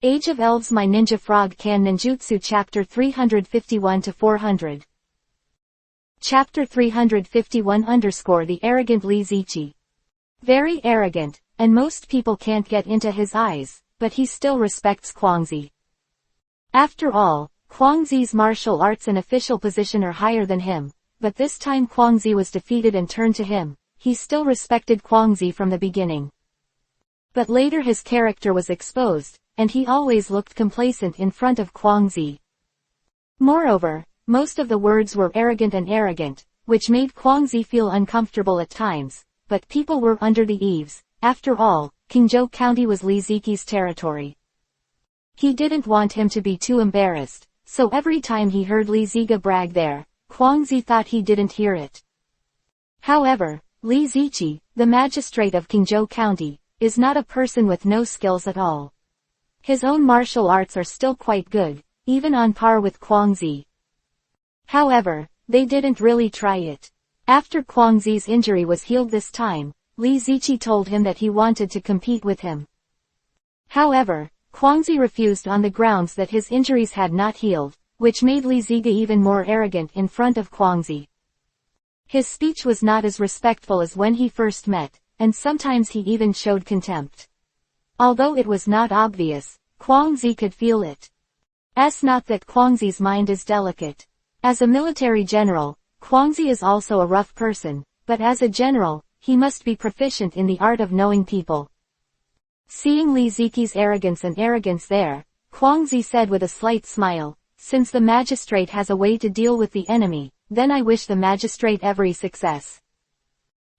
Age of Elves-My Ninja Frog Can Ninjutsu Chapter 351-400. Chapter 351 The Arrogant Lizichi. Very arrogant, and most people can't get into his eyes, but he still respects Guangxi. After all, Guangxi's martial arts and official position are higher than him, but this time Guangxi was defeated and turned to him. He still respected Guangxi from the beginning. But later his character was exposed, and he always looked complacent in front of Guangxi. Moreover, most of the words were arrogant, which made Guangxi feel uncomfortable at times, but people were under the eaves. After all, Qingzhou County was Lizichi's territory. He didn't want him to be too embarrassed, so every time he heard Lizichi brag there, Guangxi thought he didn't hear it. However, Lizichi, the magistrate of Qingzhou County, is not a person with no skills at all. His own martial arts are still quite good, even on par with Guangxi. However, they didn't really try it. After Guangxi's injury was healed this time, Lizichi told him that he wanted to compete with him. However, Guangxi refused on the grounds that his injuries had not healed, which made Lizichi even more arrogant in front of Guangxi. His speech was not as respectful as when he first met, and sometimes he even showed contempt. Although it was not obvious, Guangxi could feel it. Not that Guangxi's mind is delicate. As a military general, Guangxi is also a rough person, but as a general, he must be proficient in the art of knowing people. Seeing Lizichi's arrogance there, Guangxi said with a slight smile, "Since the magistrate has a way to deal with the enemy, then I wish the magistrate every success.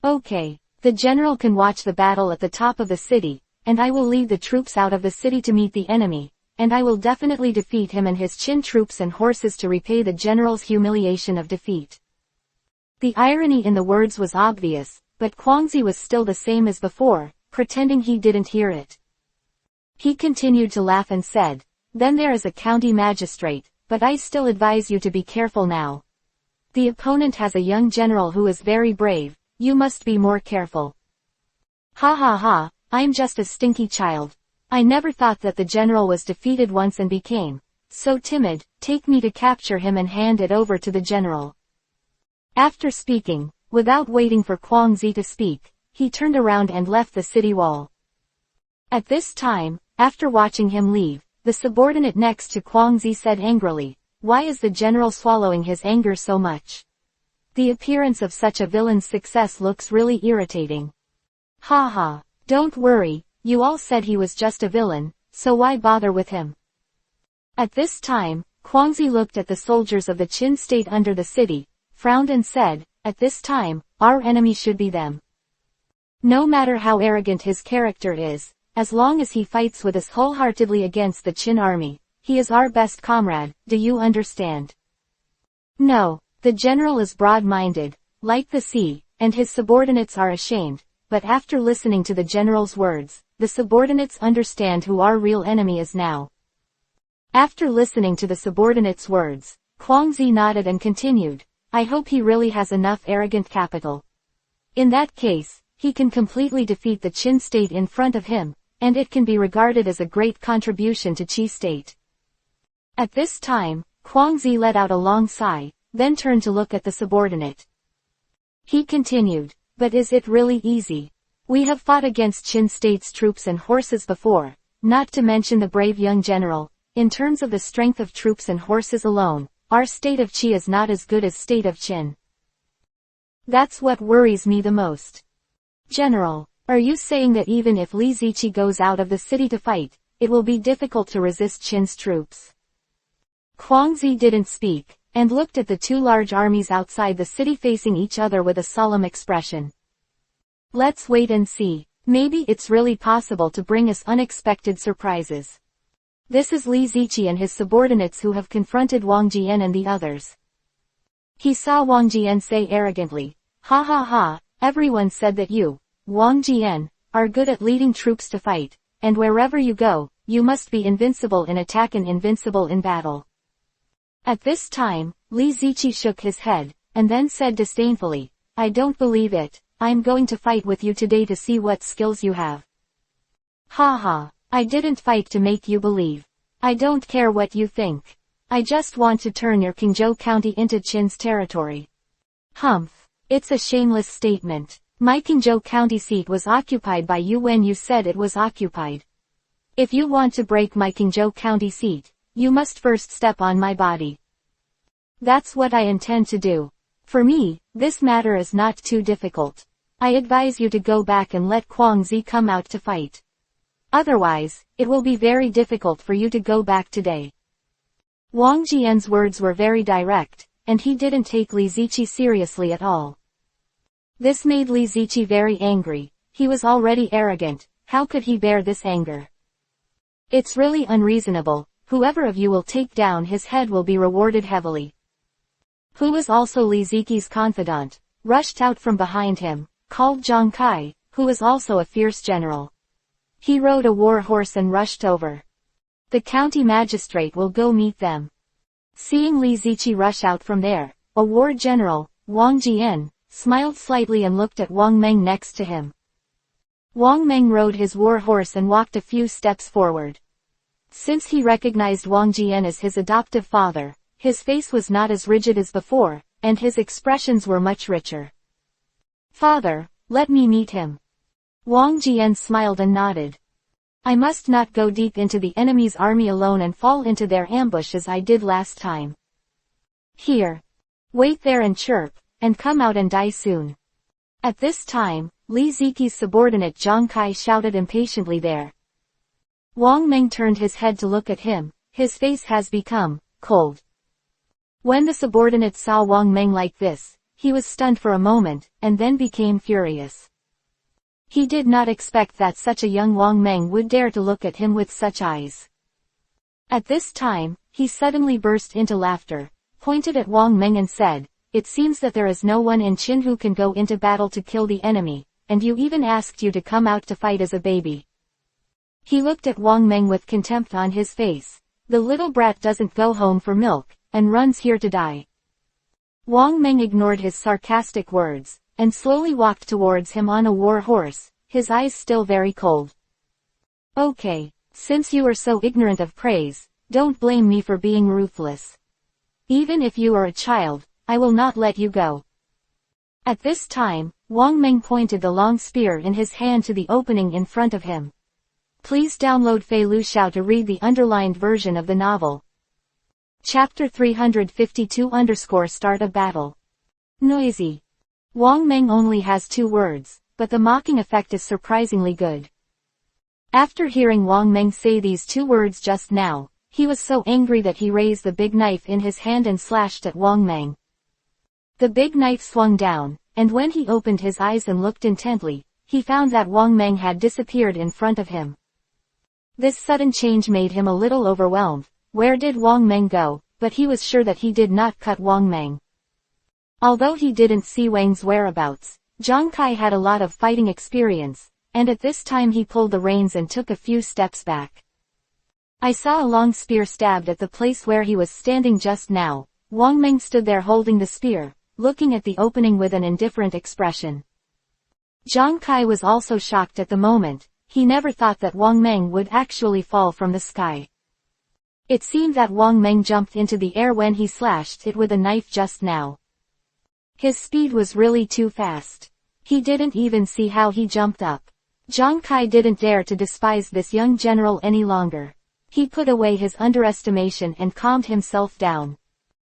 Okay, the general can watch the battle at the top of the city, and I will lead the troops out of the city to meet the enemy, and I will definitely defeat him and his Qin troops and horses to repay the general's humiliation of defeat." The irony in the words was obvious, but Guangxi was still the same as before, pretending he didn't hear it. He continued to laugh and said, "Then there is a county magistrate, but I still advise you to be careful now. The opponent has a young general who is very brave, you must be more careful." "Ha ha ha, I'm just a stinky child. I never thought that the general was defeated once and became so timid. Take me to capture him and hand it over to the general." After speaking, without waiting for Guangxi to speak, he turned around and left the city wall. At this time, after watching him leave, the subordinate next to Guangxi said angrily, "Why is the general swallowing his anger so much? The appearance of such a villain's success looks really irritating." "Ha ha. Don't worry, you all said he was just a villain, so why bother with him?" At this time, Guangxi looked at the soldiers of the Qin state under the city, frowned and said, "At this time, our enemy should be them. No matter how arrogant his character is, as long as he fights with us wholeheartedly against the Qin army, he is our best comrade, do you understand?" No, the general is broad-minded, like the sea, and his subordinates are ashamed. But after listening to the general's words, the subordinates understand who our real enemy is now. After listening to the subordinates' words, Guangxi nodded and continued, "I hope he really has enough arrogant capital. In that case, he can completely defeat the Qin state in front of him, and it can be regarded as a great contribution to Qi state." At this time, Guangxi let out a long sigh, then turned to look at the subordinate. He continued, "But is it really easy? We have fought against Qin state's troops and horses before, not to mention the brave young general. In terms of the strength of troops and horses alone, our state of Qi is not as good as state of Qin. That's what worries me the most. General, are you saying that even if Lizichi goes out of the city to fight, it will be difficult to resist Qin's troops?" Guangxi didn't speak, and looked at the two large armies outside the city facing each other with a solemn expression. "Let's wait and see. Maybe it's really possible to bring us unexpected surprises." This is Lizichi and his subordinates who have confronted Wang Jian and the others. He saw Wang Jian say arrogantly, "Ha ha ha, everyone said that you, Wang Jian, are good at leading troops to fight, and wherever you go, you must be invincible in attack and invincible in battle." At this time, Lizichi shook his head, and then said disdainfully, "I don't believe it. I'm going to fight with you today to see what skills you have." "Ha ha, I didn't fight to make you believe. I don't care what you think. I just want to turn your Kingzhou County into Qin's territory. Humph. It's a shameless statement. My Kingzhou County seat was occupied by you when you said it was occupied. If you want to break my Kingzhou County seat, you must first step on my body. That's what I intend to do. For me, this matter is not too difficult. I advise you to go back and let Guangzi come out to fight. Otherwise, it will be very difficult for you to go back today. Wang Jian's words were very direct, and he didn't take Li Ziqi seriously at all. This made Li Ziqi very angry. He was already arrogant. How could he bear this anger? It's really unreasonable. Whoever of you will take down his head will be rewarded heavily. Who was also Li Ziqi's confidant, rushed out from behind him, called Zhang Kai, who was also a fierce general. He rode a war horse and rushed over. The county magistrate will go meet them. Seeing Li Ziqi rush out from there, a war general, Wang Jian, smiled slightly and looked at Wang Meng next to him. Wang Meng rode his war horse and walked a few steps forward. Since he recognized Wang Jian as his adoptive father, his face was not as rigid as before, and his expressions were much richer. Father, let me meet him. Wang Jian smiled and nodded. I must not go deep into the enemy's army alone and fall into their ambush as I did last time. Here. Wait there and chirp, and come out and die soon. At this time, Li Ziqi's subordinate Zhang Kai shouted impatiently there. Wang Meng turned his head to look at him. His face has become cold. When the subordinate saw Wang Meng like this, he was stunned for a moment, and then became furious. He did not expect that such a young Wang Meng would dare to look at him with such eyes. At this time, he suddenly burst into laughter, pointed at Wang Meng and said, "It seems that there is no one in Qin who can go into battle to kill the enemy, and you even asked you to come out to fight as a baby." He looked at Wang Meng with contempt on his face. The little brat doesn't go home for milk, and runs here to die. Wang Meng ignored his sarcastic words, and slowly walked towards him on a war horse, his eyes still very cold. Okay, since you are so ignorant of praise, don't blame me for being ruthless. Even if you are a child, I will not let you go. At this time, Wang Meng pointed the long spear in his hand to the opening in front of him. Please download Fei Lu Xiao to read the underlined version of the novel. Chapter 352_Start a Battle. Noisy. Wang Meng only has 2 words, but the mocking effect is surprisingly good. After hearing Wang Meng say these 2 words just now, he was so angry that he raised the big knife in his hand and slashed at Wang Meng. The big knife swung down, and when he opened his eyes and looked intently, he found that Wang Meng had disappeared in front of him. This sudden change made him a little overwhelmed. Where did Wang Meng go? But he was sure that he did not cut Wang Meng. Although he didn't see Wang's whereabouts, Zhang Kai had a lot of fighting experience, and at this time he pulled the reins and took a few steps back. I saw a long spear stabbed at the place where he was standing just now. Wang Meng stood there holding the spear, looking at the opening with an indifferent expression. Zhang Kai was also shocked at the moment. He never thought that Wang Meng would actually fall from the sky. It seemed that Wang Meng jumped into the air when he slashed it with a knife just now. His speed was really too fast. He didn't even see how he jumped up. Zhang Kai didn't dare to despise this young general any longer. He put away his underestimation and calmed himself down.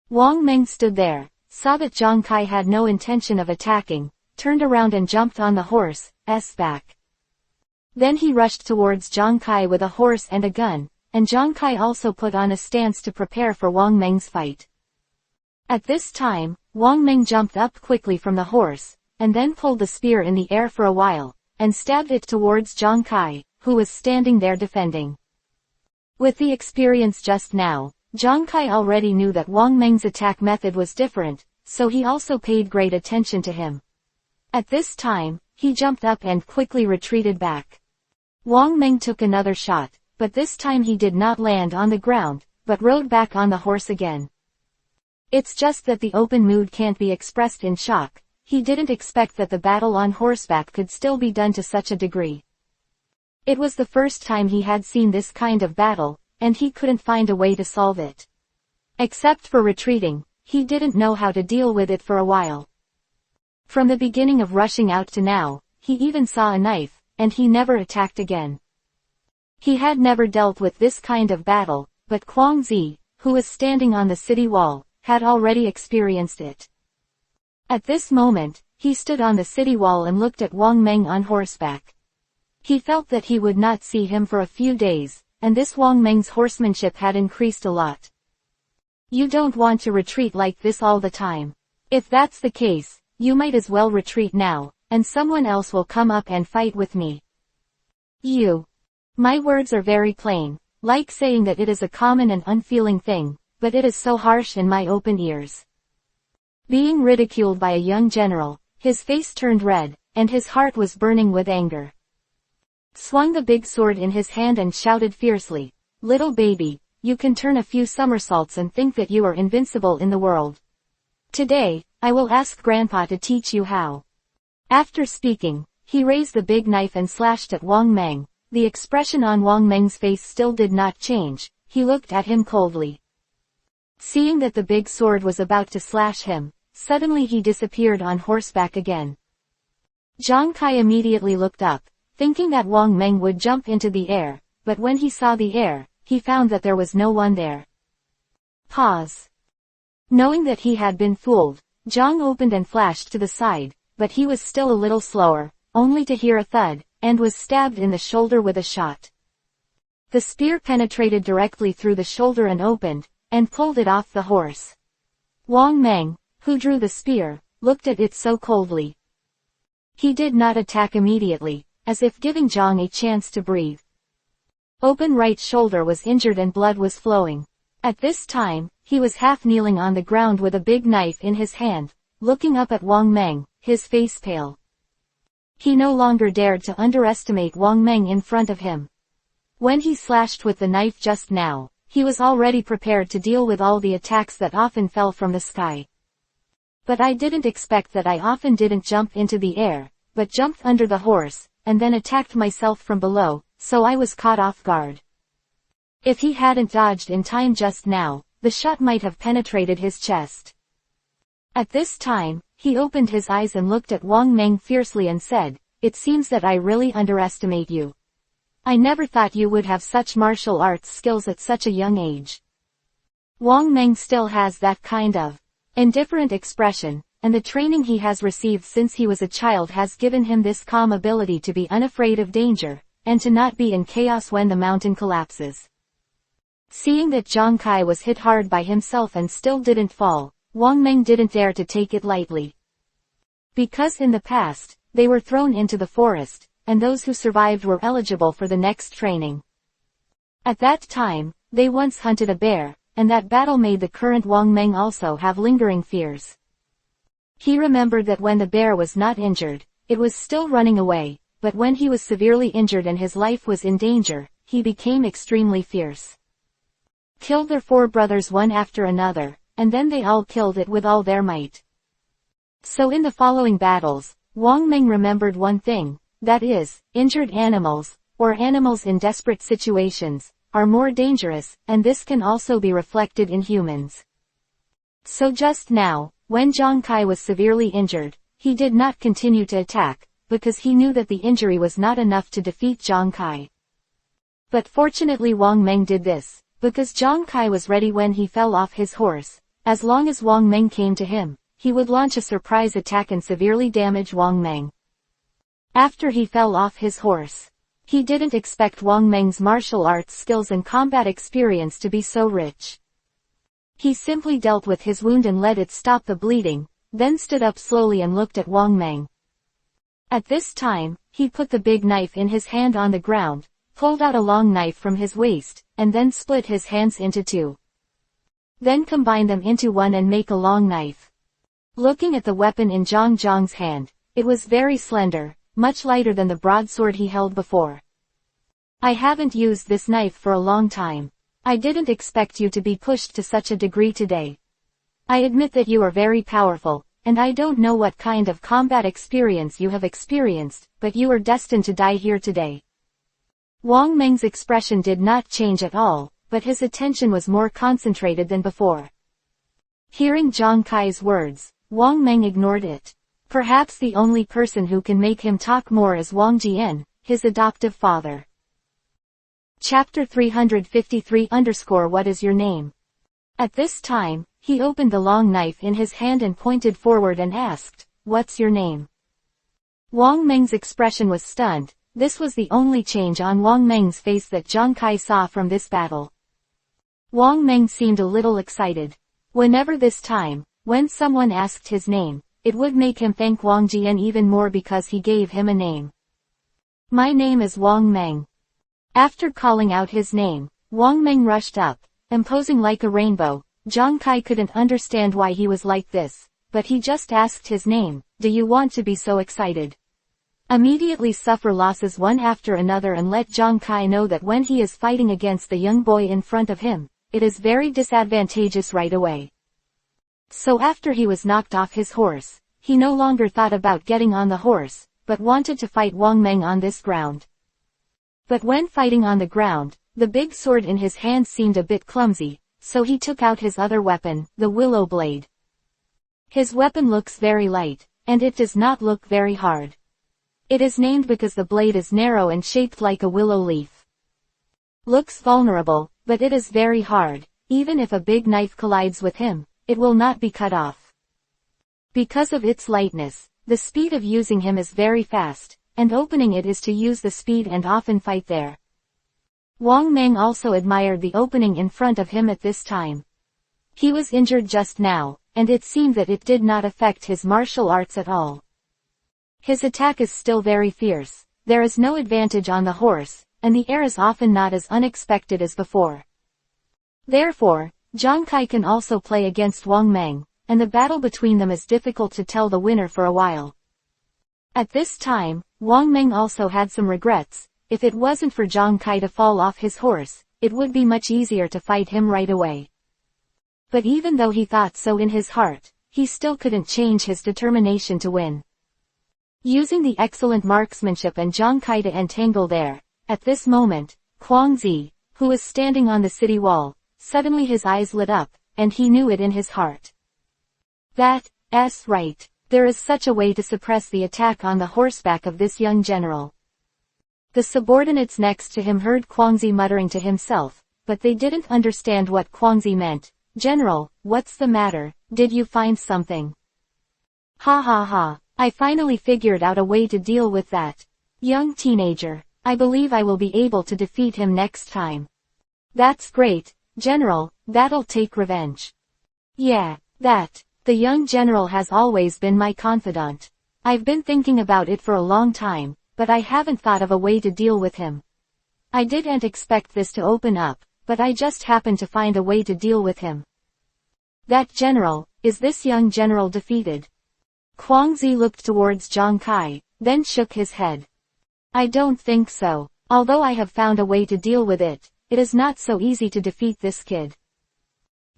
Wang Meng stood there, saw that Zhang Kai had no intention of attacking, turned around and jumped on the horse's back. Then he rushed towards Zhang Kai with a horse and a gun, and Zhang Kai also put on a stance to prepare for Wang Meng's fight. At this time, Wang Meng jumped up quickly from the horse, and then pulled the spear in the air for a while, and stabbed it towards Zhang Kai, who was standing there defending. With the experience just now, Zhang Kai already knew that Wang Meng's attack method was different, so he also paid great attention to him. At this time, he jumped up and quickly retreated back. Wang Meng took another shot, but this time he did not land on the ground, but rode back on the horse again. It's just that the open mood can't be expressed in shock. He didn't expect that the battle on horseback could still be done to such a degree. It was the first time he had seen this kind of battle, and he couldn't find a way to solve it. Except for retreating, he didn't know how to deal with it for a while. From the beginning of rushing out to now, he even saw a knife, and he never attacked again. He had never dealt with this kind of battle, but Kwang Zi, who was standing on the city wall, had already experienced it. At this moment, he stood on the city wall and looked at Wang Meng on horseback. He felt that he would not see him for a few days, and this Wang Meng's horsemanship had increased a lot. You don't want to retreat like this all the time. If that's the case, you might as well retreat now, and someone else will come up and fight with me. My words are very plain, like saying that it is a common and unfeeling thing, but it is so harsh in my open ears. Being ridiculed by a young general, his face turned red, and his heart was burning with anger. Swung the big sword in his hand and shouted fiercely, "Little baby, you can turn a few somersaults and think that you are invincible in the world. Today, I will ask Grandpa to teach you how." After speaking, he raised the big knife and slashed at Wang Meng. The expression on Wang Meng's face still did not change, he looked at him coldly. Seeing that the big sword was about to slash him, suddenly he disappeared on horseback again. Zhang Kai immediately looked up, thinking that Wang Meng would jump into the air, but when he saw the air, he found that there was no one there. Pause. Knowing that he had been fooled, Zhang opened and flashed to the side, but he was still a little slower, only to hear a thud, and was stabbed in the shoulder with a shot. The spear penetrated directly through the shoulder and opened, and pulled it off the horse. Wang Meng, who drew the spear, looked at it so coldly. He did not attack immediately, as if giving Zhang a chance to breathe. Open right shoulder was injured and blood was flowing. At this time, he was half kneeling on the ground with a big knife in his hand, looking up at Wang Meng, his face pale. He no longer dared to underestimate Wang Meng in front of him. When he slashed with the knife just now, he was already prepared to deal with all the attacks that often fell from the sky. But I didn't expect that. I often didn't jump into the air, but jumped under the horse, and then attacked myself from below, so I was caught off guard. If he hadn't dodged in time just now, the shot might have penetrated his chest. At this time, he opened his eyes and looked at Wang Meng fiercely and said, "It seems that I really underestimate you. I never thought you would have such martial arts skills at such a young age." Wang Meng still has that kind of indifferent expression, and the training he has received since he was a child has given him this calm ability to be unafraid of danger, and to not be in chaos when the mountain collapses. Seeing that Zhang Kai was hit hard by himself and still didn't fall, Wang Meng didn't dare to take it lightly. Because in the past, they were thrown into the forest, and those who survived were eligible for the next training. At that time, they once hunted a bear, and that battle made the current Wang Meng also have lingering fears. He remembered that when the bear was not injured, it was still running away, but when he was severely injured and his life was in danger, he became extremely fierce. Killed their 4 brothers one after another, and then they all killed it with all their might. So in the following battles, Wang Meng remembered one thing, that is, injured animals, or animals in desperate situations, are more dangerous, and this can also be reflected in humans. So just now, when Zhang Kai was severely injured, he did not continue to attack, because he knew that the injury was not enough to defeat Zhang Kai. But fortunately Wang Meng did this, because Zhang Kai was ready when he fell off his horse. As long as Wang Meng came to him, he would launch a surprise attack and severely damage Wang Meng. After he fell off his horse, he didn't expect Wang Meng's martial arts skills and combat experience to be so rich. He simply dealt with his wound and let it stop the bleeding, then stood up slowly and looked at Wang Meng. At this time, he put the big knife in his hand on the ground, pulled out a long knife from his waist, and then split his hands into 2. Then combine them into one and make a long knife. Looking at the weapon in Zhang Zhang's hand, it was very slender, much lighter than the broadsword he held before. "I haven't used this knife for a long time. I didn't expect you to be pushed to such a degree today. I admit that you are very powerful, and I don't know what kind of combat experience you have experienced, but you are destined to die here today." Wang Meng's expression did not change at all, but his attention was more concentrated than before. Hearing Zhang Kai's words, Wang Meng ignored it. Perhaps the only person who can make him talk more is Wang Jian, his adoptive father. Chapter 353-What is your name? At this time, he opened the long knife in his hand and pointed forward and asked, "What's your name?" Wang Meng's expression was stunned. This was the only change on Wang Meng's face that Zhang Kai saw from this battle. Wang Meng seemed a little excited. Whenever this time, when someone asked his name, it would make him thank Wang Jian even more because he gave him a name. "My name is Wang Meng." After calling out his name, Wang Meng rushed up, imposing like a rainbow. Zhang Kai couldn't understand why he was like this, but he just asked his name. "Do you want to be so excited? Immediately suffer losses one after another and let Zhang Kai know that when he is fighting against the young boy in front of him, it is very disadvantageous right away." So after he was knocked off his horse, he no longer thought about getting on the horse, but wanted to fight Wang Meng on this ground. But when fighting on the ground, the big sword in his hand seemed a bit clumsy, so he took out his other weapon, the willow blade. His weapon looks very light, and it does not look very hard. It is named because the blade is narrow and shaped like a willow leaf. Looks vulnerable, but it is very hard. Even if a big knife collides with him, it will not be cut off. Because of its lightness, the speed of using him is very fast, and opening it is to use the speed and often fight there. Wang Meng also admired the opening in front of him at this time. He was injured just now, and it seemed that it did not affect his martial arts at all. His attack is still very fierce. There is no advantage on the horse, and the air is often not as unexpected as before. Therefore, Zhang Kai can also play against Wang Meng, and the battle between them is difficult to tell the winner for a while. At this time, Wang Meng also had some regrets. If it wasn't for Zhang Kai to fall off his horse, it would be much easier to fight him right away. But even though he thought so in his heart, he still couldn't change his determination to win. Using the excellent marksmanship and Zhang Kai to entangle there, at this moment, Guangzi, who was standing on the city wall, suddenly his eyes lit up, and he knew it in his heart. That's right. There is such a way to suppress the attack on the horseback of this young general. The subordinates next to him heard Guangzi muttering to himself, but they didn't understand what Guangzi meant. "General, what's the matter? Did you find something?" "Ha ha ha, I finally figured out a way to deal with that young teenager. I believe I will be able to defeat him next time." "That's great, General, that'll take revenge." "Yeah, the young general has always been my confidant. I've been thinking about it for a long time, but I haven't thought of a way to deal with him. I didn't expect this to open up, but I just happened to find a way to deal with him." "That general, is this young general defeated?" Guangzi looked towards Zhang Kai, then shook his head. "I don't think so. Although I have found a way to deal with it, it is not so easy to defeat this kid."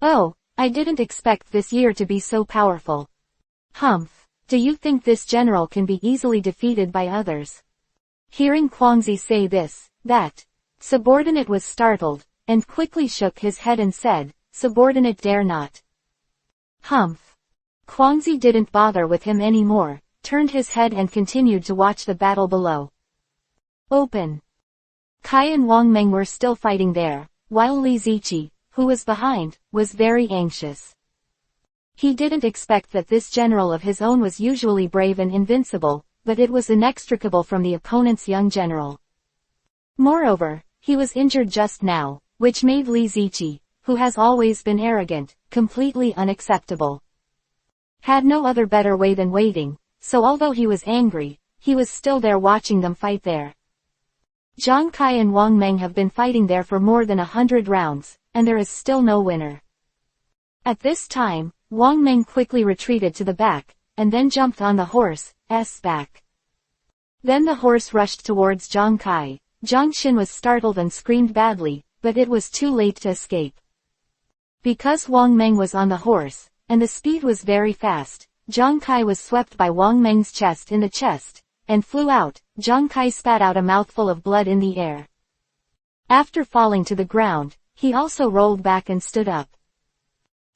"Oh, I didn't expect this year to be so powerful." "Humph. Do you think this general can be easily defeated by others?" Hearing Guangzi say this, that subordinate was startled, and quickly shook his head and said, "Subordinate dare not." "Humph." Guangzi didn't bother with him anymore, turned his head and continued to watch the battle below. Open. Kai and Wang Meng were still fighting there, while Li Ziqi, who was behind, was very anxious. He didn't expect that this general of his own was usually brave and invincible, but it was inextricable from the opponent's young general. Moreover, he was injured just now, which made Li Ziqi, who has always been arrogant, completely unacceptable. Had no other better way than waiting, so although he was angry, he was still there watching them fight there. Zhang Kai and Wang Meng have been fighting there for more than 100 rounds, and there is still no winner. At this time, Wang Meng quickly retreated to the back, and then jumped on the horse's back. Then the horse rushed towards Zhang Kai. Zhang Xin was startled and screamed badly, but it was too late to escape. Because Wang Meng was on the horse, and the speed was very fast, Zhang Kai was swept by Wang Meng's chest in the chest, and flew out. Zhang Kai spat out a mouthful of blood in the air. After falling to the ground, he also rolled back and stood up.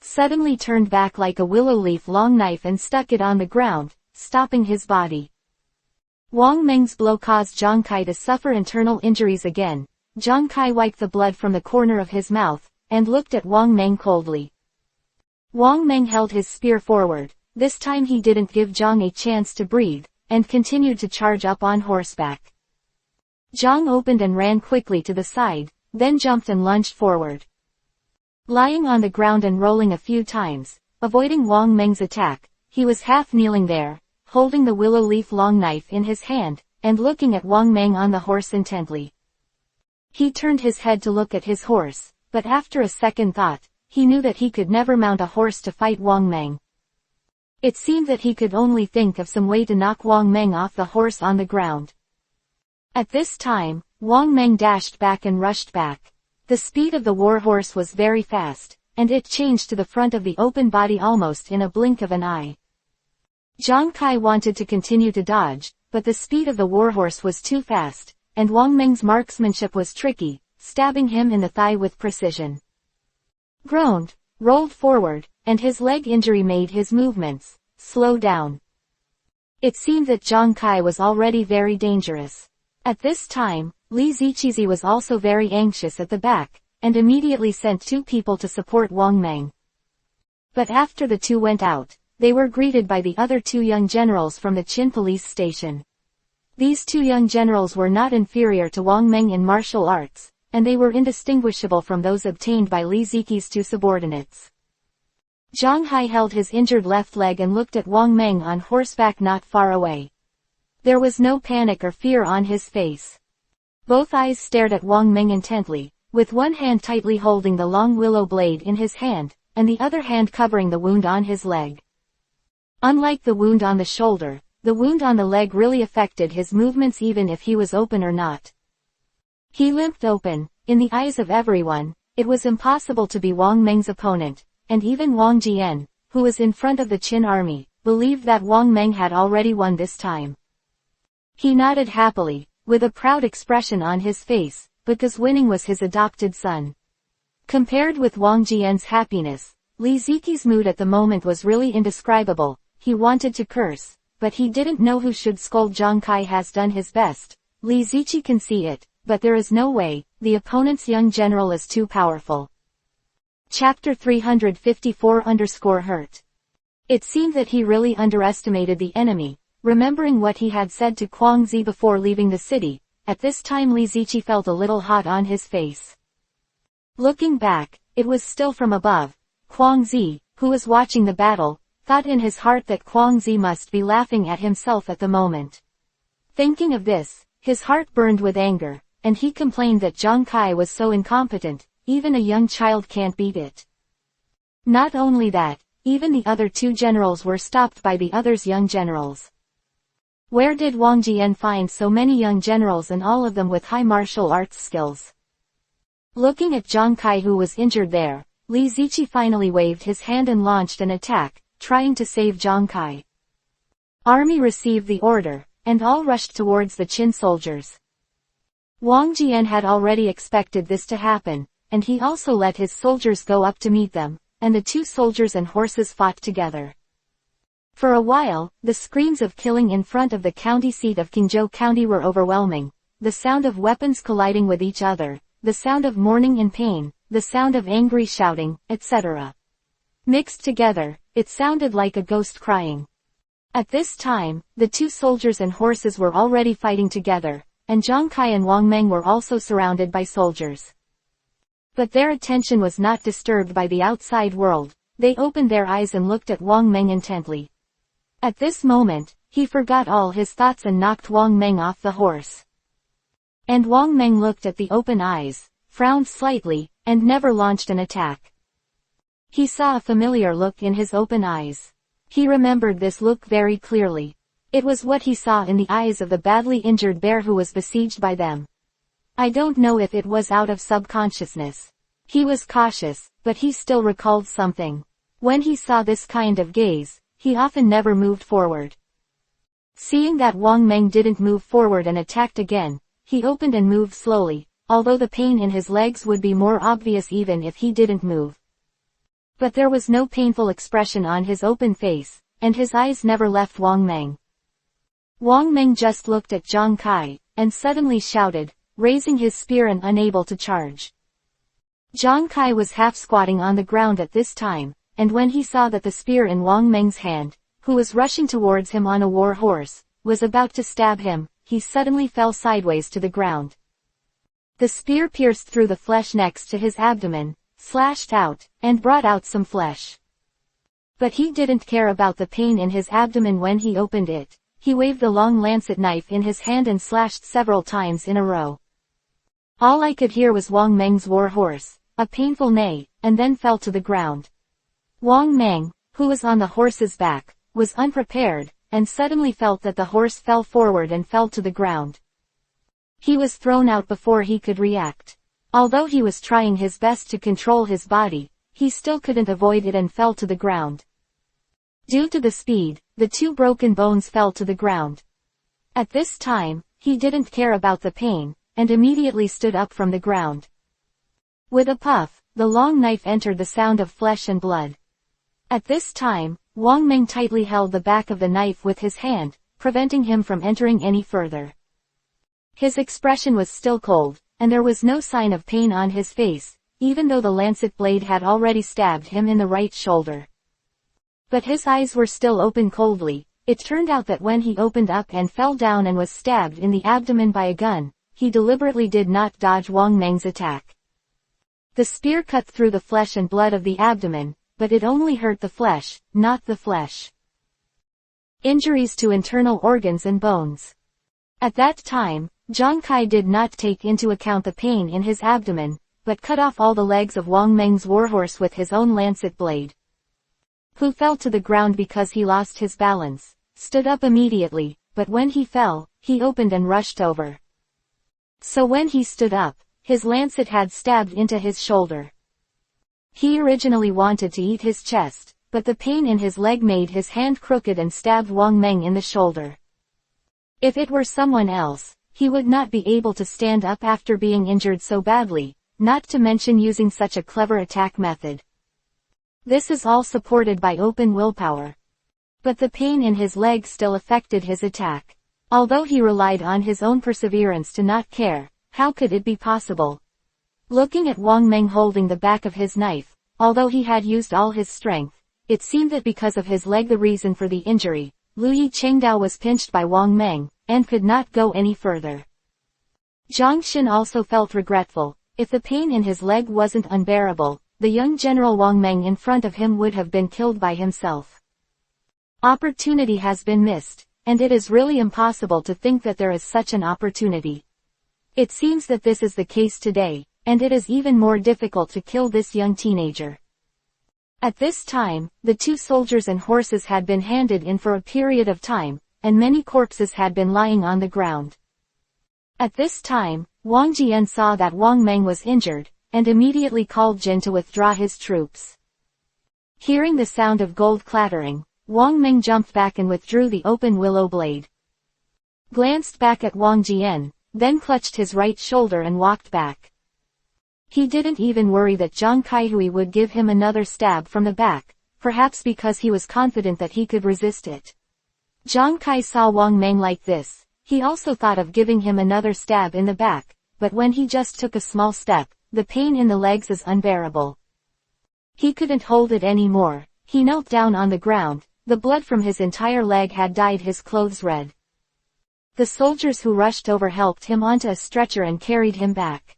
Suddenly turned back like a willow leaf long knife and stuck it on the ground, stopping his body. Wang Meng's blow caused Zhang Kai to suffer internal injuries again. Zhang Kai wiped the blood from the corner of his mouth, and looked at Wang Meng coldly. Wang Meng held his spear forward. This time he didn't give Zhang a chance to breathe, and continued to charge up on horseback. Zhang opened and ran quickly to the side, then jumped and lunged forward. Lying on the ground and rolling a few times, avoiding Wang Meng's attack, he was half kneeling there, holding the willow leaf long knife in his hand, and looking at Wang Meng on the horse intently. He turned his head to look at his horse, but after a second thought, he knew that he could never mount a horse to fight Wang Meng. It seemed that he could only think of some way to knock Wang Meng off the horse on the ground. At this time, Wang Meng dashed back and rushed back. The speed of the war horse was very fast, and it changed to the front of the open body almost in a blink of an eye. Zhang Kai wanted to continue to dodge, but the speed of the warhorse was too fast, and Wang Meng's marksmanship was tricky, stabbing him in the thigh with precision. Groaned, rolled forward, and his leg injury made his movements slow down. It seemed that Zhang Kai was already very dangerous. At this time, Li Ziqizi was also very anxious at the back, and immediately sent 2 people to support Wang Meng. But after the 2 went out, they were greeted by the other 2 young generals from the Qin police station. These 2 young generals were not inferior to Wang Meng in martial arts, and they were indistinguishable from those obtained by Li Ziqi's 2 subordinates. Zhang Hai held his injured left leg and looked at Wang Meng on horseback not far away. There was no panic or fear on his face. Both eyes stared at Wang Meng intently, with one hand tightly holding the long willow blade in his hand, and the other hand covering the wound on his leg. Unlike the wound on the shoulder, the wound on the leg really affected his movements even if he was open or not. He limped open. In the eyes of everyone, it was impossible to be Wang Meng's opponent, and even Wang Jian, who was in front of the Qin army, believed that Wang Meng had already won this time. He nodded happily, with a proud expression on his face, because winning was his adopted son. Compared with Wang Jian's happiness, Li Ziqi's mood at the moment was really indescribable. He wanted to curse, but he didn't know who should scold. Zhang Kai has done his best. Li Ziqi can see it, but there is no way. The opponent's young general is too powerful. Chapter 354-Hurt. It seemed that he really underestimated the enemy, remembering what he had said to Kuang Zi before leaving the city. At this time Li Ziqi felt a little hot on his face. Looking back, it was still from above. Kuang Zi, who was watching the battle, thought in his heart that Kuang Zi must be laughing at himself at the moment. Thinking of this, his heart burned with anger, and he complained that Zhang Kai was so incompetent, even a young child can't beat it. Not only that, even the other 2 generals were stopped by the other's young generals. Where did Wang Jian find so many young generals and all of them with high martial arts skills? Looking at Zhang Kai who was injured there, Li Ziqi finally waved his hand and launched an attack, trying to save Zhang Kai. Army received the order, and all rushed towards the Qin soldiers. Wang Jian had already expected this to happen, and he also let his soldiers go up to meet them, and the 2 soldiers and horses fought together. For a while, the screams of killing in front of the county seat of Qingzhou County were overwhelming, the sound of weapons colliding with each other, the sound of mourning and pain, the sound of angry shouting, etc. Mixed together, it sounded like a ghost crying. At this time, the 2 soldiers and horses were already fighting together, and Zhang Kai and Wang Meng were also surrounded by soldiers. But their attention was not disturbed by the outside world. They opened their eyes and looked at Wang Meng intently. At this moment, he forgot all his thoughts and knocked Wang Meng off the horse. And Wang Meng looked at the open eyes, frowned slightly, and never launched an attack. He saw a familiar look in his open eyes. He remembered this look very clearly. It was what he saw in the eyes of the badly injured bear who was besieged by them. I don't know if it was out of subconsciousness. He was cautious, but he still recalled something. When he saw this kind of gaze, he often never moved forward. Seeing that Wang Meng didn't move forward and attacked again, he opened and moved slowly, although the pain in his legs would be more obvious even if he didn't move. But there was no painful expression on his open face, and his eyes never left Wang Meng. Wang Meng just looked at Zhang Kai, and suddenly shouted, raising his spear and unable to charge. Zhang Kai was half squatting on the ground at this time, and when he saw that the spear in Wang Meng's hand, who was rushing towards him on a war horse, was about to stab him, he suddenly fell sideways to the ground. The spear pierced through the flesh next to his abdomen, slashed out, and brought out some flesh. But he didn't care about the pain in his abdomen when he opened it. He waved the long lancet knife in his hand and slashed several times in a row. All I could hear was Wang Meng's war horse, a painful neigh, and then fell to the ground. Wang Meng, who was on the horse's back, was unprepared, and suddenly felt that the horse fell forward and fell to the ground. He was thrown out before he could react. Although he was trying his best to control his body, he still couldn't avoid it and fell to the ground. Due to the speed, the two broken bones fell to the ground. At this time, he didn't care about the pain, and immediately stood up from the ground. With a puff, the long knife entered the sound of flesh and blood. At this time, Wang Meng tightly held the back of the knife with his hand, preventing him from entering any further. His expression was still cold, and there was no sign of pain on his face, even though the lancet blade had already stabbed him in the right shoulder. But his eyes were still open coldly. It turned out that when he opened up and fell down and was stabbed in the abdomen by a gun, he deliberately did not dodge Wang Meng's attack. The spear cut through the flesh and blood of the abdomen, but it only hurt the flesh, not the flesh. Injuries to internal organs and bones. At that time, Zhang Kai did not take into account the pain in his abdomen, but cut off all the legs of Wang Meng's warhorse with his own lancet blade. Who fell to the ground because he lost his balance, stood up immediately, but when he fell, he opened and rushed over. So when he stood up, his lancet had stabbed into his shoulder. He originally wanted to eat his chest, but the pain in his leg made his hand crooked and stabbed Wang Meng in the shoulder. If it were someone else, he would not be able to stand up after being injured so badly, not to mention using such a clever attack method. This is all supported by open willpower. But the pain in his leg still affected his attack. Although he relied on his own perseverance to not care, how could it be possible? Looking at Wang Meng holding the back of his knife, although he had used all his strength, it seemed that because of his leg the reason for the injury, Liu Chengdao was pinched by Wang Meng, and could not go any further. Zhang Xin also felt regretful. If the pain in his leg wasn't unbearable, the young General Wang Meng in front of him would have been killed by himself. Opportunity has been missed, and it is really impossible to think that there is such an opportunity. It seems that this is the case today, and it is even more difficult to kill this young teenager. At this time, the two soldiers and horses had been handed in for a period of time, and many corpses had been lying on the ground. At this time, Wang Jian saw that Wang Meng was injured, and immediately called Jin to withdraw his troops. Hearing the sound of gold clattering, Wang Meng jumped back and withdrew the open willow blade. Glanced back at Wang Jian, then clutched his right shoulder and walked back. He didn't even worry that Zhang Kaihui would give him another stab from the back, perhaps because he was confident that he could resist it. Zhang Kai saw Wang Meng like this. He also thought of giving him another stab in the back, but when he just took a small step, the pain in the legs is unbearable. He couldn't hold it anymore. He knelt down on the ground. The blood from his entire leg had dyed his clothes red. The soldiers who rushed over helped him onto a stretcher and carried him back.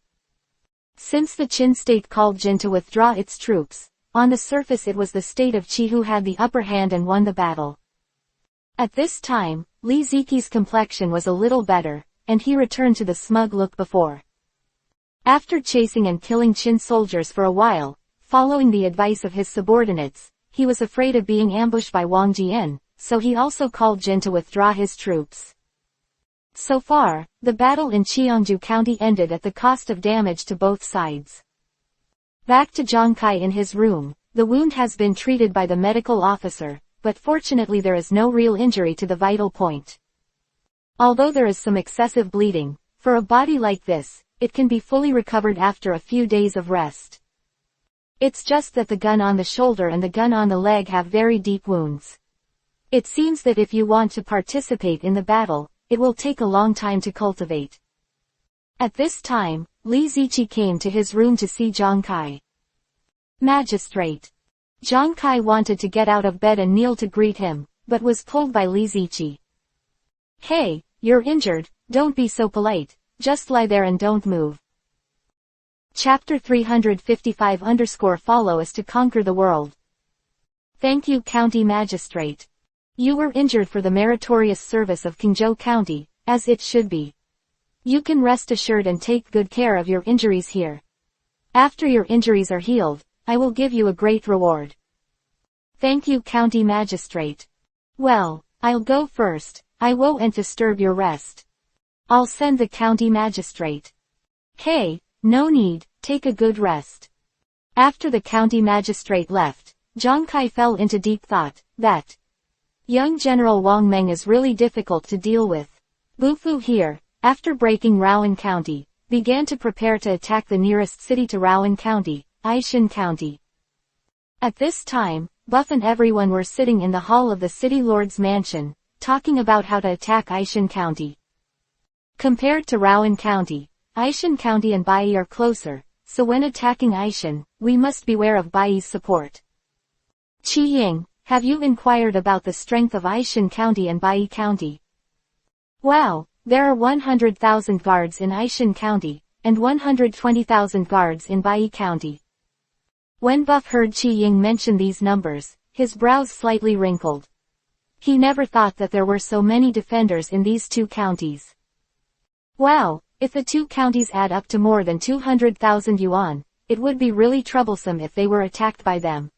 Since the Qin state called Jin to withdraw its troops, on the surface it was the state of Qi who had the upper hand and won the battle. At this time, Li Ziqi's complexion was a little better, and he returned to the smug look before. After chasing and killing Qin soldiers for a while, following the advice of his subordinates, he was afraid of being ambushed by Wang Jian, so he also called Jin to withdraw his troops. So far, the battle in Cheongju County ended at the cost of damage to both sides. Back to Zhang Kai in his room, the wound has been treated by the medical officer, but fortunately there is no real injury to the vital point. Although there is some excessive bleeding, for a body like this, it can be fully recovered after a few days of rest. It's just that the gun on the shoulder and the gun on the leg have very deep wounds. It seems that if you want to participate in the battle, it will take a long time to cultivate. At this time, Li Ziqi came to his room to see Zhang Kai. Magistrate. Zhang Kai wanted to get out of bed and kneel to greet him, but was pulled by Li Ziqi. Hey, you're injured, don't be so polite, just lie there and don't move. Chapter 355 Follow us to conquer the world. Thank you, County Magistrate. You were injured for the meritorious service of Qingzhou County, as it should be. You can rest assured and take good care of your injuries here. After your injuries are healed, I will give you a great reward. Thank you, County Magistrate. Well, I'll go first, I won't disturb your rest. I'll send the County Magistrate. Hey, no need, take a good rest. After the County Magistrate left, Zhang Kai fell into deep thought. That young General Wang Meng is really difficult to deal with. Bufu here, after breaking Rowan County, began to prepare to attack the nearest city to Rowan County, Aishan County. At this time, Buff and everyone were sitting in the hall of the city lord's mansion, talking about how to attack Aishan County. Compared to Rowan County, Aishan County and Bai are closer, so when attacking Aishan, we must beware of Bai's support. Qi Ying, have you inquired about the strength of Aishan County and Bai County? Wow, there are 100,000 guards in Aishan County, and 120,000 guards in Bai County. When Buff heard Qi Ying mention these numbers, his brows slightly wrinkled. He never thought that there were so many defenders in these two counties. Wow, if the two counties add up to more than 200,000 yuan, it would be really troublesome if they were attacked by them.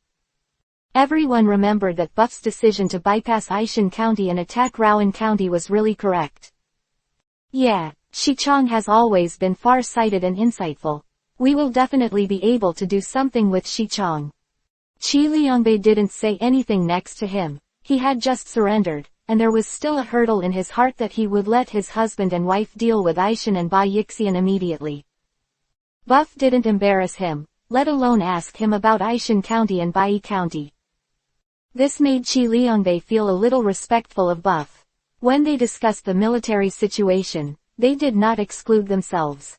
Everyone remembered that Buff's decision to bypass Aishan County and attack Rowan County was really correct. Yeah, Shichong has always been far-sighted and insightful. We will definitely be able to do something with Shichong. Qi Liangbei didn't say anything next to him. He had just surrendered, and there was still a hurdle in his heart that he would let his husband and wife deal with Aishan and Bai Yixian immediately. Buff didn't embarrass him, let alone ask him about Aishan County and Bai County. This made Qi Liangbei feel a little respectful of Buff. When they discussed the military situation, they did not exclude themselves.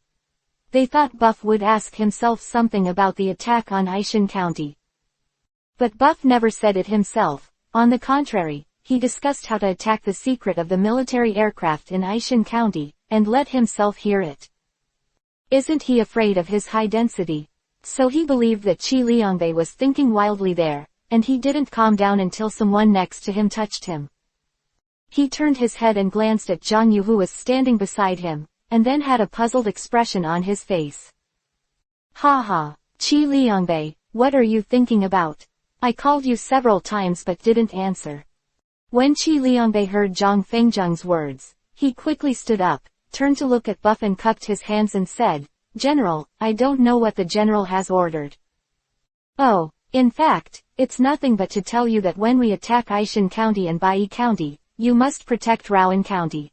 They thought Buff would ask himself something about the attack on Aishan County. But Buff never said it himself. On the contrary, he discussed how to attack the secret of the military aircraft in Aishan County, and let himself hear it. Isn't he afraid of his high density? So he believed that Qi Liangbei was thinking wildly there, and he didn't calm down until someone next to him touched him. He turned his head and glanced at Zhang Yu, who was standing beside him, and then had a puzzled expression on his face. Ha ha, Qi Liangbei, what are you thinking about? I called you several times but didn't answer. When Qi Liangbei heard Zhang Fengzheng's words, he quickly stood up, turned to look at Buff and cupped his hands and said, General, I don't know what the general has ordered. Oh, in fact, it's nothing but to tell you that when we attack Aishan County and Bai County, you must protect Rowan County.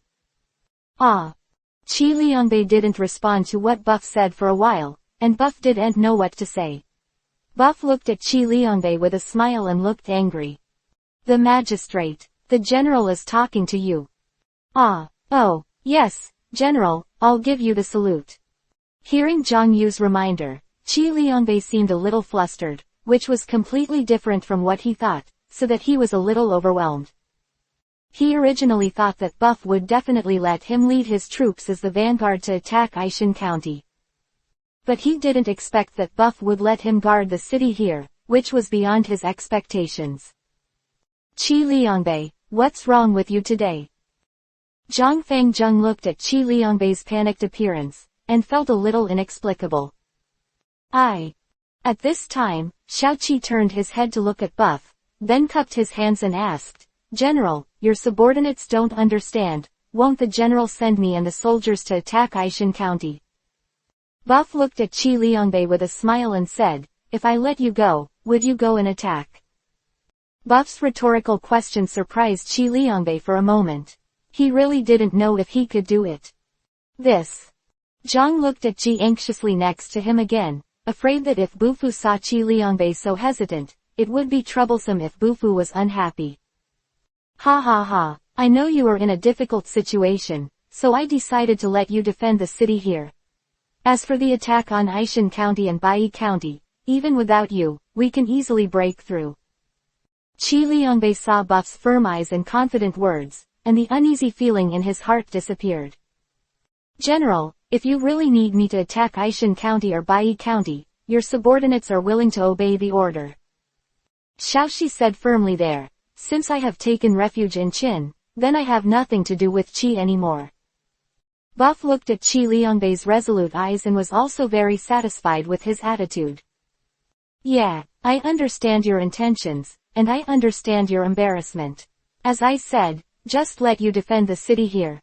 Ah. Qi Liangbei didn't respond to what Buff said for a while, and Buff didn't know what to say. Buff looked at Qi Liangbei with a smile and looked angry. The magistrate, the general is talking to you. Ah, oh, yes, general, I'll give you the salute. Hearing Zhang Yu's reminder, Qi Liangbei seemed a little flustered, which was completely different from what he thought, so that he was a little overwhelmed. He originally thought that Buff would definitely let him lead his troops as the vanguard to attack Aishan County. But he didn't expect that Buff would let him guard the city here, which was beyond his expectations. Qi Liangbei, what's wrong with you today? Zhang Fengzheng looked at Qi Liangbei's panicked appearance, and felt a little inexplicable. At this time, Xiaoqi turned his head to look at Buff, then cupped his hands and asked, General, your subordinates don't understand, won't the general send me and the soldiers to attack Aishan County? Buff looked at Qi Liangbei with a smile and said, if I let you go, would you go and attack? Buff's rhetorical question surprised Qi Liangbei for a moment. He really didn't know if he could do it. This Zhang looked at Ji anxiously next to him again, afraid that if Bufu saw Qi Liangbei so hesitant, it would be troublesome if Bufu was unhappy. Ha ha ha, I know you are in a difficult situation, so I decided to let you defend the city here. As for the attack on Aishan County and Bai County, even without you, we can easily break through. Qi Liangbei saw Buff's firm eyes and confident words, and the uneasy feeling in his heart disappeared. General, if you really need me to attack Aishan County or Bai County, your subordinates are willing to obey the order. Xiaoxi said firmly there, since I have taken refuge in Qin, then I have nothing to do with Qi anymore. Buff looked at Qi Liangbei's resolute eyes and was also very satisfied with his attitude. Yeah, I understand your intentions, and I understand your embarrassment. As I said, just let you defend the city here.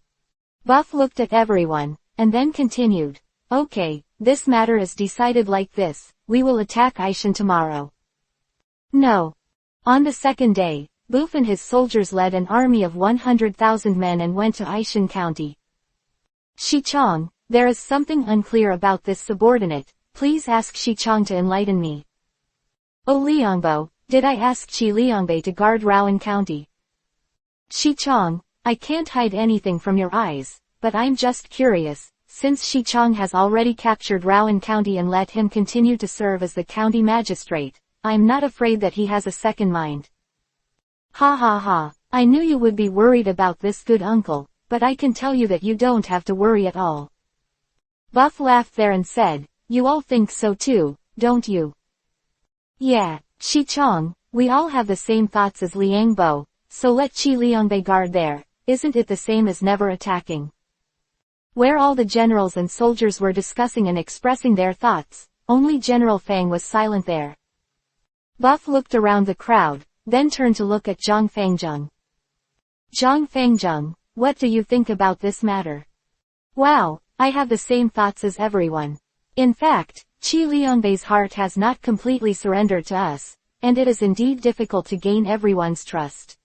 Buff looked at everyone, and then continued, okay, this matter is decided like this, we will attack Aishan tomorrow. No. On the second day, Buff and his soldiers led an army of 100,000 men and went to Aishan County. Shichong, there is something unclear about this subordinate, please ask Shichong to enlighten me. Oh Liangbo, did I ask Qi Liangbei to guard Rowan County? Shichong, I can't hide anything from your eyes, but I'm just curious, since Shichong has already captured Rowan County and let him continue to serve as the county magistrate, I'm not afraid that he has a second mind. Ha ha ha, I knew you would be worried about this good uncle, but I can tell you that you don't have to worry at all. Buff laughed there and said, you all think so too, don't you? Yeah, Shichong, we all have the same thoughts as Liangbo, so let Qi Liangbei guard there, isn't it the same as never attacking? Where all the generals and soldiers were discussing and expressing their thoughts, only General Fang was silent there. Buff looked around the crowd, then turned to look at Zhang Fangjung. Zhang Fangjung, what do you think about this matter? Wow, I have the same thoughts as everyone. In fact, Qi Liangbei's heart has not completely surrendered to us, and it is indeed difficult to gain everyone's trust.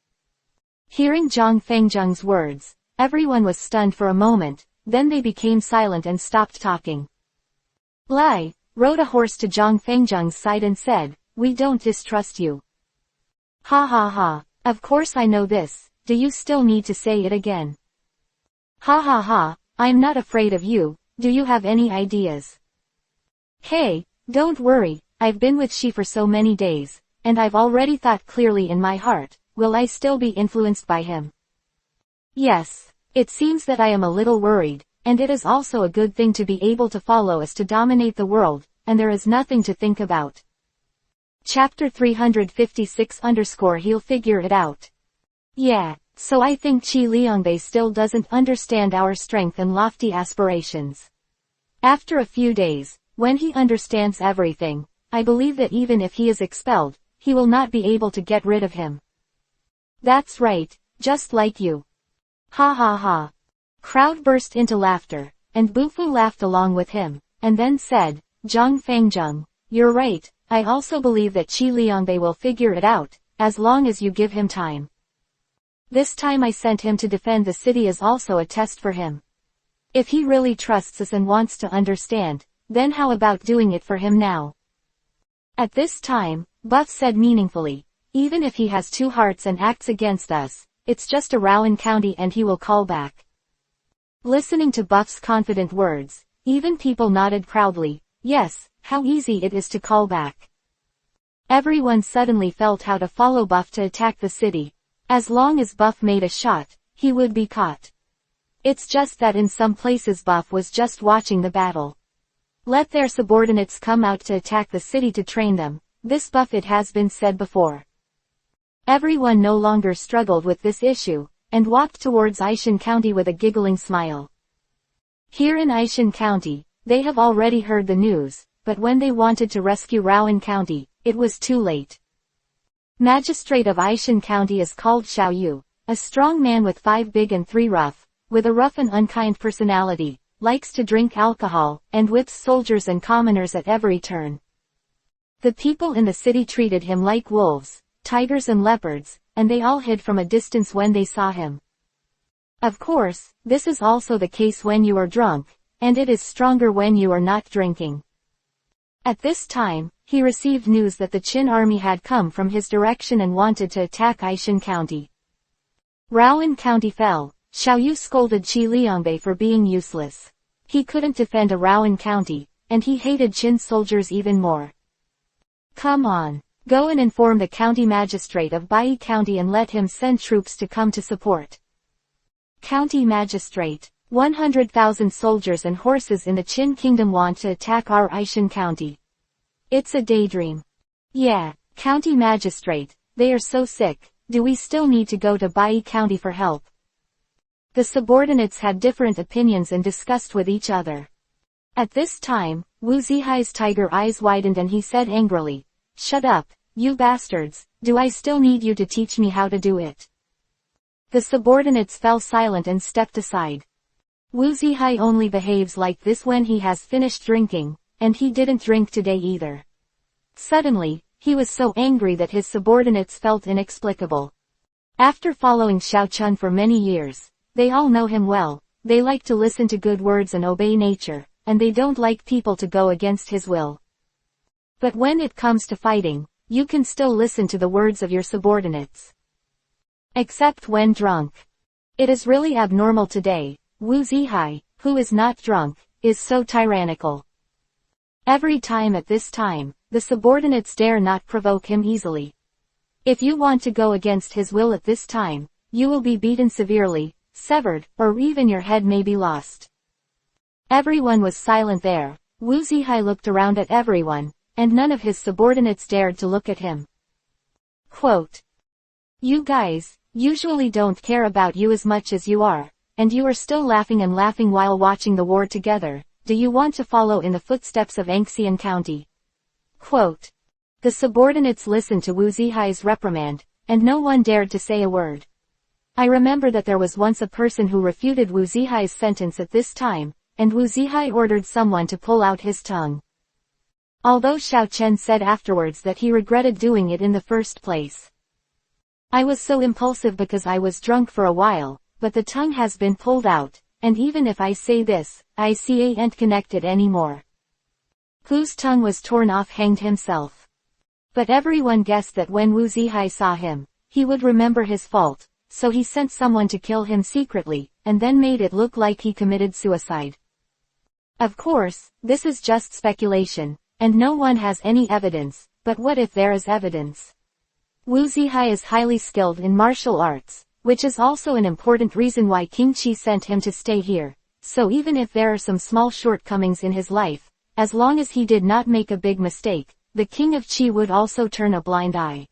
Hearing Zhang Fangjung's words, everyone was stunned for a moment, then they became silent and stopped talking. Lai rode a horse to Zhang Fangjung's side and said, we don't distrust you. Ha ha ha, of course I know this, do you still need to say it again? Ha ha ha, I'm not afraid of you, do you have any ideas? Hey, don't worry, I've been with Xi for so many days, and I've already thought clearly in my heart, will I still be influenced by him? Yes, it seems that I am a little worried, and it is also a good thing to be able to follow us to dominate the world, and there is nothing to think about. Chapter 356 _ he'll figure it out. Yeah, so I think Qi Liangbei still doesn't understand our strength and lofty aspirations. After a few days, when he understands everything, I believe that even if he is expelled, he will not be able to get rid of him. That's right, just like you. Ha ha ha. Crowd burst into laughter, and Bufu laughed along with him, and then said, Zhang Fangjung, you're right, I also believe that Qi Liangbei will figure it out, as long as you give him time. This time I sent him to defend the city is also a test for him. If he really trusts us and wants to understand, then how about doing it for him now? At this time, Buff said meaningfully, even if he has two hearts and acts against us, it's just a Rowan County and he will call back. Listening to Buff's confident words, even people nodded proudly, yes, how easy it is to call back. Everyone suddenly felt how to follow Buff to attack the city. As long as Buff made a shot, he would be caught. It's just that in some places Buff was just watching the battle. Let their subordinates come out to attack the city to train them, this Buff it has been said before. Everyone no longer struggled with this issue, and walked towards Aishan County with a giggling smile. Here in Aishan County, they have already heard the news, but when they wanted to rescue Rowan County, it was too late. Magistrate of Aishan County is called Xiao Yu, a strong man with 5 big and 3 rough, with a rough and unkind personality, likes to drink alcohol, and whips soldiers and commoners at every turn. The people in the city treated him like wolves, tigers and leopards, and they all hid from a distance when they saw him. Of course, this is also the case when you are drunk, and it is stronger when you are not drinking. At this time, he received news that the Qin army had come from his direction and wanted to attack Aishan County. Raoan County fell. Xiao Yu scolded Qi Liangbei for being useless. He couldn't defend a Raoan County, and he hated Qin soldiers even more. Come on. Go and inform the county magistrate of Bai County and let him send troops to come to support. County magistrate. 100,000 soldiers and horses in the Qin kingdom want to attack our Aishan County. It's a daydream. Yeah, county magistrate, they are so sick. Do we still need to go to Bai County for help? The subordinates had different opinions and discussed with each other. At this time, Wu Zihai's tiger eyes widened and he said angrily, "Shut up, you bastards, do I still need you to teach me how to do it?" The subordinates fell silent and stepped aside. Wu Zihai only behaves like this when he has finished drinking, and he didn't drink today either. Suddenly, he was so angry that his subordinates felt inexplicable. After following Xiao Chun for many years, they all know him well. They like to listen to good words and obey nature, and they don't like people to go against his will. But when it comes to fighting, you can still listen to the words of your subordinates. Except when drunk. It is really abnormal today. Wu Zihai, who is not drunk, is so tyrannical. Every time at this time, the subordinates dare not provoke him easily. If you want to go against his will at this time, you will be beaten severely, severed, or even your head may be lost. Everyone was silent there. Wu Zihai looked around at everyone, and none of his subordinates dared to look at him. Quote, "You guys, usually don't care about you as much as you are, and you are still laughing and laughing while watching the war together. Do you want to follow in the footsteps of Anxian County?" Quote. The subordinates listened to Wu Zihai's reprimand, and no one dared to say a word. I remember that there was once a person who refuted Wu Zihai's sentence at this time, and Wu Zihai ordered someone to pull out his tongue. Although Xiao Chen said afterwards that he regretted doing it in the first place. I was so impulsive because I was drunk for a while, but the tongue has been pulled out, and even if I say this, I ain't connected anymore. Whose tongue was torn off hanged himself. But everyone guessed that when Wu Zihai saw him, he would remember his fault, so he sent someone to kill him secretly, and then made it look like he committed suicide. Of course, this is just speculation, and no one has any evidence, but what if there is evidence? Wu Zihai is highly skilled in martial arts, which is also an important reason why King Qi sent him to stay here, so even if there are some small shortcomings in his life, as long as he did not make a big mistake, the King of Qi would also turn a blind eye.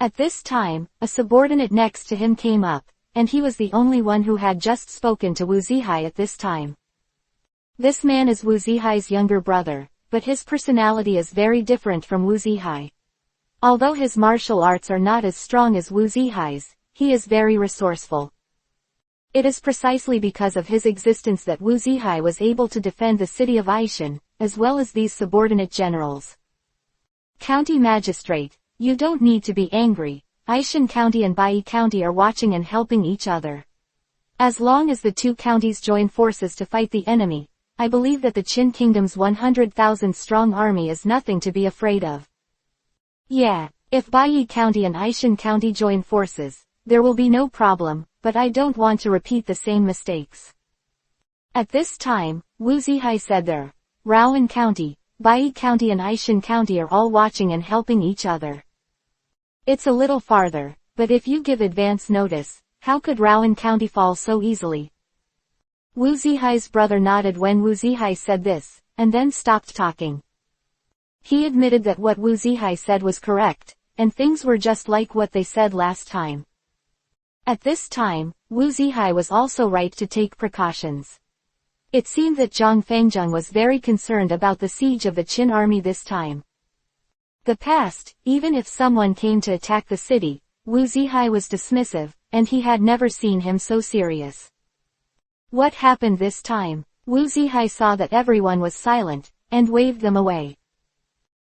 At this time, a subordinate next to him came up, and he was the only one who had just spoken to Wu Zihai at this time. This man is Wu Zihai's younger brother, but his personality is very different from Wu Zihai. Although his martial arts are not as strong as Wu Zihai's, he is very resourceful. It is precisely because of his existence that Wu Zihai was able to defend the city of Aishan, as well as these subordinate generals. County Magistrate, you don't need to be angry. Aishan County and Bai County are watching and helping each other. As long as the two counties join forces to fight the enemy, I believe that the Qin Kingdom's 100,000 strong army is nothing to be afraid of. Yeah, if Bai County and Aishan County join forces, there will be no problem, but I don't want to repeat the same mistakes. At this time, Wu Zihai said there, Raoan County, Bai County and Aishan County are all watching and helping each other. It's a little farther, but if you give advance notice, how could Raoan County fall so easily? Wu Zihai's brother nodded when Wu Zihai said this, and then stopped talking. He admitted that what Wu Zihai said was correct, and things were just like what they said last time. At this time, Wu Zihai was also right to take precautions. It seemed that Zhang Fengzheng was very concerned about the siege of the Qin army this time. The past, even if someone came to attack the city, Wu Zihai was dismissive, and he had never seen him so serious. What happened this time? Wu Zihai saw that everyone was silent, and waved them away.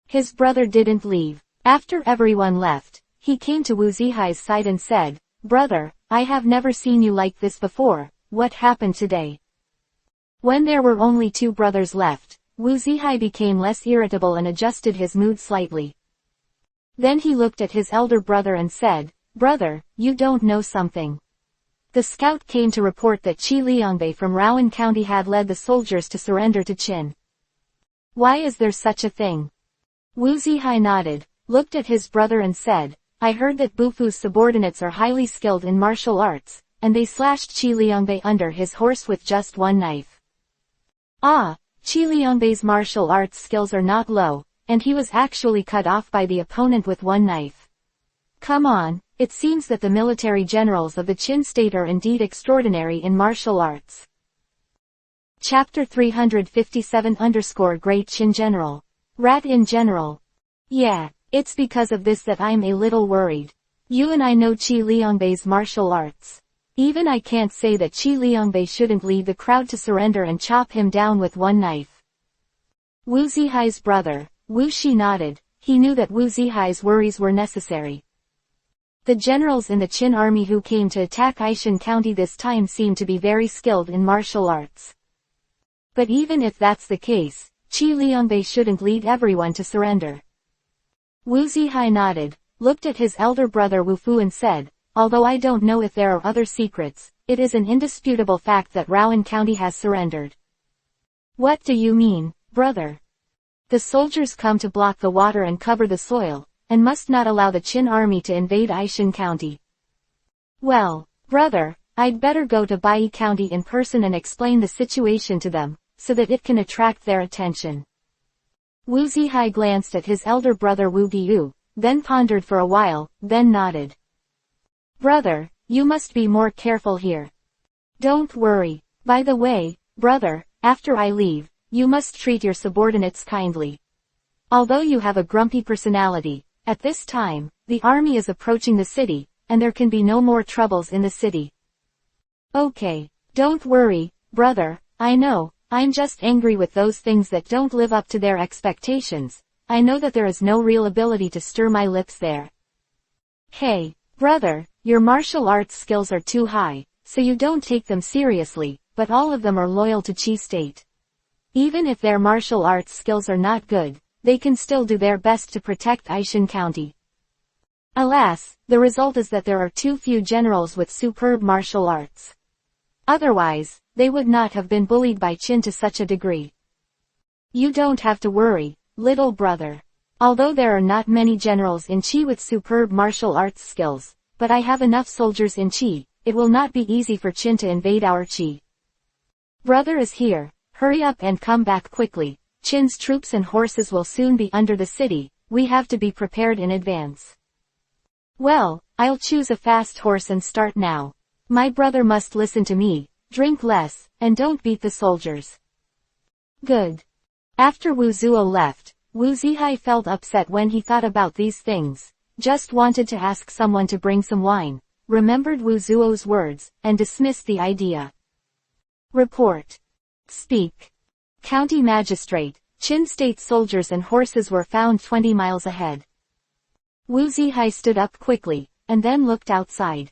His brother didn't leave. After everyone left, he came to Wu Zihai's side and said, "Brother, I have never seen you like this before. What happened today?" When there were only 2 brothers left, Wu Zihai became less irritable and adjusted his mood slightly. Then he looked at his elder brother and said, "Brother, you don't know something. The scout came to report that Qi Liangbei from Rowan County had led the soldiers to surrender to Qin. Why is there such a thing?" Wu Zihai nodded, looked at his brother and said, "I heard that Bufu's subordinates are highly skilled in martial arts, and they slashed Qi Liangbei under his horse with just 1 knife. Ah, Qi Liangbei's martial arts skills are not low, and he was actually cut off by the opponent with 1 knife. Come on, it seems that the military generals of the Qin state are indeed extraordinary in martial arts." Chapter 357 Great Qin General. Rat in general. Yeah, it's because of this that I'm a little worried. You and I know Qi Liangbei's martial arts. Even I can't say that Qi Liangbei shouldn't lead the crowd to surrender and chop him down with 1 knife. Wu Zihai's brother, Wu Shi nodded. He knew that Wu Zihai's worries were necessary. The generals in the Qin army who came to attack Aishan County this time seemed to be very skilled in martial arts. But even if that's the case, Qi Liangbei shouldn't lead everyone to surrender. Wu Zihai nodded, looked at his elder brother Wu Fu and said, "Although I don't know if there are other secrets, it is an indisputable fact that Rowan County has surrendered." "What do you mean, brother?" "The soldiers come to block the water and cover the soil, and must not allow the Qin army to invade Aishan County." "Well, brother, I'd better go to Bai County in person and explain the situation to them, so that it can attract their attention." Wu Zihai glanced at his elder brother Wu Giyu, then pondered for a while, then nodded. "Brother, you must be more careful here. Don't worry. By the way, brother, after I leave, you must treat your subordinates kindly. Although you have a grumpy personality, at this time, the army is approaching the city, and there can be no more troubles in the city." "Okay, don't worry, brother, I know, I'm just angry with those things that don't live up to their expectations. I know that there is no real ability to stir my lips there." "Hey, brother, your martial arts skills are too high, so you don't take them seriously, but all of them are loyal to Qi State. Even if their martial arts skills are not good, they can still do their best to protect Aishan County. Alas, the result is that there are too few generals with superb martial arts. Otherwise, they would not have been bullied by Qin to such a degree. You don't have to worry, little brother. Although there are not many generals in Qi with superb martial arts skills, but I have enough soldiers in Qi, it will not be easy for Qin to invade our Qi. Brother is here, hurry up and come back quickly. Qin's troops and horses will soon be under the city, we have to be prepared in advance." "Well, I'll choose a fast horse and start now. My brother must listen to me, drink less, and don't beat the soldiers." "Good." After Wu Zuo left, Wu Zihai felt upset when he thought about these things, just wanted to ask someone to bring some wine, remembered Wu Zuo's words, and dismissed the idea. Report. Speak. County Magistrate, Qin State soldiers and horses were found 20 miles ahead. Wu Zihai stood up quickly, and then looked outside.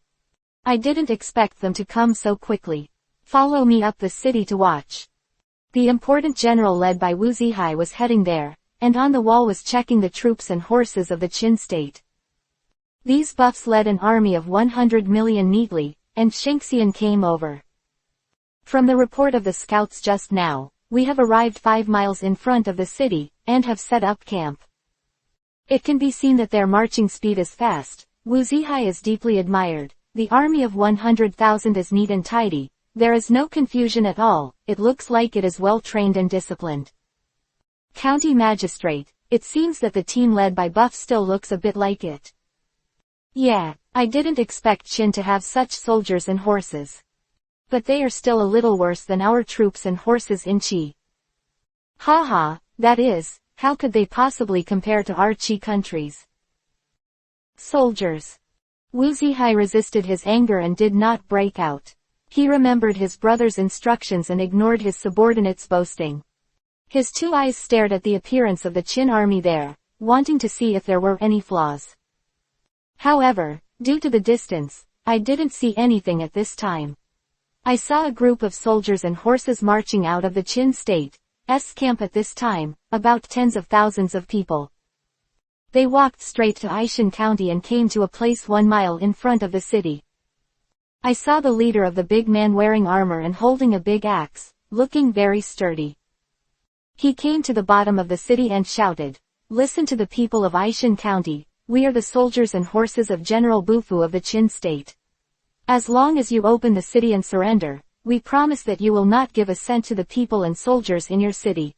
"I didn't expect them to come so quickly. Follow me up the city to watch." The important general led by Wu Zihai was heading there, and on the wall was checking the troops and horses of the Qin State. These buffs led an army of 100 million neatly, and Shengxian came over. "From the report of the scouts just now, we have arrived 5 miles in front of the city, and have set up camp. It can be seen that their marching speed is fast. Wu Zihai is deeply admired. The army of 100,000 is neat and tidy. There is no confusion at all, it looks like it is well trained and disciplined." County Magistrate, it seems that the team led by Buff still looks a bit like it. "Yeah, I didn't expect Qin to have such soldiers and horses. But they are still a little worse than our troops and horses in Qi." "Haha, that is, how could they possibly compare to our Qi countries?" Soldiers. Wu Zihai resisted his anger and did not break out. He remembered his brother's instructions and ignored his subordinates' boasting. His 2 eyes stared at the appearance of the Qin army there, wanting to see if there were any flaws. However, due to the distance, I didn't see anything at this time. I saw a group of soldiers and horses marching out of the Qin State's camp at this time, about tens of thousands of people. They walked straight to Aishan County and came to a place 1 mile in front of the city. I saw the leader of the big man wearing armor and holding a big axe, looking very sturdy. He came to the bottom of the city and shouted, "Listen to the people of Aishan County, we are the soldiers and horses of General Bufu of the Qin State. As long as you open the city and surrender, we promise that you will not give a cent to the people and soldiers in your city."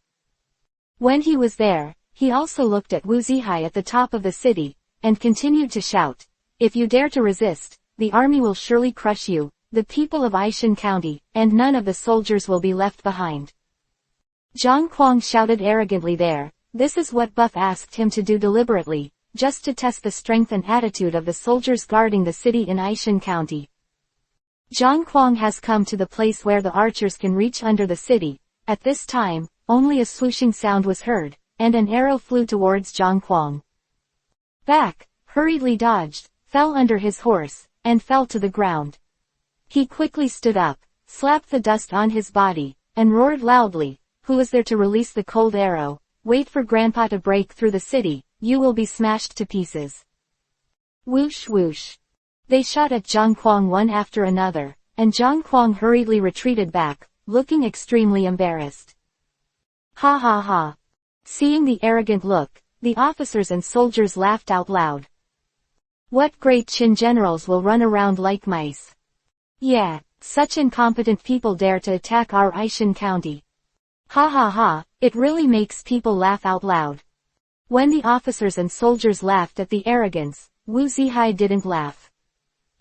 When he was there, he also looked at Wu Zihai at the top of the city, and continued to shout, "If you dare to resist, the army will surely crush you, the people of Aishan County, and none of the soldiers will be left behind." Zhang Kuang shouted arrogantly there, "This is what Buff asked him to do deliberately, just to test the strength and attitude of the soldiers guarding the city in Aishan County. Zhang Kuang has come to the place where the archers can reach under the city." At this time, only a swooshing sound was heard, and an arrow flew towards Zhang Kuang. Back, hurriedly dodged, fell under his horse, and fell to the ground. He quickly stood up, slapped the dust on his body, and roared loudly, "Who is there to release the cold arrow? Wait for Grandpa to break through the city, you will be smashed to pieces." Whoosh whoosh. They shot at Zhang Kuang one after another, and Zhang Kuang hurriedly retreated back, looking extremely embarrassed. Ha ha ha. Seeing the arrogant look, the officers and soldiers laughed out loud. What great Qin generals will run around like mice? Yeah, such incompetent people dare to attack our Aishan County. Ha ha ha, it really makes people laugh out loud. When the officers and soldiers laughed at the arrogance, Wu Zihai didn't laugh.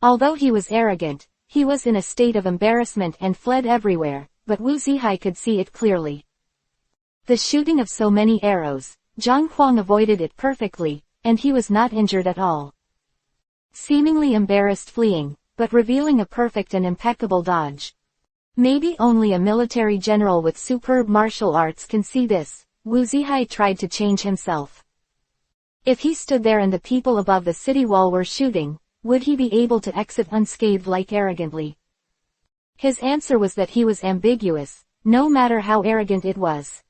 Although he was arrogant, he was in a state of embarrassment and fled everywhere, but Wu Zihai could see it clearly. The shooting of so many arrows, Zhang Kuang avoided it perfectly, and he was not injured at all. Seemingly embarrassed fleeing, but revealing a perfect and impeccable dodge. Maybe only a military general with superb martial arts can see this. Wu Zihai tried to change himself. If he stood there and the people above the city wall were shooting, would he be able to exit unscathed like arrogantly? His answer was that he was ambiguous, no matter how arrogant it was.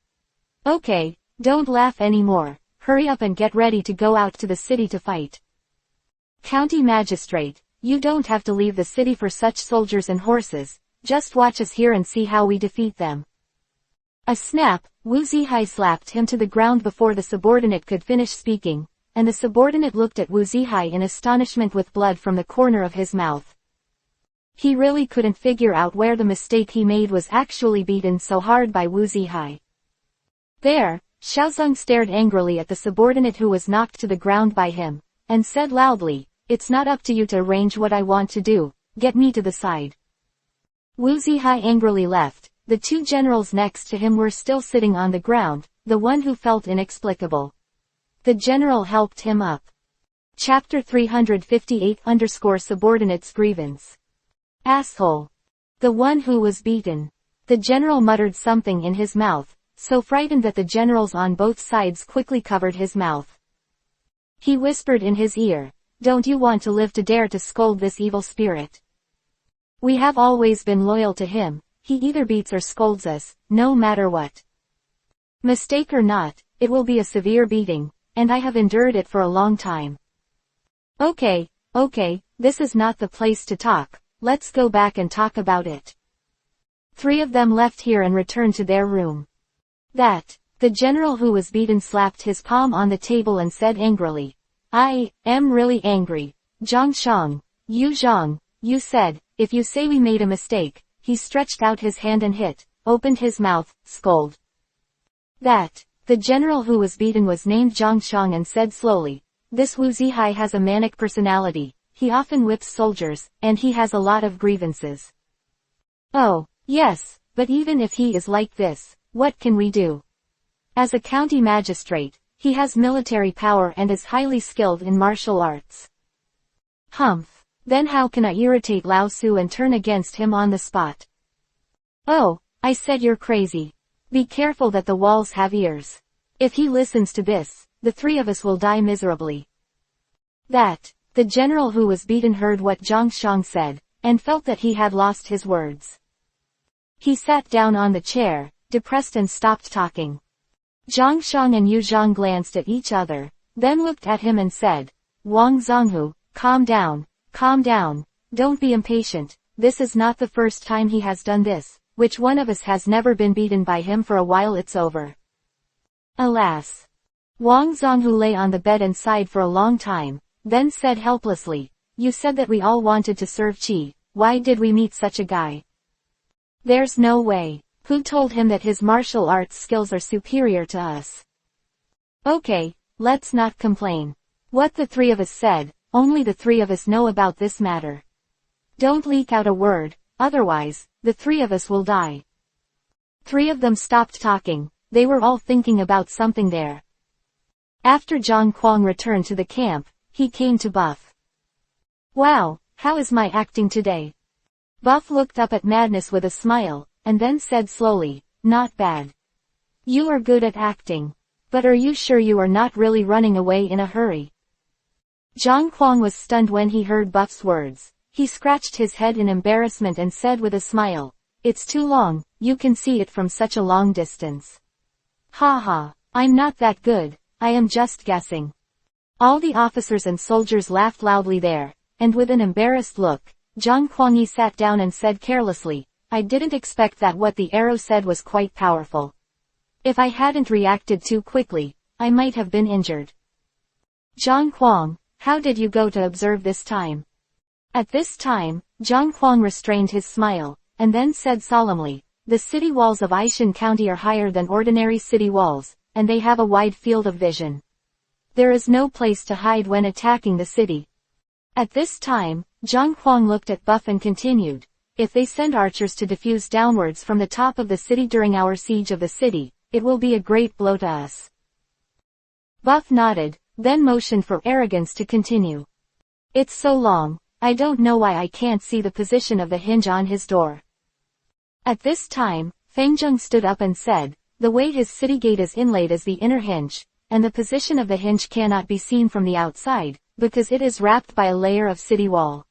Okay, don't laugh anymore, hurry up and get ready to go out to the city to fight. County Magistrate, you don't have to leave the city for such soldiers and horses, just watch us here and see how we defeat them. A snap, Wu Zihai slapped him to the ground before the subordinate could finish speaking, and the subordinate looked at Wu Zihai in astonishment with blood from the corner of his mouth. He really couldn't figure out where the mistake he made was actually beaten so hard by Wu Zihai. There, Xiaozong stared angrily at the subordinate who was knocked to the ground by him, and said loudly, "It's not up to you to arrange what I want to do, get me to the side." Wu Zihai angrily left. The two generals next to him were still sitting on the ground, the one who felt inexplicable. The general helped him up. Chapter 358_Subordinate's Grievance. Asshole. The one who was beaten. The general muttered something in his mouth, so frightened that the generals on both sides quickly covered his mouth. He whispered in his ear, "Don't you want to live to dare to scold this evil spirit? We have always been loyal to him. He either beats or scolds us, no matter what. Mistake or not, it will be a severe beating, and I have endured it for a long time. Okay, this is not the place to talk, let's go back and talk about it." 3 of them left here and returned to their room. The general who was beaten slapped his palm on the table and said angrily, "I am really angry. Zhang Shang, you Zhang, you said, if you say we made a mistake." He stretched out his hand and opened his mouth, scold. The general who was beaten was named Zhang Shang and said slowly, "This Wu Zihai has a manic personality, he often whips soldiers, and he has a lot of grievances." "Oh, yes, but even if he is like this, what can we do? As a county magistrate, he has military power and is highly skilled in martial arts." "Humph. Then how can I irritate Lao Su and turn against him on the spot?" "Oh, I said you're crazy. Be careful that the walls have ears. If he listens to this, the 3 of us will die miserably." The general who was beaten heard what Zhang Shang said, and felt that he had lost his words. He sat down on the chair, depressed, and stopped talking. Zhang Shang and Yu Zhang glanced at each other, then looked at him and said, Wang Zhonghu, calm down, don't be impatient, this is not the first time he has done this, which one of us has never been beaten by him? For a while it's over. Alas. Wang Zhonghu lay on the bed and sighed for a long time, then said helplessly, you said that we all wanted to serve Qi, why did we meet such a guy? There's no way. Who told him that his martial arts skills are superior to us? Okay, let's not complain. What the three of us said, only the three of us know about this matter. Don't leak out a word, otherwise, the three of us will die. Three of them stopped talking, they were all thinking about something there. After Zhang Kuang returned to the camp, he came to Buff. Wow, how is my acting today? Buff looked up at Madness with a smile, and then said slowly, not bad. You are good at acting. But are you sure you are not really running away in a hurry? Zhang Kuang was stunned when he heard Buff's words. He scratched his head in embarrassment and said with a smile, it's too long, you can see it from such a long distance. Ha ha, I'm not that good, I am just guessing. All the officers and soldiers laughed loudly there, and with an embarrassed look, Zhang Kuangyi sat down and said carelessly, I didn't expect that. What the arrow said was quite powerful. If I hadn't reacted too quickly, I might have been injured. Zhang Kuang, how did you go to observe this time? At this time, Zhang Kuang restrained his smile, and then said solemnly, the city walls of Aishan County are higher than ordinary city walls, and they have a wide field of vision. There is no place to hide when attacking the city. At this time, Zhang Kuang looked at Buff and continued, if they send archers to diffuse downwards from the top of the city during our siege of the city, it will be a great blow to us. Buff nodded, then motioned for Arrogance to continue. It's so long, I don't know why I can't see the position of the hinge on his door. At this time, Fengzheng stood up and said, the way his city gate is inlaid is the inner hinge, and the position of the hinge cannot be seen from the outside, because it is wrapped by a layer of city wall.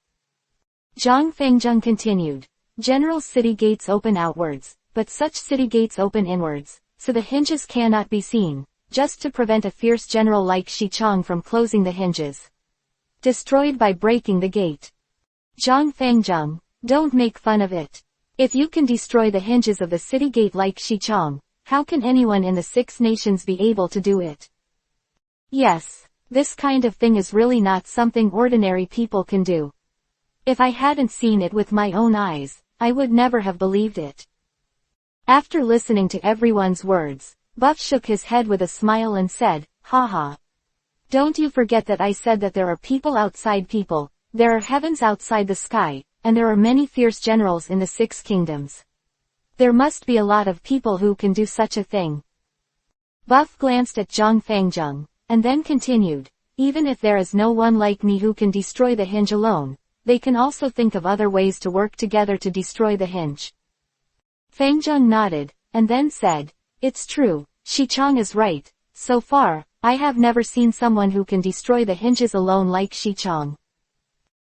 Zhang Fengzheng continued, general city gates open outwards, but such city gates open inwards, so the hinges cannot be seen, just to prevent a fierce general like Xichang from closing the hinges. Destroyed by breaking the gate. Zhang Fengzheng, don't make fun of it. If you can destroy the hinges of the city gate like Xichang, how can anyone in the 6 nations be able to do it? Yes, this kind of thing is really not something ordinary people can do. If I hadn't seen it with my own eyes, I would never have believed it. After listening to everyone's words, Buff shook his head with a smile and said, haha. Don't you forget that I said that there are people outside people, there are heavens outside the sky, and there are many fierce generals in the 6 kingdoms. There must be a lot of people who can do such a thing. Buff glanced at Zhang Fengzheng, and then continued, even if there is no one like me who can destroy the hinge alone, they can also think of other ways to work together to destroy the hinge. Fengzheng nodded, and then said, it's true, Xichang is right, so far, I have never seen someone who can destroy the hinges alone like Xichang.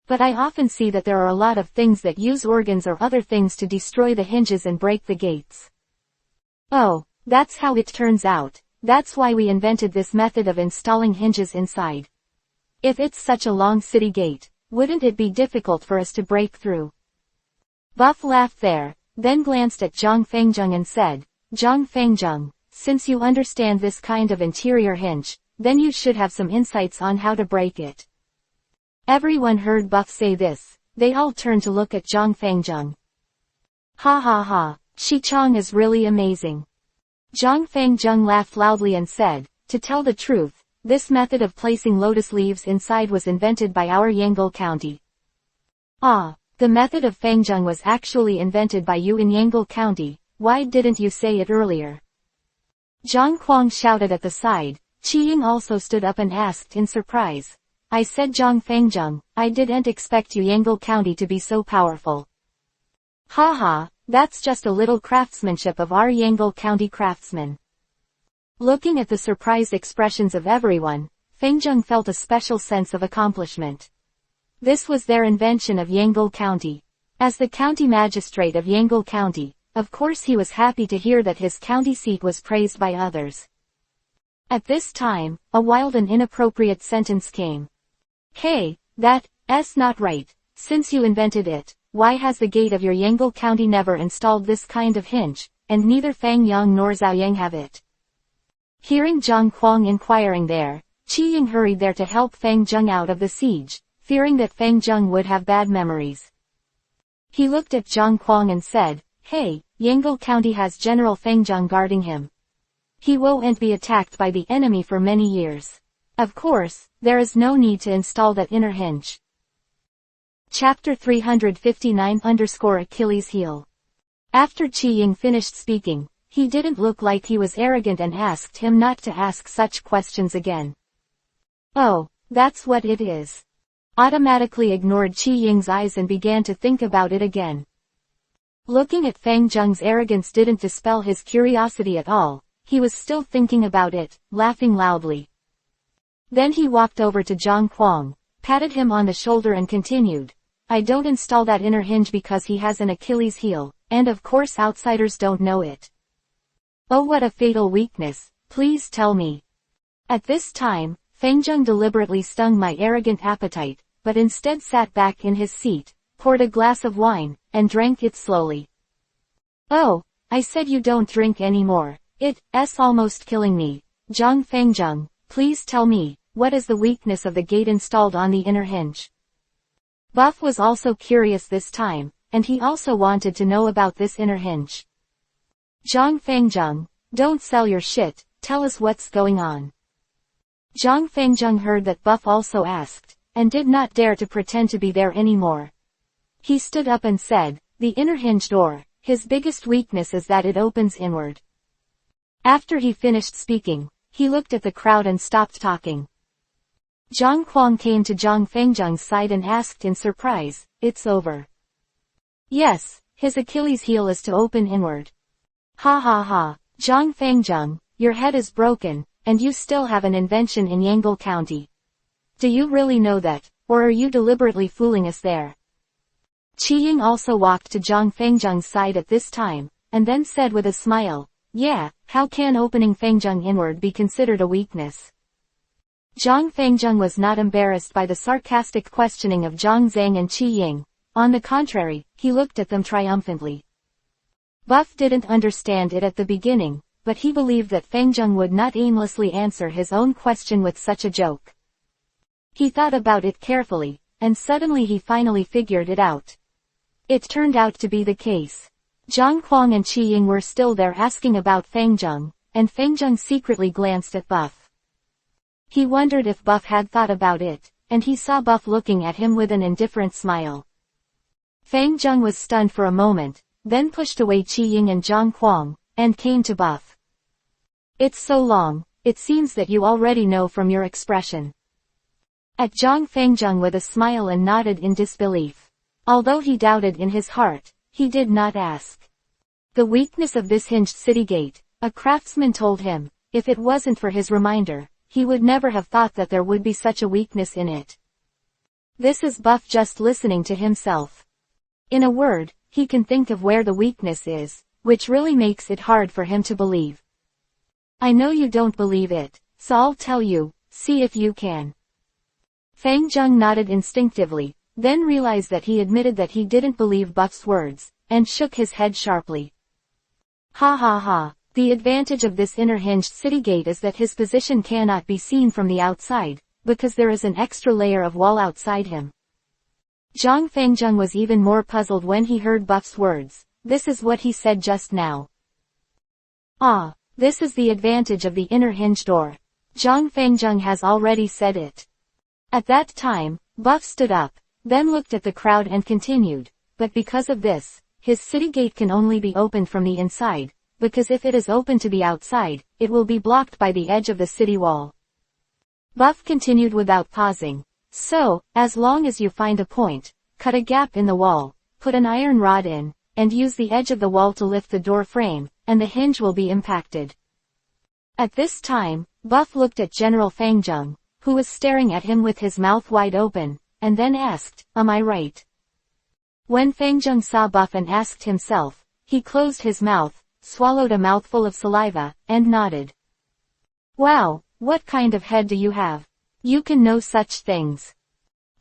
But I often see that there are a lot of things that use organs or other things to destroy the hinges and break the gates. Oh, that's how it turns out, that's why we invented this method of installing hinges inside. If it's such a long city gate, wouldn't it be difficult for us to break through? Buff laughed there, then glanced at Zhang Fengzheng and said, Zhang Fengzheng, since you understand this kind of interior hinge, then you should have some insights on how to break it. Everyone heard Buff say this, they all turned to look at Zhang Fengzheng. Ha ha ha, Xichang is really amazing. Zhang Fengzheng laughed loudly and said, to tell the truth, this method of placing lotus leaves inside was invented by our Yangle County. Ah, the method of Fengzheng was actually invented by you in Yangle County, why didn't you say it earlier? Zhang Kuang shouted at the side. Qiying also stood up and asked in surprise. I said Zhang Fengzheng, I didn't expect you Yangle County to be so powerful. Haha, that's just a little craftsmanship of our Yangle County craftsmen. Looking at the surprised expressions of everyone, Fengzheng felt a special sense of accomplishment. This was their invention of Yangle County. As the county magistrate of Yangle County, of course he was happy to hear that his county seat was praised by others. At this time, a wild and inappropriate sentence came. Hey, that's not right. Since you invented it, why has the gate of your Yangle County never installed this kind of hinge, and neither Fang Yang nor Zhao Yang have it? Hearing Zhang Kuang inquiring there, Qi Ying hurried there to help Fang Zheng out of the siege, fearing that Fang Zheng would have bad memories. He looked at Zhang Kuang and said, Hey, Yangle County has General Fang Zheng guarding him. He won't be attacked by the enemy for many years. Of course, there is no need to install that inner hinge. Chapter 359 Achilles heel. After Qi Ying finished speaking, he didn't look like he was arrogant and asked him not to ask such questions again. Oh, that's what it is. Automatically ignored Qi Ying's eyes and began to think about it again. Looking at Fang Zheng's arrogance didn't dispel his curiosity at all, he was still thinking about it, laughing loudly. Then he walked over to Zhang Kuang, patted him on the shoulder and continued, I don't install that inner hinge because he has an Achilles heel, and of course outsiders don't know it. Oh, what a fatal weakness, please tell me. At this time, Fang Zheng deliberately stung my arrogant appetite, but instead sat back in his seat, poured a glass of wine, and drank it slowly. Oh, I said you don't drink anymore, it's almost killing me. Fang Zheng, please tell me, what is the weakness of the gate installed on the inner hinge? Buff was also curious this time, and he also wanted to know about this inner hinge. Fang Zheng, don't sell your shit, tell us what's going on. Fang Zheng heard that Buff also asked, and did not dare to pretend to be there anymore. He stood up and said, the inner hinge door, his biggest weakness is that it opens inward. After he finished speaking, he looked at the crowd and stopped talking. Zhang Kuang came to Fang Zheng's side and asked in surprise, it's over. Yes, his Achilles heel is to open inward. Ha ha ha, Fang Zheng, your head is broken, and you still have an invention in Yangle County. Do you really know that, or are you deliberately fooling us there? Qi Ying also walked to Fang Zheng's side at this time, and then said with a smile, yeah, how can opening Fang Zheng inward be considered a weakness? Fang Zheng was not embarrassed by the sarcastic questioning of Zhang Zhang and Qi Ying. On the contrary, he looked at them triumphantly. Buff didn't understand it at the beginning, but he believed that Fang Zheng would not aimlessly answer his own question with such a joke. He thought about it carefully, and suddenly he finally figured it out. It turned out to be the case. Zhang Kuang and Qi Ying were still there asking about Fang Zheng, and Fang Zheng secretly glanced at Buff. He wondered if Buff had thought about it, and he saw Buff looking at him with an indifferent smile. Fang Zheng was stunned for a moment, then pushed away Qi Ying and Zhang Kuang, and came to Buff. It's so long, it seems that you already know from your expression. At Fang Zheng with a smile and nodded in disbelief. Although he doubted in his heart, he did not ask. The weakness of this hinged city gate, a craftsman told him, if it wasn't for his reminder, he would never have thought that there would be such a weakness in it. This is Buff just listening to himself. In a word, he can think of where the weakness is, which really makes it hard for him to believe. I know you don't believe it, so I'll tell you, see if you can. Fang Zheng nodded instinctively, then realized that he admitted that he didn't believe Buff's words, and shook his head sharply. Ha ha ha, the advantage of this inner hinged city gate is that his position cannot be seen from the outside, because there is an extra layer of wall outside him. Fang Zheng was even more puzzled when he heard Buff's words. This is what he said just now. Ah, this is the advantage of the inner hinge door. Fang Zheng has already said it. At that time, Buff stood up, then looked at the crowd and continued, but because of this, his city gate can only be opened from the inside, because if it is open to the outside, it will be blocked by the edge of the city wall. Buff continued without pausing. So, as long as you find a point, cut a gap in the wall, put an iron rod in, and use the edge of the wall to lift the door frame, and the hinge will be impacted. At this time, Buff looked at General Fang Zheng, who was staring at him with his mouth wide open, and then asked, am I right? When Fang Zheng saw Buff and asked himself, He closed his mouth, swallowed a mouthful of saliva, and nodded. Wow, what kind of head do you have? You can know such things.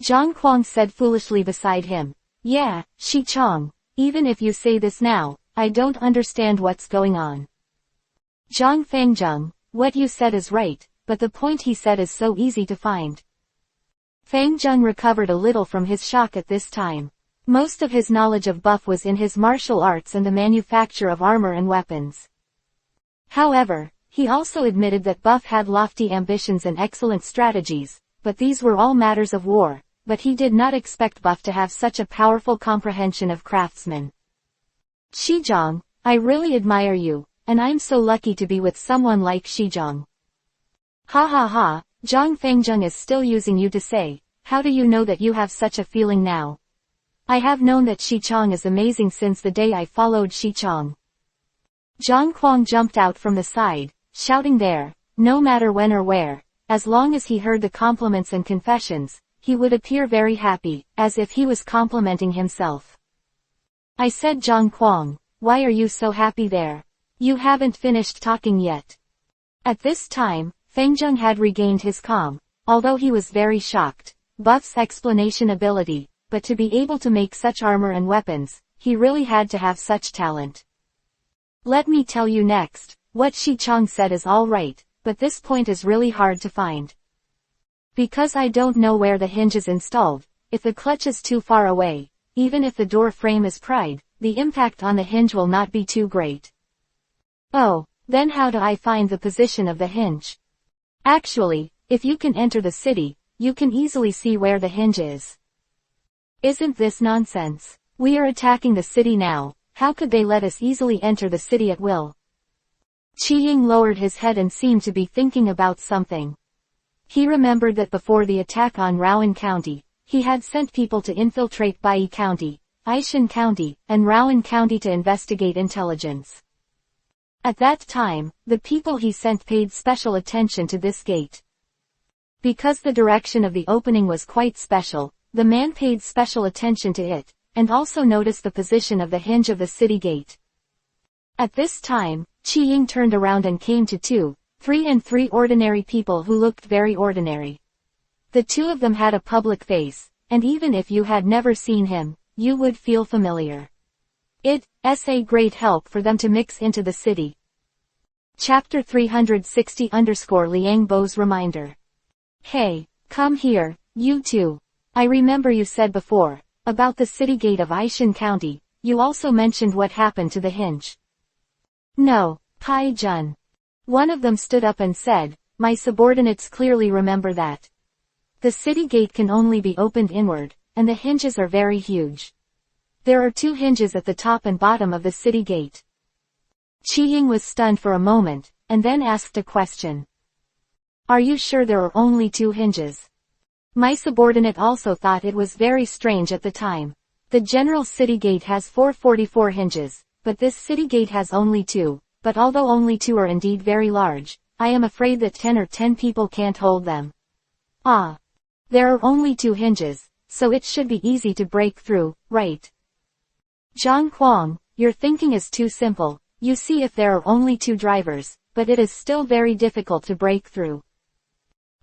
Zhang Kuang said foolishly beside him. Yeah, Shi Chong, even if you say this now, I don't understand what's going on. Zhang Fangjung, what you said is right, but the point he said is so easy to find. Fangjung recovered a little from his shock at this time. Most of his knowledge of buff was in his martial arts and the manufacture of armor and weapons. However, he also admitted that Buff had lofty ambitions and excellent strategies, but these were all matters of war, but he did not expect Buff to have such a powerful comprehension of craftsmen. Shizhong, I really admire you, and I'm so lucky to be with someone like Shizhong. Ha ha ha, Zhang Fangjung is still using you to say, how do you know that you have such a feeling now? I have known that Shichong is amazing since the day I followed Shichong. Zhang Kuang jumped out from the side, shouting there, no matter when or where, as long as he heard the compliments and confessions, he would appear very happy, as if he was complimenting himself. I said Zhang Kuang, why are you so happy there? You haven't finished talking yet. At this time, Fangjung had regained his calm, although he was very shocked. Buff's explanation ability, but to be able to make such armor and weapons, he really had to have such talent. Let me tell you next. What Shi Chong said is all right, but this point is really hard to find. Because I don't know where the hinge is installed, if the clutch is too far away, even if the door frame is pried, the impact on the hinge will not be too great. Oh, then how do I find the position of the hinge? Actually, if you can enter the city, you can easily see where the hinge is. Isn't this nonsense? We are attacking the city now, how could they let us easily enter the city at will? Qi Ying lowered his head and seemed to be thinking about something. He remembered that before the attack on Rowan County, he had sent people to infiltrate Bai County, Aishan County, and Rowan County to investigate intelligence. At that time, the people he sent paid special attention to this gate. Because the direction of the opening was quite special, the man paid special attention to it, and also noticed the position of the hinge of the city gate. At this time, Qi Ying turned around and came to 2, 3 and 3 ordinary people who looked very ordinary. The two of them had a public face, and even if you had never seen him, you would feel familiar. It's a great help for them to mix into the city. Chapter 360 _ Bo's reminder. Hey, come here, you two. I remember you said before, about the city gate of Aishan County, you also mentioned what happened to the hinge. No, Pai Jun. One of them stood up and said, my subordinates clearly remember that. The city gate can only be opened inward, and the hinges are very huge. There are 2 hinges at the top and bottom of the city gate. Qi Ying was stunned for a moment, and then asked a question. Are you sure there are only 2 hinges? My subordinate also thought it was very strange at the time. The general city gate has 444 hinges. But this city gate has only 2, but although only 2 are indeed very large, I am afraid that 10 or 10 people can't hold them. Ah. There are only 2 hinges, so it should be easy to break through, right? Zhang Kuang, your thinking is too simple. You see, if there are only 2 drivers, but it is still very difficult to break through.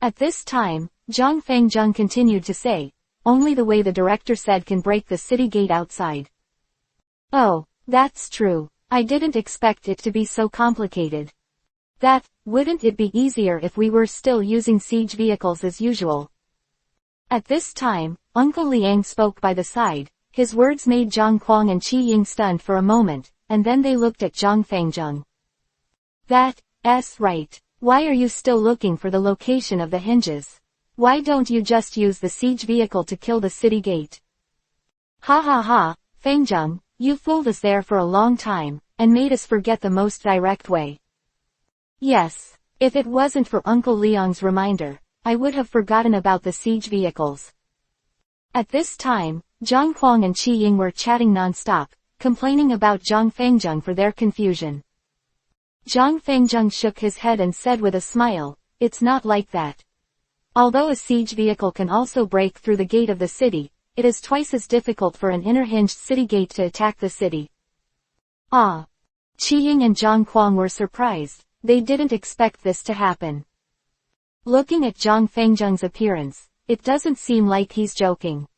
At this time, Zhang Fangjung continued to say, only the way the director said can break the city gate outside. Oh. That's true. I didn't expect it to be so complicated. Wouldn't it be easier if we were still using siege vehicles as usual? At this time, Uncle Liang spoke by the side. His words made Zhang Kuang and Qi Ying stunned for a moment, and then they looked at Zhang Fangjung. That's right. Why are you still looking for the location of the hinges? Why don't you just use the siege vehicle to kill the city gate? Ha ha ha, Fangjung. You fooled us there for a long time, and made us forget the most direct way. Yes, if it wasn't for Uncle Liang's reminder, I would have forgotten about the siege vehicles. At this time, Zhang Kuang and Qi Ying were chatting non-stop, complaining about Zhang Fangjung for their confusion. Zhang Fangjung shook his head and said with a smile, it's not like that. Although a siege vehicle can also break through the gate of the city, it is twice as difficult for an inner hinged city gate to attack the city. Ah! Qiying and Zhang Kuang were surprised. They didn't expect this to happen. Looking at Zhang Fengjung's appearance, it doesn't seem like he's joking.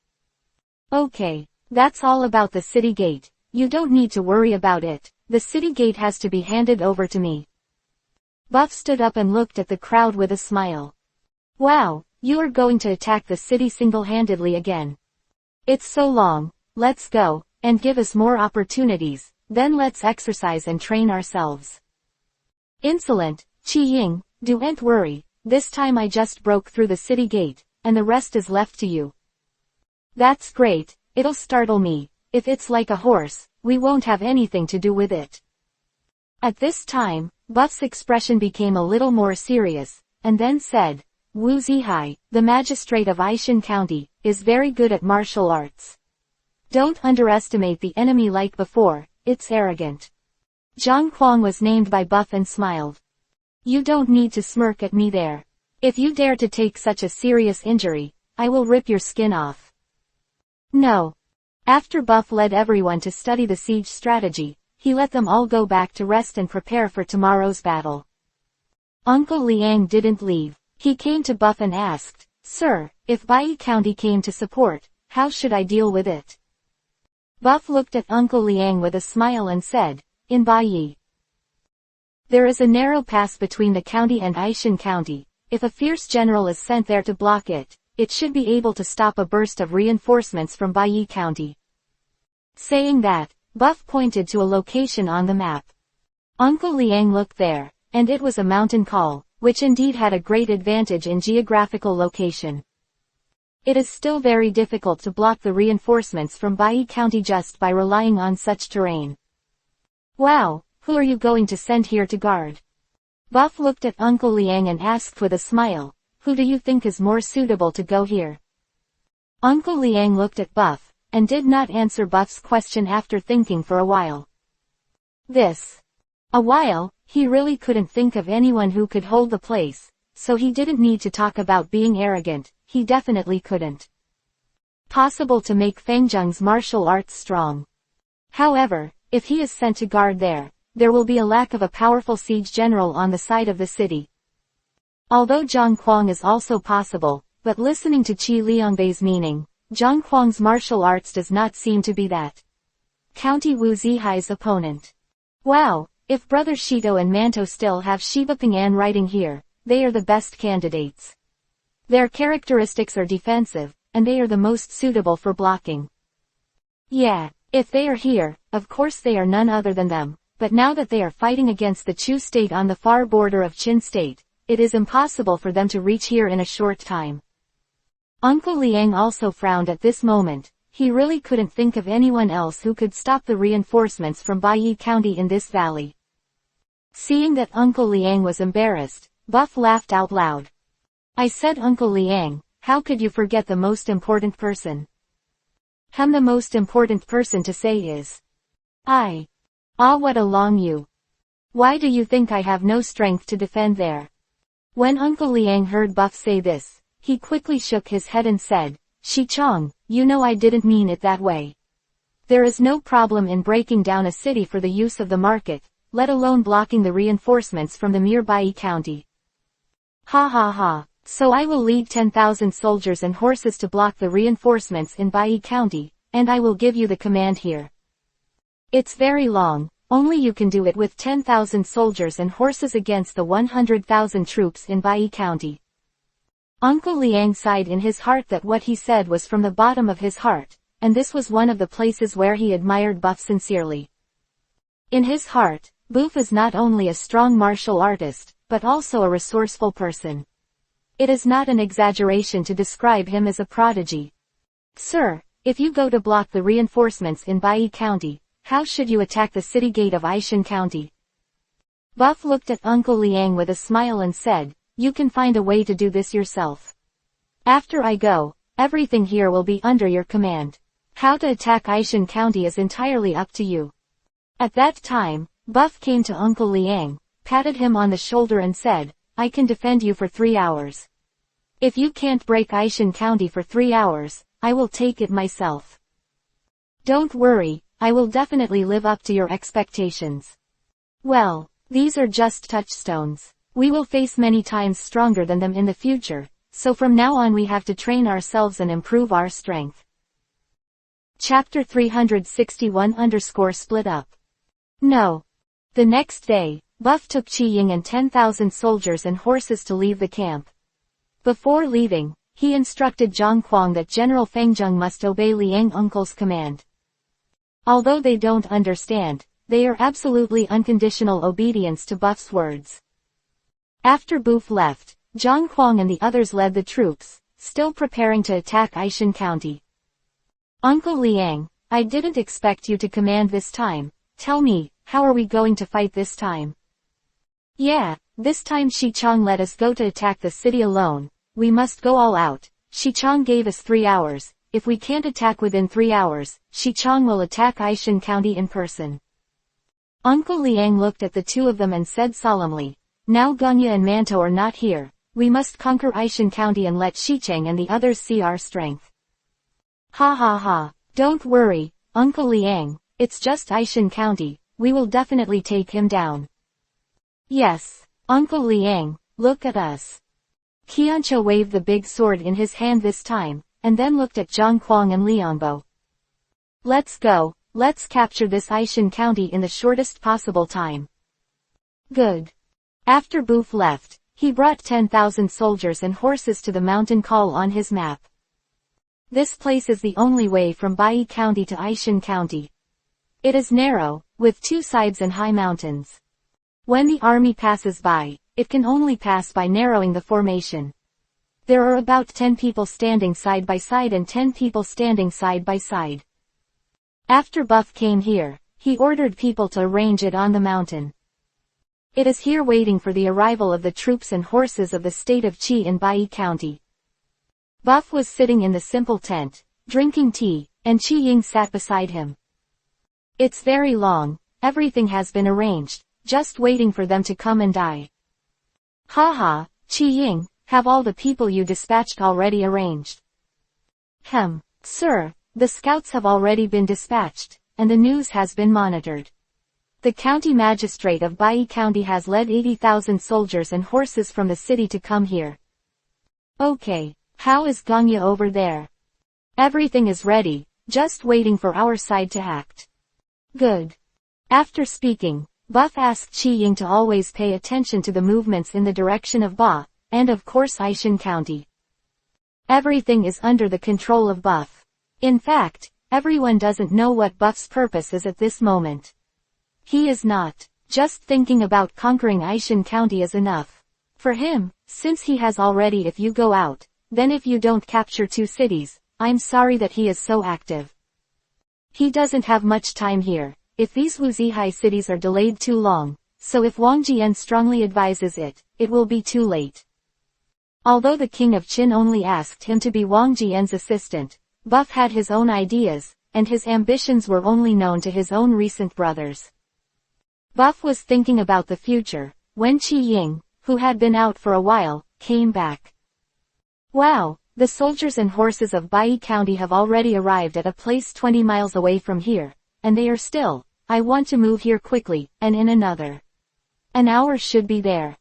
Okay, that's all about the city gate. You don't need to worry about it. The city gate has to be handed over to me. Buff stood up and looked at the crowd with a smile. Wow, you are going to attack the city single-handedly again. It's so long. Let's go, and give us more opportunities, then let's exercise and train ourselves. Insolent, Qiying, don't worry, this time I just broke through the city gate, and the rest is left to you. That's great, it'll startle me. If it's like a horse, we won't have anything to do with it. At this time, Buff's expression became a little more serious, and then said, Wu Zihai, the magistrate of Aishan County, is very good at martial arts. Don't underestimate the enemy like before, it's arrogant. Zhang Kuang was named by Buff and smiled. You don't need to smirk at me there. If you dare to take such a serious injury, I will rip your skin off. No. After Buff led everyone to study the siege strategy, he let them all go back to rest and prepare for tomorrow's battle. Uncle Liang didn't leave. He came to Buff and asked, Sir, if Bai County came to support, how should I deal with it? Buff looked at Uncle Liang with a smile and said, In Bai, there is a narrow pass between the county and Aishan County. If a fierce general is sent there to block it, it should be able to stop a burst of reinforcements from Bai County. Saying that, Buff pointed to a location on the map. Uncle Liang looked there, and it was a mountain col, which indeed had a great advantage in geographical location. It is still very difficult to block the reinforcements from Bai County just by relying on such terrain. Wow, who are you going to send here to guard? Buff looked at Uncle Liang and asked with a smile, Who do you think is more suitable to go here? Uncle Liang looked at Buff, and did not answer Buff's question after thinking for a while. A while, he really couldn't think of anyone who could hold the place, so he didn't need to talk about being arrogant, he definitely couldn't. Possible to make Fengjung's martial arts strong. However, if he is sent to guard there will be a lack of a powerful siege general on the side of the city. Although Zhang Kuang is also possible, but listening to Qi Liangbei's meaning, Zhang Kuang's martial arts does not seem to be that. County Wu Zihai's opponent. Wow, if Brother Shito and Manto still have Shiba Ping'an writing here, they are the best candidates. Their characteristics are defensive, and they are the most suitable for blocking. Yeah, if they are here, of course they are none other than them, but now that they are fighting against the Chu state on the far border of Qin state, it is impossible for them to reach here in a short time. Uncle Liang also frowned at this moment. He really couldn't think of anyone else who could stop the reinforcements from Bai County in this valley. Seeing that Uncle Liang was embarrassed, Buff laughed out loud. I said, Uncle Liang, how could you forget the most important person? The most important person to say is I. Ah, what a long you. Why do you think I have no strength to defend there? When Uncle Liang heard Buff say this, he quickly shook his head and said, Shi Chong, you know I didn't mean it that way. There is no problem in breaking down a city for the use of the market, let alone blocking the reinforcements from the mere Bai County. Ha ha ha, so I will lead 10,000 soldiers and horses to block the reinforcements in Bai County, and I will give you the command here. It's very long, only you can do it with 10,000 soldiers and horses against the 100,000 troops in Bai County. Uncle Liang sighed in his heart that what he said was from the bottom of his heart, and this was one of the places where he admired Buff sincerely. In his heart, Buff is not only a strong martial artist, but also a resourceful person. It is not an exaggeration to describe him as a prodigy. Sir, if you go to block the reinforcements in Bai County, how should you attack the city gate of Aishan County? Buff looked at Uncle Liang with a smile and said, You can find a way to do this yourself. After I go, everything here will be under your command. How to attack Aishan County is entirely up to you. At that time, Buff came to Uncle Liang, patted him on the shoulder and said, I can defend you for 3 hours. If you can't break Aishan County for 3 hours, I will take it myself. Don't worry, I will definitely live up to your expectations. Well, these are just touchstones. We will face many times stronger than them in the future, so from now on we have to train ourselves and improve our strength. Chapter 361_split up. No. The next day, Buff took Qi Ying and 10,000 soldiers and horses to leave the camp. Before leaving, he instructed Zhang Kuang that General Feng Zheng must obey Liang Uncle's command. Although they don't understand, they are absolutely unconditional obedience to Buff's words. After Buff left, Zhang Kuang and the others led the troops, still preparing to attack Aishan County. Uncle Liang, I didn't expect you to command this time. Tell me, how are we going to fight this time? Yeah, this time Shi Chong let us go to attack the city alone. We must go all out. Shi Chong gave us 3 hours. If we can't attack within 3 hours, Shi Chong will attack Aishan County in person. Uncle Liang looked at the two of them and said solemnly, now Ganya and Manto are not here. We must conquer Aishan County and let Shicheng and the others see our strength. Ha ha ha. Don't worry, Uncle Liang, it's just Aishan County. We will definitely take him down. Yes, Uncle Liang, look at us. Qiancho waved the big sword in his hand this time, and then looked at Zhang Kuang and Liangbo. Let's go, let's capture this Aishan County in the shortest possible time. Good. After Buff left, he brought 10,000 soldiers and horses to the mountain call on his map. This place is the only way from Bai County to Aishan County. It is narrow, with 2 sides and high mountains. When the army passes by, it can only pass by narrowing the formation. There are about 10 people standing side by side and 10 people standing side by side. After Buff came here, he ordered people to arrange it on the mountain. It is here waiting for the arrival of the troops and horses of the state of Qi in Bai County. Buff was sitting in the simple tent, drinking tea, and Qi Ying sat beside him. It's very long, everything has been arranged, just waiting for them to come and die. Ha, Qi Ying, have all the people you dispatched already arranged? Sir, the scouts have already been dispatched, and the news has been monitored. The county magistrate of Bai County has led 80,000 soldiers and horses from the city to come here. Okay, how is Ganya over there? Everything is ready, just waiting for our side to act. Good. After speaking, Buff asked Qi Ying to always pay attention to the movements in the direction of Ba, and of course Aishan County. Everything is under the control of Buff. In fact, everyone doesn't know what Buff's purpose is at this moment. He is not. Just thinking about conquering Aishan County is enough. For him, since he has already if you go out, then if you don't capture 2 cities, I'm sorry that he is so active. He doesn't have much time here, if these Wuzihai cities are delayed too long, so if Wang Jian strongly advises it, it will be too late. Although the king of Qin only asked him to be Wang Jian's assistant, Buff had his own ideas, and his ambitions were only known to his own recent brothers. Buff was thinking about the future, when Qi Ying, who had been out for a while, came back. Wow, the soldiers and horses of Bai County have already arrived at a place 20 miles away from here, and they are still. I want to move here quickly, and in an hour should be there.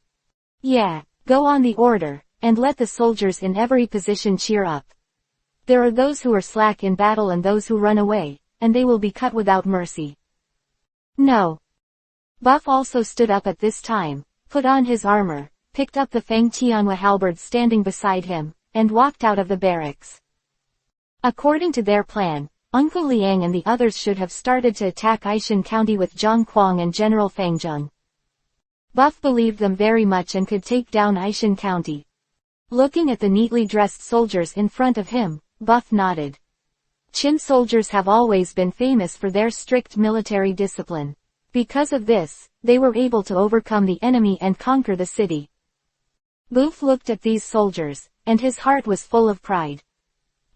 Yeah, go on the order, and let the soldiers in every position cheer up. There are those who are slack in battle and those who run away, and they will be cut without mercy. No. Buff also stood up at this time, put on his armor, picked up the Feng Tianhua halberd standing beside him, and walked out of the barracks. According to their plan, Uncle Liang and the others should have started to attack Aishan County with Zhang Kuang and General Feng Zheng. Buff believed them very much and could take down Aishan County. Looking at the neatly dressed soldiers in front of him, Buff nodded. Qin soldiers have always been famous for their strict military discipline. Because of this, they were able to overcome the enemy and conquer the city. Buff looked at these soldiers, and his heart was full of pride.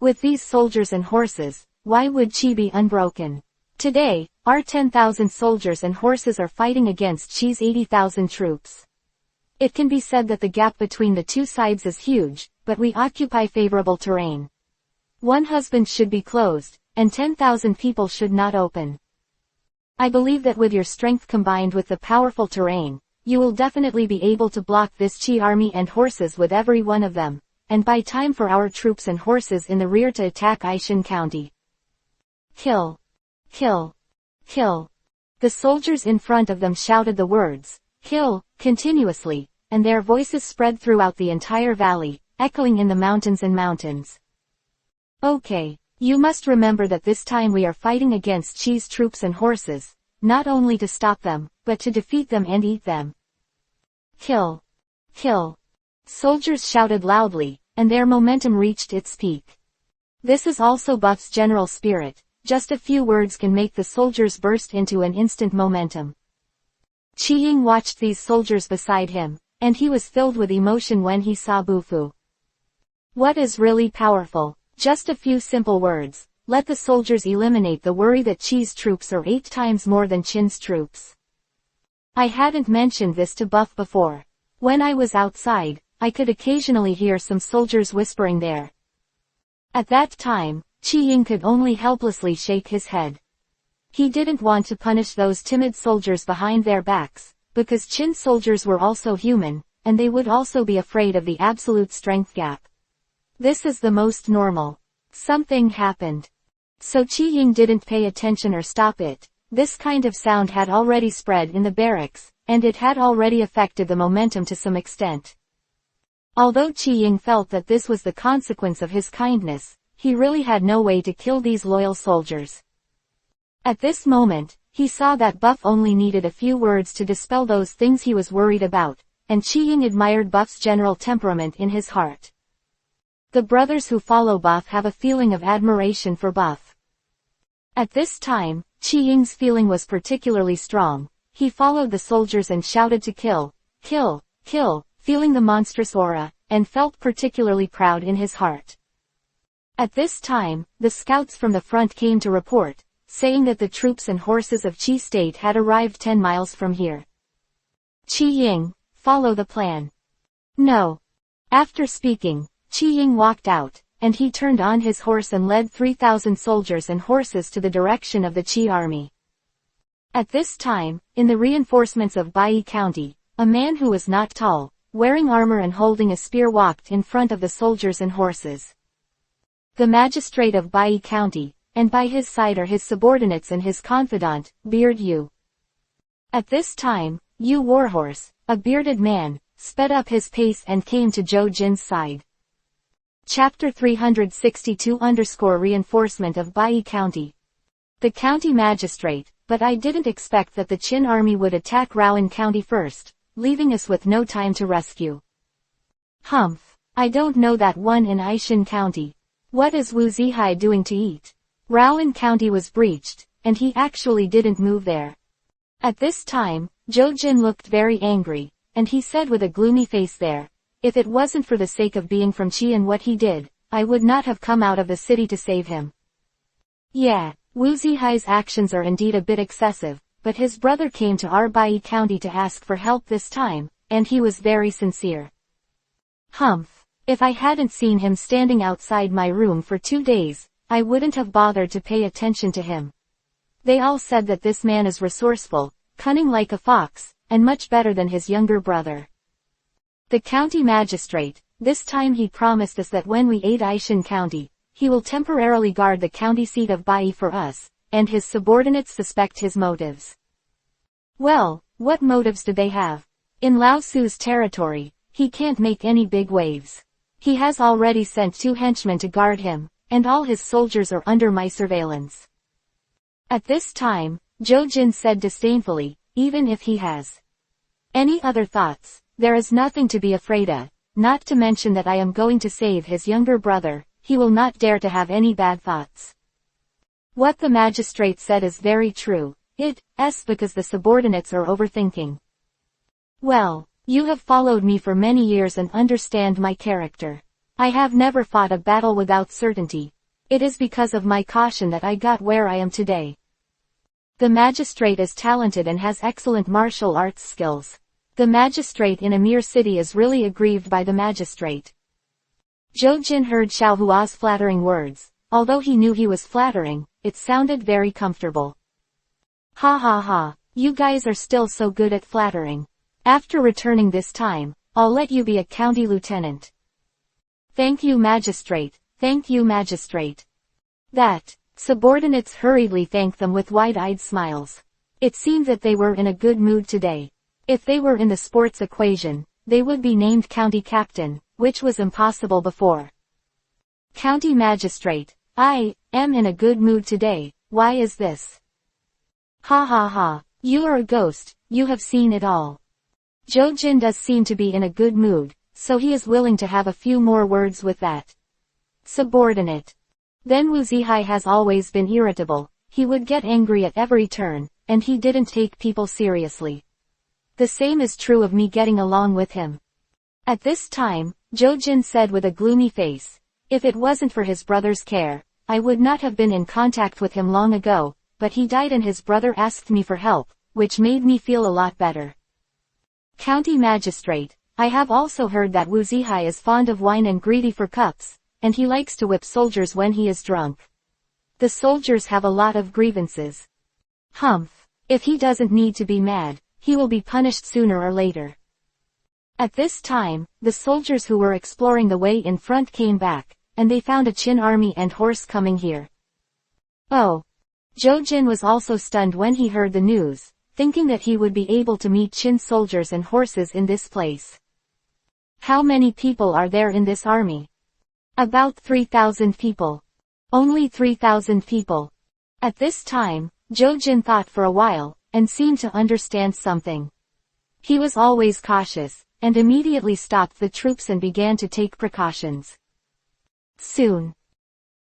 With these soldiers and horses, why would Qi be unbroken? Today, our 10,000 soldiers and horses are fighting against Qi's 80,000 troops. It can be said that the gap between the two sides is huge, but we occupy favorable terrain. One husband should be closed, and 10,000 people should not open. I believe that with your strength combined with the powerful terrain, you will definitely be able to block this Qi army and horses with every one of them, and buy time for our troops and horses in the rear to attack Aishin County. Kill! Kill! Kill! The soldiers in front of them shouted the words, "Kill," continuously, and their voices spread throughout the entire valley, echoing in the mountains and mountains. Okay, you must remember that this time we are fighting against Qi's troops and horses, not only to stop them, but to defeat them and eat them. Kill! Kill! Soldiers shouted loudly, and their momentum reached its peak. This is also Buff's general spirit. Just a few words can make the soldiers burst into an instant momentum. Qi Ying watched these soldiers beside him, and he was filled with emotion when he saw Bufu. What is really powerful? Just a few simple words. Let the soldiers eliminate the worry that Qi's troops are 8 times more than Qin's troops. I hadn't mentioned this to Buff before. When I was outside, I could occasionally hear some soldiers whispering there. At that time, Qi Ying could only helplessly shake his head. He didn't want to punish those timid soldiers behind their backs, because Qin soldiers were also human, and they would also be afraid of the absolute strength gap. This is the most normal. Something happened. So Qi Ying didn't pay attention or stop it. This kind of sound had already spread in the barracks, and it had already affected the momentum to some extent. Although Qi Ying felt that this was the consequence of his kindness, he really had no way to kill these loyal soldiers. At this moment, he saw that Buff only needed a few words to dispel those things he was worried about, and Qi Ying admired Buff's general temperament in his heart. The brothers who follow Buff have a feeling of admiration for Buff. At this time, Qi Ying's feeling was particularly strong. He followed the soldiers and shouted to kill, kill, kill, feeling the monstrous aura, and felt particularly proud in his heart. At this time, the scouts from the front came to report, saying that the troops and horses of Qi State had arrived 10 miles from here. Qi Ying, follow the plan. No. After speaking, Qi Ying walked out, and he turned on his horse and led 3,000 soldiers and horses to the direction of the Qi army. At this time, in the reinforcements of Bai County, a man who was not tall, wearing armor and holding a spear walked in front of the soldiers and horses. The magistrate of Bai County, and by his side are his subordinates and his confidant, Beard Yu. At this time, Yu Warhorse, a bearded man, sped up his pace and came to Zhou Jin's side. Chapter 362_Reinforcement of Bai County. The county magistrate, but I didn't expect that the Qin army would attack Raoan County first, leaving us with no time to rescue. Humph. I don't know that one in Aishin County. What is Wu Zihai doing to eat? Raoan County was breached, and he actually didn't move there. At this time, Zhou Jin looked very angry, and he said with a gloomy face there, if it wasn't for the sake of being from Qi and what he did, I would not have come out of the city to save him. Yeah, Wu Zihai's actions are indeed a bit excessive, but his brother came to our Bai County to ask for help this time, and he was very sincere. Humph. If I hadn't seen him standing outside my room for 2 days, I wouldn't have bothered to pay attention to him. They all said that this man is resourceful, cunning like a fox, and much better than his younger brother. The county magistrate, this time he promised us that when we aid Aishin County, he will temporarily guard the county seat of Bai for us, and his subordinates suspect his motives. Well, what motives do they have? In Lao Su's territory, he can't make any big waves. He has already sent 2 henchmen to guard him, and all his soldiers are under my surveillance. At this time, Zhou Jin said disdainfully, even if he has any other thoughts, there is nothing to be afraid of, not to mention that I am going to save his younger brother, he will not dare to have any bad thoughts. What the magistrate said is very true, it's because the subordinates are overthinking. Well, you have followed me for many years and understand my character. I have never fought a battle without certainty. It is because of my caution that I got where I am today. The magistrate is talented and has excellent martial arts skills. The magistrate in a mere city is really aggrieved by the magistrate. Zhou Jin heard Xiao Hua's flattering words. Although he knew he was flattering, it sounded very comfortable. Ha ha ha, you guys are still so good at flattering. After returning this time, I'll let you be a county lieutenant. Thank you, magistrate, thank you, magistrate. That. Subordinates hurriedly thanked them with wide-eyed smiles. It seemed that they were in a good mood today. If they were in the sports equation, they would be named county captain, which was impossible before. County magistrate, I am in a good mood today, why is this? Ha ha ha, you are a ghost, you have seen it all. Jojin does seem to be in a good mood, so he is willing to have a few more words with that subordinate. Then Wuzihai has always been irritable, he would get angry at every turn, and he didn't take people seriously. The same is true of me getting along with him. At this time, Jojin said with a gloomy face, if it wasn't for his brother's care, I would not have been in contact with him long ago, but he died and his brother asked me for help, which made me feel a lot better. County magistrate, I have also heard that Wuzihai is fond of wine and greedy for cups, and he likes to whip soldiers when he is drunk. The soldiers have a lot of grievances. Humph. If he doesn't need to be mad, he will be punished sooner or later. At this time, the soldiers who were exploring the way in front came back, and they found a Qin army and horse coming here. Oh. Jojin was also stunned when he heard the news, thinking that he would be able to meet Qin soldiers and horses in this place. How many people are there in this army? About 3,000 people. Only 3,000 people. At this time, Jojin thought for a while, and seemed to understand something. He was always cautious, and immediately stopped the troops and began to take precautions. Soon.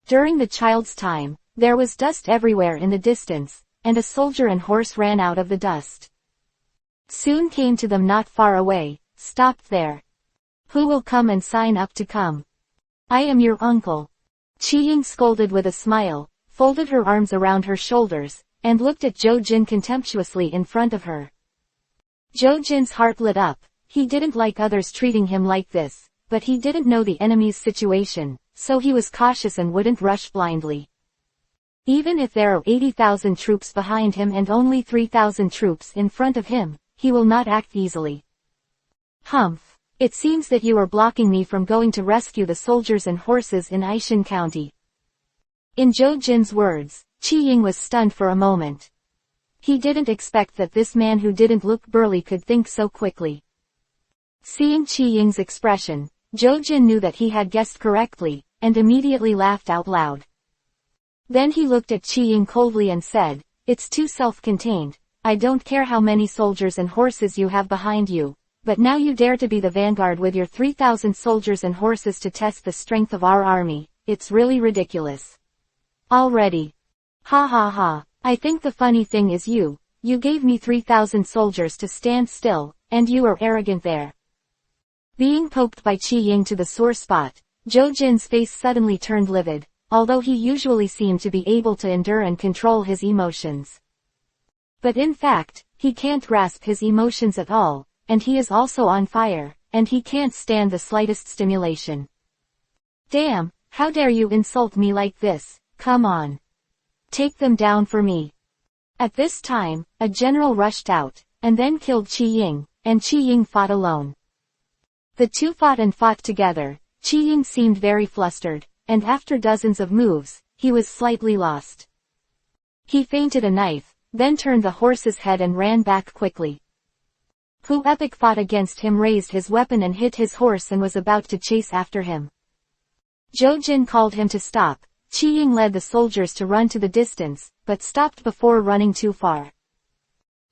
During the child's time, there was dust everywhere in the distance, and a soldier and horse ran out of the dust. Soon came to them not far away, stopped there. Who will come and sign up to come? I am your uncle. Qiying scolded with a smile, folded her arms around her shoulders, and looked at Jojin contemptuously in front of her. Jojin's heart lit up, he didn't like others treating him like this, but he didn't know the enemy's situation, so he was cautious and wouldn't rush blindly. Even if there are 80,000 troops behind him and only 3,000 troops in front of him, he will not act easily. Humph. It seems that you are blocking me from going to rescue the soldiers and horses in Aishin County. In Jojin's words, Qiying was stunned for a moment. He didn't expect that this man who didn't look burly could think so quickly. Seeing Qiying's expression, Jojin knew that he had guessed correctly, and immediately laughed out loud. Then he looked at Qiying coldly and said, it's too self-contained, I don't care how many soldiers and horses you have behind you, but now you dare to be the vanguard with your 3,000 soldiers and horses to test the strength of our army, it's really ridiculous. Already. Ha ha ha, I think the funny thing is you gave me 3,000 soldiers to stand still, and you are arrogant there. Being poked by Qiying to the sore spot, Jojin's face suddenly turned livid, although he usually seemed to be able to endure and control his emotions. But in fact, he can't grasp his emotions at all, and he is also on fire, and he can't stand the slightest stimulation. Damn, how dare you insult me like this, come on. Take them down for me. At this time, a general rushed out, and then killed Qiying, and Qiying fought alone. The two fought and fought together. Qiying seemed very flustered, and after dozens of moves, he was slightly lost. He feinted a knife, then turned the horse's head and ran back quickly. Hu Epic fought against him, raised his weapon and hit his horse and was about to chase after him. Jojin called him to stop. Qiying led the soldiers to run to the distance, but stopped before running too far.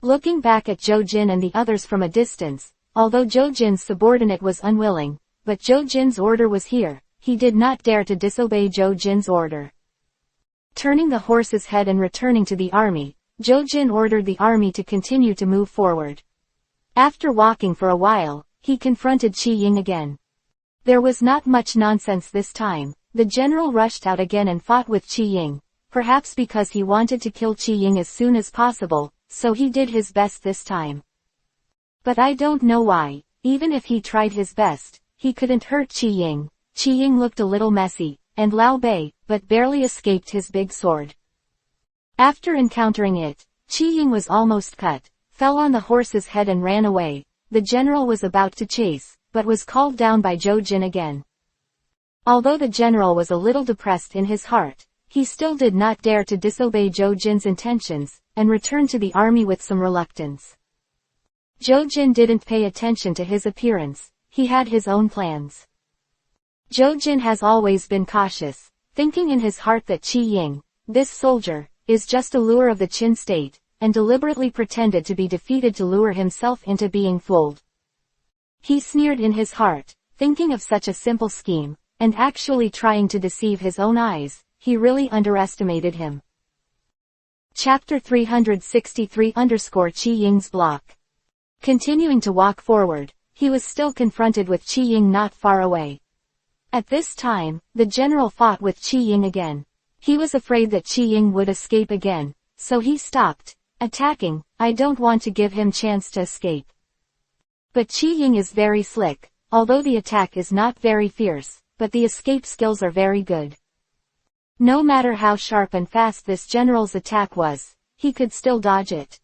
Looking back at Jojin and the others from a distance, although Jojin's subordinate was unwilling, but Jojin's order was here, he did not dare to disobey Jojin's order. Turning the horse's head and returning to the army, Jojin ordered the army to continue to move forward. After walking for a while, he confronted Qiying again. There was not much nonsense this time. The general rushed out again and fought with Qiying, perhaps because he wanted to kill Qiying as soon as possible, so he did his best this time. But I don't know why, even if he tried his best, he couldn't hurt Qiying. Qiying looked a little messy, and Lao Bei, but barely escaped his big sword. After encountering it, Qi Ying was almost cut, fell on the horse's head and ran away. The general was about to chase, but was called down by Zhou Jin again. Although the general was a little depressed in his heart, he still did not dare to disobey Zhou Jin's intentions, and returned to the army with some reluctance. Zhou Jin didn't pay attention to his appearance, he had his own plans. Zhou Jin has always been cautious, thinking in his heart that Qi Ying, this soldier, is just a lure of the Qin state, and deliberately pretended to be defeated to lure himself into being fooled. He sneered in his heart, thinking of such a simple scheme, and actually trying to deceive his own eyes. He really underestimated him. Chapter 363_Qi Ying's block. Continuing to walk forward, he was still confronted with Qi Ying not far away. At this time, the general fought with Qi Ying again. He was afraid that Qi Ying would escape again, so he stopped attacking. I don't want to give him chance to escape. But Qi Ying is very slick, although the attack is not very fierce, but the escape skills are very good. No matter how sharp and fast this general's attack was, he could still dodge it.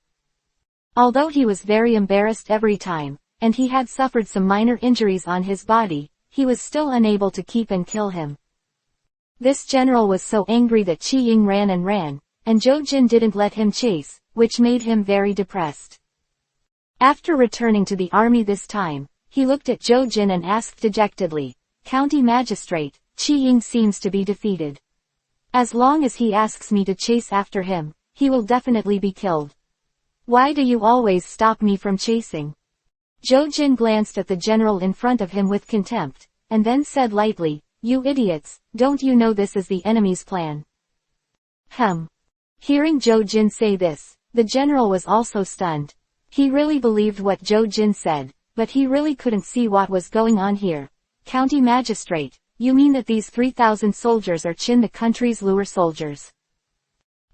Although he was very embarrassed every time, and he had suffered some minor injuries on his body, he was still unable to keep and kill him. This general was so angry that Qi Ying ran, and Zhou Jin didn't let him chase, which made him very depressed. After returning to the army this time, he looked at Zhou Jin and asked dejectedly, "County Magistrate, Qi Ying seems to be defeated. As long as he asks me to chase after him, he will definitely be killed. Why do you always stop me from chasing?" Zhou Jin glanced at the general in front of him with contempt, and then said lightly, "You idiots, don't you know this is the enemy's plan?" Hearing Zhou Jin say this, the general was also stunned. He really believed what Zhou Jin said, but he really couldn't see what was going on here. "County Magistrate, you mean that these 3,000 soldiers are Qin the country's lure soldiers?"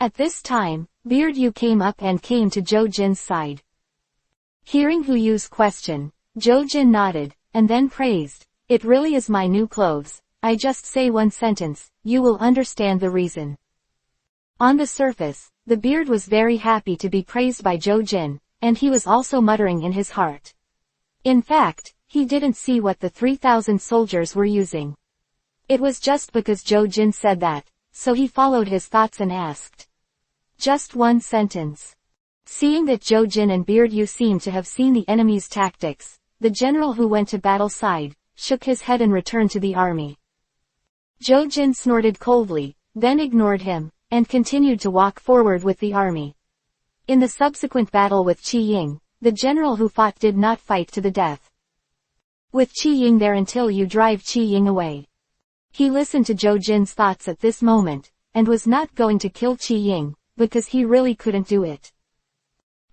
At this time, Beard Yu came up and came to Zhou Jin's side. Hearing Hu Yu's question, Zhou Jin nodded, and then praised, "It really is my new clothes. I just say one sentence, you will understand the reason." On the surface, the beard was very happy to be praised by Zhou Jin, and he was also muttering in his heart. In fact, he didn't see what the 3,000 soldiers were using. It was just because Zhou Jin said that, so he followed his thoughts and asked. Just one sentence. Seeing that Zhou Jin and Beard Yu seemed to have seen the enemy's tactics, the general who went to battle sighed, shook his head and returned to the army. Zhou Jin snorted coldly, then ignored him, and continued to walk forward with the army. In the subsequent battle with Qi Ying, the general who fought did not fight to the death. With Qi Ying there until you drive Qi Ying away. He listened to Zhou Jin's thoughts at this moment, and was not going to kill Qi Ying, because he really couldn't do it.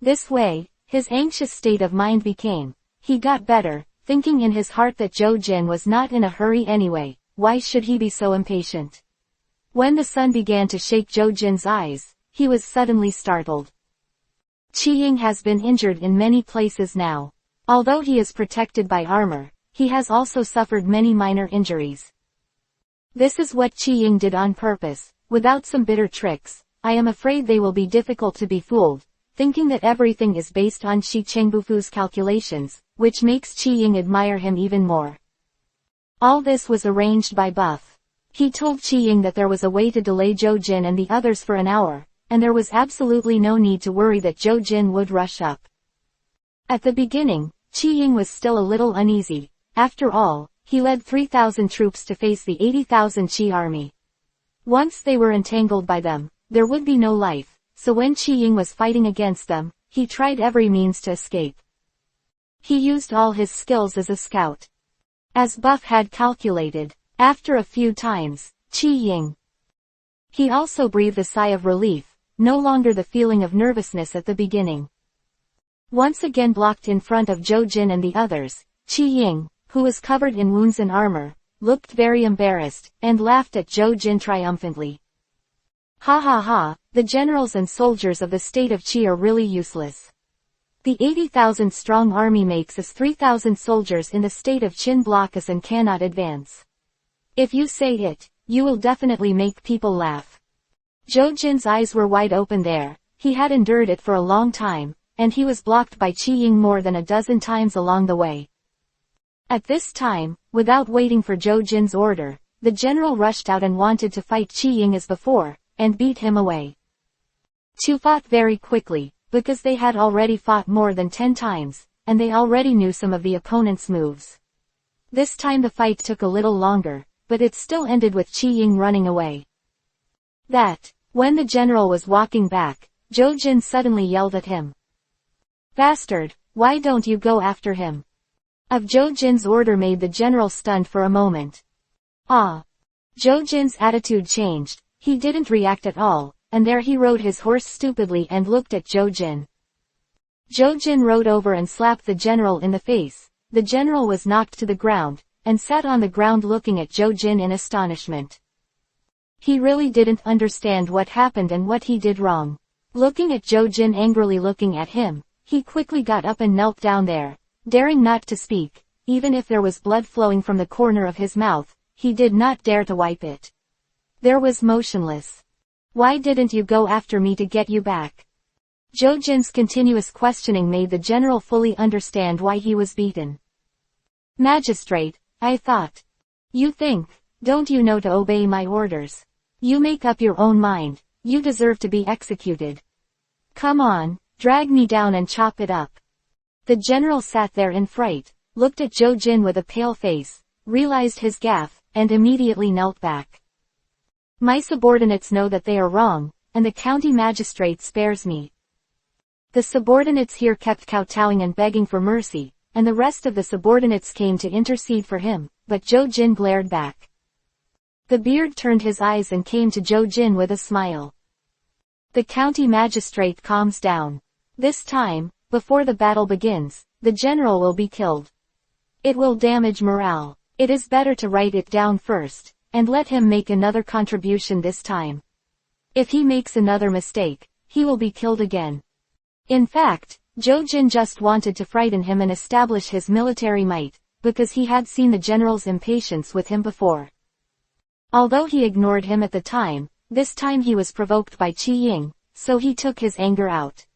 This way, his anxious state of mind became. He got better, thinking in his heart that Zhou Jin was not in a hurry anyway, why should he be so impatient? When the sun began to shake Zhou Jin's eyes, he was suddenly startled. Qi Ying has been injured in many places now. Although he is protected by armor, he has also suffered many minor injuries. This is what Qi Ying did on purpose, without some bitter tricks. I am afraid they will be difficult to be fooled, thinking that everything is based on Shi Chengbufu's calculations, which makes Qi Ying admire him even more. All this was arranged by Buff. He told Qi Ying that there was a way to delay Zhou Jin and the others for an hour, and there was absolutely no need to worry that Zhou Jin would rush up. At the beginning, Qi Ying was still a little uneasy. After all, he led 3,000 troops to face the 80,000 Qi army. Once they were entangled by them, there would be no life, so when Qi Ying was fighting against them, he tried every means to escape. He used all his skills as a scout. As Buff had calculated, after a few times, Qi Ying. He also breathed a sigh of relief, no longer the feeling of nervousness at the beginning. Once again blocked in front of Zhou Jin and the others, Qi Ying, who was covered in wounds and armor, looked very embarrassed, and laughed at Zhou Jin triumphantly. Ha ha ha, the generals and soldiers of the state of Qi are really useless. The 80,000 strong army makes us 3,000 soldiers in the state of Qin block us and cannot advance. If you say it, you will definitely make people laugh. Zhou Jin's eyes were wide open there, he had endured it for a long time, and he was blocked by Qi Ying more than a dozen times along the way. At this time, without waiting for Zhou Jin's order, the general rushed out and wanted to fight Qi Ying as before, and beat him away. Chu fought very quickly, because they had already fought more than 10 times, and they already knew some of the opponent's moves. This time the fight took a little longer, but it still ended with Qi Ying running away. When the general was walking back, Zhou Jin suddenly yelled at him. "Bastard, why don't you go after him?" Of Zhou Jin's order made the general stunned for a moment. Zhou Jin's attitude changed, he didn't react at all, and there he rode his horse stupidly and looked at Zhou Jin. Zhou Jin rode over and slapped the general in the face. The general was knocked to the ground, and sat on the ground looking at Zhou Jin in astonishment. He really didn't understand what happened and what he did wrong. Looking at Zhou Jin angrily looking at him, he quickly got up and knelt down there, daring not to speak. Even if there was blood flowing from the corner of his mouth, he did not dare to wipe it. There was motionless. "Why didn't you go after me to get you back?" Zhou Jin's continuous questioning made the general fully understand why he was beaten. "Magistrate, I thought. You think, don't you know to obey my orders? You make up your own mind, you deserve to be executed. Come on, drag me down and chop it up." The general sat there in fright, looked at Zhou Jin with a pale face, realized his gaffe, and immediately knelt back. "My subordinates know that they are wrong, and the county magistrate spares me." The subordinates here kept kowtowing and begging for mercy, and the rest of the subordinates came to intercede for him, but Zhou Jin glared back. The beard turned his eyes and came to Zhou Jin with a smile. The county magistrate calms down. This time, before the battle begins, the general will be killed. It will damage morale. It is better to write it down first, and let him make another contribution this time. If he makes another mistake, he will be killed again. In fact, Zhou Jin just wanted to frighten him and establish his military might, because he had seen the general's impatience with him before. Although he ignored him at the time, this time he was provoked by Qi Ying, so he took his anger out.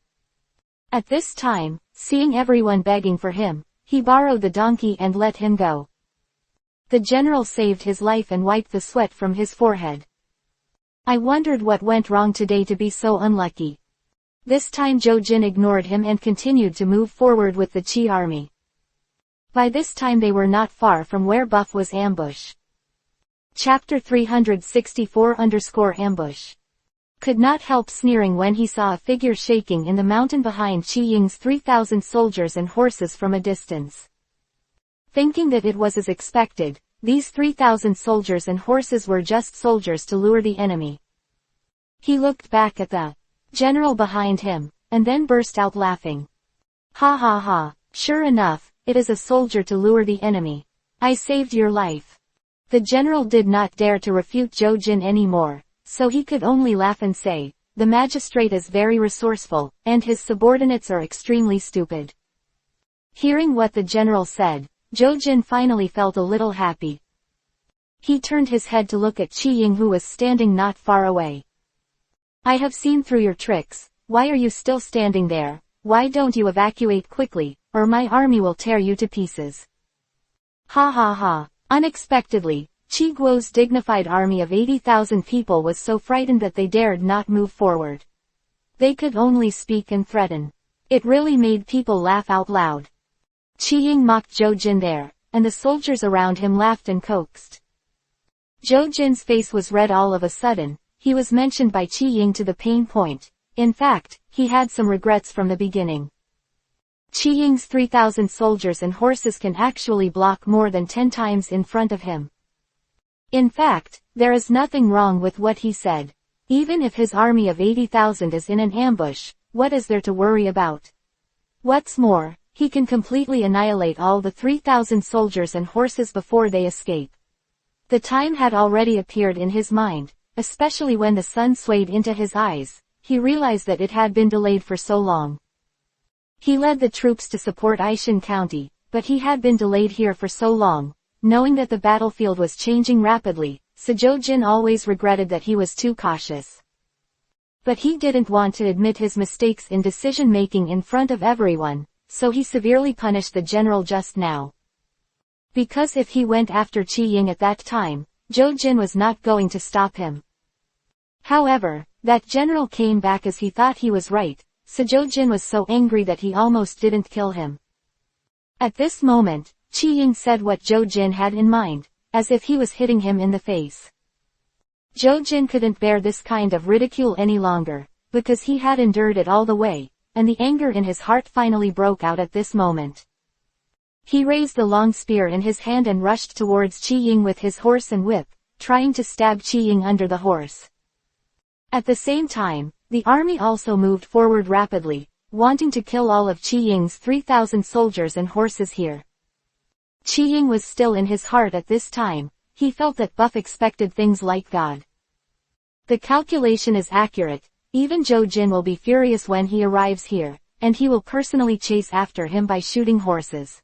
At this time, seeing everyone begging for him, he borrowed the donkey and let him go. The general saved his life and wiped the sweat from his forehead. "I wondered what went wrong today to be so unlucky." This time Zhou Jin ignored him and continued to move forward with the Qi army. By this time they were not far from where Buff was ambushed. Chapter 364-Ambush. Could not help sneering when he saw a figure shaking in the mountain behind Qi Ying's 3,000 soldiers and horses from a distance. Thinking that it was as expected, these 3,000 soldiers and horses were just soldiers to lure the enemy. He looked back at the general behind him, and then burst out laughing. "Ha ha ha, sure enough, it is a soldier to lure the enemy. I saved your life." The general did not dare to refute Zhou Jin anymore, so he could only laugh and say, "The magistrate is very resourceful, and his subordinates are extremely stupid." Hearing what the general said, Zhou Jin finally felt a little happy. He turned his head to look at Qi Ying who was standing not far away. "I have seen through your tricks. Why are you still standing there? Why don't you evacuate quickly, or my army will tear you to pieces." Ha ha ha. Unexpectedly, Qi Guo's dignified army of 80,000 people was so frightened that they dared not move forward. They could only speak and threaten. It really made people laugh out loud. Qi Ying mocked Zhou Jin there, and the soldiers around him laughed and coaxed. Zhou Jin's face was red all of a sudden. He was mentioned by Qi Ying to the pain point. In fact, he had some regrets from the beginning. Qi Ying's 3,000 soldiers and horses can actually block more than 10 times in front of him. In fact, there is nothing wrong with what he said. Even if his army of 80,000 is in an ambush, what is there to worry about? What's more, he can completely annihilate all the 3,000 soldiers and horses before they escape. The time had already appeared in his mind, especially when the sun swayed into his eyes. He realized that it had been delayed for so long. He led the troops to support Aishan County, but he had been delayed here for so long. Knowing that the battlefield was changing rapidly, so Zhou Jin always regretted that he was too cautious. But he didn't want to admit his mistakes in decision-making in front of everyone, so he severely punished the general just now. Because if he went after Qi Ying at that time, Zhou Jin was not going to stop him. However, that general came back as he thought he was right, so Zhou Jin was so angry that he almost didn't kill him. At this moment, Qi Ying said what Zhou Jin had in mind, as if he was hitting him in the face. Zhou Jin couldn't bear this kind of ridicule any longer, because he had endured it all the way, and the anger in his heart finally broke out at this moment. He raised the long spear in his hand and rushed towards Qi Ying with his horse and whip, trying to stab Qi Ying under the horse. At the same time, the army also moved forward rapidly, wanting to kill all of Qi Ying's 3,000 soldiers and horses here. Qi Ying was still in his heart at this time. He felt that Buff expected things like God. The calculation is accurate, even Zhou Jin will be furious when he arrives here, and he will personally chase after him by shooting horses.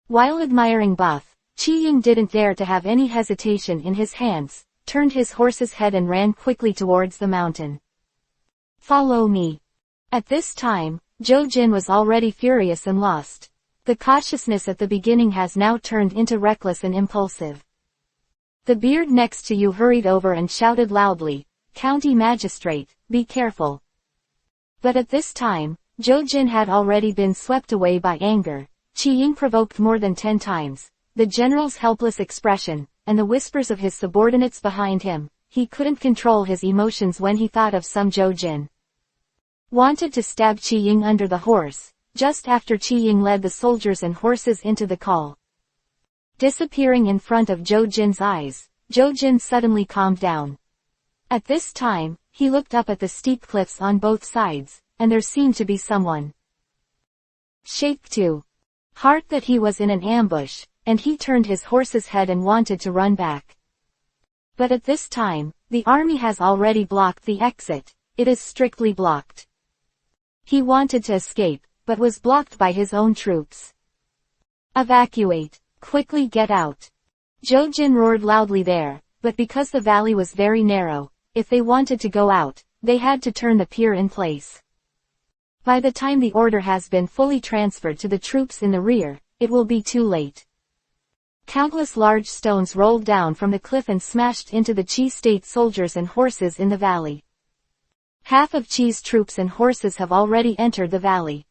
While admiring Buff, Qi Ying didn't dare to have any hesitation in his hands, turned his horse's head and ran quickly towards the mountain. Follow me. At this time, Zhou Jin was already furious and lost. The cautiousness at the beginning has now turned into reckless and impulsive. The beard next to you hurried over and shouted loudly, "County Magistrate, be careful." But at this time, Zhou Jin had already been swept away by anger. Qi Ying provoked more than 10 times. The general's helpless expression, and the whispers of his subordinates behind him, he couldn't control his emotions when he thought of some Zhou Jin. Wanted to stab Qi Ying under the horse, just after Qi Ying led the soldiers and horses into the call. Disappearing in front of Zhou Jin's eyes, Zhou Jin suddenly calmed down. At this time, he looked up at the steep cliffs on both sides, and there seemed to be someone. Shake to heart that he was in an ambush, and he turned his horse's head and wanted to run back. But at this time, the army has already blocked the exit. It is strictly blocked. He wanted to escape, but was blocked by his own troops. Evacuate. Quickly get out. Zhou Jin roared loudly there, but because the valley was very narrow, if they wanted to go out, they had to turn the pier in place. By the time the order has been fully transferred to the troops in the rear, it will be too late. Countless large stones rolled down from the cliff and smashed into the Qi state soldiers and horses in the valley. Half of Qi's troops and horses have already entered the valley.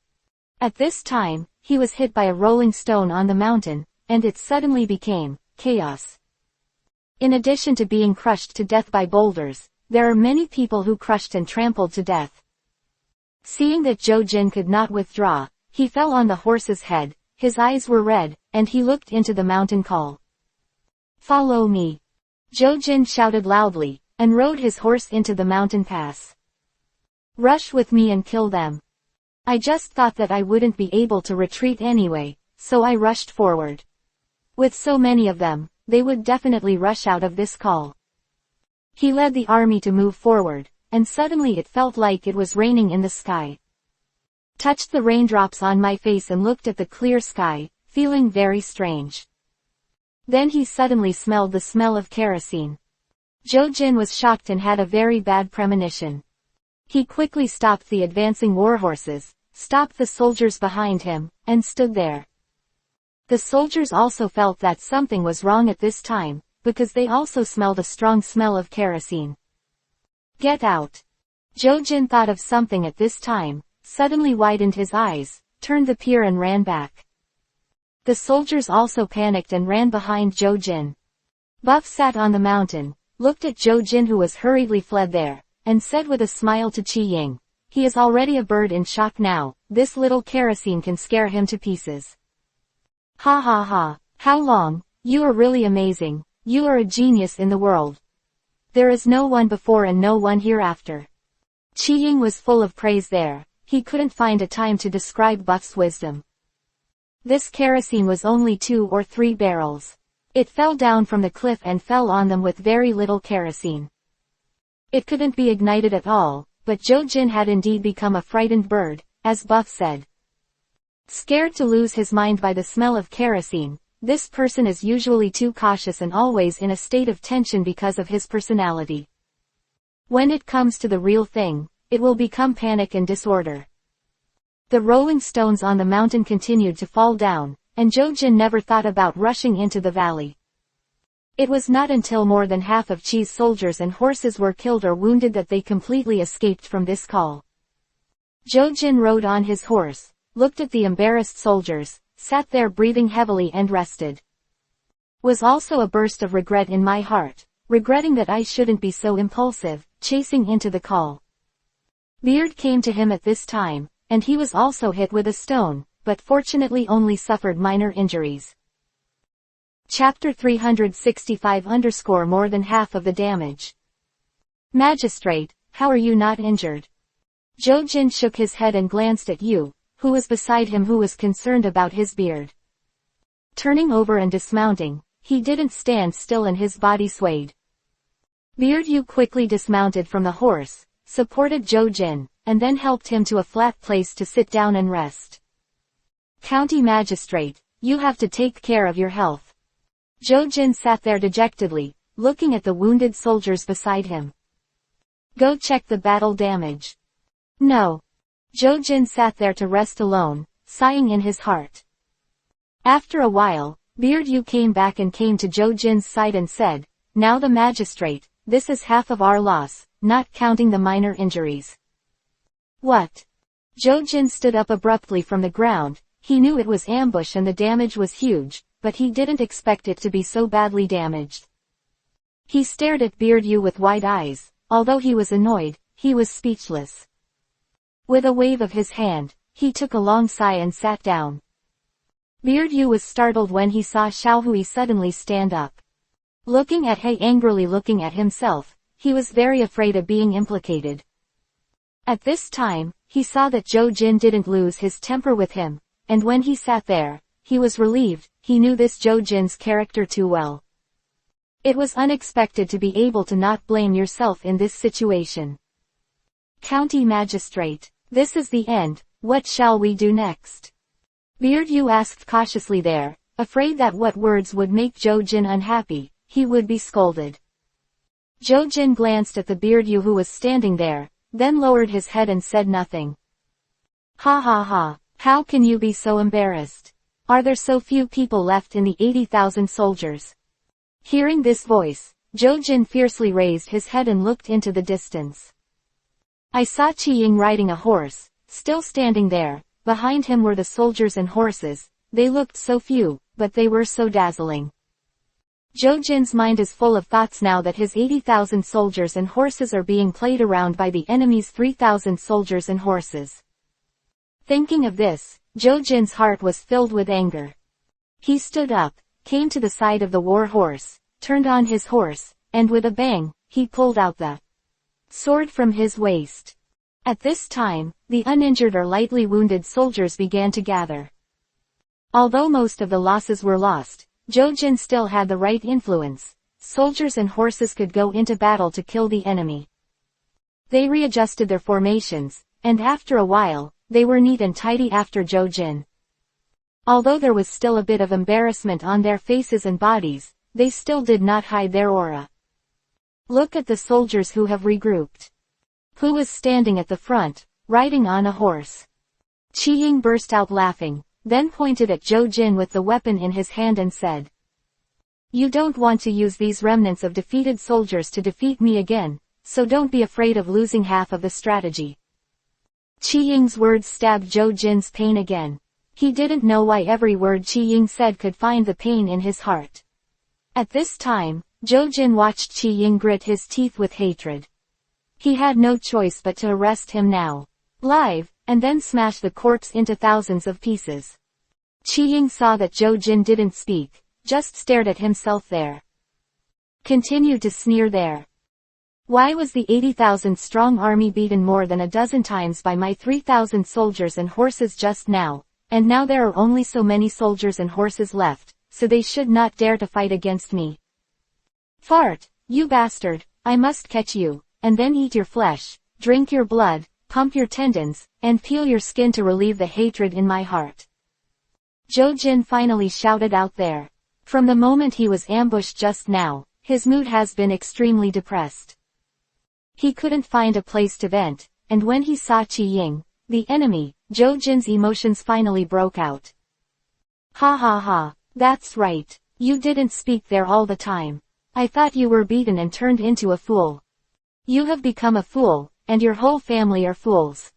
At this time, he was hit by a rolling stone on the mountain, and it suddenly became chaos. In addition to being crushed to death by boulders, there are many people who crushed and trampled to death. Seeing that Zhou Jin could not withdraw, he fell on the horse's head, his eyes were red, and he looked into the mountain call. Follow me. Zhou Jin shouted loudly, and rode his horse into the mountain pass. Rush with me and kill them. I just thought that I wouldn't be able to retreat anyway, so I rushed forward. With so many of them, they would definitely rush out of this call. He led the army to move forward, and suddenly it felt like it was raining in the sky. Touched the raindrops on my face and looked at the clear sky, feeling very strange. Then he suddenly smelled the smell of kerosene. Zhou Jin was shocked and had a very bad premonition. He quickly stopped the advancing war horses, stopped the soldiers behind him, and stood there. The soldiers also felt that something was wrong at this time, because they also smelled a strong smell of kerosene. Get out. Zhou Jin thought of something at this time, suddenly widened his eyes, turned the pier and ran back. The soldiers also panicked and ran behind Zhou Jin. Buff sat on the mountain, looked at Zhou Jin who was hurriedly fled there, and said with a smile to Qi Ying, "He is already a bird in shock now, this little kerosene can scare him to pieces." Ha ha ha, how long, you are really amazing, you are a genius in the world. There is no one before and no one hereafter. Qi Ying was full of praise there, he couldn't find a time to describe Buff's wisdom. This kerosene was only 2 or 3 barrels. It fell down from the cliff and fell on them with very little kerosene. It couldn't be ignited at all, but Zhou Jin had indeed become a frightened bird, as Buff said. Scared to lose his mind by the smell of kerosene, this person is usually too cautious and always in a state of tension because of his personality. When it comes to the real thing, it will become panic and disorder. The rolling stones on the mountain continued to fall down, and Jojin never thought about rushing into the valley. It was not until more than half of Chi's soldiers and horses were killed or wounded that they completely escaped from this call. Jojin rode on his horse, looked at the embarrassed soldiers, sat there breathing heavily and rested. Was also a burst of regret in my heart, regretting that I shouldn't be so impulsive, chasing into the call. Beard came to him at this time, and he was also hit with a stone, but fortunately only suffered minor injuries. Chapter 365 _ more than half of the damage. Magistrate, how are you not injured? Jojin shook his head and glanced at Yu, who was beside him, who was concerned about his beard. Turning over and dismounting, he didn't stand still and his body swayed. Beard Yu quickly dismounted from the horse, supported Jojin, and then helped him to a flat place to sit down and rest. County Magistrate, you have to take care of your health. Jojin sat there dejectedly, looking at the wounded soldiers beside him. Go check the battle damage. No. Jojin sat there to rest alone, sighing in his heart. After a while, Beard Yu came back and came to Jojin's side and said, now the magistrate, this is half of our loss, not counting the minor injuries. What? Jojin stood up abruptly from the ground. He knew it was ambush and the damage was huge, but he didn't expect it to be so badly damaged. He stared at Beard Yu with wide eyes. Although he was annoyed, he was speechless. With a wave of his hand, he took a long sigh and sat down. Beard Yu was startled when he saw Xiaohui suddenly stand up. Looking at He angrily looking at himself, he was very afraid of being implicated. At this time, he saw that Jojin didn't lose his temper with him, and when he sat there, he was relieved. He knew this Jojin's character too well. It was unexpected to be able to not blame yourself in this situation. County Magistrate, this is the end, what shall we do next? Beard Yu asked cautiously there, afraid that what words would make Jojin unhappy, he would be scolded. Jojin glanced at the Beard Yu who was standing there, then lowered his head and said nothing. Ha ha ha, how can you be so embarrassed? Are there so few people left in the 80,000 soldiers? Hearing this voice, Jojin fiercely raised his head and looked into the distance. I saw Qiying riding a horse, still standing there. Behind him were the soldiers and horses. They looked so few, but they were so dazzling. Jojin's mind is full of thoughts now that his 80,000 soldiers and horses are being played around by the enemy's 3,000 soldiers and horses. Thinking of this, Jojin's heart was filled with anger. He stood up, came to the side of the war horse, turned on his horse, and with a bang, he pulled out the sword from his waist. At this time, the uninjured or lightly wounded soldiers began to gather. Although most of the losses were lost, Jojin still had the right influence. Soldiers and horses could go into battle to kill the enemy. They readjusted their formations, and after a while, they were neat and tidy after Jojin. Although there was still a bit of embarrassment on their faces and bodies, they still did not hide their aura. Look at the soldiers who have regrouped. Who was standing at the front, riding on a horse? Qiying burst out laughing, then pointed at Jojin with the weapon in his hand and said, you don't want to use these remnants of defeated soldiers to defeat me again, so don't be afraid of losing half of the strategy. Qiying's words stabbed Jojin's pain again. He didn't know why every word Qiying said could find the pain in his heart. At this time, Jojin watched Qiying grit his teeth with hatred. He had no choice but to arrest him now, live, and then smash the corpse into thousands of pieces. Qiying saw that Jojin didn't speak, just stared at himself there. Continued to sneer there. Why was the 80,000 strong army beaten more than a dozen times by my 3,000 soldiers and horses just now, and now there are only so many soldiers and horses left, so they should not dare to fight against me. Fart, you bastard, I must catch you, and then eat your flesh, drink your blood, pump your tendons, and peel your skin to relieve the hatred in my heart. Jojin finally shouted out there. From the moment he was ambushed just now, his mood has been extremely depressed. He couldn't find a place to vent, and when he saw Qi Ying, the enemy, Zhou Jin's emotions finally broke out. Ha ha ha, that's right. You didn't speak there all the time. I thought you were beaten and turned into a fool. You have become a fool, and your whole family are fools.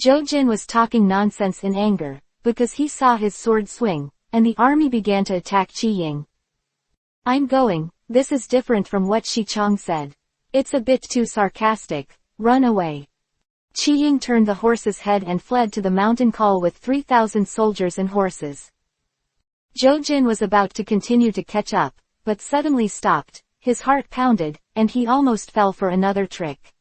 Zhou Jin was talking nonsense in anger, because he saw his sword swing, and the army began to attack Qi Ying. I'm going, this is different from what Shi Chong said. It's a bit too sarcastic, run away. Qi Ying turned the horse's head and fled to the mountain col with 3,000 soldiers and horses. Zhou Jin was about to continue to catch up, but suddenly stopped, his heart pounded, and he almost fell for another trick.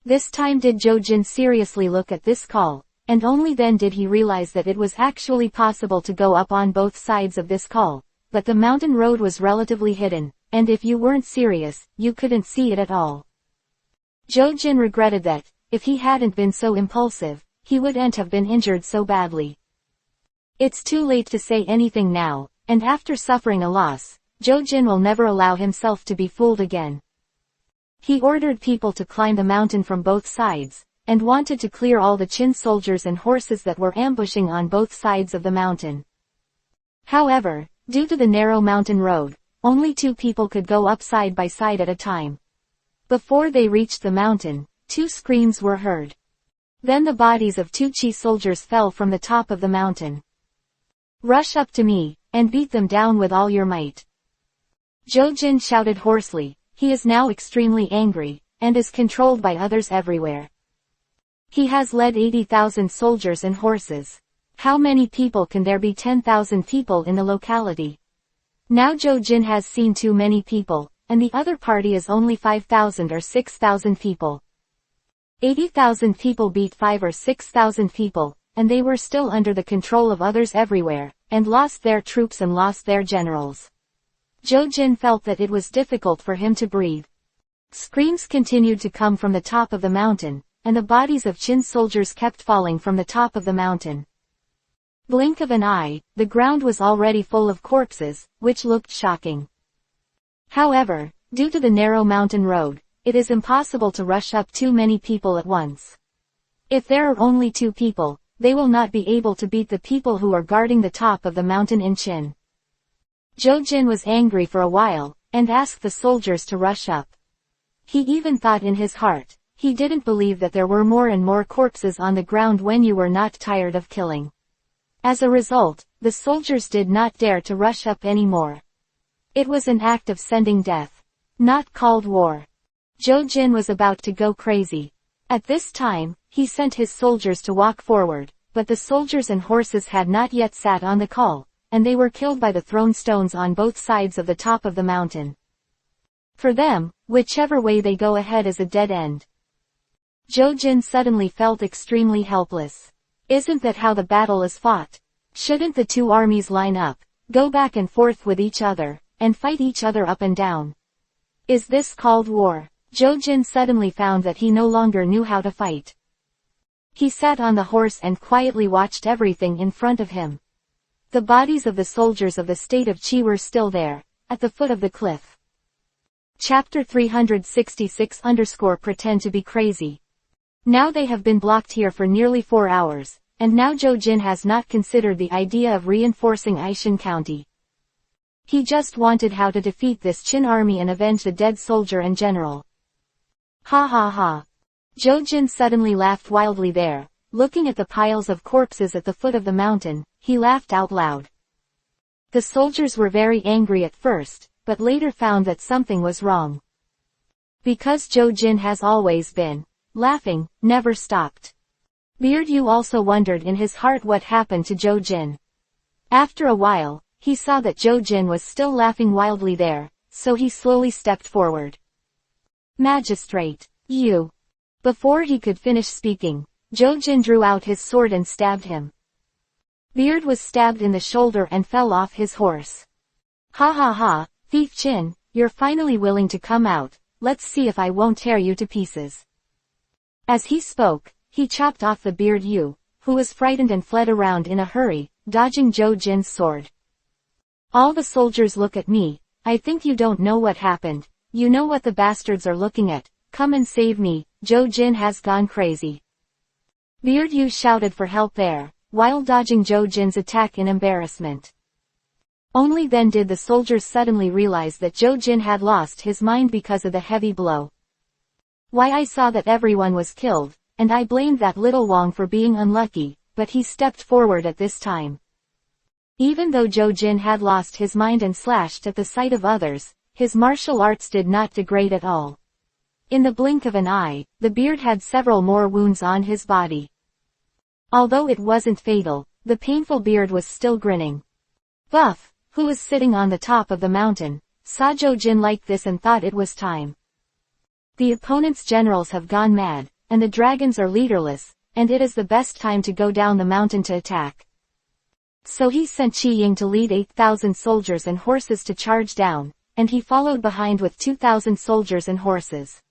This time did Zhou Jin seriously look at this col, and only then did he realize that it was actually possible to go up on both sides of this col, but the mountain road was relatively hidden, and if you weren't serious, you couldn't see it at all. Zhou Jin regretted that, if he hadn't been so impulsive, he wouldn't have been injured so badly. It's too late to say anything now, and after suffering a loss, Zhou Jin will never allow himself to be fooled again. He ordered people to climb the mountain from both sides, and wanted to clear all the Qin soldiers and horses that were ambushing on both sides of the mountain. However, due to the narrow mountain road, only 2 people could go up side by side at a time. Before they reached the mountain, 2 screams were heard. Then the bodies of 2 Qi soldiers fell from the top of the mountain. Rush up to me, and beat them down with all your might. Zhou Jin shouted hoarsely. He is now extremely angry, and is controlled by others everywhere. He has led 80,000 soldiers and horses. How many people can there be? 10,000 people in the locality. Now Zhou Jin has seen too many people, and the other party is only 5,000 or 6,000 people. 80,000 people beat 5 or 6,000 people, and they were still under the control of others everywhere, and lost their troops and lost their generals. Zhou Jin felt that it was difficult for him to breathe. Screams continued to come from the top of the mountain, and the bodies of Qin soldiers kept falling from the top of the mountain. Blink of an eye, the ground was already full of corpses, which looked shocking. However, due to the narrow mountain road, it is impossible to rush up too many people at once. If there are only 2 people, they will not be able to beat the people who are guarding the top of the mountain in Qin. Zhou Jin was angry for a while, and asked the soldiers to rush up. He even thought in his heart, he didn't believe that there were more and more corpses on the ground when you were not tired of killing. As a result, the soldiers did not dare to rush up anymore. It was an act of sending death, not called war. Zhou Jin was about to go crazy. At this time, he sent his soldiers to walk forward, but the soldiers and horses had not yet sat on the col, and they were killed by the thrown stones on both sides of the top of the mountain. For them, whichever way they go ahead is a dead end. Zhou Jin suddenly felt extremely helpless. Isn't that how the battle is fought? Shouldn't the 2 armies line up, go back and forth with each other, and fight each other up and down? Is this called war? Zhou Jin suddenly found that he no longer knew how to fight. He sat on the horse and quietly watched everything in front of him. The bodies of the soldiers of the state of Qi were still there, at the foot of the cliff. Chapter 366_pretend to be crazy. Now they have been blocked here for nearly 4 hours, and now Zhou Jin has not considered the idea of reinforcing Aishan County. He just wanted how to defeat this Qin army and avenge the dead soldier and general. Ha ha ha. Zhou Jin suddenly laughed wildly there. Looking at the piles of corpses at the foot of the mountain, he laughed out loud. The soldiers were very angry at first, but later found that something was wrong. Because Zhou Jin has always been laughing, never stopped. Beard Yu also wondered in his heart what happened to Zhou Jin. After a while, he saw that Zhou Jin was still laughing wildly there, so he slowly stepped forward. Magistrate, you. Before he could finish speaking, Zhou Jin drew out his sword and stabbed him. Beard was stabbed in the shoulder and fell off his horse. Ha ha ha, Thief Qin, you're finally willing to come out, let's see if I won't tear you to pieces. As he spoke, he chopped off the Beard Yu, who was frightened and fled around in a hurry, dodging Zhou Jin's sword. All the soldiers look at me, I think you don't know what happened, you know what the bastards are looking at, come and save me, Jojin has gone crazy. Beard Yu shouted for help there, while dodging Jojin's attack in embarrassment. Only then did the soldiers suddenly realize that Jojin had lost his mind because of the heavy blow. Why, I saw that everyone was killed, and I blamed that little Wong for being unlucky, but he stepped forward at this time. Even though Jojin had lost his mind and slashed at the sight of others, his martial arts did not degrade at all. In the blink of an eye, the beard had several more wounds on his body. Although it wasn't fatal, the painful beard was still grinning. Buff, who was sitting on the top of the mountain, saw Jojin like this and thought it was time. The opponent's generals have gone mad, and the dragons are leaderless, and it is the best time to go down the mountain to attack. So he sent Qi Ying to lead 8,000 soldiers and horses to charge down, and he followed behind with 2,000 soldiers and horses.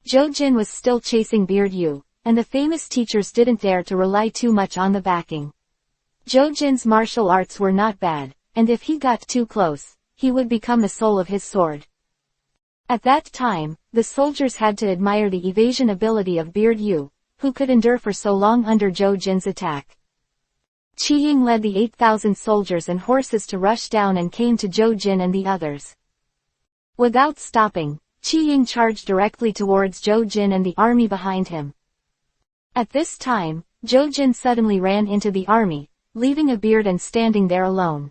Jojin was still chasing Beard Yu, and the famous teachers didn't dare to rely too much on the backing. Jojin's martial arts were not bad, and if he got too close, he would become the soul of his sword. At that time, the soldiers had to admire the evasion ability of Beard Yu, who could endure for so long under Jojin's attack. Qi Ying led the 8,000 soldiers and horses to rush down and came to Jojin and the others. Without stopping, Qi Ying charged directly towards Jojin and the army behind him. At this time, Jojin suddenly ran into the army, leaving a beard and standing there alone.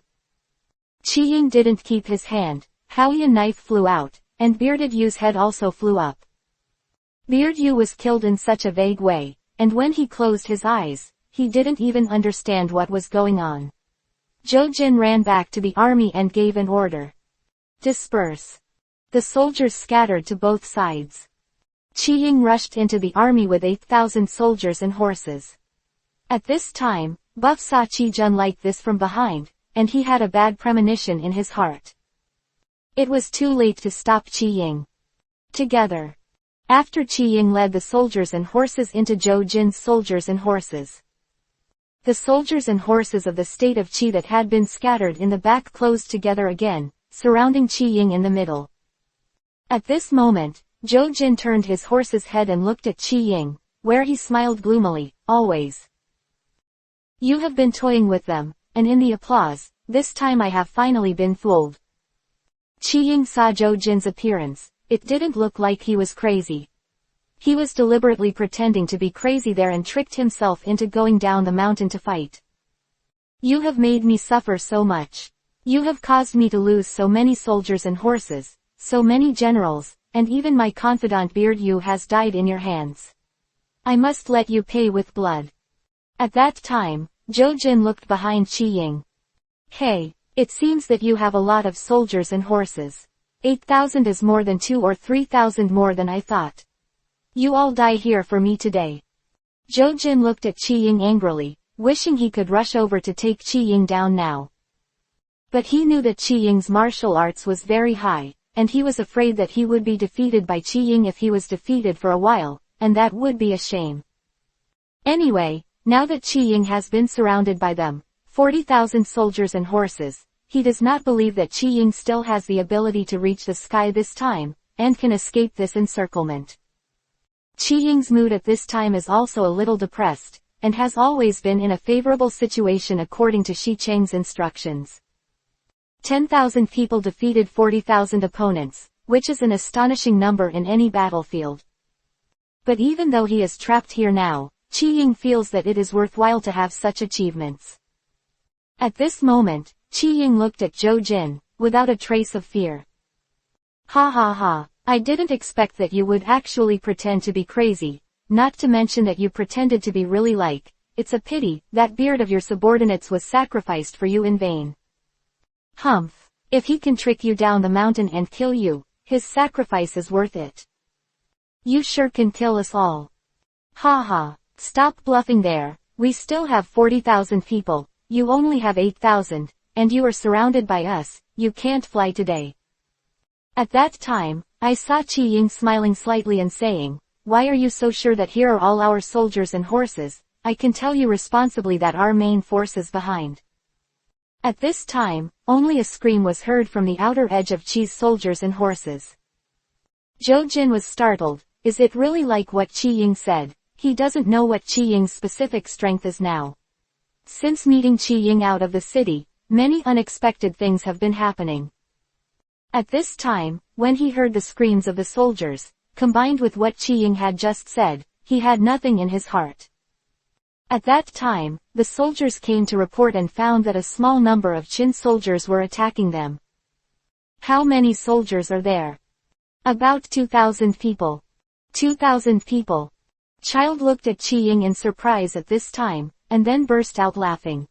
Qi Ying didn't keep his hand, Haoyan knife flew out, and Bearded Yu's head also flew up. Beard Yu was killed in such a vague way, and when he closed his eyes, he didn't even understand what was going on. Jojin ran back to the army and gave an order. Disperse. The soldiers scattered to both sides. Qi Ying rushed into the army with 8,000 soldiers and horses. At this time, Buff saw Qi Jun like this from behind, and he had a bad premonition in his heart. It was too late to stop Qi Ying. Together. After Qi Ying led the soldiers and horses into Jojin's soldiers and horses. The soldiers and horses of the state of Qi that had been scattered in the back closed together again, surrounding Qi Ying in the middle. At this moment, Jojin turned his horse's head and looked at Qi Ying, where he smiled gloomily, always. You have been toying with them, and in the applause, this time I have finally been fooled. Qi Ying saw Jojin's appearance. It didn't look like he was crazy. He was deliberately pretending to be crazy there and tricked himself into going down the mountain to fight. You have made me suffer so much. You have caused me to lose so many soldiers and horses, so many generals, and even my confidant Beard Yu has died in your hands. I must let you pay with blood. At that time, Jojin looked behind Qi Ying. Hey, it seems that you have a lot of soldiers and horses. 8,000 is more than 2 or 3,000 more than I thought. You all die here for me today. Jojin looked at Qi Ying angrily, wishing he could rush over to take Qi Ying down now. But he knew that Qi Ying's martial arts was very high, and he was afraid that he would be defeated by Qi Ying if he was defeated for a while, and that would be a shame. Anyway, now that Qi Ying has been surrounded by them, 40,000 soldiers and horses, he does not believe that Qi Ying still has the ability to reach the sky this time, and can escape this encirclement. Qi Ying's mood at this time is also a little depressed, and has always been in a favorable situation according to Shi Cheng's instructions. 10,000 people defeated 40,000 opponents, which is an astonishing number in any battlefield. But even though he is trapped here now, Qi Ying feels that it is worthwhile to have such achievements. At this moment, Qi Ying looked at Jojin, without a trace of fear. Ha ha ha, I didn't expect that you would actually pretend to be crazy, not to mention that you pretended to be really like, it's a pity, that beard of your subordinates was sacrificed for you in vain. Humph, if he can trick you down the mountain and kill you, his sacrifice is worth it. You sure can kill us all. Ha ha, stop bluffing there, we still have 40,000 people, you only have 8,000. And you are surrounded by us, you can't fly today. At that time, I saw Qi Ying smiling slightly and saying, why are you so sure that here are all our soldiers and horses? I can tell you responsibly that our main force is behind. At this time, only a scream was heard from the outer edge of Qi's soldiers and horses. Zhou Jin was startled. Is it really like what Qi Ying said? He doesn't know what Qi Ying's specific strength is now. Since meeting Qi Ying out of the city, many unexpected things have been happening. At this time, when he heard the screams of the soldiers, combined with what Qi Ying had just said, he had nothing in his heart. At that time, the soldiers came to report and found that a small number of Qin soldiers were attacking them. How many soldiers are there? About 2,000 people. 2,000 people. Child looked at Qi Ying in surprise at this time, and then burst out laughing.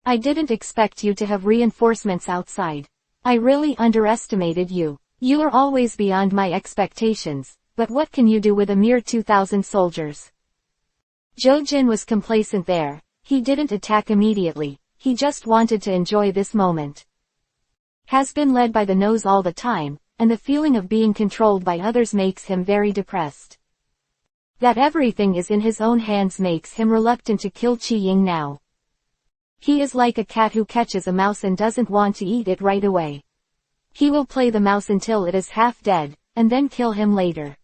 I didn't expect you to have reinforcements outside. I really underestimated you. You are always beyond my expectations, but what can you do with a mere 2,000 soldiers? Zhou Jin was complacent there. He didn't attack immediately, he just wanted to enjoy this moment. Has been led by the nose all the time, and the feeling of being controlled by others makes him very depressed. That everything is in his own hands makes him reluctant to kill Qi Ying now. He is like a cat who catches a mouse and doesn't want to eat it right away. He will play the mouse until it is half dead, and then kill him later.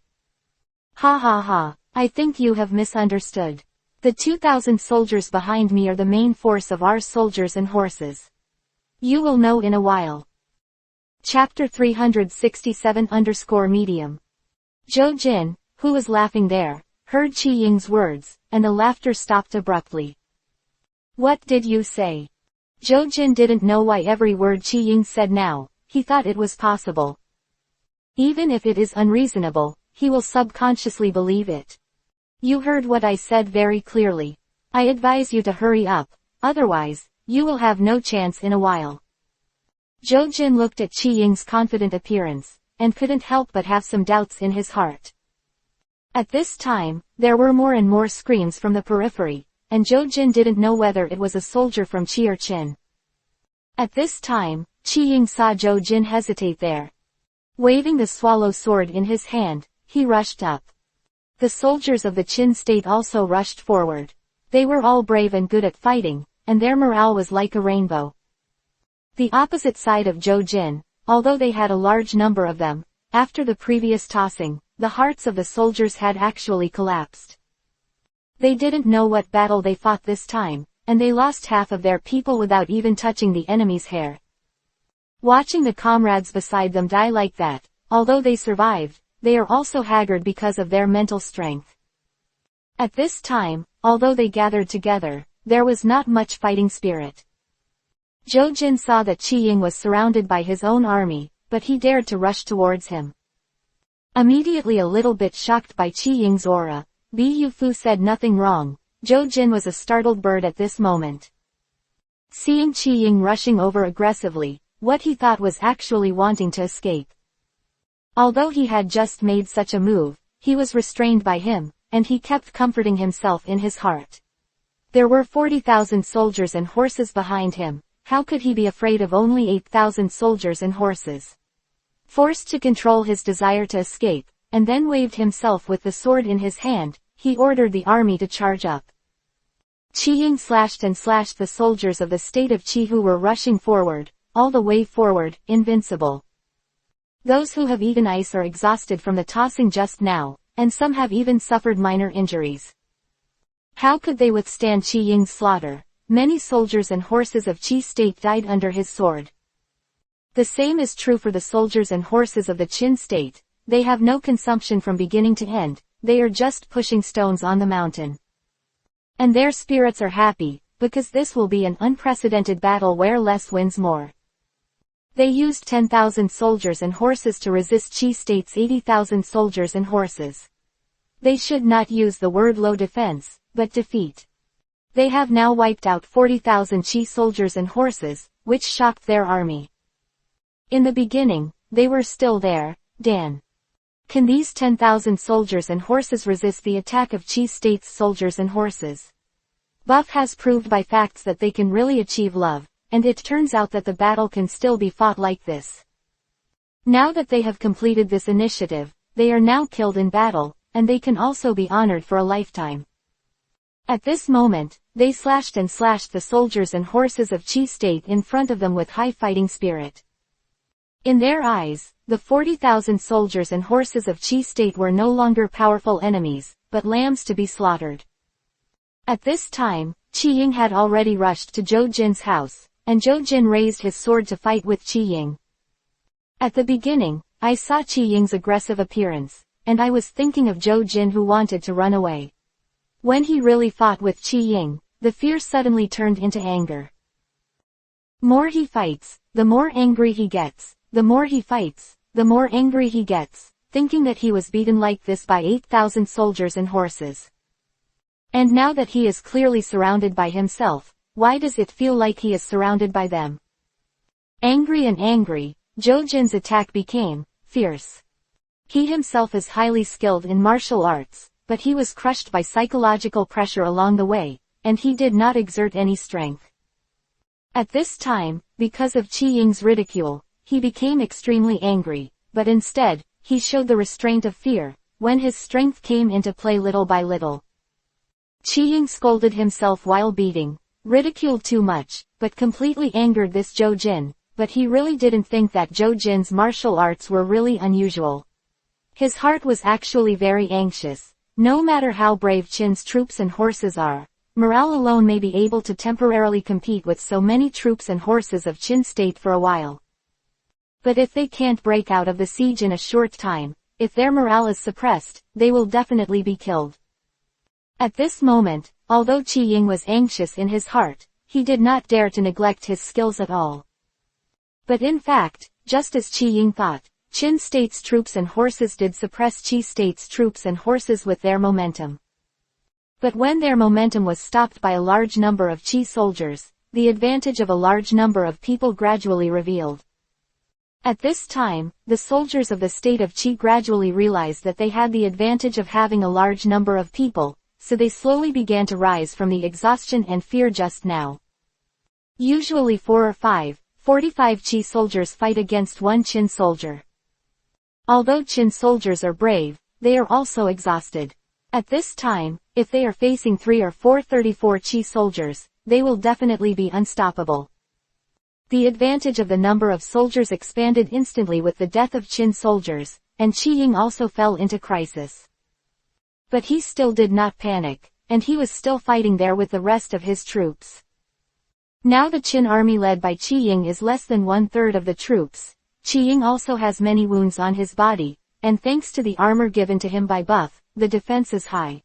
Ha ha ha, I think you have misunderstood. The 2,000 soldiers behind me are the main force of our soldiers and horses. You will know in a while. Chapter 367-medium. Zhou Jin, who was laughing there, heard Qi Ying's words, and the laughter stopped abruptly. What did you say? Zhou Jin didn't know why every word Qi Ying said now. He thought it was possible. Even if it is unreasonable, he will subconsciously believe it. You heard what I said very clearly. I advise you to hurry up, otherwise, you will have no chance in a while. Zhou Jin looked at Qi Ying's confident appearance, and couldn't help but have some doubts in his heart. At this time, there were more and more screams from the periphery, and Zhou Jin didn't know whether it was a soldier from Qi or Qin. At this time, Qi Ying saw Zhou Jin hesitate there. Waving the swallow sword in his hand, he rushed up. The soldiers of the Qin state also rushed forward. They were all brave and good at fighting, and their morale was like a rainbow. The opposite side of Zhou Jin, although they had a large number of them, after the previous tossing, the hearts of the soldiers had actually collapsed. They didn't know what battle they fought this time, and they lost half of their people without even touching the enemy's hair. Watching the comrades beside them die like that, although they survived, they are also haggard because of their mental strength. At this time, although they gathered together, there was not much fighting spirit. Zhou Jin saw that Qi Ying was surrounded by his own army, but he dared to rush towards him. Immediately a little bit shocked by Qi Ying's aura, Bu Fu said nothing wrong. Zhou Jin was a startled bird at this moment. Seeing Qi Ying rushing over aggressively, what he thought was actually wanting to escape. Although he had just made such a move, he was restrained by him, and he kept comforting himself in his heart. There were 40,000 soldiers and horses behind him. How could he be afraid of only 8,000 soldiers and horses? Forced to control his desire to escape, and then waved himself with the sword in his hand, he ordered the army to charge up. Qi Ying slashed and slashed the soldiers of the state of Qi who were rushing forward, all the way forward, invincible. Those who have eaten ice are exhausted from the tossing just now, and some have even suffered minor injuries. How could they withstand Qi Ying's slaughter? Many soldiers and horses of Qi state died under his sword. The same is true for the soldiers and horses of the Qin state. They have no consumption from beginning to end, they are just pushing stones on the mountain. And their spirits are happy, because this will be an unprecedented battle where less wins more. They used 10,000 soldiers and horses to resist Qi state's 80,000 soldiers and horses. They should not use the word low defense, but defeat. They have now wiped out 40,000 Qi soldiers and horses, which shocked their army. In the beginning, they were still there. Dan. Can these 10,000 soldiers and horses resist the attack of Qi state's soldiers and horses? Buff has proved by facts that they can really achieve love, and it turns out that the battle can still be fought like this. Now that they have completed this initiative, they are now killed in battle, and they can also be honored for a lifetime. At this moment, they slashed and slashed the soldiers and horses of Qi state in front of them with high fighting spirit. In their eyes, the 40,000 soldiers and horses of Qi state were no longer powerful enemies, but lambs to be slaughtered. At this time, Qi Ying had already rushed to Zhou Jin's house, and Zhou Jin raised his sword to fight with Qi Ying. At the beginning, I saw Qi Ying's aggressive appearance, and I was thinking of Zhou Jin who wanted to run away. When he really fought with Qi Ying, the fear suddenly turned into anger. More he fights, the more angry he gets. The more he fights, the more angry he gets, thinking that he was beaten like this by 8,000 soldiers and horses. And now that he is clearly surrounded by himself, why does it feel like he is surrounded by them? Angry and angry, Zhou Jin's attack became fierce. He himself is highly skilled in martial arts, but he was crushed by psychological pressure along the way, and he did not exert any strength. At this time, because of Qi Ying's ridicule, he became extremely angry, but instead, he showed the restraint of fear, when his strength came into play little by little. Qi Ying scolded himself while beating, ridiculed too much, but completely angered this Zhou Jin, but he really didn't think that Zhou Jin's martial arts were really unusual. His heart was actually very anxious. No matter how brave Qin's troops and horses are, morale alone may be able to temporarily compete with so many troops and horses of Qin state for a while. But if they can't break out of the siege in a short time, if their morale is suppressed, they will definitely be killed. At this moment, although Qi Ying was anxious in his heart, he did not dare to neglect his skills at all. But in fact, just as Qi Ying thought, Qin state's troops and horses did suppress Qi state's troops and horses with their momentum. But when their momentum was stopped by a large number of Qi soldiers, the advantage of a large number of people gradually revealed. At this time, the soldiers of the state of Qi gradually realized that they had the advantage of having a large number of people, so they slowly began to rise from the exhaustion and fear just now. Usually 4 or 45 Qi soldiers fight against one Qin soldier. Although Qin soldiers are brave, they are also exhausted. At this time, if they are facing 3 or 34 Qi soldiers, they will definitely be unstoppable. The advantage of the number of soldiers expanded instantly with the death of Qin soldiers, and Qi Ying also fell into crisis. But he still did not panic, and he was still fighting there with the rest of his troops. Now the Qin army led by Qi Ying is less than 1/3 of the troops. Qi Ying also has many wounds on his body, and thanks to the armor given to him by Buff, the defense is high.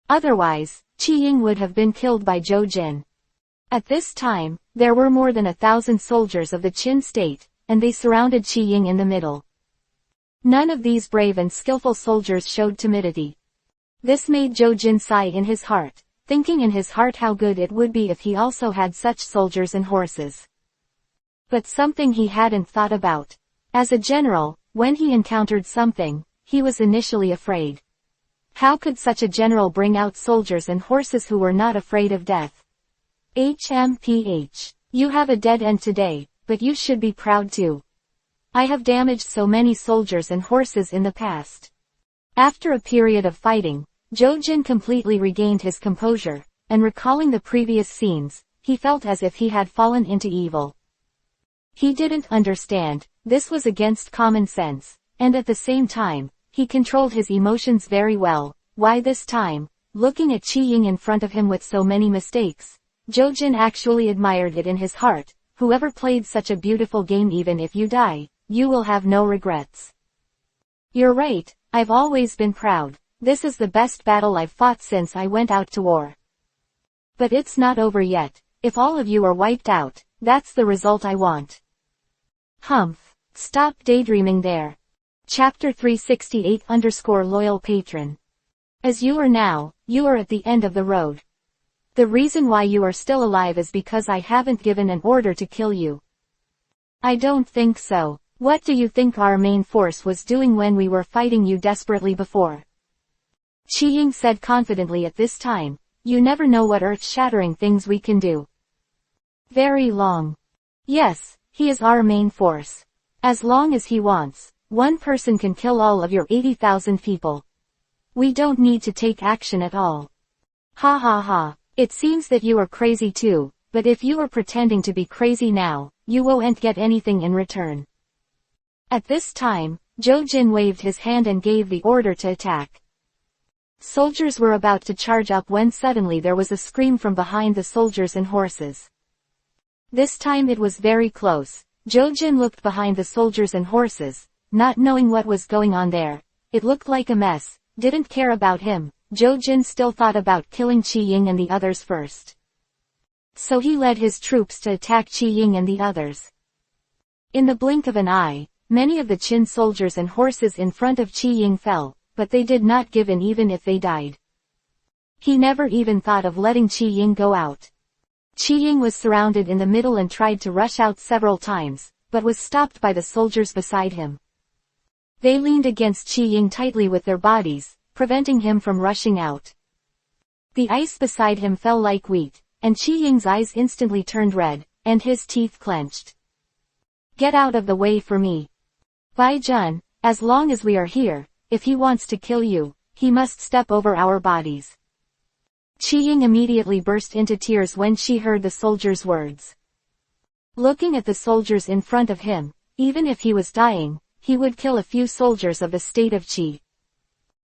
Otherwise, Qi Ying would have been killed by Zhou Jin. At this time, there were more than 1,000 soldiers of the Qin state, and they surrounded Qi Ying in the middle. None of these brave and skillful soldiers showed timidity. This made Zhou Jin sigh in his heart, thinking in his heart how good it would be if he also had such soldiers and horses. But something he hadn't thought about. As a general, when he encountered something, he was initially afraid. How could such a general bring out soldiers and horses who were not afraid of death? HMPH. You have a dead end today, but you should be proud too. I have damaged so many soldiers and horses in the past. After a period of fighting, Zhou Jin completely regained his composure, and recalling the previous scenes, he felt as if he had fallen into evil. He didn't understand, this was against common sense, and at the same time, he controlled his emotions very well. Why this time, looking at Qi Ying in front of him with so many mistakes, Zhou Jin actually admired it in his heart. Whoever played such a beautiful game, even if you die, you will have no regrets. You're right, I've always been proud. This is the best battle I've fought since I went out to war. But it's not over yet. If all of you are wiped out, that's the result I want. Humph. Stop daydreaming there. Chapter 368_Loyal Patron. As you are now, you are at the end of the road. The reason why you are still alive is because I haven't given an order to kill you. I don't think so. What do you think our main force was doing when we were fighting you desperately before? Qi Ying said confidently at this time. You never know what earth-shattering things we can do. Very long. Yes, he is our main force. As long as he wants, one person can kill all of your 80,000 people. We don't need to take action at all. Ha ha ha. It seems that you are crazy too, but if you are pretending to be crazy now, you won't get anything in return. At this time, Jojin waved his hand and gave the order to attack. Soldiers were about to charge up when suddenly there was a scream from behind the soldiers and horses. This time it was very close. Jojin looked behind the soldiers and horses, not knowing what was going on there. It looked like a mess, didn't care about him. Jojin still thought about killing Qi Ying and the others first. So he led his troops to attack Qi Ying and the others. In the blink of an eye, many of the Qin soldiers and horses in front of Qi Ying fell, but they did not give in even if they died. He never even thought of letting Qi Ying go out. Qi Ying was surrounded in the middle and tried to rush out several times, but was stopped by the soldiers beside him. They leaned against Qi Ying tightly with their bodies, preventing him from rushing out. The ice beside him fell like wheat, and Qi Ying's eyes instantly turned red, and his teeth clenched. Get out of the way for me. Bai Jun, as long as we are here, if he wants to kill you, he must step over our bodies. Qi Ying immediately burst into tears when she heard the soldiers' words. Looking at the soldiers in front of him, even if he was dying, he would kill a few soldiers of the state of Qi.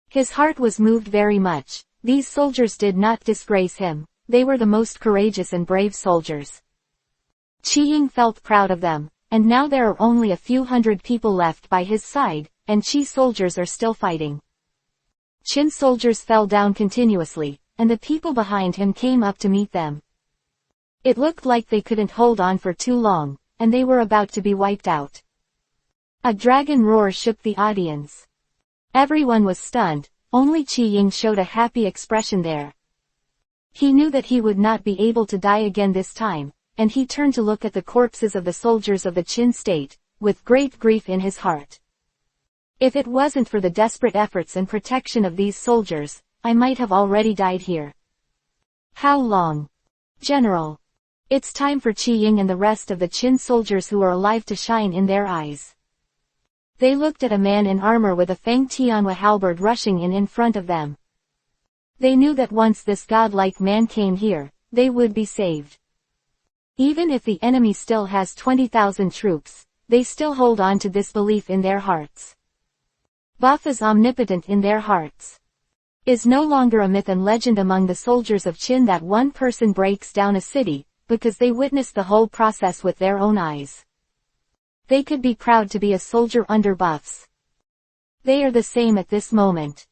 His heart was moved very much. These soldiers did not disgrace him, they were the most courageous and brave soldiers. Qi Ying felt proud of them, and now there are only a few hundred people left by his side, and Qi soldiers are still fighting. Qin soldiers fell down continuously, and the people behind him came up to meet them. It looked like they couldn't hold on for too long, and they were about to be wiped out. A dragon roar shook the audience. Everyone was stunned, only Qi Ying showed a happy expression there. He knew that he would not be able to die again this time, and he turned to look at the corpses of the soldiers of the Qin state, with great grief in his heart. If it wasn't for the desperate efforts and protection of these soldiers, I might have already died here. How long? General. It's time for Qi Ying and the rest of the Qin soldiers who are alive to shine in their eyes. They looked at a man in armor with a Feng Tianhua halberd rushing in front of them. They knew that once this godlike man came here, they would be saved. Even if the enemy still has 20,000 troops, they still hold on to this belief in their hearts. Buff is omnipotent in their hearts. Is no longer a myth and legend among the soldiers of Qin that one person breaks down a city, because they witnessed the whole process with their own eyes. They could be proud to be a soldier under buffs. They are the same at this moment.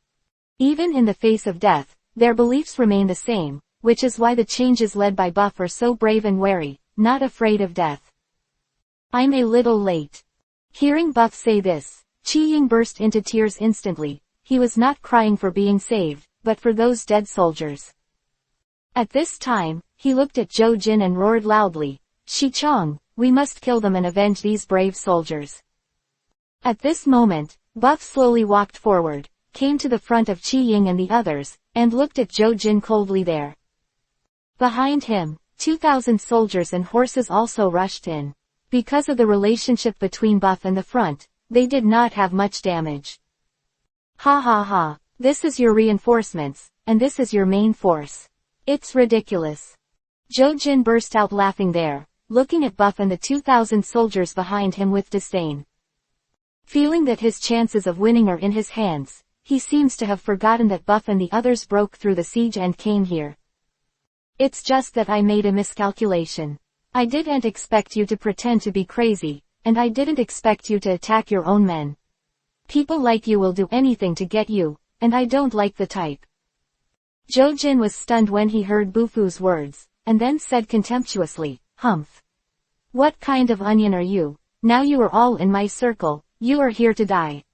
Even in the face of death, their beliefs remain the same, which is why the changes led by Buff are so brave and wary, not afraid of death. I'm a little late. Hearing Buff say this, Qi Ying burst into tears instantly. He was not crying for being saved, but for those dead soldiers. At this time, he looked at Zhou Jin and roared loudly, Shi Chong, we must kill them and avenge these brave soldiers. At this moment, Buff slowly walked forward, came to the front of Qi Ying and the others, and looked at Zhou Jin coldly there. Behind him, 2,000 soldiers and horses also rushed in. Because of the relationship between Buff and the front, they did not have much damage. Ha ha ha, this is your reinforcements, and this is your main force. It's ridiculous. Zhou Jin burst out laughing there, looking at Buff and the 2,000 soldiers behind him with disdain. Feeling that his chances of winning are in his hands, he seems to have forgotten that Buff and the others broke through the siege and came here. It's just that I made a miscalculation. I didn't expect you to pretend to be crazy, and I didn't expect you to attack your own men. People like you will do anything to get you, and I don't like the type. Zhou Jin was stunned when he heard Bufu's words, and then said contemptuously, Humph. What kind of onion are you? Now you are all in my circle, you are here to die.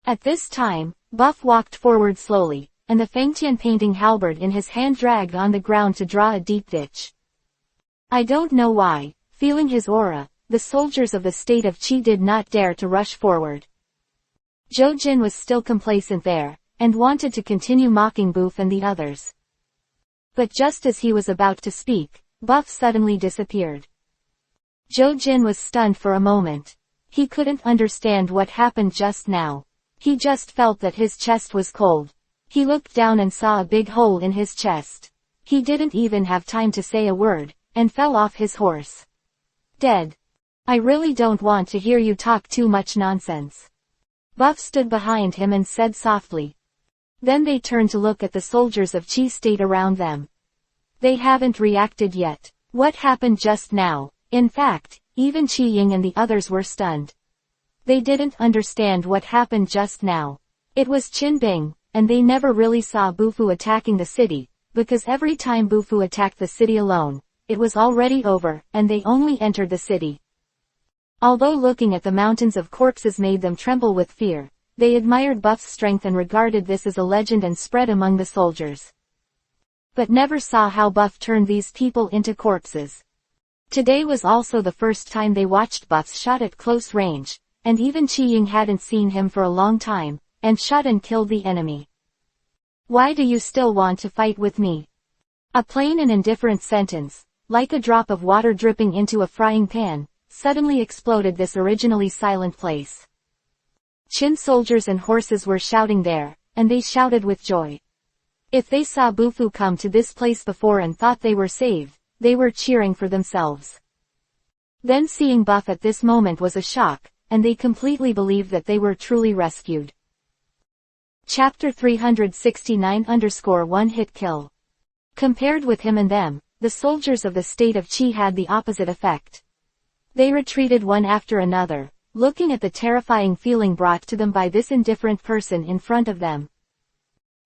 At this time, Buff walked forward slowly, and the Fengtian painting halberd in his hand dragged on the ground to draw a deep ditch. I don't know why, feeling his aura, the soldiers of the state of Qi did not dare to rush forward. Zhou Jin was still complacent there, and wanted to continue mocking Buf and the others. But just as he was about to speak, Buff suddenly disappeared. Zhou Jin was stunned for a moment. He couldn't understand what happened just now. He just felt that his chest was cold. He looked down and saw a big hole in his chest. He didn't even have time to say a word, and fell off his horse. Dead. I really don't want to hear you talk too much nonsense. Buff stood behind him and said softly. Then they turned to look at the soldiers of Chi State around them. They haven't reacted yet. What happened just now? In fact, even Chi Ying and the others were stunned. They didn't understand what happened just now. It was Qin Bing, and they never really saw Bufu attacking the city, because every time Bufu attacked the city alone, it was already over, and they only entered the city. Although looking at the mountains of corpses made them tremble with fear, they admired Buff's strength and regarded this as a legend and spread among the soldiers. But never saw how Buff turned these people into corpses. Today was also the first time they watched Buff's shot at close range, and even Chi Ying hadn't seen him for a long time, and shot and killed the enemy. Why do you still want to fight with me? A plain and indifferent sentence, like a drop of water dripping into a frying pan, suddenly exploded this originally silent place. Qin soldiers and horses were shouting there, and they shouted with joy. If they saw Bufu come to this place before and thought they were saved, they were cheering for themselves. Then seeing Buff at this moment was a shock, and they completely believed that they were truly rescued. Chapter 369-1 Hit Kill. Compared with him and them, the soldiers of the state of Qi had the opposite effect. They retreated one after another, looking at the terrifying feeling brought to them by this indifferent person in front of them.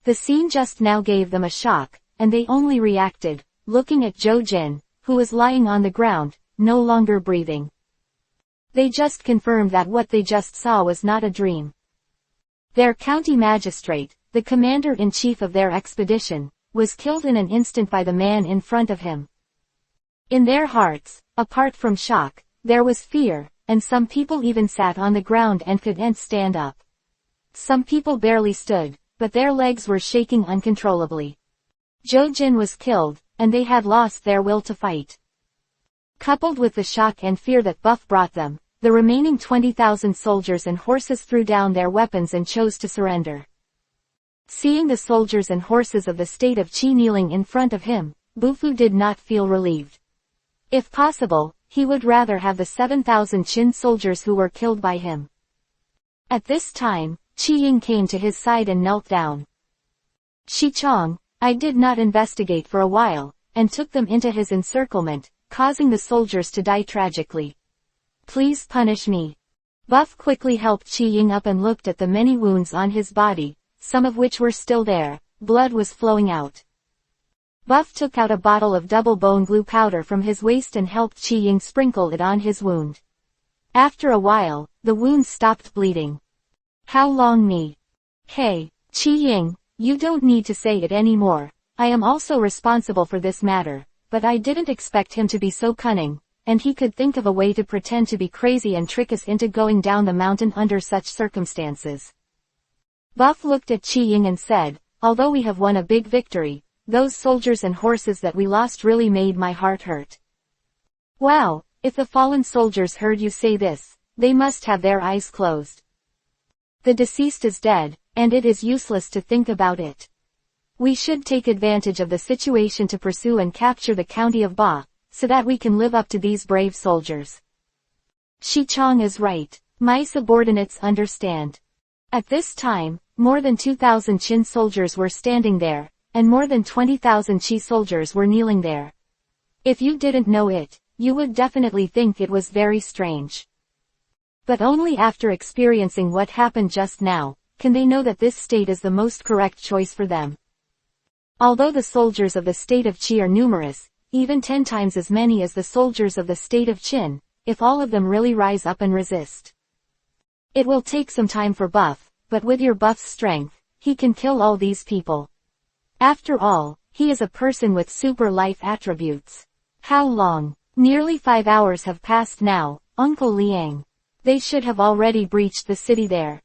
The scene just now gave them a shock, and they only reacted, looking at Zhou Jin, who was lying on the ground, no longer breathing. They just confirmed that what they just saw was not a dream. Their county magistrate, the commander-in-chief of their expedition, was killed in an instant by the man in front of him. In their hearts, apart from shock, there was fear, and some people even sat on the ground and couldn't stand up. Some people barely stood, but their legs were shaking uncontrollably. Zhou Jin was killed, and they had lost their will to fight. Coupled with the shock and fear that Buff brought them, the remaining 20,000 soldiers and horses threw down their weapons and chose to surrender. Seeing the soldiers and horses of the state of Qi kneeling in front of him, Bufu did not feel relieved. If possible, he would rather have the 7,000 Qin soldiers who were killed by him. At this time, Qi Ying came to his side and knelt down. Shi Chong, I did not investigate for a while, and took them into his encirclement, causing the soldiers to die tragically. Please punish me. Buff quickly helped Qi Ying up and looked at the many wounds on his body, some of which were still there, blood was flowing out. Buff took out a bottle of double bone glue powder from his waist and helped Qi Ying sprinkle it on his wound. After a while, the wound stopped bleeding. How long me? Hey, Qi Ying, you don't need to say it anymore. I am also responsible for this matter, but I didn't expect him to be so cunning, and he could think of a way to pretend to be crazy and trick us into going down the mountain under such circumstances. Buff looked at Qi Ying and said, although we have won a big victory, those soldiers and horses that we lost really made my heart hurt. Wow, if the fallen soldiers heard you say this, they must have their eyes closed. The deceased is dead, and it is useless to think about it. We should take advantage of the situation to pursue and capture the county of Ba, so that we can live up to these brave soldiers. Shi Chong is right. My subordinates understand. At this time, more than 2,000 Qin soldiers were standing there, and more than 20,000 Qi soldiers were kneeling there. If you didn't know it, you would definitely think it was very strange. But only after experiencing what happened just now, can they know that this state is the most correct choice for them. Although the soldiers of the state of Qi are numerous, even 10 times as many as the soldiers of the state of Qin, if all of them really rise up and resist. It will take some time for Buff, but with your Buff's strength, he can kill all these people. After all, he is a person with super life attributes. How long? Nearly 5 hours have passed now, Uncle Liang. They should have already breached the city there.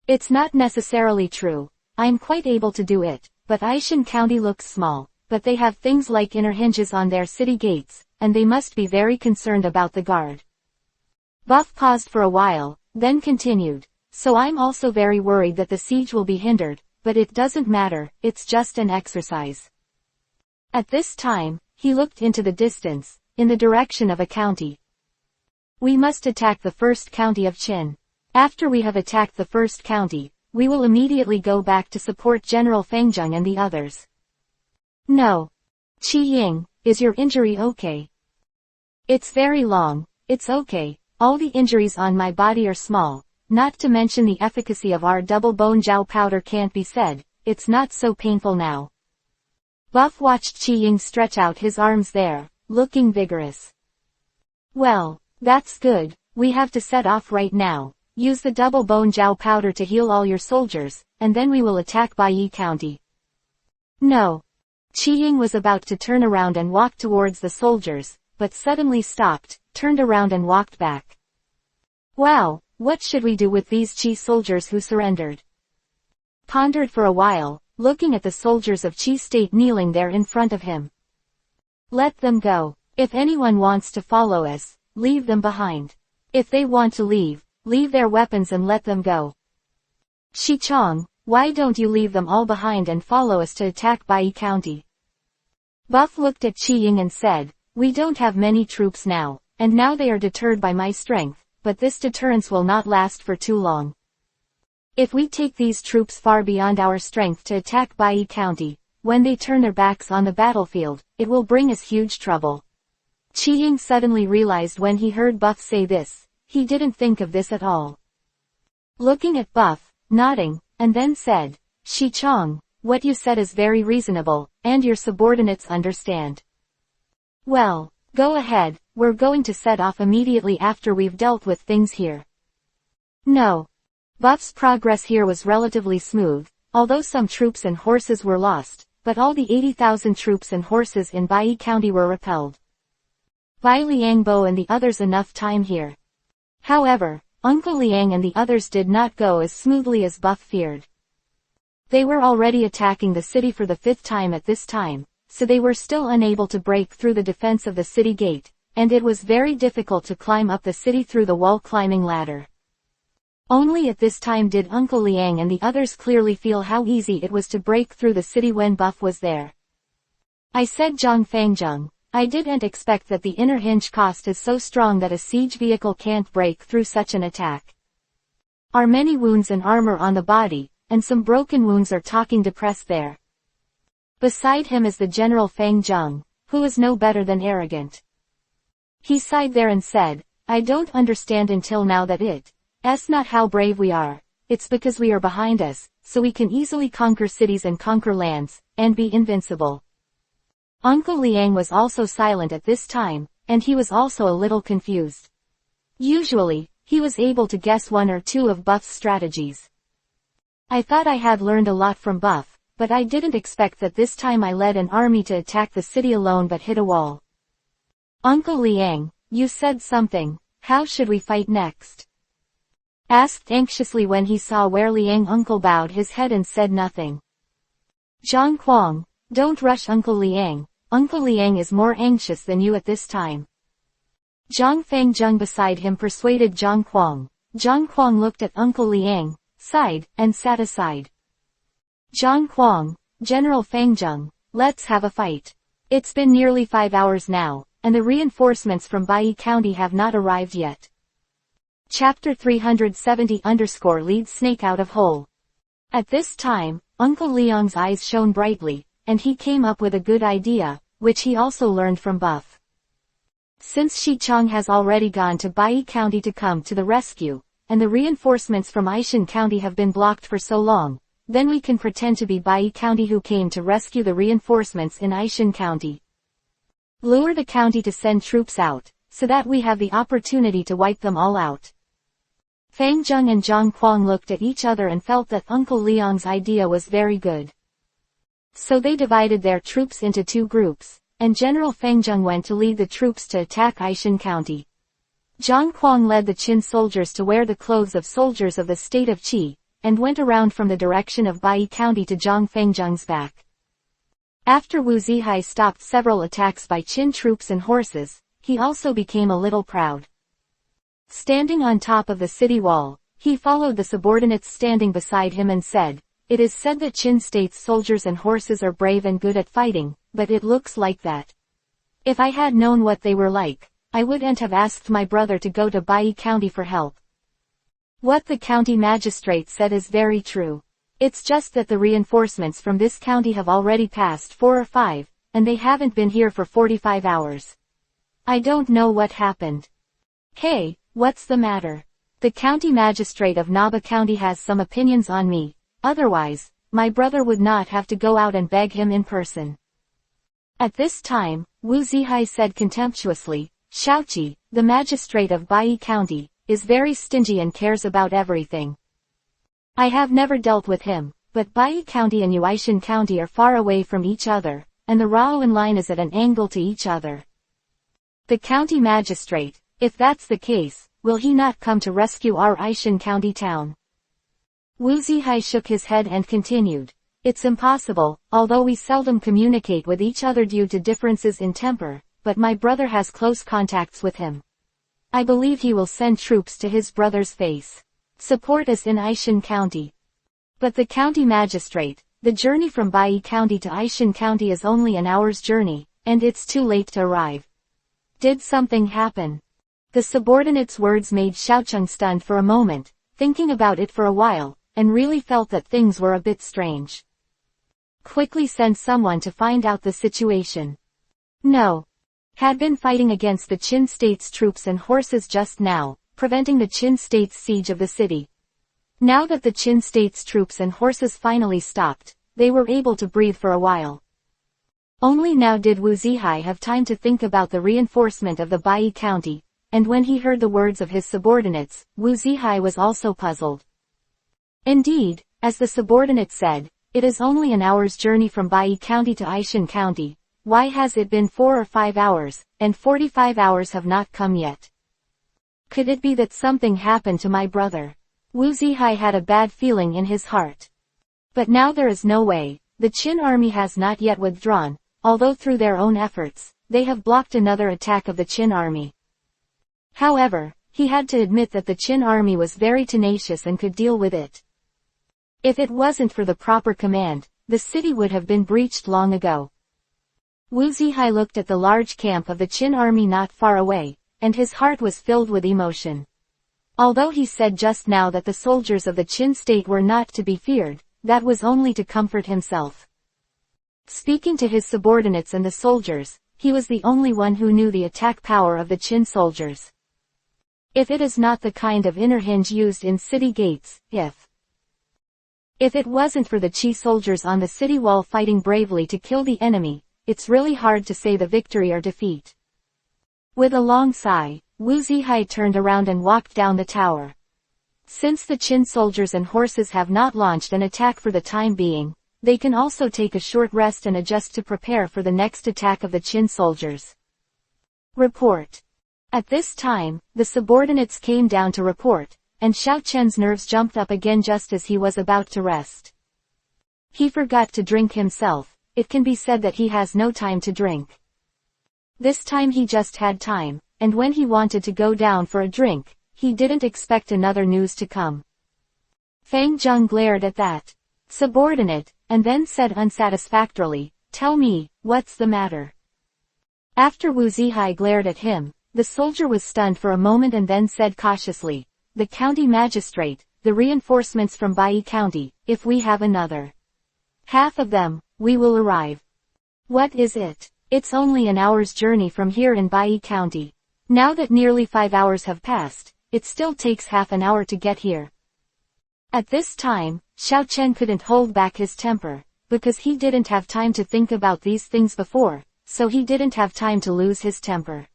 It's not necessarily true. I'm quite able to do it, but Aishan County looks small, but they have things like inner hinges on their city gates, and they must be very concerned about the guard. Buff paused for a while, then continued. So I'm also very worried that the siege will be hindered, but it doesn't matter, it's just an exercise. At this time, he looked into the distance, in the direction of a county. We must attack the first county of Qin. After we have attacked the first county, we will immediately go back to support General Fengjung and the others. No. Qi Ying, is your injury okay? It's very long. It's okay. All the injuries on my body are small. Not to mention the efficacy of our double bone jiao powder can't be said. It's not so painful now. Buff watched Qi Ying stretch out his arms there, looking vigorous. Well, that's good. We have to set off right now. Use the double bone jiao powder to heal all your soldiers, and then we will attack Baiyi County. No. Qi Ying was about to turn around and walk towards the soldiers, but suddenly stopped, turned around and walked back. Wow, what should we do with these Qi soldiers who surrendered? Pondered for a while, looking at the soldiers of Qi State kneeling there in front of him. Let them go. If anyone wants to follow us, leave them behind. If they want to leave their weapons and let them go. Shichong, why don't you leave them all behind and follow us to attack Baiyi County? Buff looked at Qi Ying and said, we don't have many troops now, and now they are deterred by my strength, but this deterrence will not last for too long. If we take these troops far beyond our strength to attack Baiyi County, when they turn their backs on the battlefield, it will bring us huge trouble. Qi Ying suddenly realized when he heard Buff say this, he didn't think of this at all. Looking at Buff, nodding, and then said, Shichong, what you said is very reasonable, and your subordinates understand. Well, go ahead, we're going to set off immediately after we've dealt with things here. No. Buff's progress here was relatively smooth, although some troops and horses were lost, but all the 80,000 troops and horses in Baiyi County were repelled. Bai Liangbo and the others enough time here. However, Uncle Liang and the others did not go as smoothly as Buff feared. They were already attacking the city for the 5th time at this time, so they were still unable to break through the defense of the city gate, and it was very difficult to climb up the city through the wall climbing ladder. Only at this time did Uncle Liang and the others clearly feel how easy it was to break through the city when Buff was there. I said Zhang Fangjung, I didn't expect that the inner hinge cost is so strong that a siege vehicle can't break through such an attack. Are many wounds and armor on the body, and some broken wounds are talking depressed there. Beside him is the General Fangjung, who is no better than arrogant. He sighed there and said, I don't understand until now that it's not how brave we are, it's because we are behind us, so we can easily conquer cities and conquer lands, and be invincible. Uncle Liang was also silent at this time, and he was also a little confused. Usually, he was able to guess one or two of Buff's strategies. I thought I had learned a lot from Buff, but I didn't expect that this time I led an army to attack the city alone but hit a wall. Uncle Liang, you said something, how should we fight next? Asked anxiously when he saw where Liang uncle bowed his head and said nothing. Zhang Kuang, don't rush Uncle Liang. Uncle Liang is more anxious than you at this time. Zhang Fangjung beside him persuaded Zhang Kuang. Zhang Kuang looked at Uncle Liang, sighed, and sat aside. Zhang Kuang, General Fangjung, let's have a fight. It's been nearly 5 hours now, and the reinforcements from Baiyi County have not arrived yet. Chapter 370 leads snake out of hole. At this time, Uncle Liang's eyes shone brightly, and he came up with a good idea, which he also learned from Buff. Since Shichong has already gone to Baiyi County to come to the rescue, and the reinforcements from Aishan County have been blocked for so long, then we can pretend to be Baiyi County who came to rescue the reinforcements in Aishan County. Lure the county to send troops out, so that we have the opportunity to wipe them all out. Fangjung and Zhang Kuang looked at each other and felt that Uncle Liang's idea was very good. So they divided their troops into 2 groups, and General Fangjung went to lead the troops to attack Aishan County. Zhang Kuang led the Qin soldiers to wear the clothes of soldiers of the state of Qi, and went around from the direction of Baiyi County to Zhang Fangjung's back. After Wu Zihai stopped several attacks by Qin troops and horses, he also became a little proud. Standing on top of the city wall, he followed the subordinates standing beside him and said, It is said that Qin State's soldiers and horses are brave and good at fighting, but it looks like that. If I had known what they were like, I wouldn't have asked my brother to go to Bai County for help. What the county magistrate said is very true. It's just that the reinforcements from this county have already passed 4 or 5, and they haven't been here for 45 hours. I don't know what happened. Hey, what's the matter? The county magistrate of Naba County has some opinions on me, otherwise, my brother would not have to go out and beg him in person. At this time, Wu Zihai said contemptuously, Xiaoqi, the magistrate of Bai County, is very stingy and cares about everything. I have never dealt with him, but Bai County and Yuaishan County are far away from each other, and the Raoan line is at an angle to each other. The county magistrate, if that's the case, will he not come to rescue our Aishan County town? Wu Zihai shook his head and continued. It's impossible, although we seldom communicate with each other due to differences in temper, but my brother has close contacts with him. I believe he will send troops to his brother's face. Support us in Aishan County. But the county magistrate, the journey from Bai County to Aishan County is only an hour's journey, and it's too late to arrive. Did something happen? The subordinate's words made Xiaocheng stunned for a moment, thinking about it for a while, and really felt that things were a bit strange. Quickly send someone to find out the situation. No. Had been fighting against the Qin State's troops and horses just now, preventing the Qin State's siege of the city. Now that the Qin State's troops and horses finally stopped, they were able to breathe for a while. Only now did Wu Zihai have time to think about the reinforcement of the Bai County, and when he heard the words of his subordinates, Wu Zihai was also puzzled. Indeed, as the subordinate said, it is only an hour's journey from Bai County to Aishan County. Why has it been 4 or 5 hours, and 45 hours have not come yet? Could it be that something happened to my brother? Wu Zihai had a bad feeling in his heart. But now there is no way. The Qin army has not yet withdrawn, although through their own efforts, they have blocked another attack of the Qin army. However, he had to admit that the Qin army was very tenacious and could deal with it. If it wasn't for the proper command, the city would have been breached long ago. Wu Zihai looked at the large camp of the Qin army not far away, and his heart was filled with emotion. Although he said just now that the soldiers of the Qin state were not to be feared, that was only to comfort himself. Speaking to his subordinates and the soldiers, he was the only one who knew the attack power of the Qin soldiers. If it is not the kind of inner hinge used in city gates, if it wasn't for the Qi soldiers on the city wall fighting bravely to kill the enemy, it's really hard to say the victory or defeat. With a long sigh, Wu Zihai turned around and walked down the tower. Since the Qin soldiers and horses have not launched an attack for the time being, they can also take a short rest and adjust to prepare for the next attack of the Qin soldiers. Report. At this time, the subordinates came down to report, and Xiao Chen's nerves jumped up again just as he was about to rest. He forgot to drink himself. It can be said that he has no time to drink. This time he just had time, and when he wanted to go down for a drink, he didn't expect another news to come. Fang Zheng glared at that subordinate, and then said unsatisfactorily, "Tell me, what's the matter?" After Wu Zihai glared at him, the soldier was stunned for a moment and then said cautiously, "The county magistrate, the reinforcements from Bai County, if we have another half of them, we will arrive." "What is it?" "It's only an hour's journey from here in Bai County. Now that nearly 5 hours have passed, it still takes half an hour to get here." At this time, Xiao Chen couldn't hold back his temper, because he didn't have time to think about these things before, so he didn't have time to lose his temper.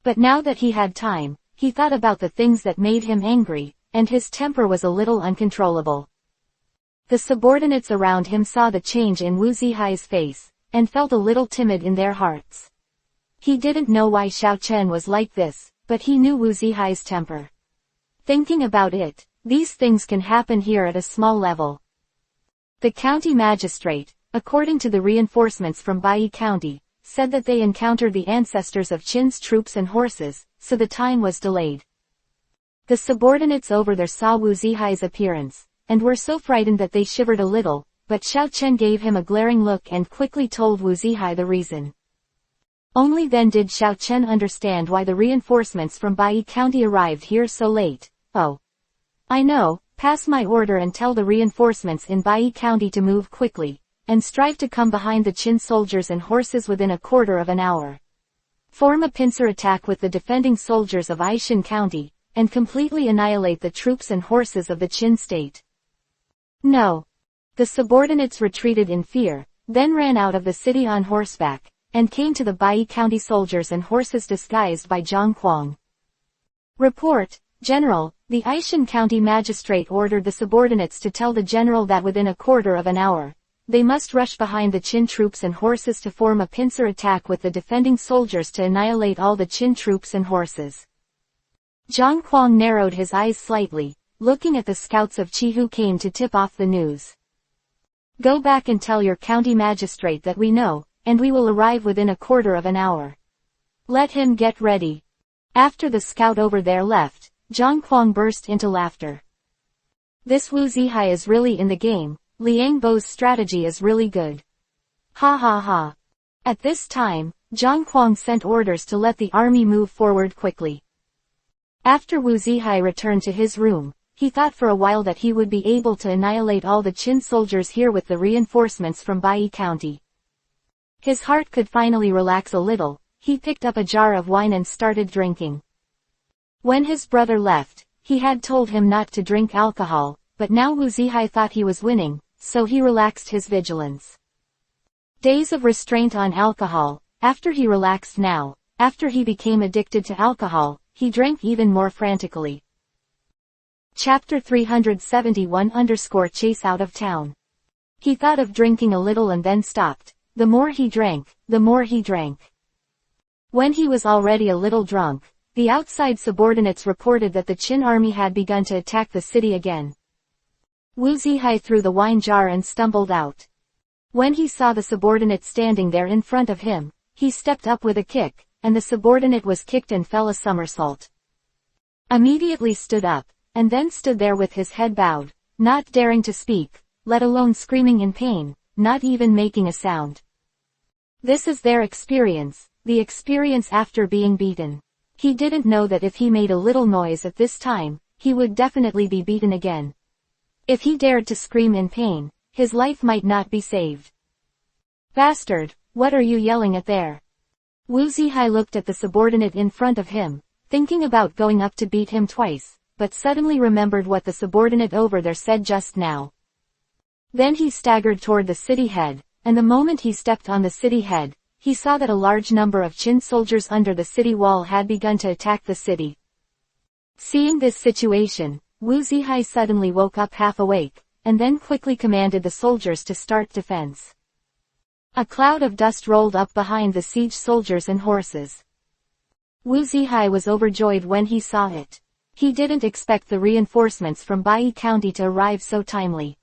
But now that he had time, he thought about the things that made him angry, and his temper was a little uncontrollable. The subordinates around him saw the change in Wu Zihai's face, and felt a little timid in their hearts. He didn't know why Xiao Chen was like this, but he knew Wu Zihai's temper. Thinking about it, these things can happen here at a small level. The county magistrate, according to the reinforcements from Bai County, said that they encountered the ancestors of Qin's troops and horses, so the time was delayed. The subordinates over there saw Wu Zihai's appearance, and were so frightened that they shivered a little, but Xiao Chen gave him a glaring look and quickly told Wu Zihai the reason. Only then did Xiao Chen understand why the reinforcements from Bai County arrived here so late. Oh. I know, pass my order and tell the reinforcements in Bai County to move quickly, and strive to come behind the Qin soldiers and horses within a quarter of an hour. Form a pincer attack with the defending soldiers of Aishan County, and completely annihilate the troops and horses of the Qin state. No. The subordinates retreated in fear, then ran out of the city on horseback, and came to the Bai County soldiers and horses disguised by Zhang Kuang. Report, General, the Aishan County magistrate ordered the subordinates to tell the general that within a quarter of an hour, they must rush behind the Qin troops and horses to form a pincer attack with the defending soldiers to annihilate all the Qin troops and horses. Zhang Kuang narrowed his eyes slightly, looking at the scouts of Qi who came to tip off the news. Go back and tell your county magistrate that we know, and we will arrive within a quarter of an hour. Let him get ready. After the scout over there left, Zhang Kuang burst into laughter. This Wu Zihai is really in the game, Liang Bo's strategy is really good. Ha ha ha. At this time, Zhang Kuang sent orders to let the army move forward quickly. After Wu Zihai returned to his room, he thought for a while that he would be able to annihilate all the Qin soldiers here with the reinforcements from Bai County. His heart could finally relax a little. He picked up a jar of wine and started drinking. When his brother left, he had told him not to drink alcohol, but now Wu Zihai thought he was winning, so he relaxed his vigilance. Days of restraint on alcohol. After he relaxed now, after he became addicted to alcohol, he drank even more frantically. Chapter 371-Chase Out of Town. He thought of drinking a little and then stopped. The more he drank, the more he drank. When he was already a little drunk, the outside subordinates reported that the Qin army had begun to attack the city again. Wu Zihai threw the wine jar and stumbled out. When he saw the subordinate standing there in front of him, he stepped up with a kick, and the subordinate was kicked and fell a somersault. Immediately stood up, and then stood there with his head bowed, not daring to speak, let alone screaming in pain, not even making a sound. This is their experience, the experience after being beaten. He didn't know that if he made a little noise at this time, he would definitely be beaten again. If he dared to scream in pain, his life might not be saved. Bastard, what are you yelling at there? Wu Zihai looked at the subordinate in front of him, thinking about going up to beat him twice, but suddenly remembered what the subordinate over there said just now. Then he staggered toward the city head, and the moment he stepped on the city head, he saw that a large number of Qin soldiers under the city wall had begun to attack the city. Seeing this situation, Wu Zihai suddenly woke up half awake, and then quickly commanded the soldiers to start defense. A cloud of dust rolled up behind the siege soldiers and horses. Wu Zihai was overjoyed when he saw it. He didn't expect the reinforcements from Bai County to arrive so timely.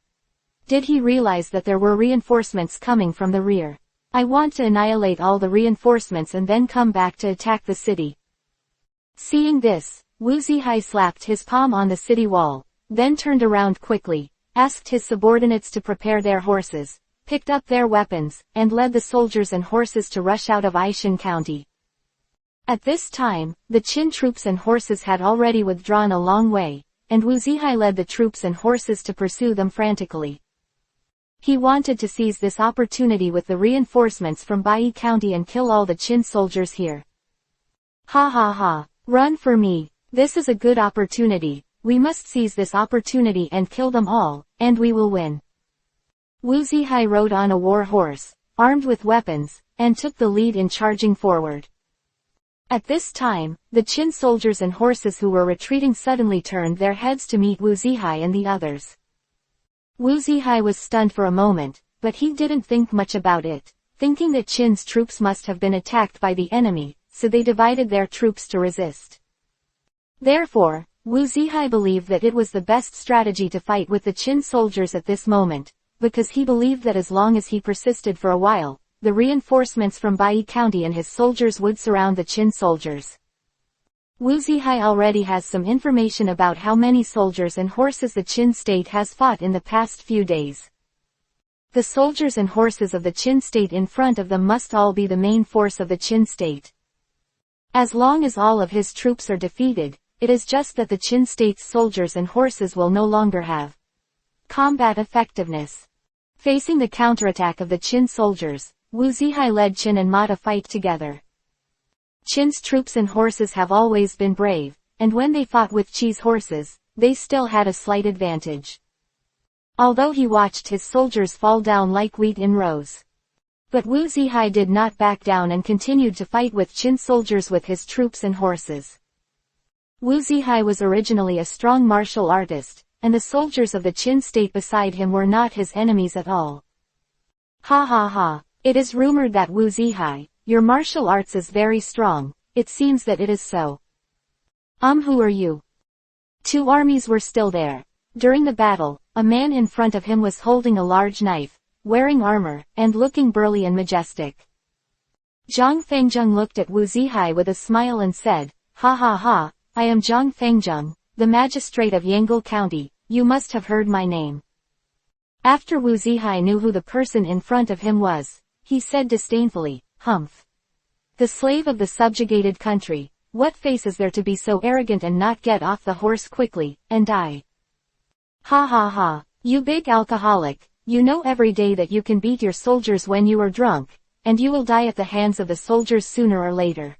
Did he realize that there were reinforcements coming from the rear? I want to annihilate all the reinforcements and then come back to attack the city. Seeing this, Wu Zihai slapped his palm on the city wall, then turned around quickly, asked his subordinates to prepare their horses, picked up their weapons, and led the soldiers and horses to rush out of Aishan County. At this time, the Qin troops and horses had already withdrawn a long way, and Wu Zihai led the troops and horses to pursue them frantically. He wanted to seize this opportunity with the reinforcements from Bai County and kill all the Qin soldiers here. Ha ha ha, run for me, this is a good opportunity, we must seize this opportunity and kill them all, and we will win. Wu Zihai rode on a war horse, armed with weapons, and took the lead in charging forward. At this time, the Qin soldiers and horses who were retreating suddenly turned their heads to meet Wu Zihai and the others. Wu Zihai was stunned for a moment, but he didn't think much about it, thinking that Qin's troops must have been attacked by the enemy, so they divided their troops to resist. Therefore, Wu Zihai believed that it was the best strategy to fight with the Qin soldiers at this moment, because he believed that as long as he persisted for a while, the reinforcements from Bai County and his soldiers would surround the Qin soldiers. Wu Zihai already has some information about how many soldiers and horses the Qin state has fought in the past few days. The soldiers and horses of the Qin state in front of them must all be the main force of the Qin state. As long as all of his troops are defeated, it is just that the Qin state's soldiers and horses will no longer have combat effectiveness. Facing the counterattack of the Qin soldiers, Wu Zihai led Qin and Ma to fight together. Qin's troops and horses have always been brave, and when they fought with Qi's horses, they still had a slight advantage. Although he watched his soldiers fall down like wheat in rows. But Wu Zihai did not back down and continued to fight with Qin soldiers with his troops and horses. Wu Zihai was originally a strong martial artist, and the soldiers of the Qin state beside him were not his enemies at all. Ha ha ha, it is rumored that Wu Zihai, your martial arts is very strong, it seems that it is so. Who are you? Two armies were still there. During the battle, a man in front of him was holding a large knife, wearing armor, and looking burly and majestic. Zhang Fengjung looked at Wu Zihai with a smile and said, "Ha ha ha, I am Zhang Fengjung, the magistrate of Yangle County, you must have heard my name." After Wu Zihai knew who the person in front of him was, he said disdainfully, "Humph. The slave of the subjugated country, what face is there to be so arrogant and not get off the horse quickly, and die? Ha ha ha, you big alcoholic, you know every day that you can beat your soldiers when you are drunk, and you will die at the hands of the soldiers sooner or later."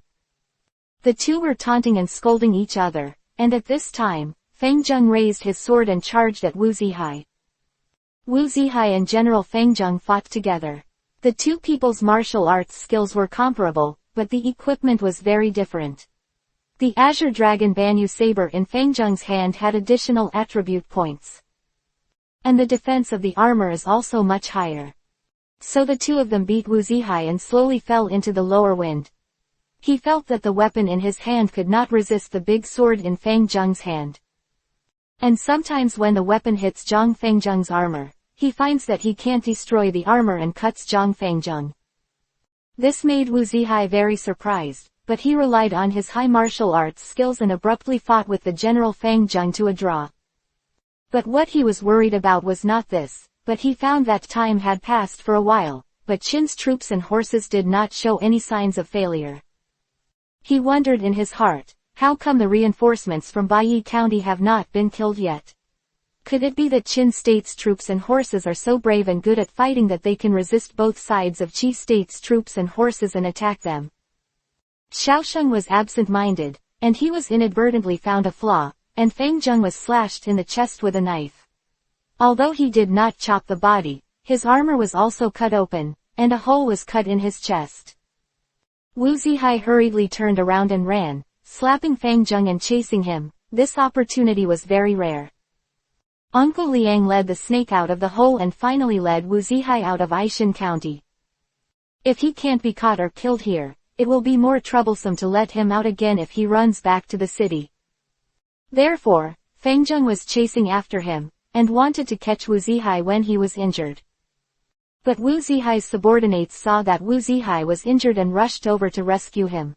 The two were taunting and scolding each other, and at this time, Fengjung raised his sword and charged at Wu Zihai. Wu Zihai and General Fengjung fought together. The two people's martial arts skills were comparable, but the equipment was very different. The Azure Dragon Banyu saber in Fengjung's hand had additional attribute points. And the defense of the armor is also much higher. So the two of them beat Wu Zihai and slowly fell into the lower wind. He felt that the weapon in his hand could not resist the big sword in Fengjung's hand. And sometimes when the weapon hits Zhang Fengjung's armor, he finds that he can't destroy the armor and cuts Zhang Fengjung. This made Wu Zihai very surprised, but he relied on his high martial arts skills and abruptly fought with the General Fengjung to a draw. But what he was worried about was not this, but he found that time had passed for a while, but Qin's troops and horses did not show any signs of failure. He wondered in his heart, how come the reinforcements from Baiyi County have not been killed yet? Could it be that Qin state's troops and horses are so brave and good at fighting that they can resist both sides of Qi state's troops and horses and attack them? Xiaosheng was absent-minded, and he was inadvertently found a flaw, and Fengjung was slashed in the chest with a knife. Although he did not chop the body, his armor was also cut open, and a hole was cut in his chest. Wu Zihai hurriedly turned around and ran, slapping Fengjung and chasing him. This opportunity was very rare. Uncle Liang led the snake out of the hole and finally led Wu Zihai out of Aishan County. If he can't be caught or killed here, it will be more troublesome to let him out again if he runs back to the city. Therefore, Fengjung was chasing after him, and wanted to catch Wu Zihai when he was injured. But Wu Zihai's subordinates saw that Wu Zihai was injured and rushed over to rescue him.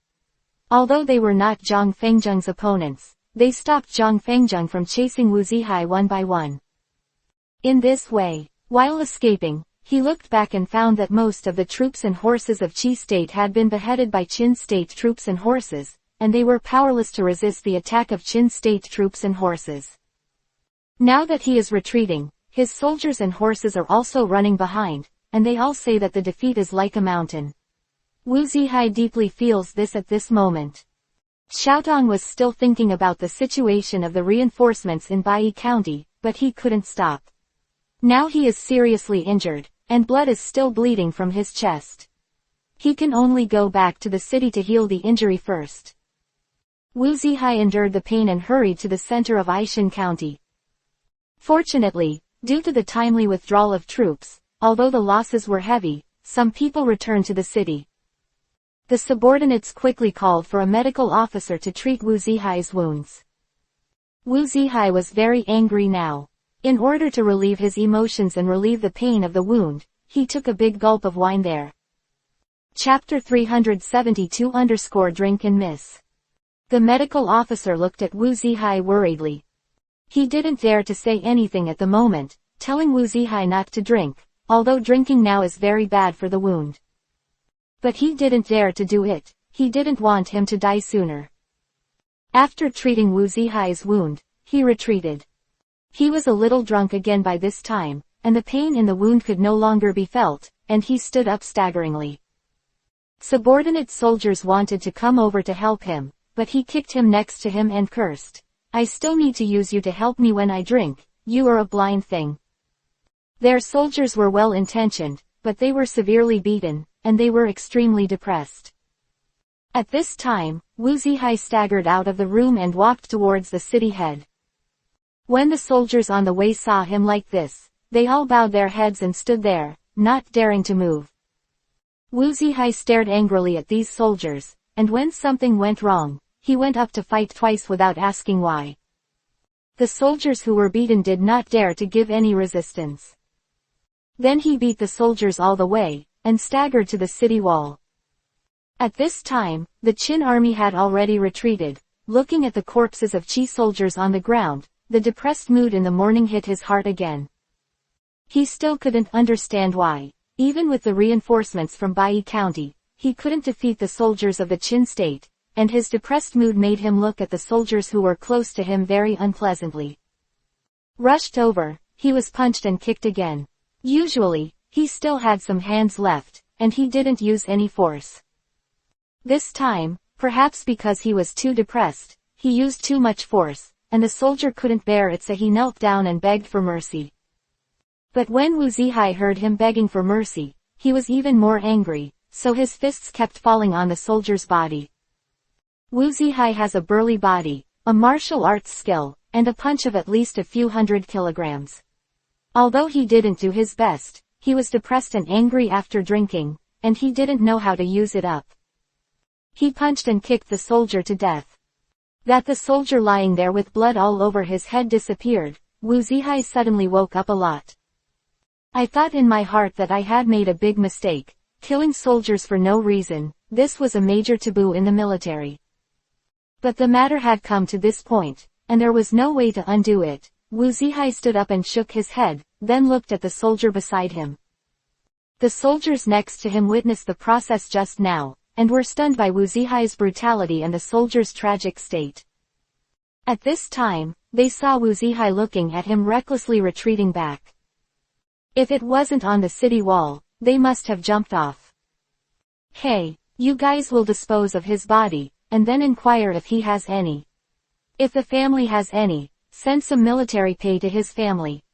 Although they were not Zhang Fengjung's opponents, they stopped Zhang Fengjung from chasing Wu Zihai one by one. In this way, while escaping, he looked back and found that most of the troops and horses of Qi state had been beheaded by Qin state troops and horses, and they were powerless to resist the attack of Qin state troops and horses. Now that he is retreating, his soldiers and horses are also running behind, and they all say that the defeat is like a mountain. Wu Zihai deeply feels this at this moment. Xiaotong was still thinking about the situation of the reinforcements in Baiyi County, but he couldn't stop. Now he is seriously injured, and blood is still bleeding from his chest. He can only go back to the city to heal the injury first. Wu Zihai endured the pain and hurried to the center of Aishan County. Fortunately, due to the timely withdrawal of troops, although the losses were heavy, some people returned to the city. The subordinates quickly called for a medical officer to treat Wu Zihai's wounds. Wu Zihai was very angry now. In order to relieve his emotions and relieve the pain of the wound, he took a big gulp of wine there. Chapter 372-Drink and Miss. The medical officer looked at Wu Zihai worriedly. He didn't dare to say anything at the moment, telling Wu Zihai not to drink, although drinking now is very bad for the wound. But he didn't dare to do it, he didn't want him to die sooner. After treating Wu Zihai's wound, he retreated. He was a little drunk again by this time, and the pain in the wound could no longer be felt, and he stood up staggeringly. Subordinate soldiers wanted to come over to help him, but he kicked him next to him and cursed. "I still need to use you to help me when I drink, you are a blind thing." Their soldiers were well-intentioned, but they were severely beaten, and they were extremely depressed. At this time, Wu Zihai staggered out of the room and walked towards the city head. When the soldiers on the way saw him like this, they all bowed their heads and stood there, not daring to move. Wu Zihai stared angrily at these soldiers, and when something went wrong, he went up to fight twice without asking why. The soldiers who were beaten did not dare to give any resistance. Then he beat the soldiers all the way, and staggered to the city wall. At this time, the Qin army had already retreated. Looking at the corpses of Qi soldiers on the ground, the depressed mood in the morning hit his heart again. He still couldn't understand why, even with the reinforcements from Bai County, he couldn't defeat the soldiers of the Qin state, and his depressed mood made him look at the soldiers who were close to him very unpleasantly. Rushed over, he was punched and kicked again. Usually, he still had some hands left, and he didn't use any force. This time, perhaps because he was too depressed, he used too much force, and the soldier couldn't bear it, so he knelt down and begged for mercy. But when Wu Zihai heard him begging for mercy, he was even more angry, so his fists kept falling on the soldier's body. Wu Zihai has a burly body, a martial arts skill, and a punch of at least a few hundred kilograms. Although he didn't do his best, he was depressed and angry after drinking, and he didn't know how to use it up. He punched and kicked the soldier to death. That the soldier lying there with blood all over his head disappeared, Wu Zihai suddenly woke up a lot. "I thought in my heart that I had made a big mistake, killing soldiers for no reason. This was a major taboo in the military. But the matter had come to this point, and there was no way to undo it." Wu Zihai stood up and shook his head, then looked at the soldier beside him. The soldiers next to him witnessed the process just now, and were stunned by Wu Zihai's brutality and the soldier's tragic state. At this time, they saw Wu Zihai looking at him recklessly retreating back. If it wasn't on the city wall, they must have jumped off. "Hey, you guys will dispose of his body, and then inquire if he has any. If the family has any, send some military pay to his family."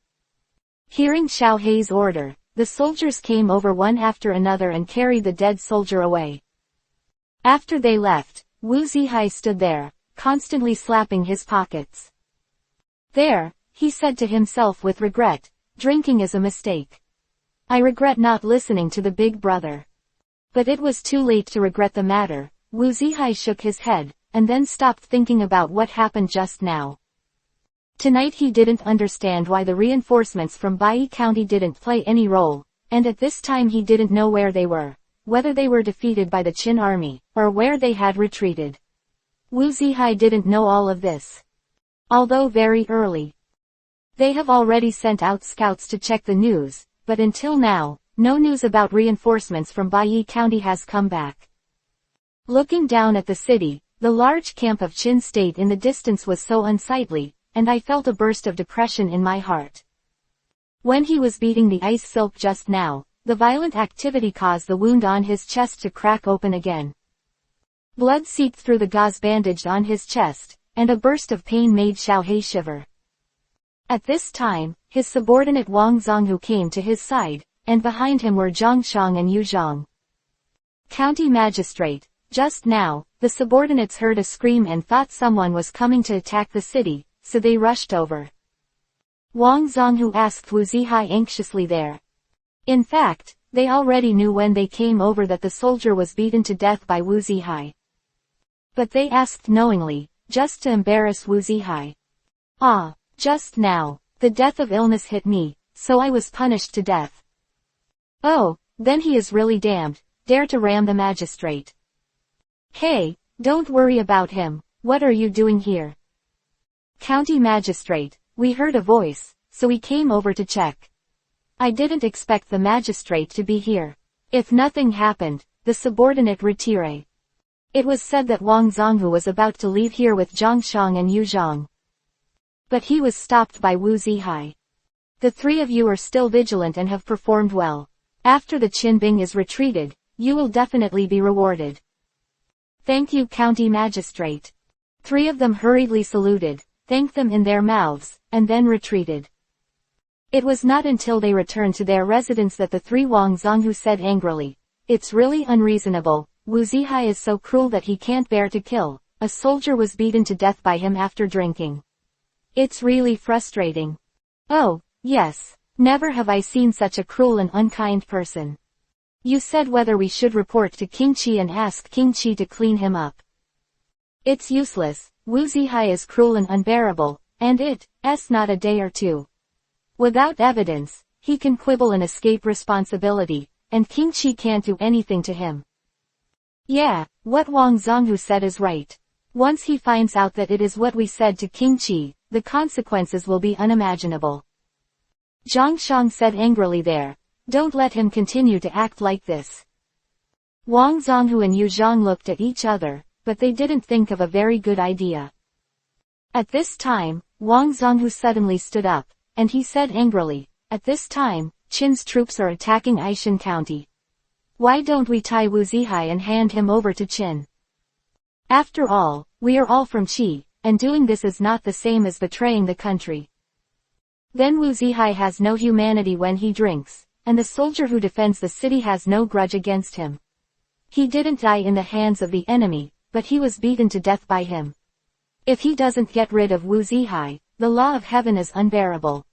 Hearing Xiao Hei's order, the soldiers came over one after another and carried the dead soldier away. After they left, Wu Zihai stood there, constantly slapping his pockets. "There," he said to himself with regret, "drinking is a mistake. I regret not listening to the big brother." But it was too late to regret the matter. Wu Zihai shook his head, and then stopped thinking about what happened just now. Tonight he didn't understand why the reinforcements from Bai County didn't play any role, and at this time he didn't know where they were, whether they were defeated by the Qin army, or where they had retreated. Wu Zihai didn't know all of this. Although very early, they have already sent out scouts to check the news, but until now, no news about reinforcements from Bai County has come back. Looking down at the city, the large camp of Qin state in the distance was so unsightly, and I felt a burst of depression in my heart. When he was beating the ice silk just now, the violent activity caused the wound on his chest to crack open again. Blood seeped through the gauze bandaged on his chest, and a burst of pain made Xiao Hei shiver. At this time, his subordinate Wang Zonghu came to his side, and behind him were Zhang Shang and Yu Zhang. "County Magistrate, just now, the subordinates heard a scream and thought someone was coming to attack the city, so they rushed over." Wang Zonghu asked Wu Zihai anxiously there. In fact, they already knew when they came over that the soldier was beaten to death by Wu Zihai. But they asked knowingly, just to embarrass Wu Zihai. "Ah, just now, the death of illness hit me, so I was punished to death." "Oh, then he is really damned, dare to ram the magistrate." "Hey, don't worry about him, what are you doing here?" "County Magistrate, we heard a voice, so we came over to check." I didn't expect the magistrate to be here. If nothing happened, the subordinate retire. It was said that Wang Zonghu was about to leave here with Zhang Shang and Yu Zhang. But he was stopped by Wu Zihai. The three of you are still vigilant and have performed well. After the Qinbing is retreated, you will definitely be rewarded. Thank you, County Magistrate. Three of them hurriedly saluted, thanked them in their mouths, and then retreated. It was not until they returned to their residence that the three Wang Zonghu said angrily, "It's really unreasonable. Wu Zihai is so cruel that he can't bear to kill. A soldier was beaten to death by him after drinking. It's really frustrating." "Oh, yes. Never have I seen such a cruel and unkind person. You said whether we should report to King Qi and ask King Qi to clean him up. It's useless. Wu Zihai is cruel and unbearable, and it's not a day or two. Without evidence, he can quibble and escape responsibility, and King Qi can't do anything to him." Yeah, what Wang Zonghu said is right. Once he finds out that it is what we said to King Qi, the consequences will be unimaginable. Zhang Shang said angrily there, "Don't let him continue to act like this." Wang Zonghu and Yu Zhang looked at each other, but they didn't think of a very good idea. At this time, Wang Zonghu suddenly stood up, and he said angrily, "At this time, Qin's troops are attacking Aishan County. Why don't we tie Wu Zihai and hand him over to Qin? After all, we are all from Qi, and doing this is not the same as betraying the country. Then Wu Zihai has no humanity when he drinks, and the soldier who defends the city has no grudge against him. He didn't die in the hands of the enemy, but he was beaten to death by him. If he doesn't get rid of Wu Zihai, the law of heaven is unbearable."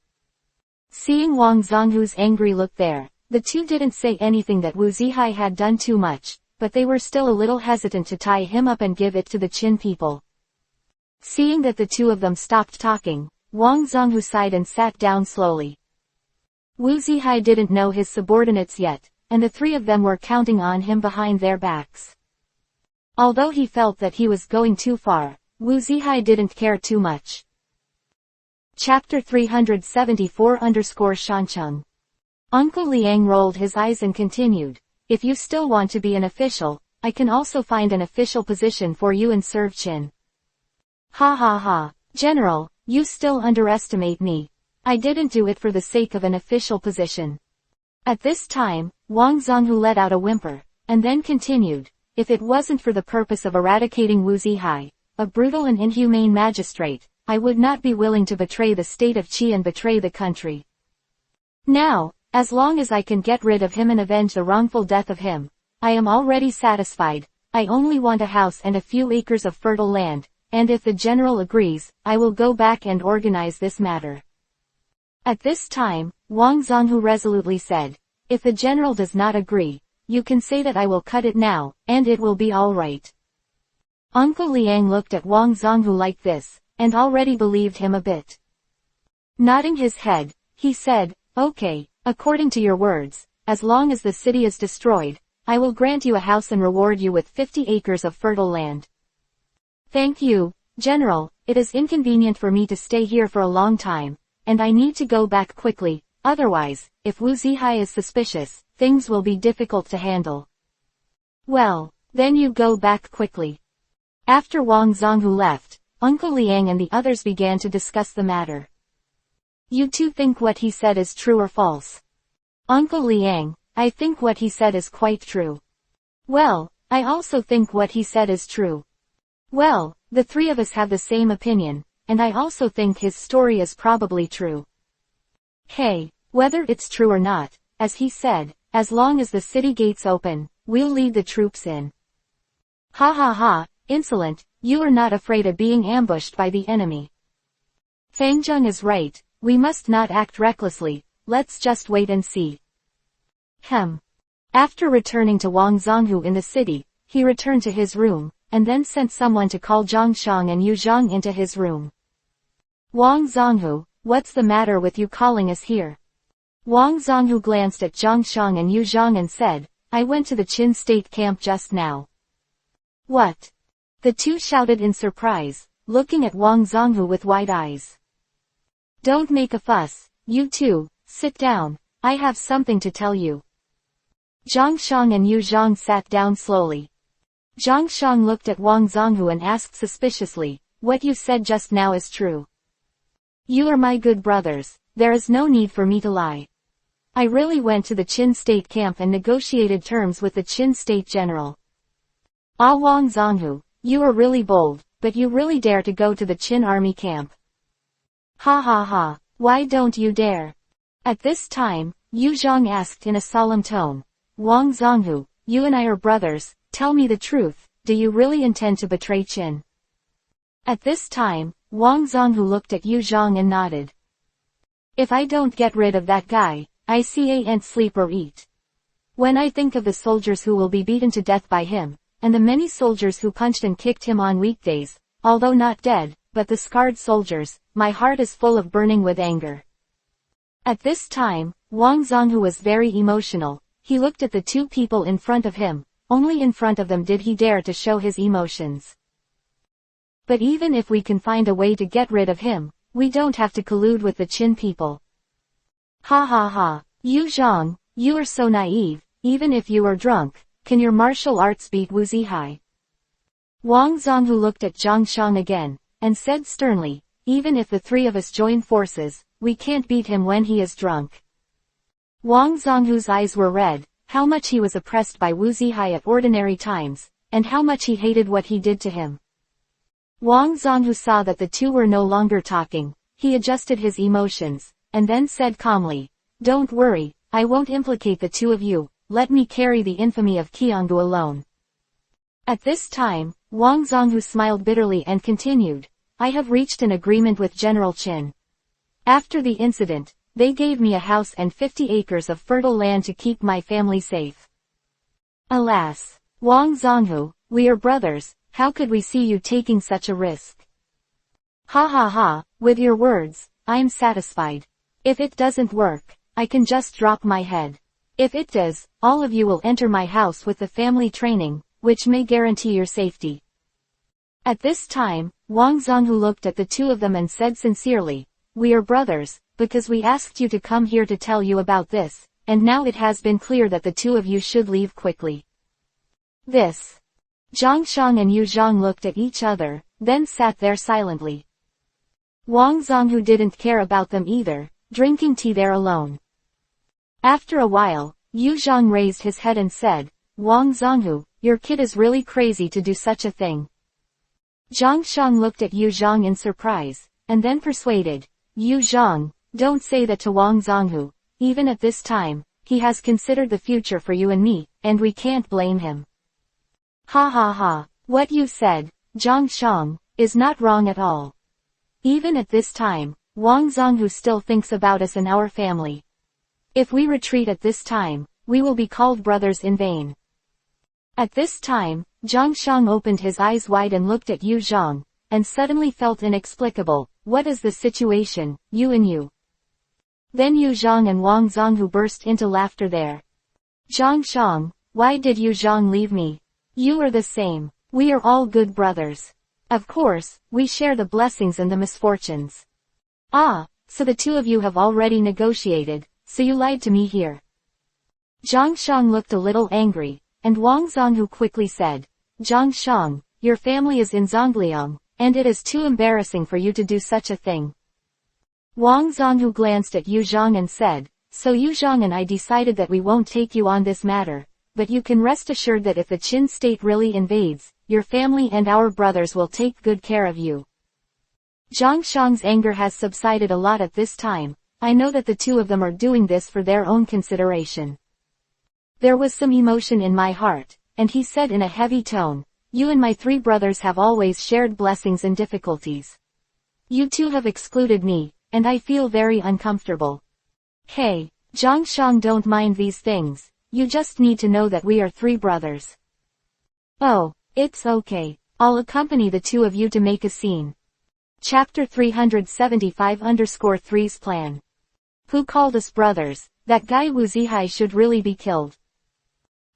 Seeing Wang Zonghu's angry look there, the two didn't say anything that Wu Zihai had done too much, but they were still a little hesitant to tie him up and give it to the Qin people. Seeing that the two of them stopped talking, Wang Zonghu sighed and sat down slowly. Wu Zihai didn't know his subordinates yet, and the three of them were counting on him behind their backs. Although he felt that he was going too far, Wu Zihai didn't care too much. Chapter 374-Shancheng. Uncle Liang rolled his eyes and continued, "If you still want to be an official, I can also find an official position for you and serve Qin." "Ha ha ha. General, you still underestimate me. I didn't do it for the sake of an official position." At this time, Wang Zonghu let out a whimper, and then continued, "If it wasn't for the purpose of eradicating Wu Zihai, a brutal and inhumane magistrate, I would not be willing to betray the state of Qi and betray the country. Now, as long as I can get rid of him and avenge the wrongful death of him, I am already satisfied. I only want a house and a few acres of fertile land, and if the general agrees, I will go back and organize this matter." At this time, Wang Zonghu resolutely said, "If the general does not agree, you can say that I will cut it now, and it will be all right." Uncle Liang looked at Wang Zonghu like this, and already believed him a bit. Nodding his head, he said, "Okay, according to your words, as long as the city is destroyed, I will grant you a house and reward you with 50 acres of fertile land." "Thank you, General. It is inconvenient for me to stay here for a long time, and I need to go back quickly, otherwise, if Wu Zihai is suspicious, things will be difficult to handle." "Well, then you go back quickly." After Wang Zonghu left, Uncle Liang and the others began to discuss the matter. "You two think what he said is true or false?" "Uncle Liang, I think what he said is quite true." "Well, I also think what he said is true." "Well, the three of us have the same opinion, and I also think his story is probably true." "Hey, whether it's true or not, as he said, as long as the city gates open, we'll lead the troops in." "Ha ha ha, insolent, you are not afraid of being ambushed by the enemy." "Fang Zheng is right, we must not act recklessly, let's just wait and see." After returning to Wang Zonghu in the city, he returned to his room, and then sent someone to call Zhang Shang and Yu Zhang into his room. "Wang Zonghu, what's the matter with you calling us here?" Wang Zonghu glanced at Zhang Shang and Yu Zhang and said, "I went to the Qin state camp just now." "What?" The two shouted in surprise, looking at Wang Zonghu with wide eyes. "Don't make a fuss, you two, sit down, I have something to tell you. Zhang Shang and Yu Zhang sat down slowly. Zhang Shang looked at Wang Zonghu and asked suspiciously, what you said just now is true. You are my good brothers, there is no need for me to lie. I really went to the Qin state camp and negotiated terms with the Qin state general. Ah, Wang Zonghu, you are really bold, but you really dare to go to the Qin army camp. Ha ha ha, why don't you dare? At this time, Yu Zhang asked in a solemn tone. Wang Zonghu, you and I are brothers, tell me the truth, do you really intend to betray Qin? At this time, Wang Zonghu looked at Yu Zhang and nodded. If I don't get rid of that guy, I can't sleep or eat. When I think of the soldiers who will be beaten to death by him, and the many soldiers who punched and kicked him on weekdays, although not dead, but the scarred soldiers, my heart is full of burning with anger. At this time, Wang Zonghu was very emotional. He looked at the two people in front of him, only in front of them did he dare to show his emotions. But even if we can find a way to get rid of him, we don't have to collude with the Qin people. Ha ha ha, Yu Zhang, you are so naive, even if you are drunk, can your martial arts beat Wu Zihai? Wang Zonghu looked at Zhang Shang again, and said sternly, even if the three of us join forces, we can't beat him when he is drunk. Wang Zonghu's eyes were red, how much he was oppressed by Wu Zihai at ordinary times, and how much he hated what he did to him. Wang Zonghu saw that the two were no longer talking, he adjusted his emotions, and then said calmly, don't worry, I won't implicate the two of you, let me carry the infamy of Qianggu alone. At this time, Wang Zonghu smiled bitterly and continued, I have reached an agreement with General Qin. After the incident, they gave me a house and 50 acres of fertile land to keep my family safe. Alas, Wang Zonghu, we are brothers, how could we see you taking such a risk? Ha ha ha, with your words, I am satisfied. If it doesn't work, I can just drop my head. If it does, all of you will enter my house with the family training, which may guarantee your safety. At this time, Wang Zonghu looked at the two of them and said sincerely, we are brothers, because we asked you to come here to tell you about this, and now it has been clear that the two of you should leave quickly. This. Zhang Shang and Yu Zhang looked at each other, then sat there silently. Wang Zonghu didn't care about them either, drinking tea there alone. After a while, Yu Zhang raised his head and said, Wang Zonghu, your kid is really crazy to do such a thing. Zhang Shang looked at Yu Zhang in surprise, and then persuaded, Yu Zhang, don't say that to Wang Zonghu, even at this time, he has considered the future for you and me, and we can't blame him. Ha ha ha, what you said, Zhang Shang, is not wrong at all. Even at this time, Wang Zonghu still thinks about us and our family. If we retreat at this time, we will be called brothers in vain. At this time, Zhang Shang opened his eyes wide and looked at Yu Zhang, and suddenly felt inexplicable, what is the situation, you and you? Then Yu Zhang and Wang Zonghu burst into laughter there. Zhang Shang, why did Yu Zhang leave me? You are the same, we are all good brothers. Of course, we share the blessings and the misfortunes. Ah, so the two of you have already negotiated, so you lied to me here. Zhang Shang looked a little angry, and Wang Zonghu quickly said, Zhang Shang, your family is in Zongliang, and it is too embarrassing for you to do such a thing. Wang Zonghu glanced at Yu Zhang and said, so Yu Zhang and I decided that we won't take you on this matter, but you can rest assured that if the Qin state really invades, your family and our brothers will take good care of you. Zhang Shang's anger has subsided a lot at this time, I know that the two of them are doing this for their own consideration. There was some emotion in my heart, and he said in a heavy tone, you and my three brothers have always shared blessings and difficulties. You two have excluded me, and I feel very uncomfortable. Hey, Zhang Shang, don't mind these things, you just need to know that we are three brothers. Oh, it's okay, I'll accompany the two of you to make a scene. Chapter 375-3's plan. Who called us brothers? That guy Wu Zihai should really be killed.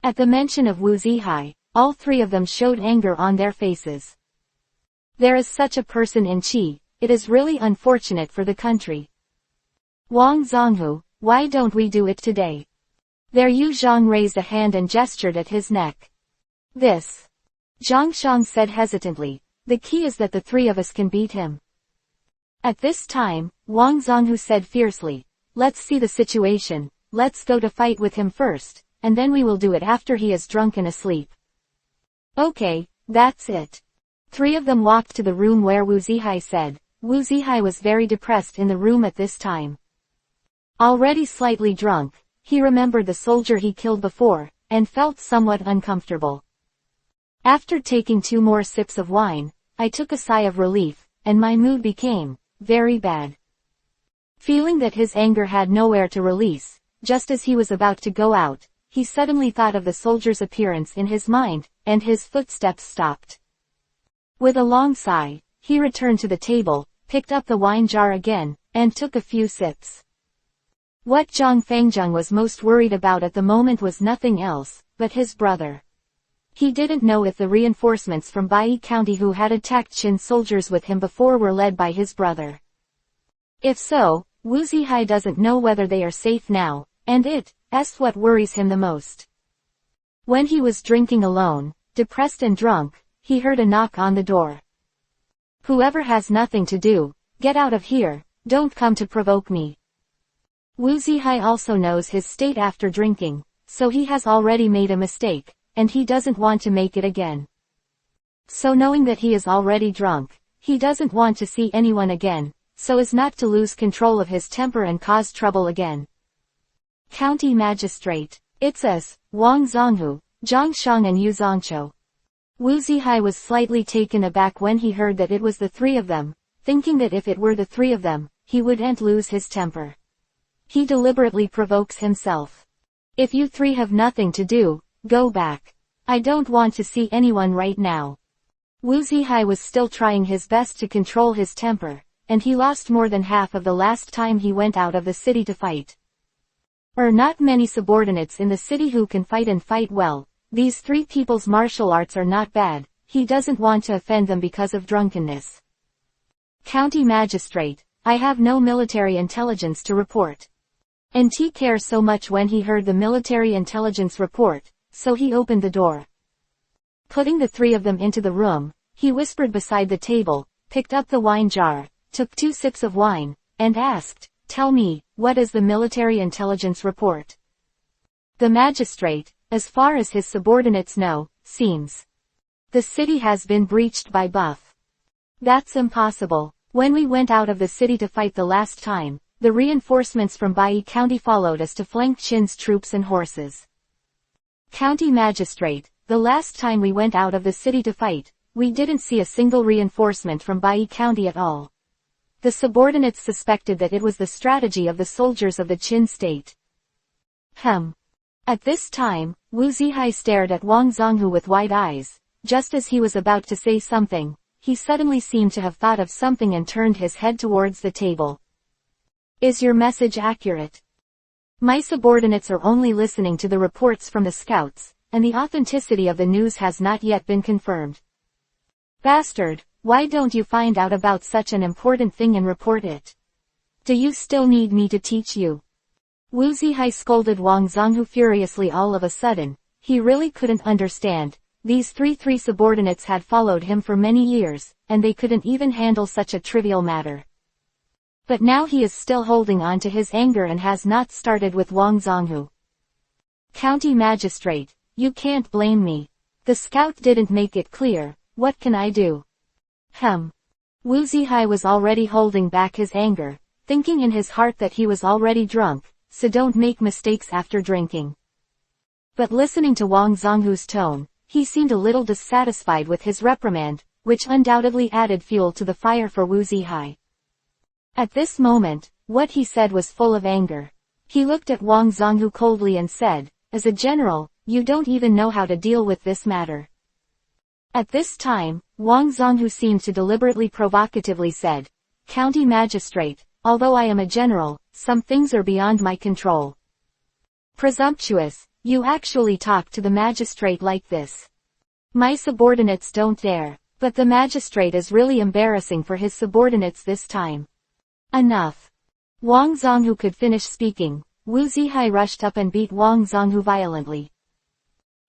At the mention of Wu Zihai, all three of them showed anger on their faces. There is such a person in Qi, it is really unfortunate for the country. Wang Zonghu, why don't we do it today? There Yu Zhang raised a hand and gestured at his neck. This. Zhang Shang said hesitantly, the key is that the three of us can beat him. At this time, Wang Zonghu said fiercely, let's see the situation, let's go to fight with him first, and then we will do it after he is drunk and asleep. Okay, that's it. Three of them walked to the room where Wu Zihai said. Wu Zihai was very depressed in the room at this time. Already slightly drunk, he remembered the soldier he killed before, and felt somewhat uncomfortable. After taking 2 more sips of wine, I took a sigh of relief, and my mood became very bad. Feeling that his anger had nowhere to release, just as he was about to go out, he suddenly thought of the soldier's appearance in his mind, and his footsteps stopped. With a long sigh, he returned to the table, picked up the wine jar again, and took a few sips. What Zhang Fangjung was most worried about at the moment was nothing else, but his brother. He didn't know if the reinforcements from Bai County who had attacked Qin soldiers with him before were led by his brother. If so, Wu Zihai doesn't know whether they are safe now, and it's what worries him the most. When he was drinking alone, depressed and drunk, he heard a knock on the door. Whoever has nothing to do, get out of here, don't come to provoke me. Wu Zihai also knows his state after drinking, so he has already made a mistake, and he doesn't want to make it again. So knowing that he is already drunk, he doesn't want to see anyone again, so as not to lose control of his temper and cause trouble again. County Magistrate. It's us, Wang Zonghu, Zhang Shang and Yu Zongqiu. Wu Zihai was slightly taken aback when he heard that it was the three of them, thinking that if it were the three of them, he wouldn't lose his temper. He deliberately provokes himself. If you three have nothing to do, go back. I don't want to see anyone right now. Wu Zihai was still trying his best to control his temper, and he lost more than half of the last time he went out of the city to fight. Not many subordinates in the city who can fight and fight well. These three people's martial arts are not bad, he doesn't want to offend them because of drunkenness. County Magistrate, I have no military intelligence to report. And he cared so much when he heard the military intelligence report, so he opened the door. Putting the three of them into the room, he whispered beside the table, picked up the wine jar, took 2 sips of wine, and asked, tell me, what is the military intelligence report? The magistrate, as far as his subordinates know, seems. The city has been breached by Buff. That's impossible. When we went out of the city to fight the last time, the reinforcements from Bai County followed us to flank Qin's troops and horses. County Magistrate, the last time we went out of the city to fight, we didn't see a single reinforcement from Bai County at all. The subordinates suspected that it was the strategy of the soldiers of the Qin state. At this time, Wu Zihai stared at Wang Zonghu with wide eyes. Just as he was about to say something, he suddenly seemed to have thought of something and turned his head towards the table. Is your message accurate? My subordinates are only listening to the reports from the scouts, and the authenticity of the news has not yet been confirmed. Bastard, why don't you find out about such an important thing and report it? Do you still need me to teach you? Wu Zihai scolded Wang Zonghu furiously all of a sudden. He really couldn't understand. These three subordinates had followed him for many years, and they couldn't even handle such a trivial matter. But now he is still holding on to his anger and has not started with Wang Zonghu. County Magistrate, you can't blame me. The scout didn't make it clear. What can I do? Wu Zihai was already holding back his anger, thinking in his heart that he was already drunk, so don't make mistakes after drinking. But listening to Wang Zonghu's tone, he seemed a little dissatisfied with his reprimand, which undoubtedly added fuel to the fire for Wu Zihai. At this moment, what he said was full of anger. He looked at Wang Zonghu coldly and said, as a general, you don't even know how to deal with this matter. At this time, Wang Zonghu seemed to deliberately provocatively said, County Magistrate, although I am a general, some things are beyond my control. Presumptuous, you actually talk to the magistrate like this. My subordinates don't dare, but the magistrate is really embarrassing for his subordinates this time. Enough. Wang Zonghu could finish speaking, Wu Zihai rushed up and beat Wang Zonghu violently.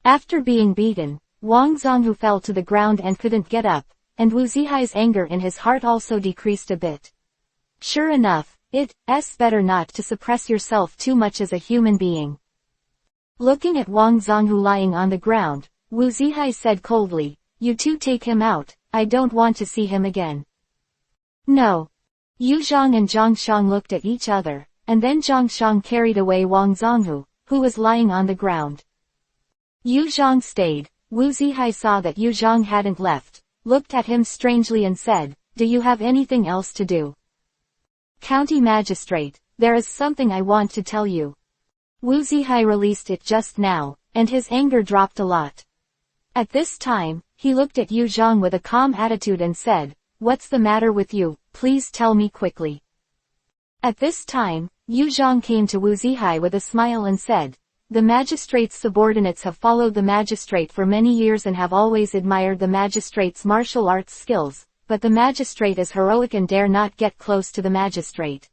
After being beaten, Wang Zonghu fell to the ground and couldn't get up, and Wu Zihai's anger in his heart also decreased a bit. Sure enough, it's better not to suppress yourself too much as a human being. Looking at Wang Zonghu lying on the ground, Wu Zihai said coldly, "You two take him out, I don't want to see him again." No. Yu Zhang and Zhang Shang looked at each other, and then Zhang Shang carried away Wang Zonghu, who was lying on the ground. Yu Zhang stayed. Wu Zihai saw that Yu Zhang hadn't left, looked at him strangely and said, "Do you have anything else to do?" "County Magistrate, there is something I want to tell you." Wu Zihai released it just now, and his anger dropped a lot. At this time, he looked at Yu Zhang with a calm attitude and said, "What's the matter with you, please tell me quickly." At this time, Yu Zhang came to Wu Zihai with a smile and said, "The magistrate's subordinates have followed the magistrate for many years and have always admired the magistrate's martial arts skills, but the magistrate is heroic and dare not get close to the magistrate.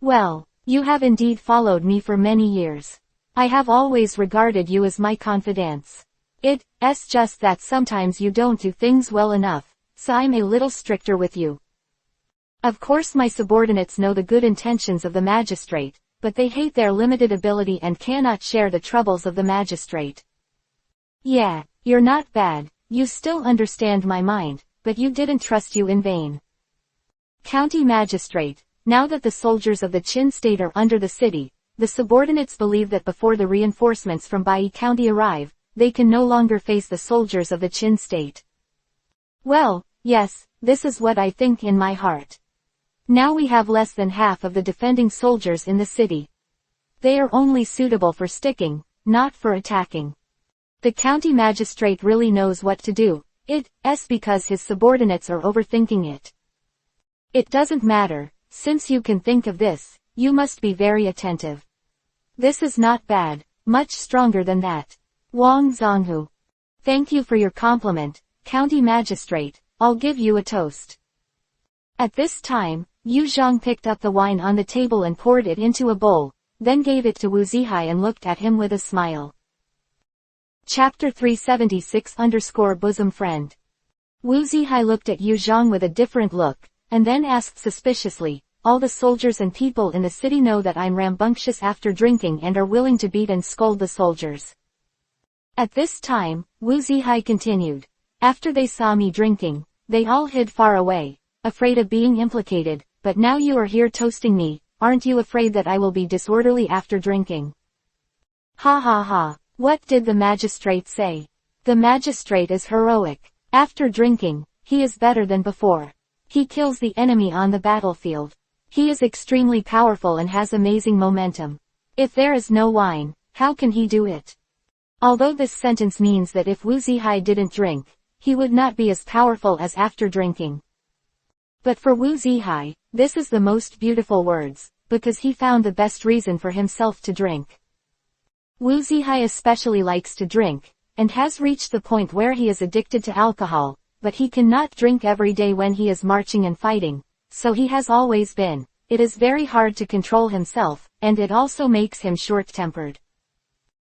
Well, you have indeed followed me for many years. I have always regarded you as my confidants. It's just that sometimes you don't do things well enough, so I'm a little stricter with you. Of course my subordinates know the good intentions of the magistrate, but they hate their limited ability and cannot share the troubles of the magistrate. Yeah, you're not bad, you still understand my mind, but you didn't trust you in vain. County Magistrate, now that the soldiers of the Qin State are under the city, the subordinates believe that before the reinforcements from Bai County arrive, they can no longer face the soldiers of the Qin State. Well, yes, this is what I think in my heart. Now we have less than half of the defending soldiers in the city. They are only suitable for sticking, not for attacking. The county magistrate really knows what to do. It's because his subordinates are overthinking it. It doesn't matter, since you can think of this, you must be very attentive. This is not bad, much stronger than that. Wang Zonghu. Thank you for your compliment, county magistrate, I'll give you a toast. At this time, Yu Zhang picked up the wine on the table and poured it into a bowl, then gave it to Wu Zihai and looked at him with a smile. Chapter 376-Bosom Friend. Wu Zihai looked at Yu Zhang with a different look, and then asked suspiciously, "All the soldiers and people in the city know that I'm rambunctious after drinking and are willing to beat and scold the soldiers." At this time, Wu Zihai continued, "After they saw me drinking, they all hid far away, afraid of being implicated, but now you are here toasting me, aren't you afraid that I will be disorderly after drinking?" Ha ha ha, what did the magistrate say? The magistrate is heroic. After drinking, he is better than before. He kills the enemy on the battlefield. He is extremely powerful and has amazing momentum. If there is no wine, how can he do it? Although this sentence means that if Wu Zihai didn't drink, he would not be as powerful as after drinking. But for Wu Zihai, this is the most beautiful words, because he found the best reason for himself to drink. Wu Zihai especially likes to drink, and has reached the point where he is addicted to alcohol, but he cannot drink every day when he is marching and fighting, so he has always been. It is very hard to control himself, and it also makes him short-tempered.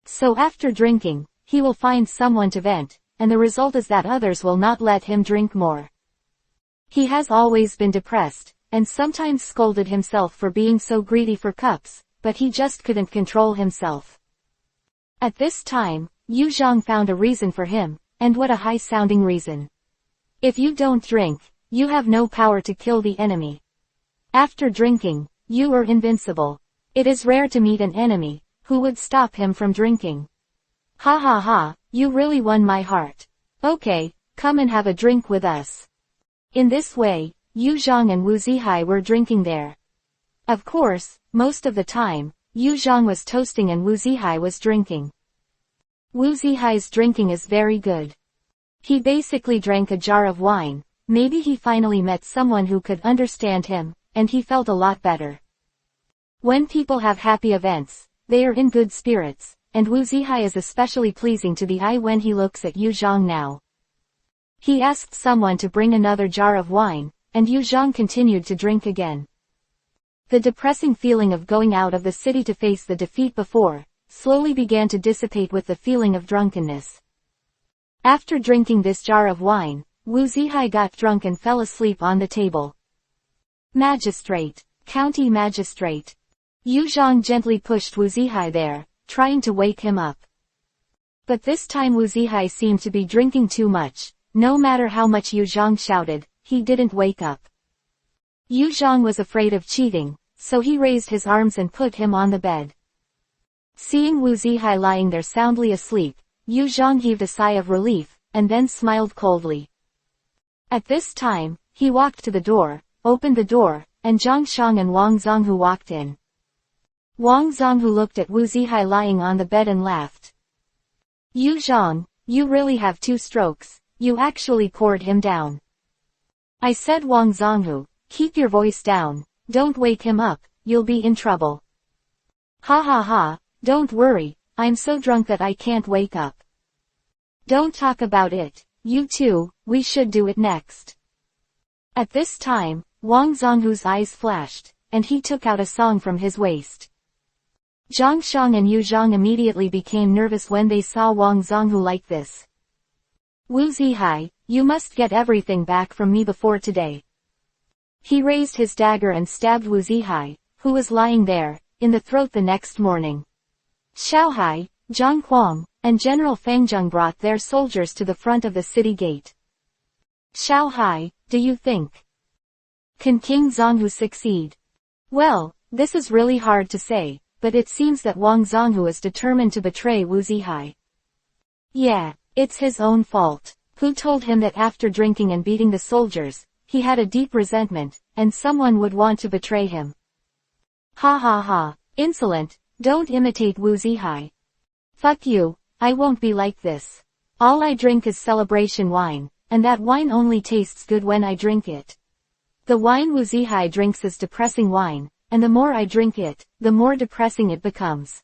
So after drinking, he will find someone to vent, and the result is that others will not let him drink more. He has always been depressed, and sometimes scolded himself for being so greedy for cups, but he just couldn't control himself. At this time, Yu Zhang found a reason for him, and what a high-sounding reason. If you don't drink, you have no power to kill the enemy. After drinking, you are invincible. It is rare to meet an enemy who would stop him from drinking. Ha ha ha, you really won my heart. Okay, come and have a drink with us. In this way, Yu Zhang and Wu Zihai were drinking there. Of course, most of the time, Yu Zhang was toasting and Wu Zihai was drinking. Wu Zihai's drinking is very good. He basically drank a jar of wine. Maybe he finally met someone who could understand him, and he felt a lot better. When people have happy events, they are in good spirits, and Wu Zihai is especially pleasing to the eye when he looks at Yu Zhang now. He asked someone to bring another jar of wine, and Yu Zhang continued to drink again. The depressing feeling of going out of the city to face the defeat before, slowly began to dissipate with the feeling of drunkenness. After drinking this jar of wine, Wu Zihai got drunk and fell asleep on the table. Magistrate, County Magistrate. Yu Zhang gently pushed Wu Zihai there, trying to wake him up. But this time Wu Zihai seemed to be drinking too much. No matter how much Yu Zhang shouted, he didn't wake up. Yu Zhang was afraid of cheating, so he raised his arms and put him on the bed. Seeing Wu Zihai lying there soundly asleep, Yu Zhang heaved a sigh of relief, and then smiled coldly. At this time, he walked to the door, opened the door, and Zhang Shang and Wang Zonghu walked in. Wang Zonghu looked at Wu Zihai lying on the bed and laughed. Yu Zhang, you really have 2 strokes, you actually poured him down. I said Wang Zonghu, keep your voice down, don't wake him up, you'll be in trouble. Ha ha ha, don't worry, I'm so drunk that I can't wake up. Don't talk about it, you two, we should do it next. At this time, Wang Zonghu's eyes flashed, and he took out a song from his waist. Zhang Shang and Yu Zhang immediately became nervous when they saw Wang Zonghu like this. Wu Zihai, you must get everything back from me before today. He raised his dagger and stabbed Wu Zihai, who was lying there, in the throat the next morning. Xiaohai, Zhang Huang, and General Fengzheng brought their soldiers to the front of the city gate. Xiaohai, do you think? Can King Zonghu succeed? Well, this is really hard to say, but it seems that Wang Zonghu is determined to betray Wu Zihai. Yeah, it's his own fault. Who told him that after drinking and beating the soldiers, he had a deep resentment, and someone would want to betray him? Ha ha ha, insolent, don't imitate Wu Zihai. Fuck you, I won't be like this. All I drink is celebration wine, and that wine only tastes good when I drink it. The wine Wu Zihai drinks is depressing wine, and the more I drink it, the more depressing it becomes.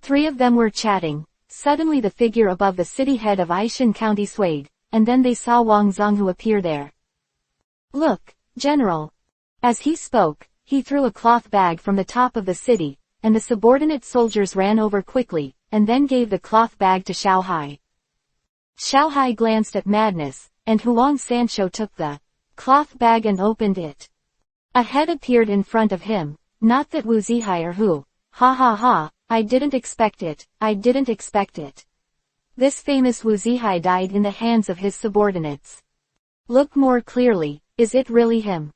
3 of them were chatting. Suddenly the figure above the city head of Aishan County swayed, and then they saw Wang Zonghu appear there. Look, General. As he spoke, he threw a cloth bag from the top of the city, and the subordinate soldiers ran over quickly, and then gave the cloth bag to Xiaohai. Xiaohai glanced at Madness, and Huang Sancho took the cloth bag and opened it. A head appeared in front of him, not that Wu Zihai or who. Ha ha ha, I didn't expect it, I didn't expect it. This famous Wu Zihai died in the hands of his subordinates. Look more clearly, is it really him?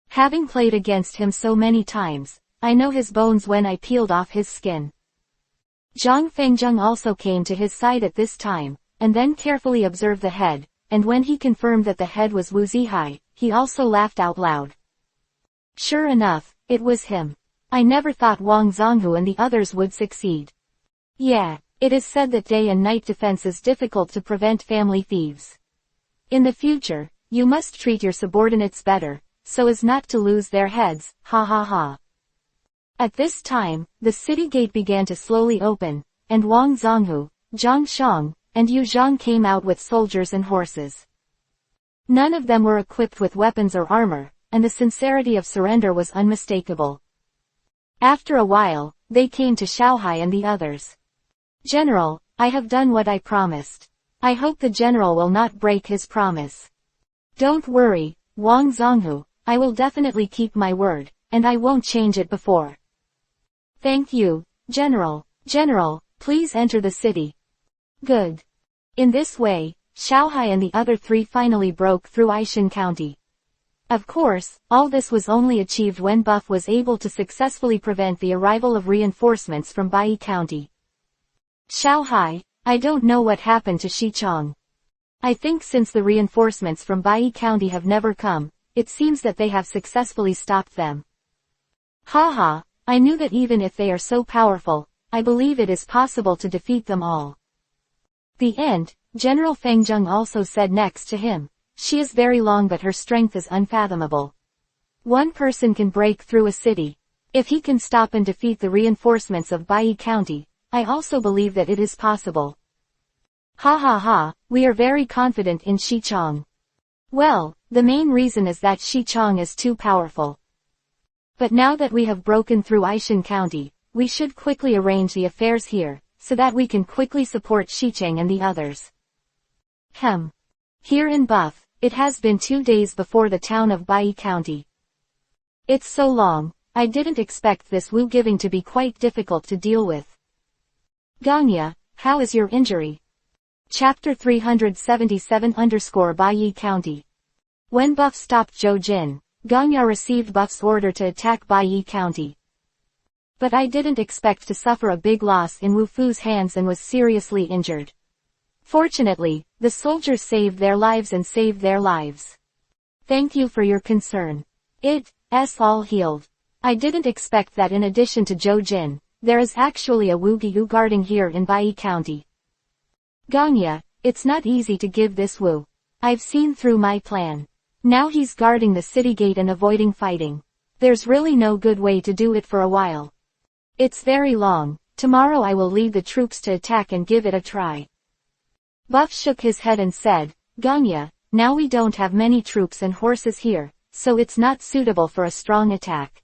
Having played against him so many times, I know his bones when I peeled off his skin. Zhang Fengzheng also came to his side at this time, and then carefully observed the head, and when he confirmed that the head was Wu Zihai, he also laughed out loud. Sure enough, it was him. I never thought Wang Zonghu and the others would succeed. Yeah, it is said that day and night defense is difficult to prevent family thieves. In the future, you must treat your subordinates better, so as not to lose their heads, ha ha ha. At this time, the city gate began to slowly open, and Wang Zonghu, Zhang Shang, and Yu Zhang came out with soldiers and horses. None of them were equipped with weapons or armor, and the sincerity of surrender was unmistakable. After a while, they came to Xiaohai and the others. General, I have done what I promised. I hope the general will not break his promise. Don't worry, Wang Zonghu, I will definitely keep my word, and I won't change it before. Thank you, General. General, please enter the city. Good. In this way, Xiaohai and the other 3 finally broke through Aishan County. Of course, all this was only achieved when Buff was able to successfully prevent the arrival of reinforcements from Bai County. Xiaohai, I don't know what happened to Xichang. I think since the reinforcements from Bai County have never come, it seems that they have successfully stopped them. Haha, I knew that even if they are so powerful, I believe it is possible to defeat them all. The end, General Fengzheng also said next to him. She is very long but her strength is unfathomable. One person can break through a city. If he can stop and defeat the reinforcements of Bai County, I also believe that it is possible. Ha ha ha, we are very confident in Xichang. Well, the main reason is that Xichang is too powerful. But now that we have broken through Aishan County, we should quickly arrange the affairs here, so that we can quickly support Shicheng and the others. Here in Buff, it has been 2 days before the town of Bai County. It's so long, I didn't expect this Wu giving to be quite difficult to deal with. Ganya, how is your injury? Chapter 377 Bai County. When Buff stopped Zhou Jin, Ganya received Buff's order to attack Bai County. But I didn't expect to suffer a big loss in Wu Fu's hands and was seriously injured. Fortunately, the soldiers saved their lives and saved their lives. Thank you for your concern. It's all healed. I didn't expect that in addition to Zhou Jin, there is actually a Wu Giyu guarding here in Bai County. Ganya, it's not easy to give this Wu. I've seen through my plan. Now he's guarding the city gate and avoiding fighting. There's really no good way to do it for a while. It's very long. Tomorrow I will lead the troops to attack and give it a try. Buff shook his head and said, Ganya, now we don't have many troops and horses here, so it's not suitable for a strong attack.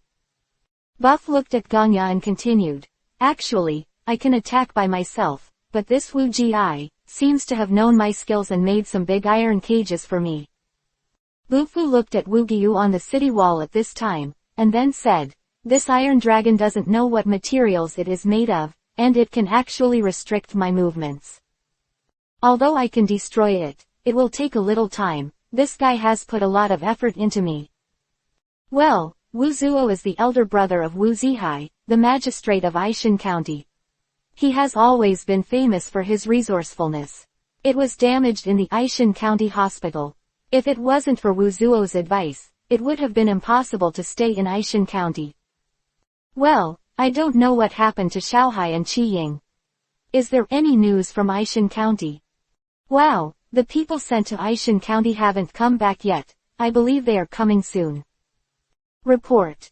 Buff looked at Ganya and continued, actually, I can attack by myself, but this Wu Ji seems to have known my skills and made some big iron cages for me. Lu Fu looked at Wu Giyu on the city wall at this time, and then said, this iron dragon doesn't know what materials it is made of, and it can actually restrict my movements. Although I can destroy it, it will take a little time. This guy has put a lot of effort into me. Well, Wu Zuo is the elder brother of Wu Zihai, the magistrate of Aishan County. He has always been famous for his resourcefulness. It was damaged in the Aishan County hospital. If it wasn't for Wu Zuo's advice, it would have been impossible to stay in Aishan County. Well, I don't know what happened to Xiaohai and Qi Ying. Is there any news from Aishan County? Wow, the people sent to Aishan County haven't come back yet. I believe they are coming soon. Report.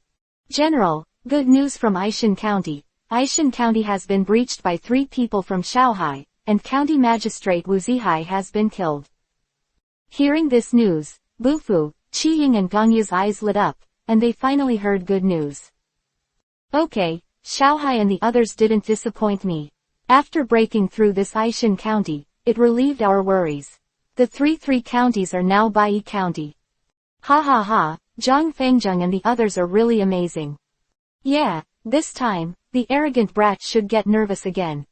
General, good news from Aishan County. Aishan County has been breached by 3 people from Xiaohai, and County Magistrate Wu Zihai has been killed. Hearing this news, Bufu, Qi Ying and Ganya's eyes lit up, and they finally heard good news. Okay, Xiaohai and the others didn't disappoint me. After breaking through this Aishan County, it relieved our worries. The 3 counties are now Bai County. Ha ha ha, Zhang Fengjung and the others are really amazing. Yeah, this time, the arrogant brat should get nervous again.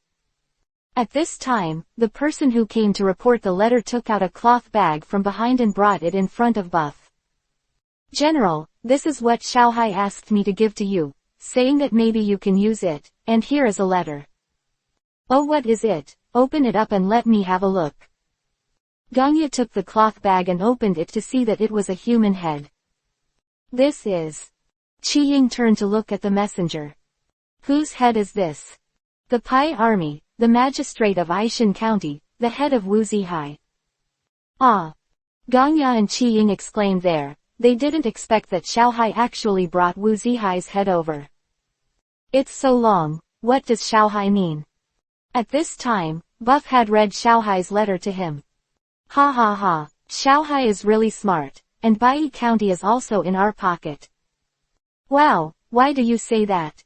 At this time, the person who came to report the letter took out a cloth bag from behind and brought it in front of Buff. General, this is what Xiaohai asked me to give to you, saying that maybe you can use it, and here is a letter. Oh, what is it? Open it up and let me have a look. Ganya took the cloth bag and opened it to see that it was a human head. This is... Qi Ying turned to look at the messenger. Whose head is this? The Pai Army, the magistrate of Aishan County, the head of Wu Zihai. Ah! Ganya and Qi Ying exclaimed there. They didn't expect that Xiaohai actually brought Wu Zihai's head over. It's so long, what does Xiaohai mean? At this time, Buff had read Xiaohai's letter to him. Ha ha ha, Xiaohai is really smart, and Bai County is also in our pocket. Wow, why do you say that?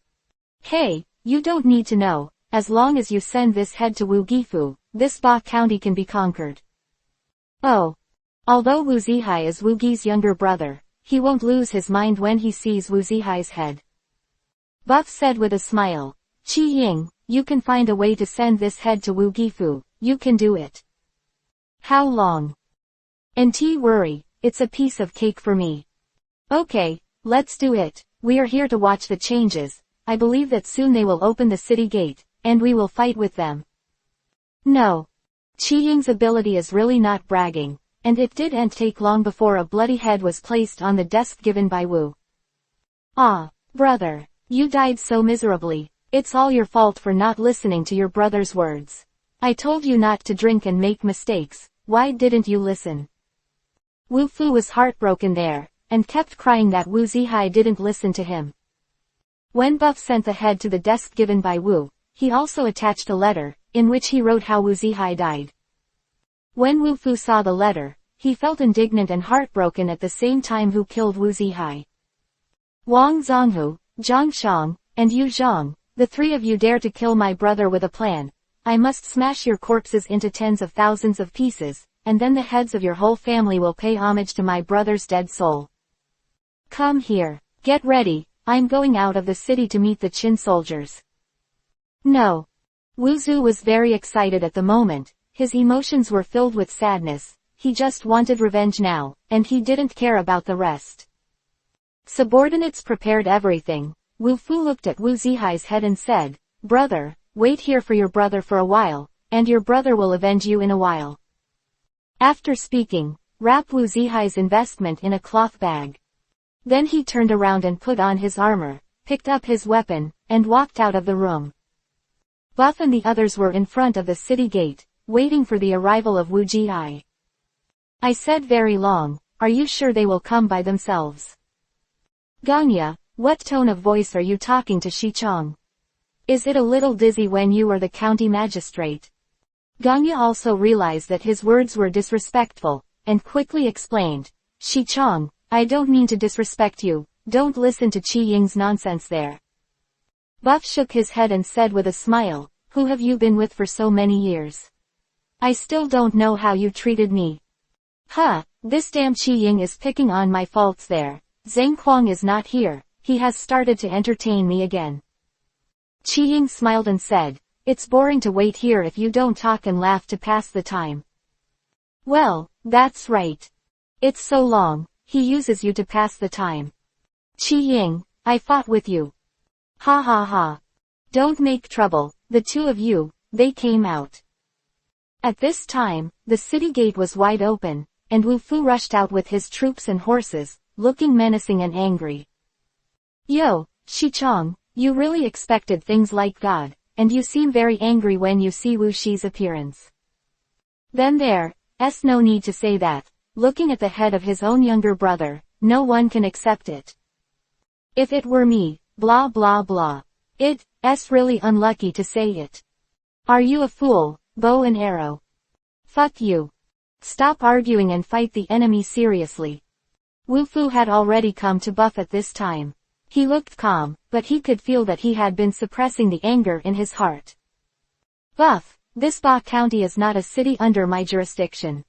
Hey, you don't need to know, as long as you send this head to Wu Gifu, this Ba County can be conquered. Oh. Although Wu Zihai is Wu Gi's younger brother, he won't lose his mind when he sees Wu Zihai's head. Buff said with a smile, Qi Ying, you can find a way to send this head to Wu Gifu, you can do it. How long? Nt worry, it's a piece of cake for me. Okay, let's do it, we are here to watch the changes. I believe that soon they will open the city gate, and we will fight with them. No. Qi Ying's ability is really not bragging, and it didn't take long before a bloody head was placed on the desk given by Wu. Ah, brother, you died so miserably. It's all your fault for not listening to your brother's words. I told you not to drink and make mistakes, why didn't you listen? Wu Fu was heartbroken there, and kept crying that Wu Zihai didn't listen to him. When Buff sent the head to the desk given by Wu, he also attached a letter, in which he wrote how Wu Zihai died. When Wu Fu saw the letter, he felt indignant and heartbroken at the same time who killed Wu Zihai. Wang Zonghu, Zhang Shang, and Yu Zhang, the three of you dare to kill my brother with a plan. I must smash your corpses into tens of thousands of pieces, and then the heads of your whole family will pay homage to my brother's dead soul. Come here. Get ready, I'm going out of the city to meet the Qin soldiers. No. Wu Zu was very excited at the moment, his emotions were filled with sadness, he just wanted revenge now, and he didn't care about the rest. Subordinates prepared everything. Wu Fu looked at Wu Zihai's head and said, Brother, wait here for your brother for a while, and your brother will avenge you in a while. After speaking, wrap Wu Zihai's investment in a cloth bag. Then he turned around and put on his armor, picked up his weapon, and walked out of the room. Buff and the others were in front of the city gate, waiting for the arrival of Wu Zihai. I said very long, are you sure they will come by themselves? Ganya, what tone of voice are you talking to Shi Chong? Is it a little dizzy when you are the county magistrate? Ganya also realized that his words were disrespectful, and quickly explained, Shi Chong, I don't mean to disrespect you, don't listen to Qi Ying's nonsense there. Buff shook his head and said with a smile, who have you been with for so many years? I still don't know how you treated me. Huh, this damn Qi Ying is picking on my faults there. Zhang Kuang is not here, he has started to entertain me again. Qi Ying smiled and said, it's boring to wait here if you don't talk and laugh to pass the time. Well, that's right. It's so long, he uses you to pass the time. Qi Ying, I fought with you. Ha ha ha. Don't make trouble, the two of you, they came out. At this time, the city gate was wide open, and Wu Fu rushed out with his troops and horses, looking menacing and angry. Yo, Shi Chong, you really expected things like God, and you seem very angry when you see Wu Shi's appearance. Then there's no need to say that, looking at the head of his own younger brother, no one can accept it. If it were me, blah blah blah. It's really unlucky to say it. Are you a fool, bow and arrow? Fuck you. Stop arguing and fight the enemy seriously. Wu Fu had already come to Buff at this time. He looked calm, but he could feel that he had been suppressing the anger in his heart. Buff, this Ba County is not a city under my jurisdiction.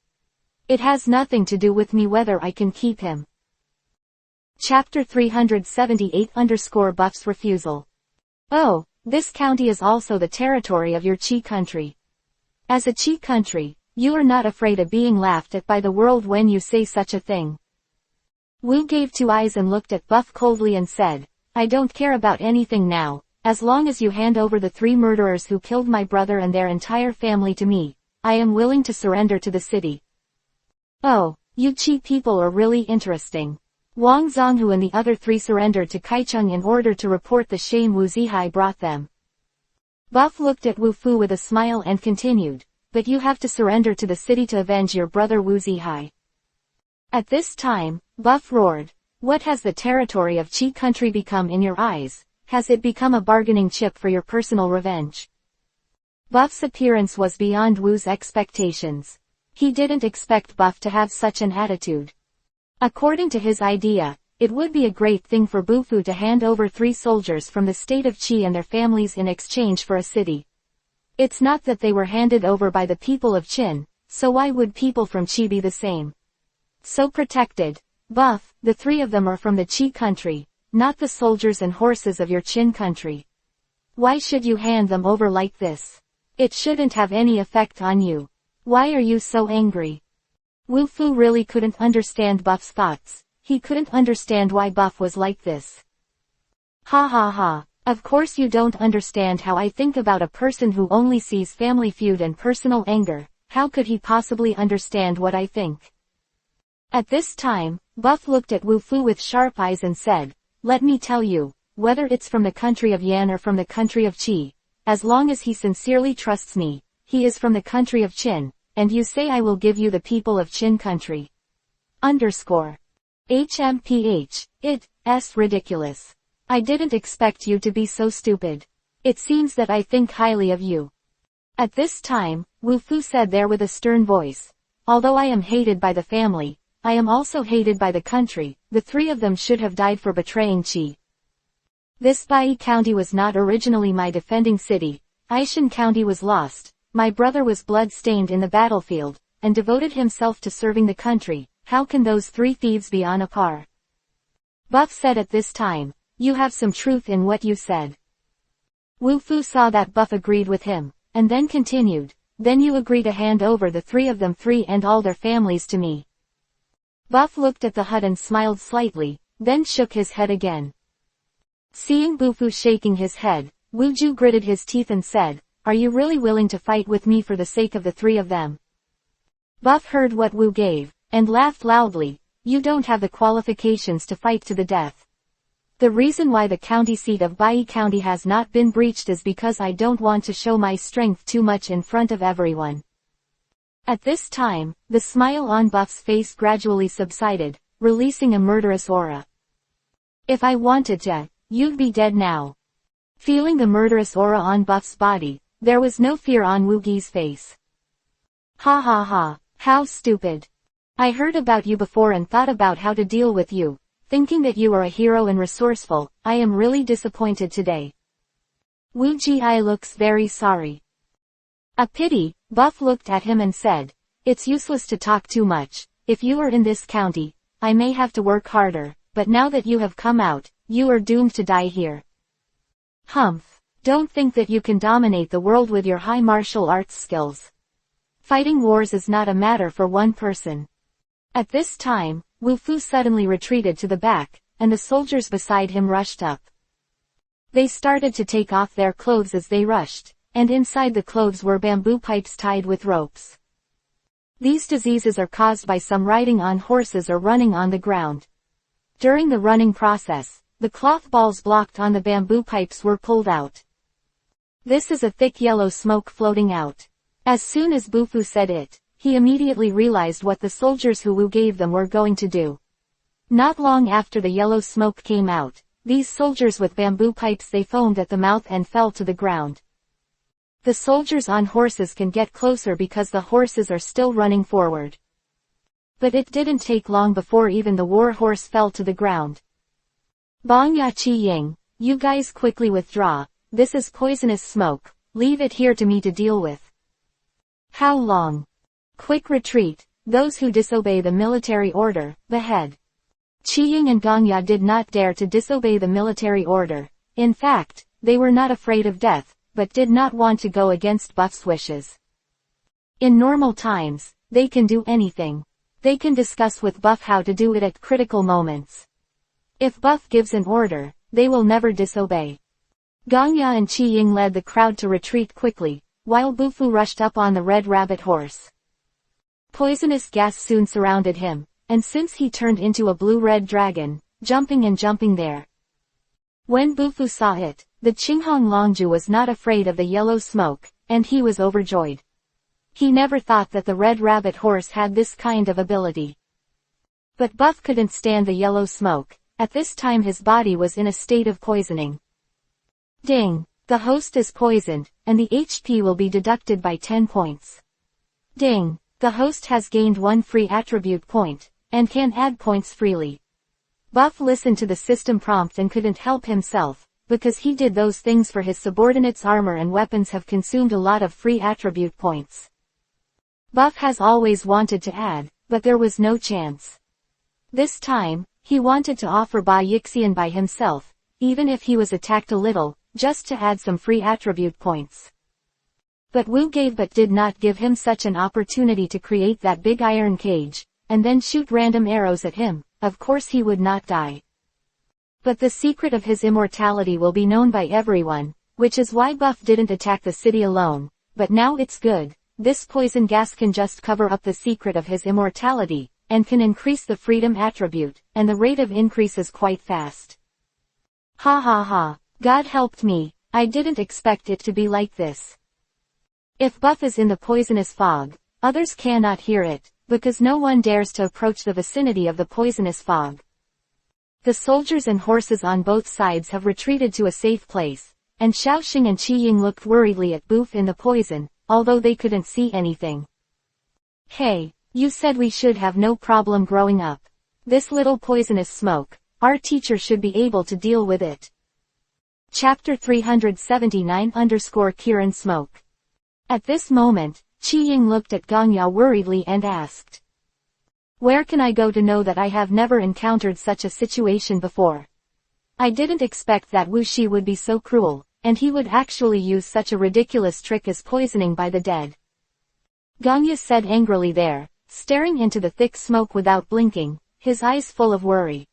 It has nothing to do with me whether I can keep him. Chapter 378 _ Buff's refusal. Oh, this county is also the territory of your Qi country. As a Qi country, you are not afraid of being laughed at by the world when you say such a thing. Wu gave two eyes and looked at Buff coldly and said, I don't care about anything now, as long as you hand over the 3 murderers who killed my brother and their entire family to me, I am willing to surrender to the city. Oh, you Qi people are really interesting. Wang Zonghu and the other 3 surrendered to Kaicheng in order to report the shame Wu Zihai brought them. Buff looked at Wu Fu with a smile and continued, but you have to surrender to the city to avenge your brother Wu Zihai. At this time, Buff roared, what has the territory of Qi country become in your eyes? Has it become a bargaining chip for your personal revenge? Buff's appearance was beyond Wu's expectations. He didn't expect Buff to have such an attitude. According to his idea, it would be a great thing for Bu Fu to hand over 3 soldiers from the state of Qi and their families in exchange for a city. It's not that they were handed over by the people of Qin, so why would people from Qi be the same? So protected. Buff, the 3 of them are from the Qi country, not the soldiers and horses of your Qin country. Why should you hand them over like this? It shouldn't have any effect on you. Why are you so angry? Wu Fu really couldn't understand Buff's thoughts. He couldn't understand why Buff was like this. Ha ha ha. Of course you don't understand how I think about a person who only sees family feud and personal anger. How could he possibly understand what I think? At this time, Buff looked at Wu Fu with sharp eyes and said, let me tell you, whether it's from the country of Yan or from the country of Qi, as long as he sincerely trusts me, he is from the country of Qin, and you say I will give you the people of Qin country. HMPH, it's ridiculous. I didn't expect you to be so stupid. It seems that I think highly of you. At this time, Wu Fu said there with a stern voice, although I am hated by the family, I am also hated by the country. The three of them should have died for betraying Qi. This Bai County was not originally my defending city. Aishan County was lost. My brother was blood-stained in the battlefield, and devoted himself to serving the country. How can those three thieves be on a par? Buff said at this time, you have some truth in what you said. Wu Fu saw that Buff agreed with him, and then continued, then you agree to hand over the three of them free and all their families to me. Buff looked at the hut and smiled slightly, then shook his head again. Seeing Bu Fu shaking his head, Wu Ju gritted his teeth and said, are you really willing to fight with me for the sake of the three of them? Buff heard what Wu gave, and laughed loudly, you don't have the qualifications to fight to the death. The reason why the county seat of Bai County has not been breached is because I don't want to show my strength too much in front of everyone. At this time, the smile on Buff's face gradually subsided, releasing a murderous aura. If I wanted to, you'd be dead now. Feeling the murderous aura on Buff's body, there was no fear on Wu Gi's face. Ha ha ha, how stupid. I heard about you before and thought about how to deal with you, thinking that you are a hero and resourceful. I am really disappointed today. Wu Ji looks very sorry. A pity. Buff looked at him and said, it's useless to talk too much. If you are in this county, I may have to work harder, but now that you have come out, you are doomed to die here. Humph. Don't think that you can dominate the world with your high martial arts skills. Fighting wars is not a matter for one person. At this time, Wu Fu suddenly retreated to the back, and the soldiers beside him rushed up. They started to take off their clothes as they rushed, and inside the clothes were bamboo pipes tied with ropes. These diseases are caused by some riding on horses or running on the ground. During the running process, the cloth balls blocked on the bamboo pipes were pulled out. This is a thick yellow smoke floating out. As soon as Bu Fu said it, he immediately realized what the soldiers who Wu gave them were going to do. Not long after the yellow smoke came out, these soldiers with bamboo pipes they foamed at the mouth and fell to the ground. The soldiers on horses can get closer because the horses are still running forward. But it didn't take long before even the war horse fell to the ground. Bong Ya Chi Ying, you guys quickly withdraw, this is poisonous smoke, leave it here to me to deal with. How long? Quick retreat, those who disobey the military order, behead. Chi Ying and Gong Ya did not dare to disobey the military order. In fact, they were not afraid of death, but did not want to go against Buff's wishes. In normal times, they can do anything. They can discuss with Buff how to do it at critical moments. If Buff gives an order, they will never disobey. Gong Ya and Chi Ying led the crowd to retreat quickly, while Bu Fu rushed up on the red rabbit horse. Poisonous gas soon surrounded him, and since he turned into a blue-red dragon, jumping and jumping there. When Bu Fu saw it, the Qinghong Longju was not afraid of the yellow smoke, and he was overjoyed. He never thought that the red rabbit horse had this kind of ability. But Buff couldn't stand the yellow smoke. At this time his body was in a state of poisoning. Ding! The host is poisoned, and the HP will be deducted by 10 points. Ding! The host has gained 1 free attribute point, and can add points freely. Buff listened to the system prompt and couldn't help himself, because he did those things for his subordinates. Armor and weapons have consumed a lot of free attribute points. Buff has always wanted to add, but there was no chance. This time, he wanted to offer Ba Yixian by himself, even if he was attacked a little, just to add some free attribute points. But Wu gave but did not give him such an opportunity to create that big iron cage, and then shoot random arrows at him. Of course he would not die. But the secret of his immortality will be known by everyone, which is why Buff didn't attack the city alone. But now it's good, this poison gas can just cover up the secret of his immortality, and can increase the freedom attribute, and the rate of increase is quite fast. Ha ha ha, God helped me, I didn't expect it to be like this. If Buff is in the poisonous fog, others cannot hear it, because no one dares to approach the vicinity of the poisonous fog. The soldiers and horses on both sides have retreated to a safe place, and Xiaoxing and Qi Ying looked worriedly at Boof in the poison, although they couldn't see anything. Hey, You said we should have no problem growing up. This little poisonous smoke, our teacher should be able to deal with it. Chapter 379_Kiran Smoke. At this moment, Chi-Ying looked at Ganya worriedly and asked. Where can I go to know that I have never encountered such a situation before? I didn't expect that Wu Shi would be so cruel, and he would actually use such a ridiculous trick as poisoning by the dead. Ganya said angrily there, staring into the thick smoke without blinking, his eyes full of worry.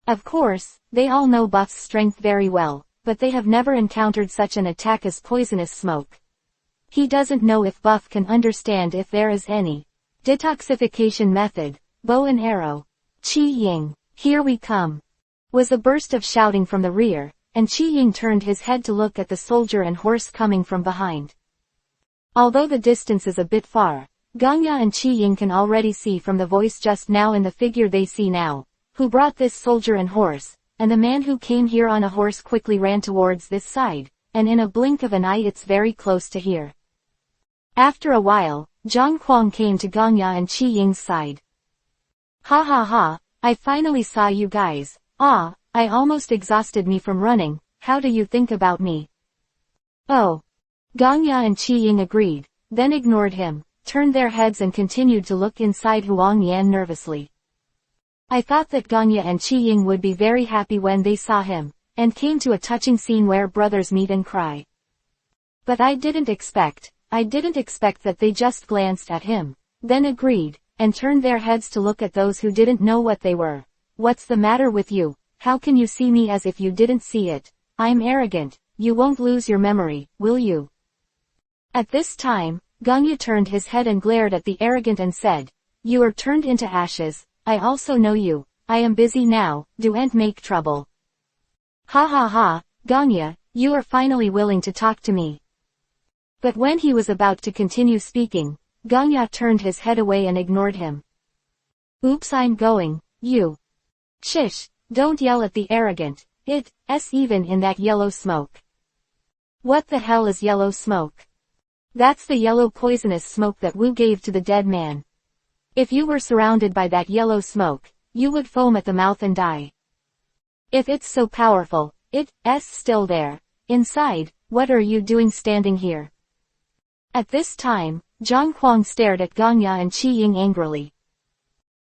Of course, they all know Buff's strength very well, but they have never encountered such an attack as poisonous smoke. He doesn't know if Buff can understand if there is any detoxification method, bow and arrow. Chi-Ying, here we come, was a burst of shouting from the rear, and Chi-Ying turned his head to look at the soldier and horse coming from behind. Although the distance is a bit far, Ganya and Chi-Ying can already see from the voice just now and the figure they see now, who brought this soldier and horse, and the man who came here on a horse quickly ran towards this side, and in a blink of an eye it's very close to here. After a while, Zhang Kuang came to Ganya and Chi-Ying's side. Ha ha ha, I finally saw you guys. I almost exhausted me from running, how do you think about me? Oh. Ganya and Chi-Ying agreed, then ignored him, turned their heads and continued to look inside Huang Yan nervously. I thought that Ganya and Chi-Ying would be very happy when they saw him, and came to a touching scene where brothers meet and cry. But I didn't expect that they just glanced at him, then agreed, and turned their heads to look at those who didn't know what they were. What's the matter with you? How can you see me as if you didn't see it? I'm arrogant, you won't lose your memory, will you? At this time, Ganya turned his head and glared at the arrogant and said, You are turned into ashes, I also know you, I am busy now, don't make trouble. Ha ha ha, Ganya, you are finally willing to talk to me. But when he was about to continue speaking, Ganya turned his head away and ignored him. Oops, I'm going, you. Shish, don't yell at the arrogant, it's even in that yellow smoke. What the hell is yellow smoke? That's the yellow poisonous smoke that Wu gave to the dead man. If you were surrounded by that yellow smoke, you would foam at the mouth and die. If it's so powerful, it's still there. Inside, what are you doing standing here? At this time, Zhang Kuang stared at Ganya and Chi-Ying angrily.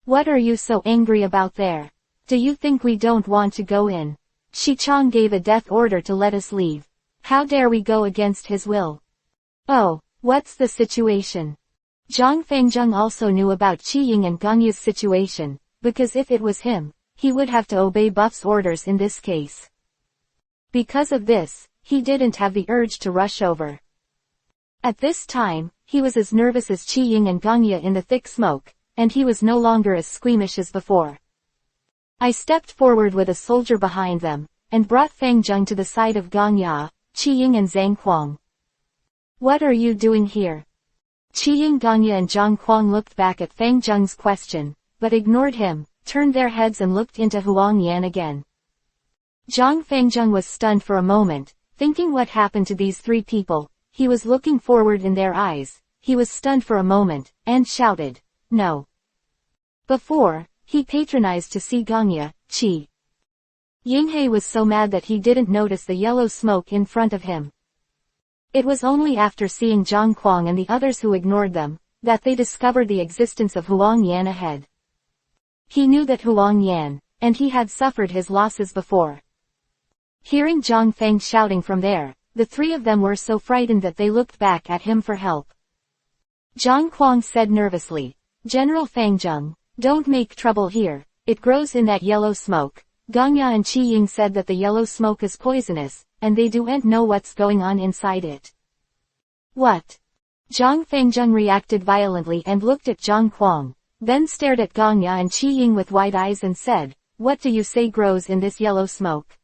What are you so angry about there? Do you think we don't want to go in? Shi Chang gave a death order to let us leave. How dare we go against his will? Oh, what's the situation? Zhang Fengzheng also knew about Chi-Ying and Ganya's situation, because if it was him, he would have to obey Buff's orders in this case. Because of this, he didn't have the urge to rush over. At this time, he was as nervous as Chi-Ying and Ganya in the thick smoke, and he was no longer as squeamish as before. I stepped forward with a soldier behind them, and brought Fengzheng to the side of Ganya, Chi-Ying and Zhang Kuang. What are you doing here? Chi-Ying, Ganya and Zhang Kuang looked back at Fengzheng's question, but ignored him, turned their heads and looked into Huang Yan again. Zhang Fengzheng was stunned for a moment, thinking what happened to these three people. He was looking forward in their eyes, he was stunned for a moment, and shouted, No. Before, he patronized to see Ganya, Chi. Yinghe was so mad that he didn't notice the yellow smoke in front of him. It was only after seeing Zhang Kuang and the others who ignored them, that they discovered the existence of Huang Yan ahead. He knew that Huang Yan, and he had suffered his losses before. Hearing Zhang Feng shouting from there, the three of them were so frightened that they looked back at him for help. Zhang Kuang said nervously, General Fengzheng, don't make trouble here, it grows in that yellow smoke. Ganya and Chi-Ying said that the yellow smoke is poisonous, and they don't know what's going on inside it. What? Zhang Fengzheng reacted violently and looked at Zhang Kuang, then stared at Ganya and Chi-Ying with wide eyes and said, What do you say grows in this yellow smoke?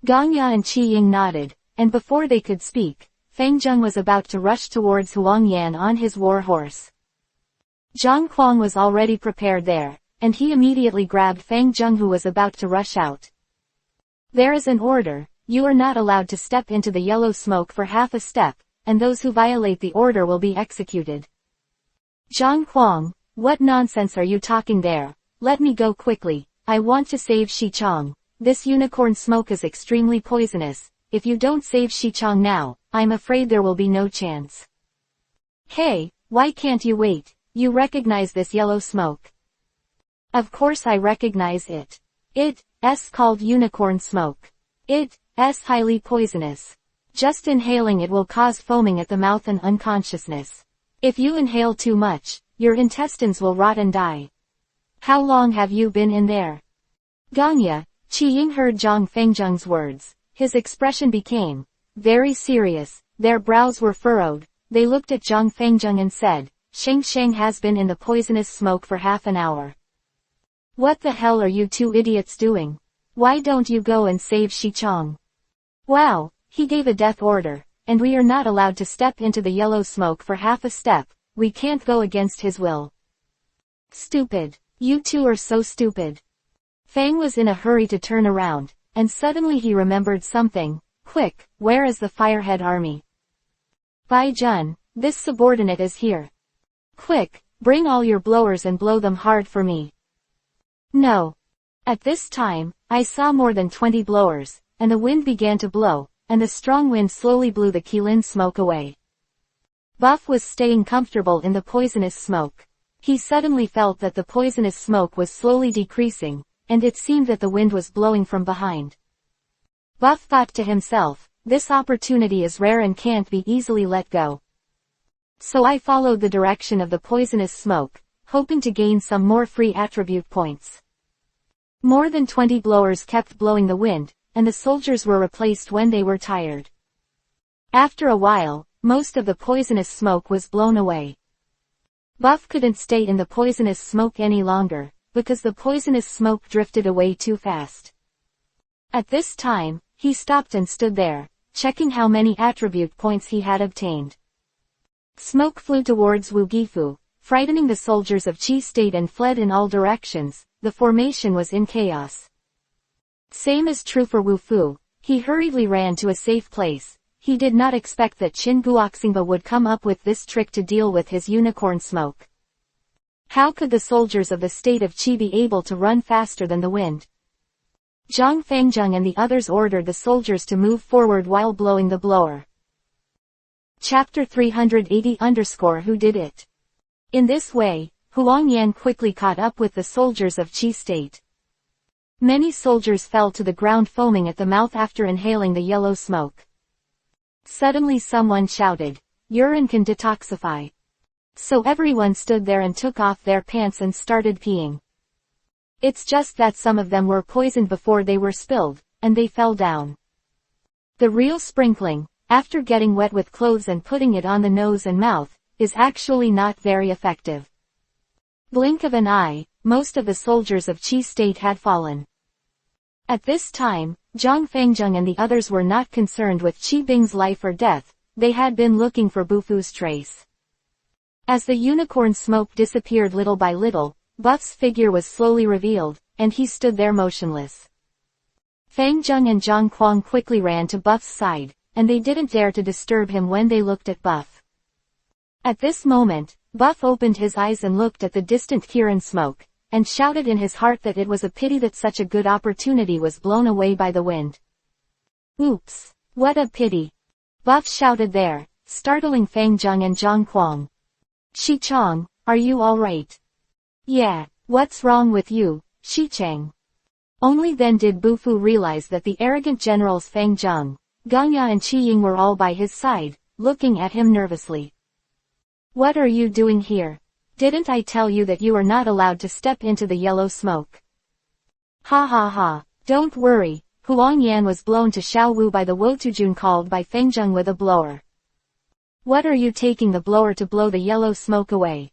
Ganya and Chi-Ying nodded, and before they could speak, Fengzheng was about to rush towards Huang Yan on his war horse. Zhang Kuang was already prepared there, and he immediately grabbed Fengzheng who was about to rush out. There is an order, you are not allowed to step into the yellow smoke for half a step, and those who violate the order will be executed. Zhang Huang, what nonsense are you talking there? Let me go quickly. I want to save Shichong. This unicorn smoke is extremely poisonous. If you don't save Shichong now, I'm afraid there will be no chance. Hey, why can't you wait? You recognize this yellow smoke? Of course I recognize it. It's called unicorn smoke. It's highly poisonous. Just inhaling it will cause foaming at the mouth and unconsciousness. If you inhale too much, your intestines will rot and die. How long have you been in there? Ganya, Qiying heard Zhang Fengjung's words. His expression became very serious. Their brows were furrowed. They looked at Zhang Fengjung and said, Sheng has been in the poisonous smoke for half an hour. What the hell are you two idiots doing? Why don't you go and save Shichong? Wow, he gave a death order, and we are not allowed to step into the yellow smoke for half a step. We can't go against his will. Stupid. You two are so stupid. Fang was in a hurry to turn around, and suddenly he remembered something. Quick, where is the Firehead army? Bai Jun, this subordinate is here. Quick, bring all your blowers and blow them hard for me. No. At this time, I saw more than 20 blowers, and the wind began to blow, and the strong wind slowly blew the Qilin smoke away. Buff was staying comfortable in the poisonous smoke. He suddenly felt that the poisonous smoke was slowly decreasing, and it seemed that the wind was blowing from behind. Buff thought to himself, this opportunity is rare and can't be easily let go. So I followed the direction of the poisonous smoke, hoping to gain some more free attribute points. More than 20 blowers kept blowing the wind, and the soldiers were replaced when they were tired. After a while, most of the poisonous smoke was blown away. Buff couldn't stay in the poisonous smoke any longer, because the poisonous smoke drifted away too fast. At this time, he stopped and stood there, checking how many attribute points he had obtained. Smoke flew towards Wu Gifu, frightening the soldiers of Qi State and fled in all directions. The formation was in chaos. Same is true for Wu Fu. He hurriedly ran to a safe place. He did not expect that Qin Guoxingba would come up with this trick to deal with his unicorn smoke. How could the soldiers of the state of Qi be able to run faster than the wind? Zhang Fengjung and the others ordered the soldiers to move forward while blowing the blower. Chapter 380 Who did it? In this way, Huang Yan quickly caught up with the soldiers of Qi State. Many soldiers fell to the ground foaming at the mouth after inhaling the yellow smoke. Suddenly someone shouted, urine can detoxify. So everyone stood there and took off their pants and started peeing. It's just that some of them were poisoned before they were spilled, and they fell down. The real sprinkling, after getting wet with clothes and putting it on the nose and mouth, is actually not very effective. Blink of an eye, most of the soldiers of Qi State had fallen. At this time, Zhang Fengjung and the others were not concerned with Qi Bing's life or death. They had been looking for Bufu's trace. As the unicorn smoke disappeared little by little, Buff's figure was slowly revealed, and he stood there motionless. Fengjung and Zhang Kuang quickly ran to Buff's side, and they didn't dare to disturb him when they looked at Buff. At this moment, Buff opened his eyes and looked at the distant Kirin smoke, and shouted in his heart that it was a pity that such a good opportunity was blown away by the wind. Oops! What a pity! Buff shouted there, startling Fengjung and Zhang Kuang. Shichong, are you alright? Yeah, what's wrong with you, Shicheng? Only then did Bufu realize that the arrogant generals Fengjung, Ganya and Qiying were all by his side, looking at him nervously. What are you doing here? Didn't I tell you that you are not allowed to step into the yellow smoke? Ha ha ha, don't worry, Huang Yan was blown to Xiaowu by the Wotujun called by Fengjung with a blower. What are you taking the blower to blow the yellow smoke away?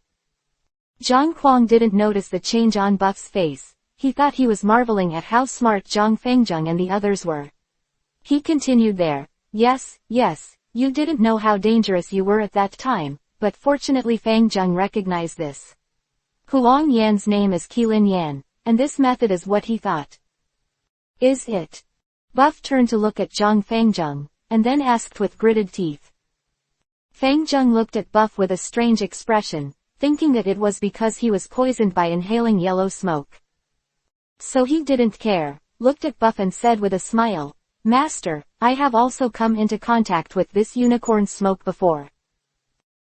Zhang Kuang didn't notice the change on Buff's face. He thought he was marveling at how smart Zhang Fengjung and the others were. He continued there, yes, you didn't know how dangerous you were at that time. But fortunately Fengjung recognized this. Huang Yan's name is Qilin Yan, and this method is what he thought. Is it? Buff turned to look at Zhang Fengjung, and then asked with gritted teeth. Fengjung looked at Buff with a strange expression, thinking that it was because he was poisoned by inhaling yellow smoke. So he didn't care, looked at Buff and said with a smile, "Master, I have also come into contact with this unicorn smoke before.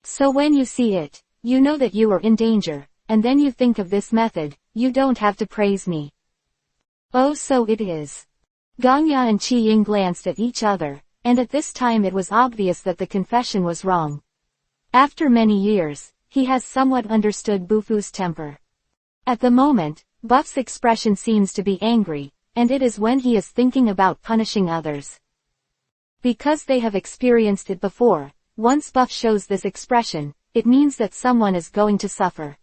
So when you see it, you know that you are in danger, and then you think of this method, you don't have to praise me." "Oh, so it is." Gongya and Qi Ying glanced at each other, and at this time it was obvious that the confession was wrong. After many years, he has somewhat understood Bufu's temper. At the moment, Buff's expression seems to be angry, and it is when he is thinking about punishing others. Because they have experienced it before, once Buff shows this expression, it means that someone is going to suffer.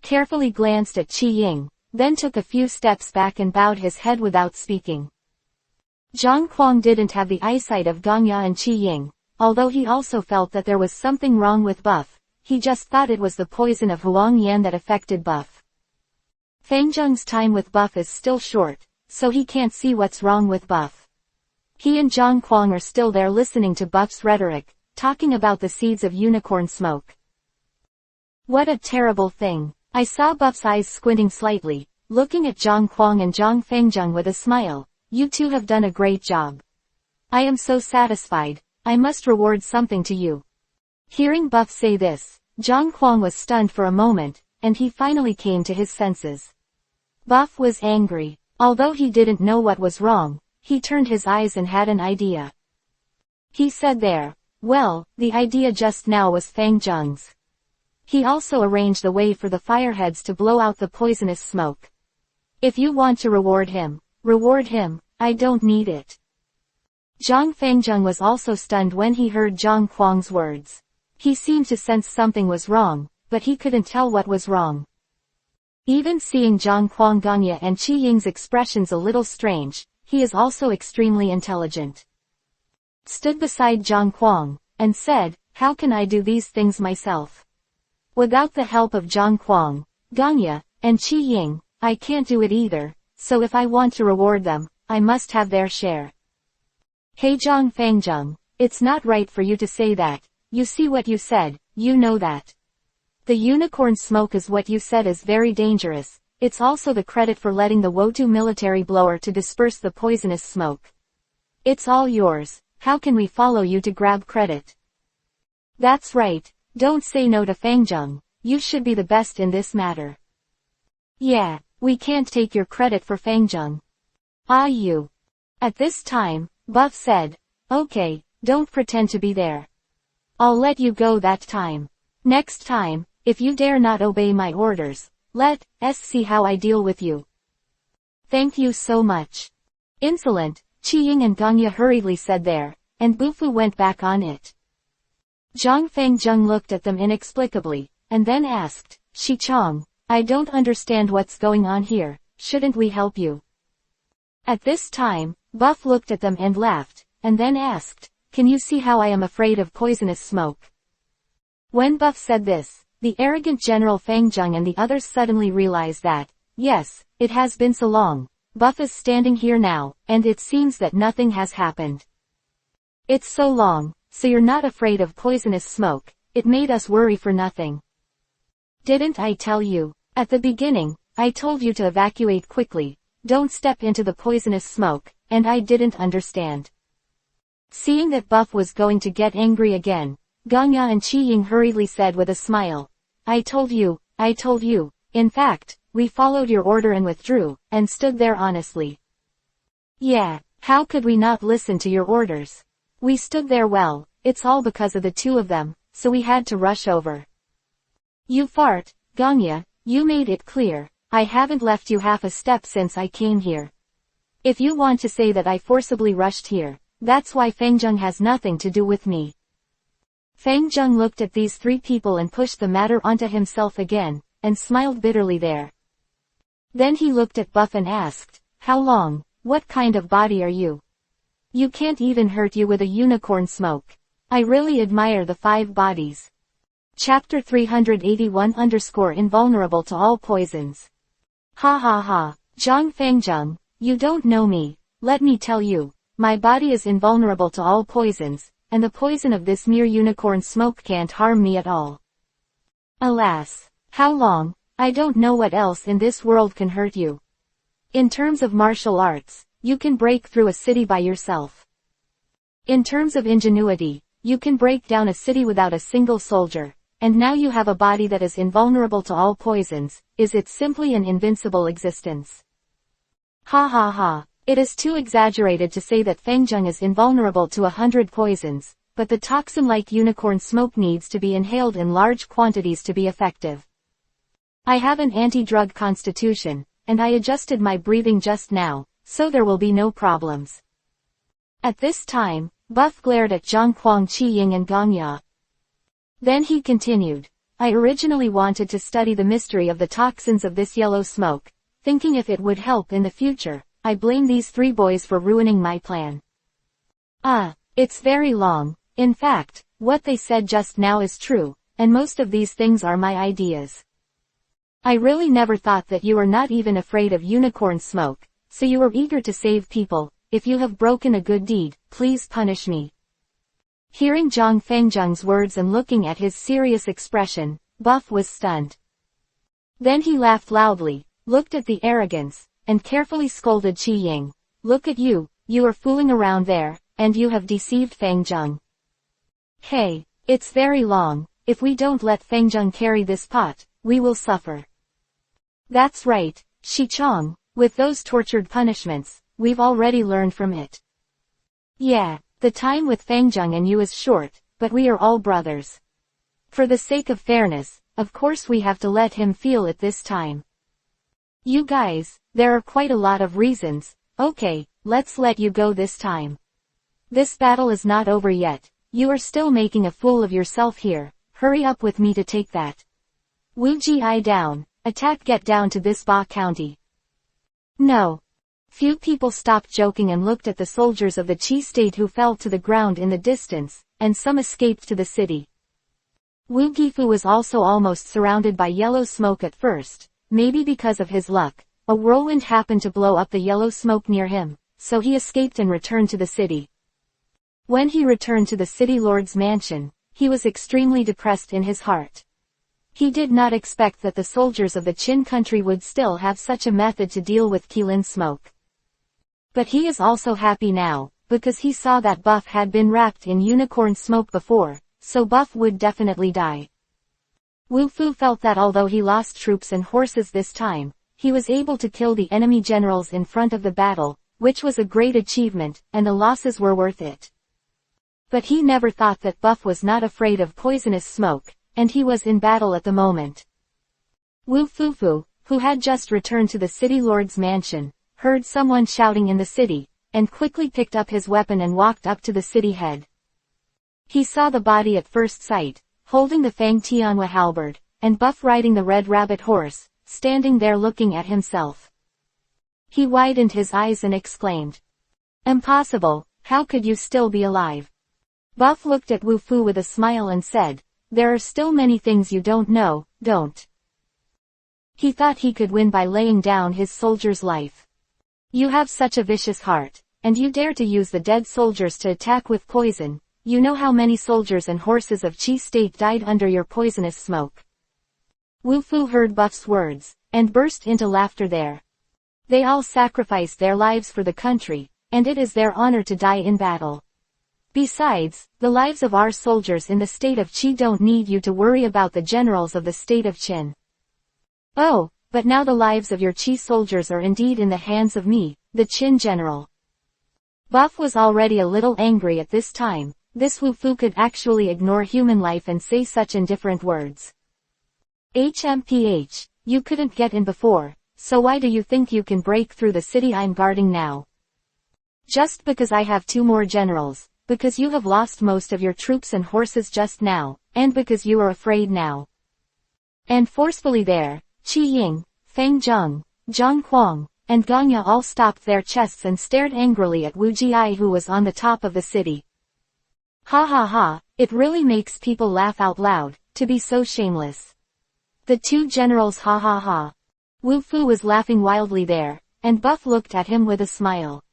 Carefully glanced at Qi Ying, then took a few steps back and bowed his head without speaking. Zhang Kuang didn't have the eyesight of Gongya and Qi Ying, although he also felt that there was something wrong with Buff, he just thought it was the poison of Huang Yan that affected Buff. Feng Zheng's time with Buff is still short, so he can't see what's wrong with Buff. He and Zhang Kuang are still there listening to Buff's rhetoric, talking about the seeds of unicorn smoke. What a terrible thing. I saw Buff's eyes squinting slightly, looking at Zhang Kuang and Zhang Fengzheng with a smile. "You two have done a great job. I am so satisfied, I must reward something to you." Hearing Buff say this, Zhang Kuang was stunned for a moment, and he finally came to his senses. Buff was angry. Although he didn't know what was wrong, he turned his eyes and had an idea. He said there, "Well, the idea just now was Feng Zheng's." He also arranged the way for the fireheads to blow out the poisonous smoke. "If you want to reward him, I don't need it." Zhang Fengzheng was also stunned when he heard Zhang Kuang's words. He seemed to sense something was wrong, but he couldn't tell what was wrong. Even seeing Zhang Kuang, Gongya and Qi Ying's expressions a little strange, he is also extremely intelligent. Stood beside Zhang Kuang, and said, "How can I do these things myself? Without the help of Zhang Kuang, Gongya, and Qi Ying, I can't do it either, so if I want to reward them, I must have their share." "Hey Zhang Fengzheng, it's not right for you to say that, you see what you said, you know that. The unicorn smoke is what you said is very dangerous, it's also the credit for letting the Wotu military blower to disperse the poisonous smoke. It's all yours, how can we follow you to grab credit?" "That's right. Don't say no to Fengzheng, you should be the best in this matter." "Yeah, we can't take your credit for Fengzheng." "Ah you." At this time, Buff said, "Okay, don't pretend to be there. I'll let you go that time. Next time, if you dare not obey my orders, let's see how I deal with you." "Thank you so much." Insolent, Qi Ying and Gongya hurriedly said there, and Bufu went back on it. Zhang Fengzheng looked at them inexplicably, and then asked, "Shi Chong, I don't understand what's going on here, shouldn't we help you?" At this time, Buff looked at them and laughed, and then asked, "Can you see how I am afraid of poisonous smoke?" When Buff said this, the arrogant General Fengzheng and the others suddenly realized that, yes, it has been so long, Buff is standing here now, and it seems that nothing has happened. "It's so long, so you're not afraid of poisonous smoke, it made us worry for nothing. Didn't I tell you? At the beginning, I told you to evacuate quickly, don't step into the poisonous smoke, and I didn't understand." Seeing that Buff was going to get angry again, Gongya and Qi Ying hurriedly said with a smile, I told you, in fact, we followed your order and withdrew, and stood there honestly." "Yeah, how could we not listen to your orders? We stood there well, it's all because of the two of them, so we had to rush over." "You fart, Gongya, you made it clear, I haven't left you half a step since I came here. If you want to say that I forcibly rushed here, that's why Fengzheng has nothing to do with me." Fengzheng looked at these three people and pushed the matter onto himself again, and smiled bitterly there. Then he looked at Buff and asked, "How long, what kind of body are you? You can't even hurt you with a unicorn smoke. I really admire the 5 bodies." Chapter 381_Invulnerable to all poisons. Ha ha ha, Zhang Fengzheng, you don't know me, let me tell you, my body is invulnerable to all poisons, and the poison of this mere unicorn smoke can't harm me at all. Alas! How long? I don't know what else in this world can hurt you. In terms of martial arts, you can break through a city by yourself. In terms of ingenuity, you can break down a city without a single soldier, and now you have a body that is invulnerable to all poisons. Is it simply an invincible existence? Ha ha ha. It is too exaggerated to say that Fangjung is invulnerable to 100 poisons, but the toxin-like unicorn smoke needs to be inhaled in large quantities to be effective. I have an anti-drug constitution, and I adjusted my breathing just now, so there will be no problems. At this time, Buff glared at Zhang Kuang, Qi Ying and Gong Ya. Then he continued, I originally wanted to study the mystery of the toxins of this yellow smoke, thinking if it would help in the future. I blame these 3 boys for ruining my plan. It's very long. In fact, what they said just now is true, and most of these things are my ideas. I really never thought that you were not even afraid of unicorn smoke, so you were eager to save people. If you have broken a good deed, please punish me. Hearing Zhang Fangjung's words and looking at his serious expression, Buff was stunned. Then he laughed loudly, looked at the arrogance, and carefully scolded Qi Ying. Look at you, you are fooling around there, and you have deceived Fangjung. Hey, it's very long. If we don't let Fangjung carry this pot, we will suffer. That's right, Shichong, with those tortured punishments, we've already learned from it. Yeah, the time with Fangjung and you is short, but we are all brothers. For the sake of fairness, of course we have to let him feel it this time. You guys, there are quite a lot of reasons. Okay, let's let you go this time. This battle is not over yet. You are still making a fool of yourself here. Hurry up with me to take that. Wu Ji down. Attack, get down to this Ba County. No. Few people stopped joking and looked at the soldiers of the Qi state who fell to the ground in the distance, and some escaped to the city. Wu Gifu was also almost surrounded by yellow smoke at first. Maybe because of his luck, a whirlwind happened to blow up the yellow smoke near him, so he escaped and returned to the city. When he returned to the city lord's mansion, he was extremely depressed in his heart. He did not expect that the soldiers of the Qin country would still have such a method to deal with Qilin smoke. But he is also happy now, because he saw that Buff had been wrapped in unicorn smoke before, so Buff would definitely die. Wu Fu felt that although he lost troops and horses this time, he was able to kill the enemy generals in front of the battle, which was a great achievement, and the losses were worth it. But he never thought that Buff was not afraid of poisonous smoke, and he was in battle at the moment. Wu Fufu, who had just returned to the city lord's mansion, heard someone shouting in the city, and quickly picked up his weapon and walked up to the city head. He saw the body at first sight, holding the Fang Tianhua halberd, and Buff riding the red rabbit horse, standing there looking at himself. He widened his eyes and exclaimed, "Impossible, how could you still be alive?" Buff looked at Wu Fu with a smile and said, "There are still many things you don't know, don't." He thought he could win by laying down his soldier's life. You have such a vicious heart, and you dare to use the dead soldiers to attack with poison. You know how many soldiers and horses of Qi state died under your poisonous smoke. Wu Fu heard Buff's words, and burst into laughter there. They all sacrificed their lives for the country, and it is their honor to die in battle. Besides, the lives of our soldiers in the state of Qi don't need you to worry about the generals of the state of Qin. Oh, but now the lives of your Qi soldiers are indeed in the hands of me, the Qin general. Buff was already a little angry at this time. This Wu Fu could actually ignore human life and say such indifferent words. HMPH, you couldn't get in before, so why do you think you can break through the city I'm guarding now? Just because I have 2 more generals, because you have lost most of your troops and horses just now, and because you are afraid now. And forcefully there, Qi Ying, Fang Zheng, Zhang Kuang, and Gong Ya all stopped their chests and stared angrily at Wu Ji who was on the top of the city. Ha ha ha, it really makes people laugh out loud, to be so shameless. The 2 generals ha ha ha. Wu Fu was laughing wildly there, and Buff looked at him with a smile.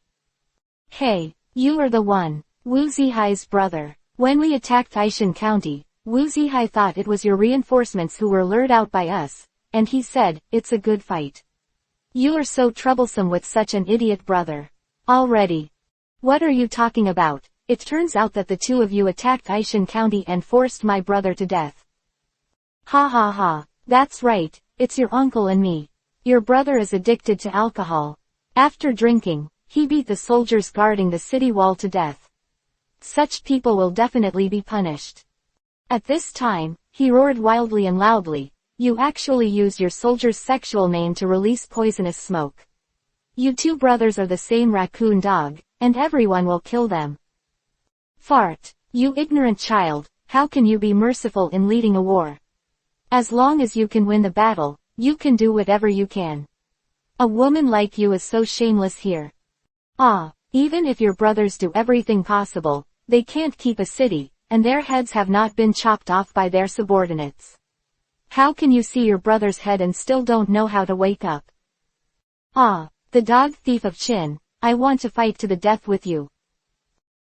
Hey, you are the one, Wu Zihai's brother. When we attacked Aishan County, Wu Zihai thought it was your reinforcements who were lured out by us, and he said, it's a good fight. You are so troublesome with such an idiot brother. Already. What are you talking about? It turns out that the two of you attacked Aishan County and forced my brother to death. Ha ha ha. That's right, it's your uncle and me. Your brother is addicted to alcohol. After drinking, he beat the soldiers guarding the city wall to death. Such people will definitely be punished. At this time, he roared wildly and loudly, you actually use your soldier's sexual name to release poisonous smoke. You two brothers are the same raccoon dog, and everyone will kill them. Fart. You ignorant child, how can you be merciful in leading a war? As long as you can win the battle, you can do whatever you can. A woman like you is so shameless here. Even if your brothers do everything possible, they can't keep a city, and their heads have not been chopped off by their subordinates. How can you see your brother's head and still don't know how to wake up? The dog thief of Chin, I want to fight to the death with you.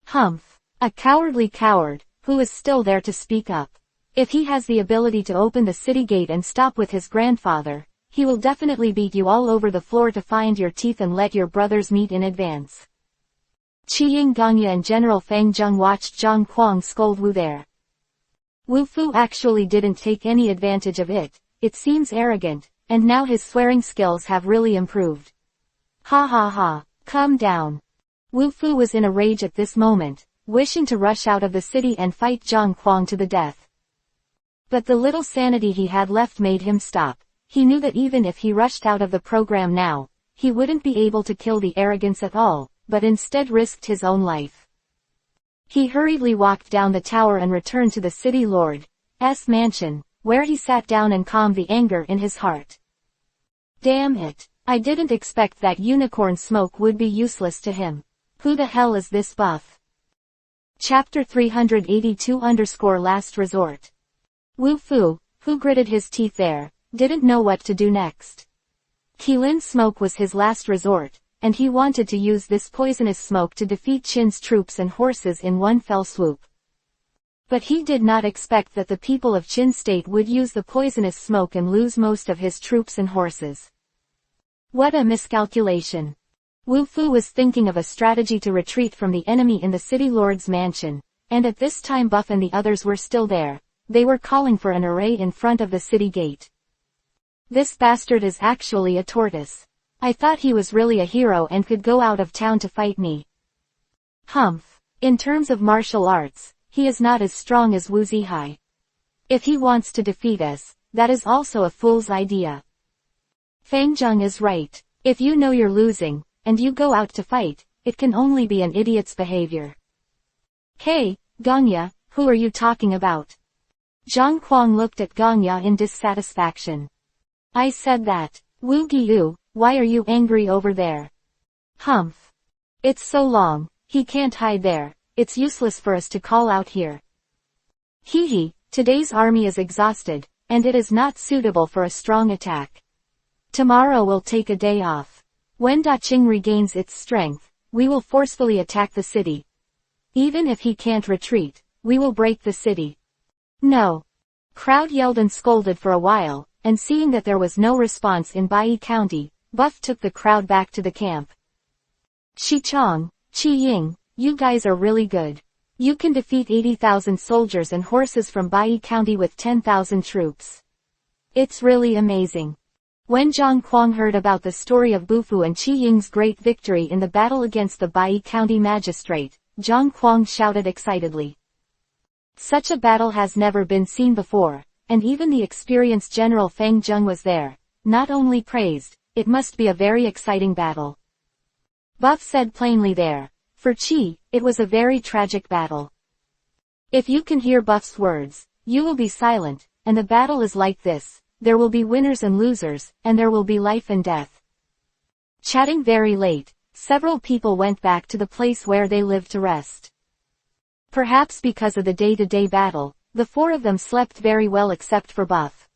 Humph. A cowardly coward, who is still there to speak up. If he has the ability to open the city gate and stop with his grandfather, he will definitely beat you all over the floor to find your teeth and let your brothers meet in advance. Qi Ying Gongya and General Fang Zheng watched Zhang Kuang scold Wu there. Wu Fu actually didn't take any advantage of it, it seems arrogant, and now his swearing skills have really improved. Ha ha ha, calm down. Wu Fu was in a rage at this moment, wishing to rush out of the city and fight Zhang Kuang to the death. But the little sanity he had left made him stop. He knew that even if he rushed out of the program now, he wouldn't be able to kill the arrogance at all, but instead risked his own life. He hurriedly walked down the tower and returned to the city lord's mansion, where he sat down and calmed the anger in his heart. Damn it, I didn't expect that unicorn smoke would be useless to him. Who the hell is this buff? Chapter 382_Last Resort. Wu Fu, who gritted his teeth there, didn't know what to do next. Qilin smoke was his last resort, and he wanted to use this poisonous smoke to defeat Qin's troops and horses in one fell swoop. But he did not expect that the people of Qin state would use the poisonous smoke and lose most of his troops and horses. What a miscalculation. Wu Fu was thinking of a strategy to retreat from the enemy in the city lord's mansion, and at this time Buff and the others were still there. They were calling for an array in front of the city gate. This bastard is actually a tortoise. I thought he was really a hero and could go out of town to fight me. Humph. In terms of martial arts, he is not as strong as Wu Zihai. If he wants to defeat us, that is also a fool's idea. Fang Zheng is right. If you know you're losing, and you go out to fight, it can only be an idiot's behavior. Hey, Gongya, who are you talking about? Zhang Kuang looked at Gongya in dissatisfaction. I said that. Wu Giyu, why are you angry over there? Humph. It's so long, he can't hide there, it's useless for us to call out here. Hee, today's army is exhausted, and it is not suitable for a strong attack. Tomorrow we'll take a day off. When Daqing regains its strength, we will forcefully attack the city. Even if he can't retreat, we will break the city. No. Crowd yelled and scolded for a while, and seeing that there was no response in Bai County, Buff took the crowd back to the camp. Qi Chong, Qi Ying, you guys are really good. You can defeat 80,000 soldiers and horses from Bai County with 10,000 troops. It's really amazing. When Zhang Kuang heard about the story of Bufu and Qi Ying's great victory in the battle against the Bai County magistrate, Zhang Kuang shouted excitedly. Such a battle has never been seen before, and even the experienced General Fang Zheng was there, not only praised, it must be a very exciting battle. Buff said plainly there. For Qi, it was a very tragic battle. If you can hear Buff's words, you will be silent, and the battle is like this, there will be winners and losers, and there will be life and death. Chatting very late, several people went back to the place where they lived to rest. Perhaps because of the day-to-day battle, the four of them slept very well except for Buff.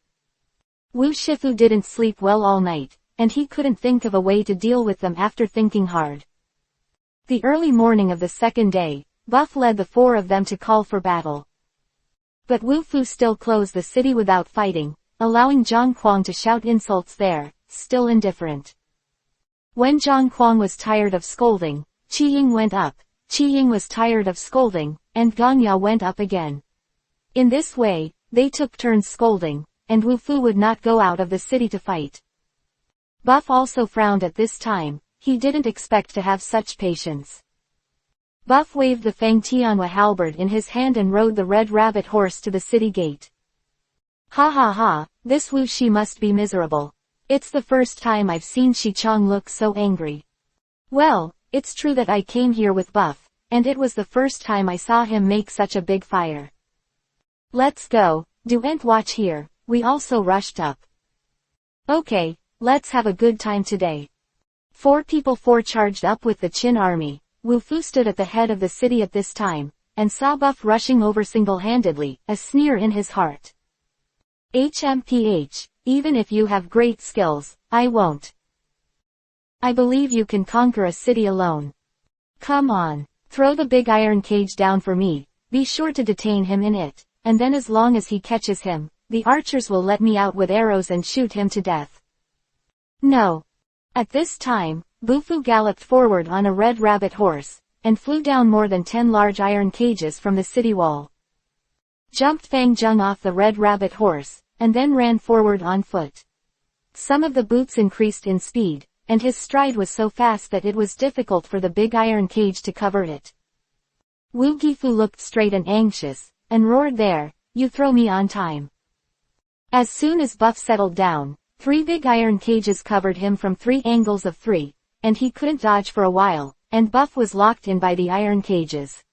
Wu Shifu didn't sleep well all night, and he couldn't think of a way to deal with them after thinking hard. The early morning of the second day, Buff led the four of them to call for battle. But Wu Fu still closed the city without fighting, allowing Zhang Kuang to shout insults there, still indifferent. When Zhang Kuang was tired of scolding, Qi Ying went up, Qi Ying was tired of scolding, and Gong Ya went up again. In this way, they took turns scolding, and Wu Fu would not go out of the city to fight. Buff also frowned at this time, he didn't expect to have such patience. Buff waved the Fang Tianhua halberd in his hand and rode the red rabbit horse to the city gate. Ha ha ha, this Wu Shi must be miserable. It's the first time I've seen Shi Chong look so angry. Well, it's true that I came here with Buff, and it was the first time I saw him make such a big fire. Let's go, Duent watch here, we also rushed up. Okay, let's have a good time today. 4 charged up with the Qin army. Wu Fu stood at the head of the city at this time, and saw Buff rushing over single-handedly, a sneer in his heart. HMPH, even if you have great skills, I won't. I believe you can conquer a city alone. Come on, throw the big iron cage down for me, be sure to detain him in it, and then as long as he catches him, the archers will let me out with arrows and shoot him to death. No. At this time, Wu Fu galloped forward on a red rabbit horse, and flew down more than 10 large iron cages from the city wall. Jumped Fang Zheng off the red rabbit horse, and then ran forward on foot. Some of the boots increased in speed, and his stride was so fast that it was difficult for the big iron cage to cover it. Wu Gifu looked straight and anxious, and roared there, you throw me on time. As soon as Buff settled down, 3 big iron cages covered him from 3 angles of 3, and he couldn't dodge for a while, and Buff was locked in by the iron cages.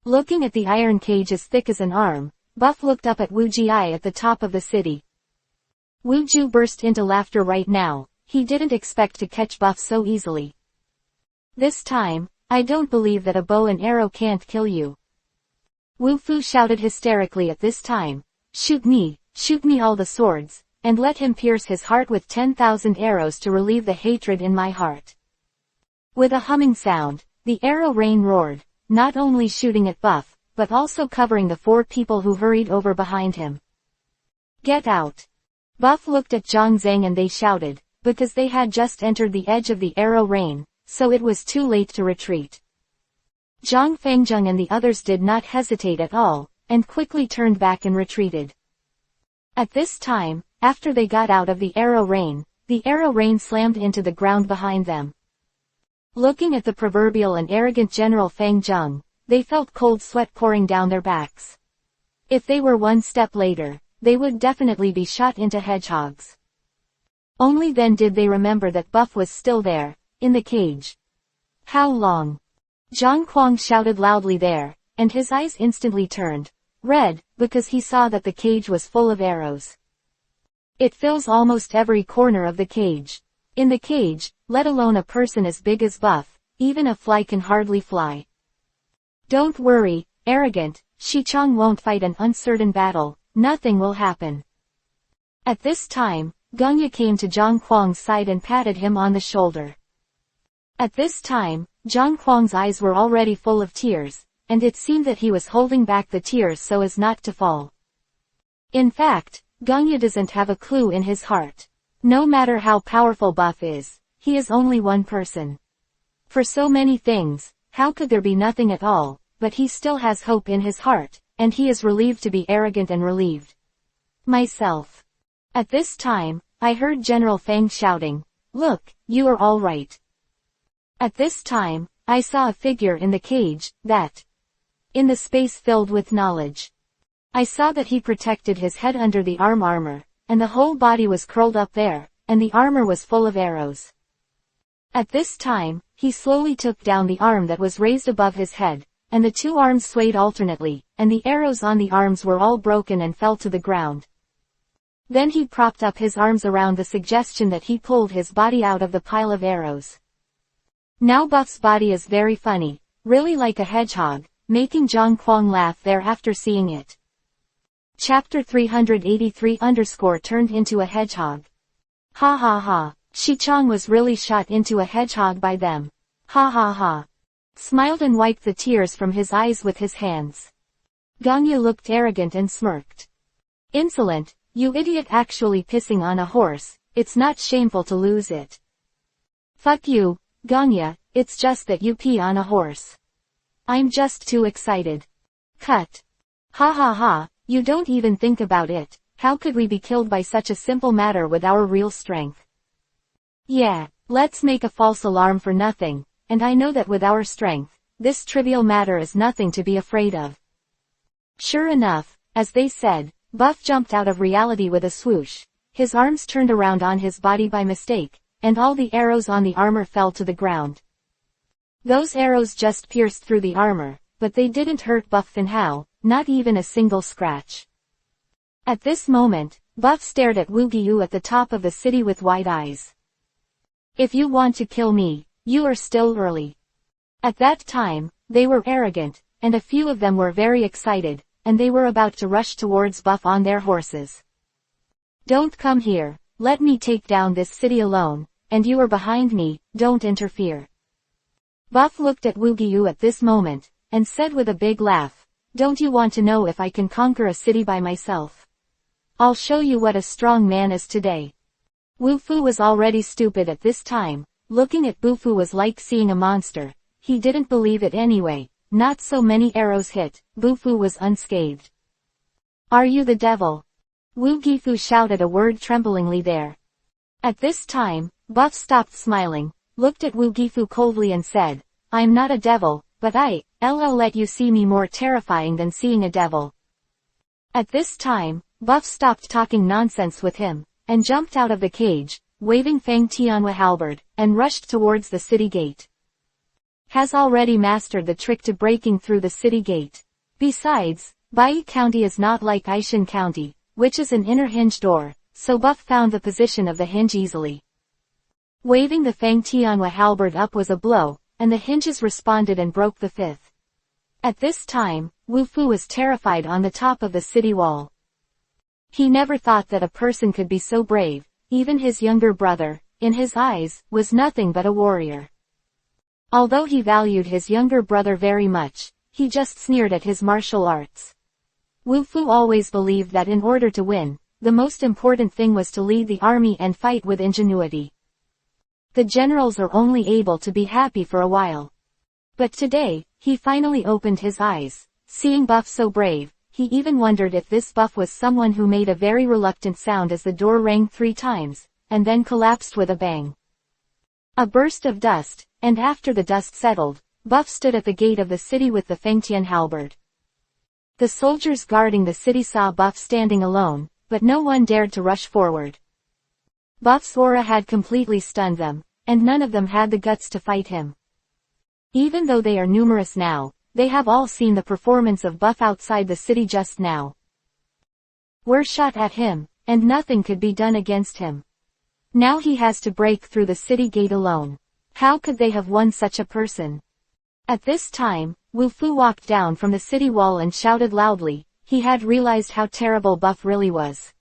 Looking at the iron cage as thick as an arm, Buff looked up at Wu Ji at the top of the city. Wu Ju burst into laughter right now, he didn't expect to catch Buff so easily. This time, I don't believe that a bow and arrow can't kill you. Wu Fu shouted hysterically at this time, shoot me all the swords, and let him pierce his heart with 10,000 arrows to relieve the hatred in my heart. With a humming sound, the arrow rain roared, not only shooting at Buff, but also covering the 4 people who hurried over behind him. Get out! Buff looked at Zhang Zhang and they shouted, because they had just entered the edge of the arrow rain, so it was too late to retreat. Zhang Fangjung and the others did not hesitate at all, and quickly turned back and retreated. At this time, after they got out of the arrow rain slammed into the ground behind them. Looking at the proverbial and arrogant General Fang Zheng, they felt cold sweat pouring down their backs. If they were one step later, they would definitely be shot into hedgehogs. Only then did they remember that Buff was still there, in the cage. How long? Zhang Kuang shouted loudly there, and his eyes instantly turned red, because he saw that the cage was full of arrows. It fills almost every corner of the cage. In the cage, let alone a person as big as Buff, even a fly can hardly fly. Don't worry, arrogant, Shi Chong won't fight an uncertain battle, nothing will happen. At this time, Gongya came to Zhang Kuang's side and patted him on the shoulder. At this time, Zhang Kuang's eyes were already full of tears, and it seemed that he was holding back the tears so as not to fall. In fact, Gongya doesn't have a clue in his heart. No matter how powerful Buff is, he is only one person. For so many things, how could there be nothing at all, but he still has hope in his heart, and he is relieved to be arrogant and relieved. Myself. At this time, I heard General Fang shouting, look, you are all right. At this time, I saw a figure in the cage, in the space filled with knowledge. I saw that he protected his head under the armor, and the whole body was curled up there, and the armor was full of arrows. At this time, he slowly took down the arm that was raised above his head, and the 2 arms swayed alternately, and the arrows on the arms were all broken and fell to the ground. Then he propped up his arms around the suggestion that he pulled his body out of the pile of arrows. Now Buff's body is very funny, really like a hedgehog, making Zhang Kuang laugh there after seeing it. Chapter 383 turned into a hedgehog. Ha ha ha, Shi Chong was really shot into a hedgehog by them. Ha ha ha. Smiled and wiped the tears from his eyes with his hands. Ganya looked arrogant and smirked. Insolent, you idiot, actually pissing on a horse, it's not shameful to lose it. Fuck you, Ganya, it's just that you pee on a horse. I'm just too excited. Cut. Ha ha ha, you don't even think about it, how could we be killed by such a simple matter with our real strength? Yeah, let's make a false alarm for nothing, and I know that with our strength, this trivial matter is nothing to be afraid of. Sure enough, as they said, Buff jumped out of reality with a swoosh, his arms turned around on his body by mistake, and all the arrows on the armor fell to the ground. Those arrows just pierced through the armor, but they didn't hurt Buff Finhao, not even a single scratch. At this moment, Buff stared at Wu Giyu at the top of the city with wide eyes. If you want to kill me, you are still early. At that time, they were arrogant, and a few of them were very excited, and they were about to rush towards Buff on their horses. Don't come here, let me take down this city alone, and you are behind me, don't interfere. Buff looked at Wu Giyu at this moment, and said with a big laugh, don't you want to know if I can conquer a city by myself? I'll show you what a strong man is today. Wu Fu was already stupid at this time, looking at Bu Fu was like seeing a monster, he didn't believe it anyway, not so many arrows hit, Bu Fu was unscathed. Are you the devil? Wu Gifu shouted a word tremblingly there. At this time, Buff stopped smiling, looked at Wu Gifu coldly and said, I'm not a devil, but I'll let you see me more terrifying than seeing a devil. At this time, Buff stopped talking nonsense with him, and jumped out of the cage, waving Fang Tianhua halberd, and rushed towards the city gate. Has already mastered the trick to breaking through the city gate. Besides, Bai County is not like Aishan County, which is an inner hinge door, so Buff found the position of the hinge easily. Waving the Fang Tianhua halberd up was a blow, and the hinges responded and broke the fifth. At this time, Wu Fu was terrified on the top of the city wall. He never thought that a person could be so brave, even his younger brother, in his eyes, was nothing but a warrior. Although he valued his younger brother very much, he just sneered at his martial arts. Wu Fu always believed that in order to win, the most important thing was to lead the army and fight with ingenuity. The generals are only able to be happy for a while. But today, he finally opened his eyes. Seeing Buff so brave, he even wondered if this Buff was someone who made a very reluctant sound as the door rang 3 times, and then collapsed with a bang. A burst of dust, and after the dust settled, Buff stood at the gate of the city with the Fengtian halberd. The soldiers guarding the city saw Buff standing alone, but no one dared to rush forward. Buff's aura had completely stunned them, and none of them had the guts to fight him. Even though they are numerous now, they have all seen the performance of Buff outside the city just now. Were shot at him, and nothing could be done against him. Now he has to break through the city gate alone. How could they have won such a person? At this time, Wu Fu walked down from the city wall and shouted loudly. He had realized how terrible Buff really was.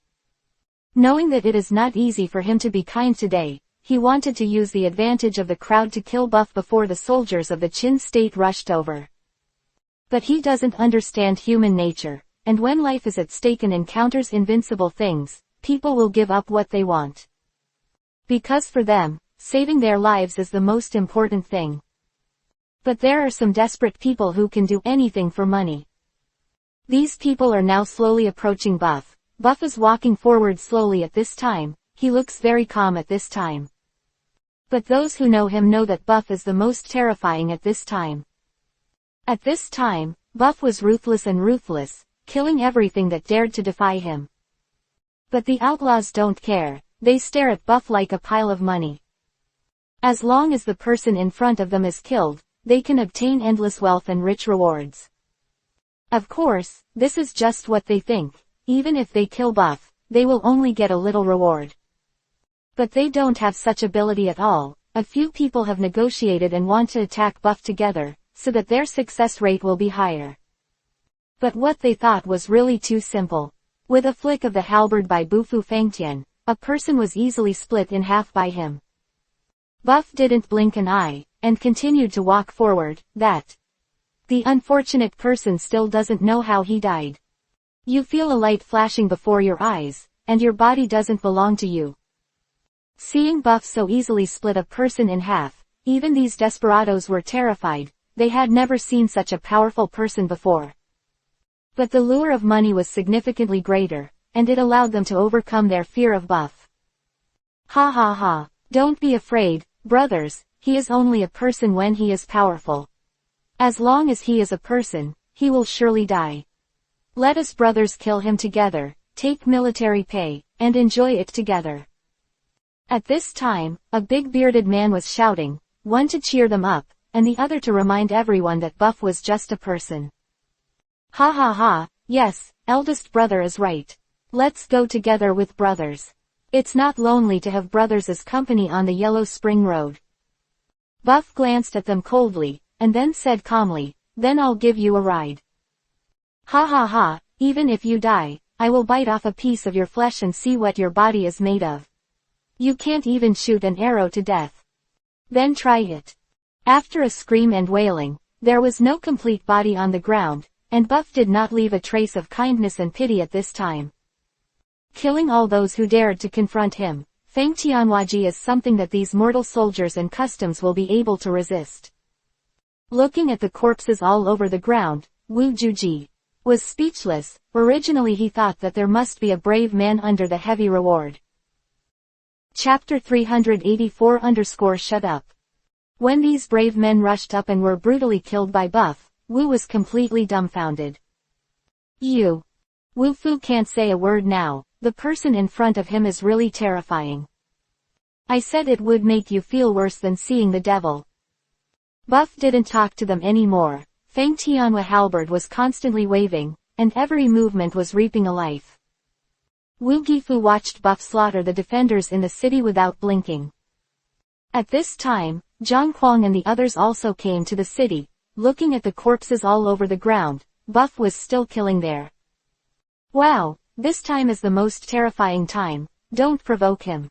Knowing that it is not easy for him to be kind today, he wanted to use the advantage of the crowd to kill Buff before the soldiers of the Qin state rushed over. But he doesn't understand human nature, and when life is at stake and encounters invincible things, people will give up what they want. Because for them, saving their lives is the most important thing. But there are some desperate people who can do anything for money. These people are now slowly approaching Buff. Buff is walking forward slowly at this time, he looks very calm at this time. But those who know him know that Buff is the most terrifying at this time. At this time, Buff was ruthless and ruthless, killing everything that dared to defy him. But the outlaws don't care, they stare at Buff like a pile of money. As long as the person in front of them is killed, they can obtain endless wealth and rich rewards. Of course, this is just what they think. Even if they kill Buff, they will only get a little reward. But they don't have such ability at all. A few people have negotiated and want to attack Buff together, so that their success rate will be higher. But what they thought was really too simple. With a flick of the halberd by Bufu Fangtian, a person was easily split in half by him. Buff didn't blink an eye, and continued to walk forward. That The unfortunate person still doesn't know how he died. You feel a light flashing before your eyes, and your body doesn't belong to you. Seeing Buff so easily split a person in half, even these desperados were terrified. They had never seen such a powerful person before. But the lure of money was significantly greater, and it allowed them to overcome their fear of Buff. Ha ha ha. Don't be afraid, brothers, he is only a person when he is powerful. As long as he is a person, he will surely die. Let us brothers kill him together, take military pay, and enjoy it together. At this time, a big bearded man was shouting, one to cheer them up, and the other to remind everyone that Buff was just a person. Ha ha ha, yes, eldest brother is right. Let's go together with brothers. It's not lonely to have brothers as company on the Yellow Spring Road. Buff glanced at them coldly, and then said calmly, then I'll give you a ride. Ha ha ha, even if you die, I will bite off a piece of your flesh and see what your body is made of. You can't even shoot an arrow to death. Then try it. After a scream and wailing, there was no complete body on the ground, and Buff did not leave a trace of kindness and pity at this time. Killing all those who dared to confront him, Feng Tianhuaji is something that these mortal soldiers and customs will be able to resist. Looking at the corpses all over the ground, Wu Juji was speechless. Originally he thought that there must be a brave man under the heavy reward. Chapter 384_Shut Up. When these brave men rushed up and were brutally killed by Buff, Wu was completely dumbfounded. Wu Fu can't say a word now, the person in front of him is really terrifying. I said it would make you feel worse than seeing the devil. Buff didn't talk to them anymore. Feng Tianhua halberd was constantly waving, and every movement was reaping a life. Wu Gifu watched Buff slaughter the defenders in the city without blinking. At this time, Zhang Kuang and the others also came to the city. Looking at the corpses all over the ground, Buff was still killing there. Wow, this time is the most terrifying time, don't provoke him.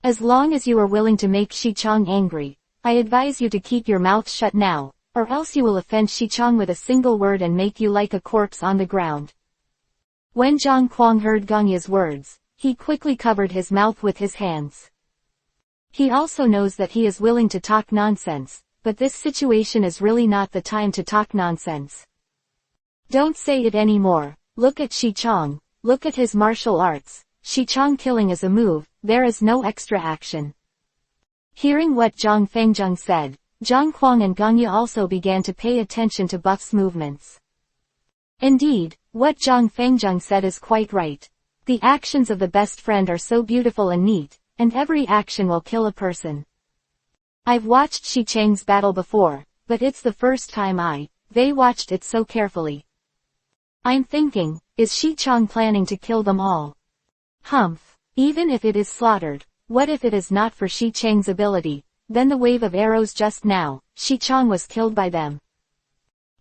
As long as you are willing to make Shichong angry, I advise you to keep your mouth shut now, or else you will offend Shichong with a single word and make you like a corpse on the ground. When Zhang Kuang heard Gongya's words, he quickly covered his mouth with his hands. He also knows that he is willing to talk nonsense, but this situation is really not the time to talk nonsense. Don't say it anymore. Look at Shichong, look at his martial arts. Shichong killing is a move, there is no extra action. Hearing what Zhang Fengzheng said, Zhang Kuang and Gongya also began to pay attention to Buff's movements. Indeed, what Zhang Fengzheng said is quite right. The actions of the best friend are so beautiful and neat, and every action will kill a person. I've watched Shi Chang's battle before, but it's the first time they watched it so carefully. I'm thinking, is Shi Chang planning to kill them all? Humph. Even if it is slaughtered, what if it is not for Shi Chang's ability? Then the wave of arrows just now, Shi Chang was killed by them.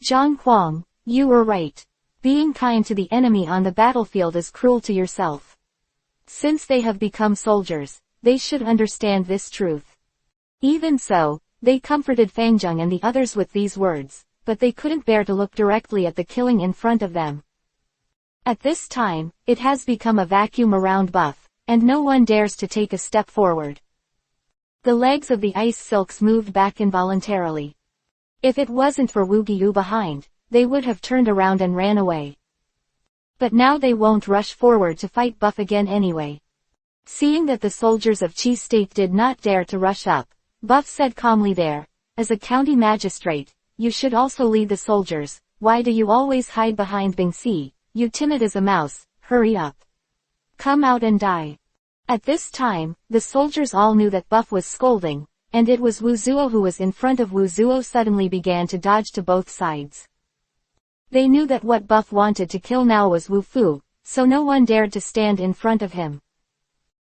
Zhang Kuang, you were right. Being kind to the enemy on the battlefield is cruel to yourself. Since they have become soldiers, they should understand this truth. Even so, they comforted Fengzheng and the others with these words, but they couldn't bear to look directly at the killing in front of them. At this time, it has become a vacuum around Buff, and no one dares to take a step forward. The legs of the ice silks moved back involuntarily. If it wasn't for Wu Giyu behind, they would have turned around and ran away. But now they won't rush forward to fight Buff again anyway. Seeing that the soldiers of Qi State did not dare to rush up, Buff said calmly there, as a county magistrate, you should also lead the soldiers. Why do you always hide behind Bingxi? You timid as a mouse, hurry up. Come out and die. At this time, the soldiers all knew that Buff was scolding, and it was Wu Zuo who was in front of Wu Zuo suddenly began to dodge to both sides. They knew that what Buff wanted to kill now was Wu Fu, so no one dared to stand in front of him.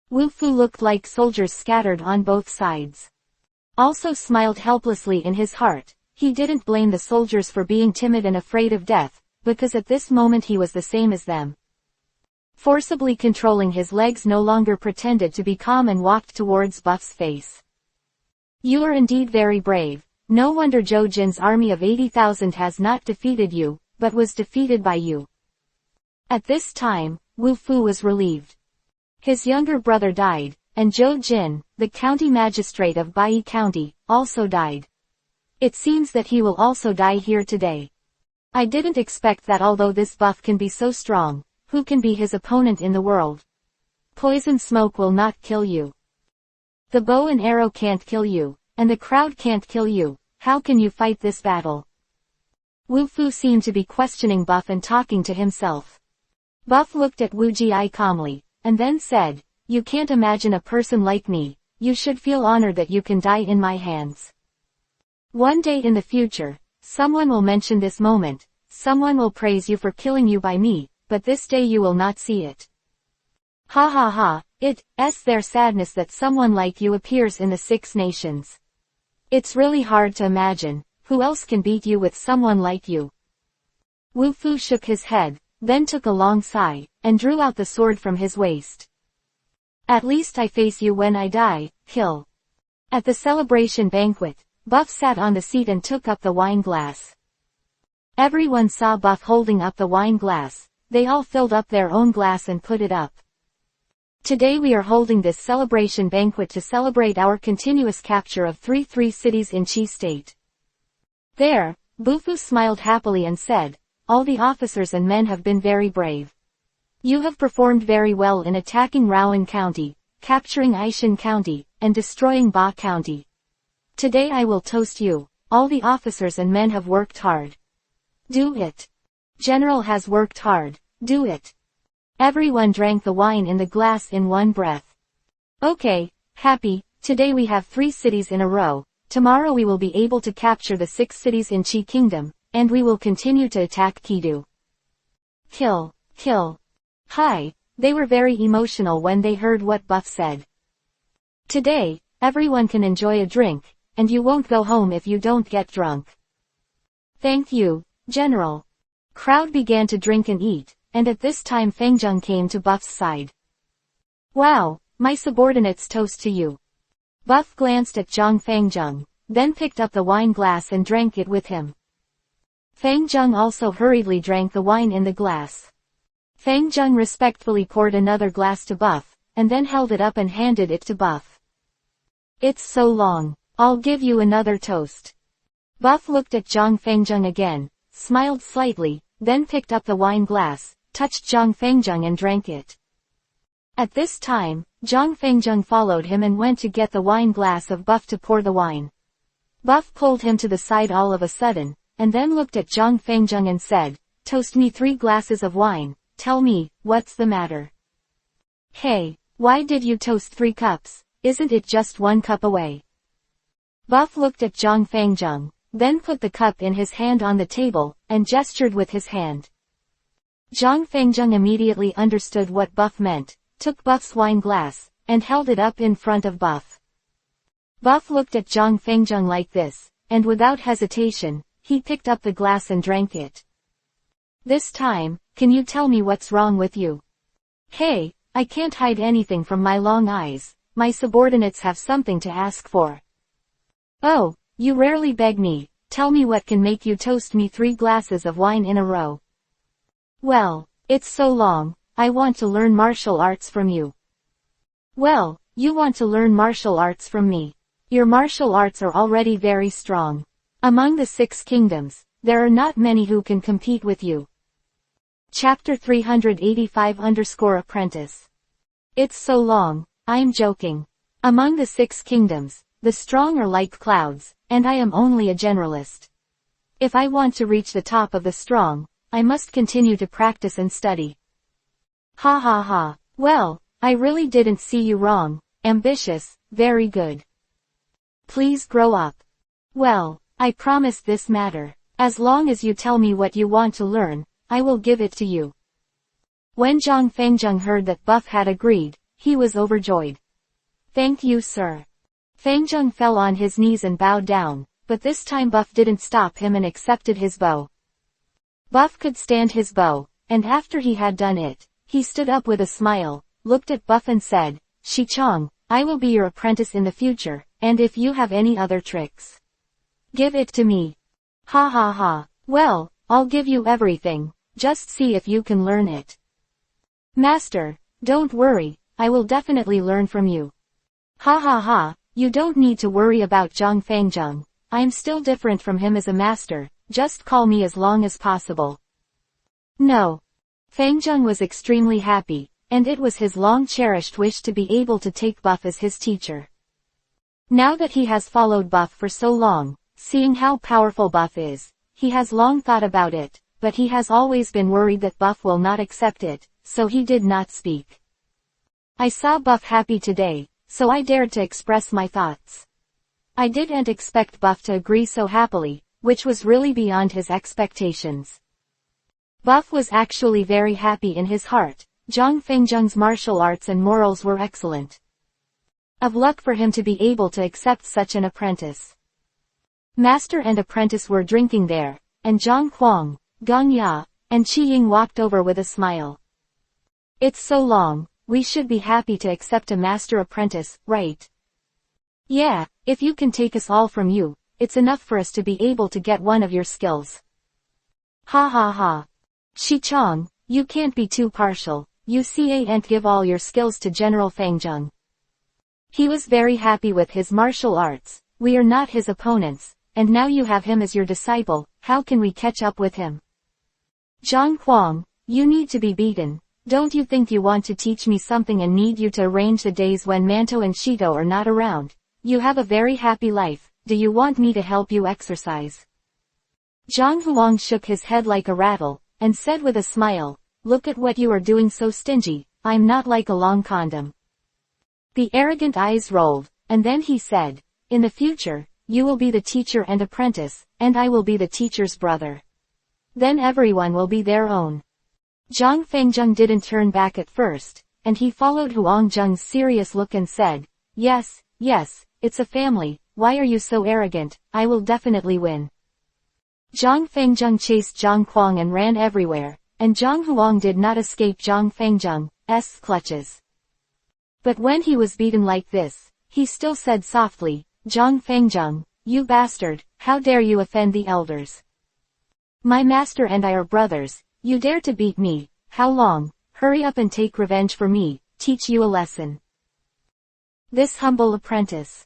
Wu Fu looked like soldiers scattered on both sides. Also smiled helplessly in his heart. He didn't blame the soldiers for being timid and afraid of death, because at this moment he was the same as them. Forcibly controlling his legs no longer pretended to be calm and walked towards Buff's face. You are indeed very brave, No wonder Zhou Jin's army of 80,000 has not defeated you, but was defeated by you. At this time, Wu Fu was relieved. His younger brother died, and Zhou Jin, the county magistrate of Bai County, also died. It seems that he will also die here today. I didn't expect that although this buff can be so strong, who can be his opponent in the world? Poison smoke will not kill you. The bow and arrow can't kill you, and the crowd can't kill you. How can you fight this battle? Wu Fu seemed to be questioning Buff and talking to himself. Buff looked at Wu Ji calmly, and then said, "You can't imagine a person like me. You should feel honored that you can die in my hands. One day in the future, someone will mention this moment, someone will praise you for killing you by me, but this day you will not see it. Ha ha ha, it's their sadness that someone like you appears in the Six Nations. It's really hard to imagine, who else can beat you with someone like you." Wu Fu shook his head, then took a long sigh, and drew out the sword from his waist. "At least I face you when I die, kill." At the celebration banquet, Buff sat on the seat and took up the wine glass. Everyone saw Buff holding up the wine glass. They all filled up their own glass and put it up. "Today we are holding this celebration banquet to celebrate our continuous capture of three cities in Qi State." There, Bufu smiled happily and said, "All the officers and men have been very brave. You have performed very well in attacking Rowan County, capturing Aishan County, and destroying Ba County. Today I will toast you. All the officers and men have worked hard. Do it. General has worked hard. Do it." Everyone drank the wine in the glass in one breath. "Okay, happy, today we have 3 cities in a row. Tomorrow we will be able to capture the 6 cities in Qi Kingdom, and we will continue to attack Kidu. Kill, kill." Hi, they were very emotional when they heard what Buff said. "Today, everyone can enjoy a drink, and you won't go home if you don't get drunk." "Thank you, General." Crowd began to drink and eat, and at this time Fengzheng came to Buff's side. "Wow, my subordinates toast to you." Buff glanced at Zhang Fengzheng, then picked up the wine glass and drank it with him. Fengzheng also hurriedly drank the wine in the glass. Fengzheng respectfully poured another glass to Buff, and then held it up and handed it to Buff. "It's so long. I'll give you another toast." Buff looked at Zhang Fengzheng again, smiled slightly, then picked up the wine glass, touched Zhang Fengzheng and drank it. At this time, Zhang Fengzheng followed him and went to get the wine glass of Buff to pour the wine. Buff pulled him to the side all of a sudden, and then looked at Zhang Fengzheng and said, "Toast me 3 glasses of wine. Tell me, what's the matter?" "Hey, why did you toast 3 cups? Isn't it just 1 cup away?" Buff looked at Zhang Fengzheng, then put the cup in his hand on the table, and gestured with his hand. Zhang Fengzheng immediately understood what Buff meant, took Buff's wine glass, and held it up in front of Buff. Buff looked at Zhang Fengzheng like this, and without hesitation, he picked up the glass and drank it. "This time, can you tell me what's wrong with you?" "Hey, I can't hide anything from my long eyes. My subordinates have something to ask for." "Oh, you rarely beg me. Tell me what can make you toast me 3 glasses of wine in a row." "Well, it's so long. I want to learn martial arts from you." "Well, you want to learn martial arts from me. Your martial arts are already very strong. Among the 6 kingdoms, there are not many who can compete with you." Chapter 385_Apprentice. "It's so long, I'm joking. Among the 6 kingdoms, the strong are like clouds, and I am only a generalist. If I want to reach the top of the strong, I must continue to practice and study." Ha ha ha. "Well, I really didn't see you wrong. Ambitious, very good. Please grow up." "Well, I promise this matter. As long as you tell me what you want to learn, I will give it to you." When Zhang Fengzheng heard that Buff had agreed, he was overjoyed. "Thank you, sir." Fengzheng fell on his knees and bowed down, but this time Buff didn't stop him and accepted his bow. Buff could stand his bow, and after he had done it, he stood up with a smile, looked at Buff and said, "Shichong, I will be your apprentice in the future, and if you have any other tricks, Give it to me. Ha ha ha. Well, I'll give you everything, just see if you can learn it. Master, don't worry, I will definitely learn from you. Ha ha ha, you don't need to worry about Zhang Fangjung. I'm still different from him as a master, just call me as long as possible. No. Fangjung was extremely happy, and it was his long-cherished wish to be able to take Buff as his teacher. Now that he has followed Buff for so long, seeing how powerful Buff is, he has long thought about it, but he has always been worried that Buff will not accept it, so he did not speak. I saw Buff happy today, so I dared to express my thoughts. I didn't expect Buff to agree so happily, which was really beyond his expectations. Buff was actually very happy in his heart. Zhang Fangjung's martial arts and morals were excellent. Of luck for him to be able to accept such an apprentice. Master and apprentice were drinking there, and Zhang Huang, Gong Ya, and Qi Ying walked over with a smile. It's so long, we should be happy to accept a master-apprentice, right? Yeah, if you can take us all from you, it's enough for us to be able to get one of your skills. Ha ha ha. Shi Chong, you can't be too partial, you can't give all your skills to General Fangjung. He was very happy with his martial arts, we are not his opponents, and now you have him as your disciple, how can we catch up with him? Zhang Huang, you need to be beaten, don't you think you want to teach me something and need you to arrange the days when Manto and Shito are not around? You have a very happy life, do you want me to help you exercise? Zhang Huang shook his head like a rattle, and said with a smile, look at what you are doing so stingy, I'm not like a long condom. The arrogant eyes rolled, and then he said, in the future, you will be the teacher and apprentice, and I will be the teacher's brother. Then everyone will be their own. Zhang Fangjung didn't turn back at first, and he followed Huang Zheng's serious look and said, yes, it's a family, why are you so arrogant, I will definitely win. Zhang Fangjung chased Zhang Huang and ran everywhere, and Zhang Huang did not escape Zhang Fangjung's clutches. But when he was beaten like this, he still said softly, Zhang Fangjung, you bastard, how dare you offend the elders? My master and I are brothers, you dare to beat me, how long, hurry up and take revenge for me, teach you a lesson. This humble apprentice.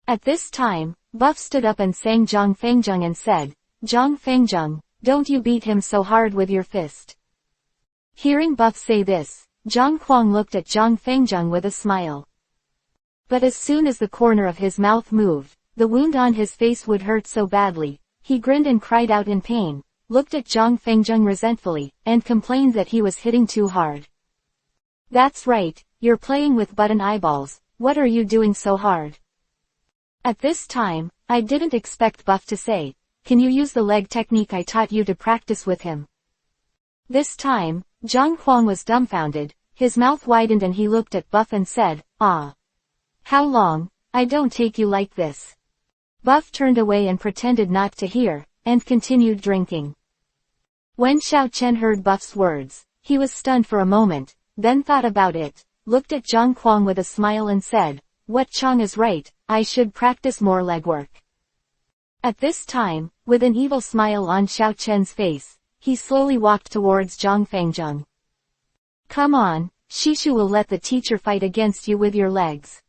At this time, Buff stood up and sang Zhang Fangjung and said, Zhang Fangjung, don't you beat him so hard with your fist. Hearing Buff say this, Zhang Huang looked at Zhang Fangjung with a smile. But as soon as the corner of his mouth moved, the wound on his face would hurt so badly, he grinned and cried out in pain, looked at Zhang Fangjung resentfully, and complained that he was hitting too hard. That's right, you're playing with button eyeballs, what are you doing so hard? At this time, I didn't expect Buff to say, can you use the leg technique I taught you to practice with him? This time, Zhang Huang was dumbfounded, his mouth widened and he looked at Buff and said, ah. How long, I don't take you like this. Buff turned away and pretended not to hear, and continued drinking. When Xiao Chen heard Buff's words, he was stunned for a moment, then thought about it, looked at Zhang Huang with a smile and said, what Chang is right, I should practice more legwork. At this time, with an evil smile on Xiao Chen's face, he slowly walked towards Zhang Fangjung. Come on, Shishu will let the teacher fight against you with your legs.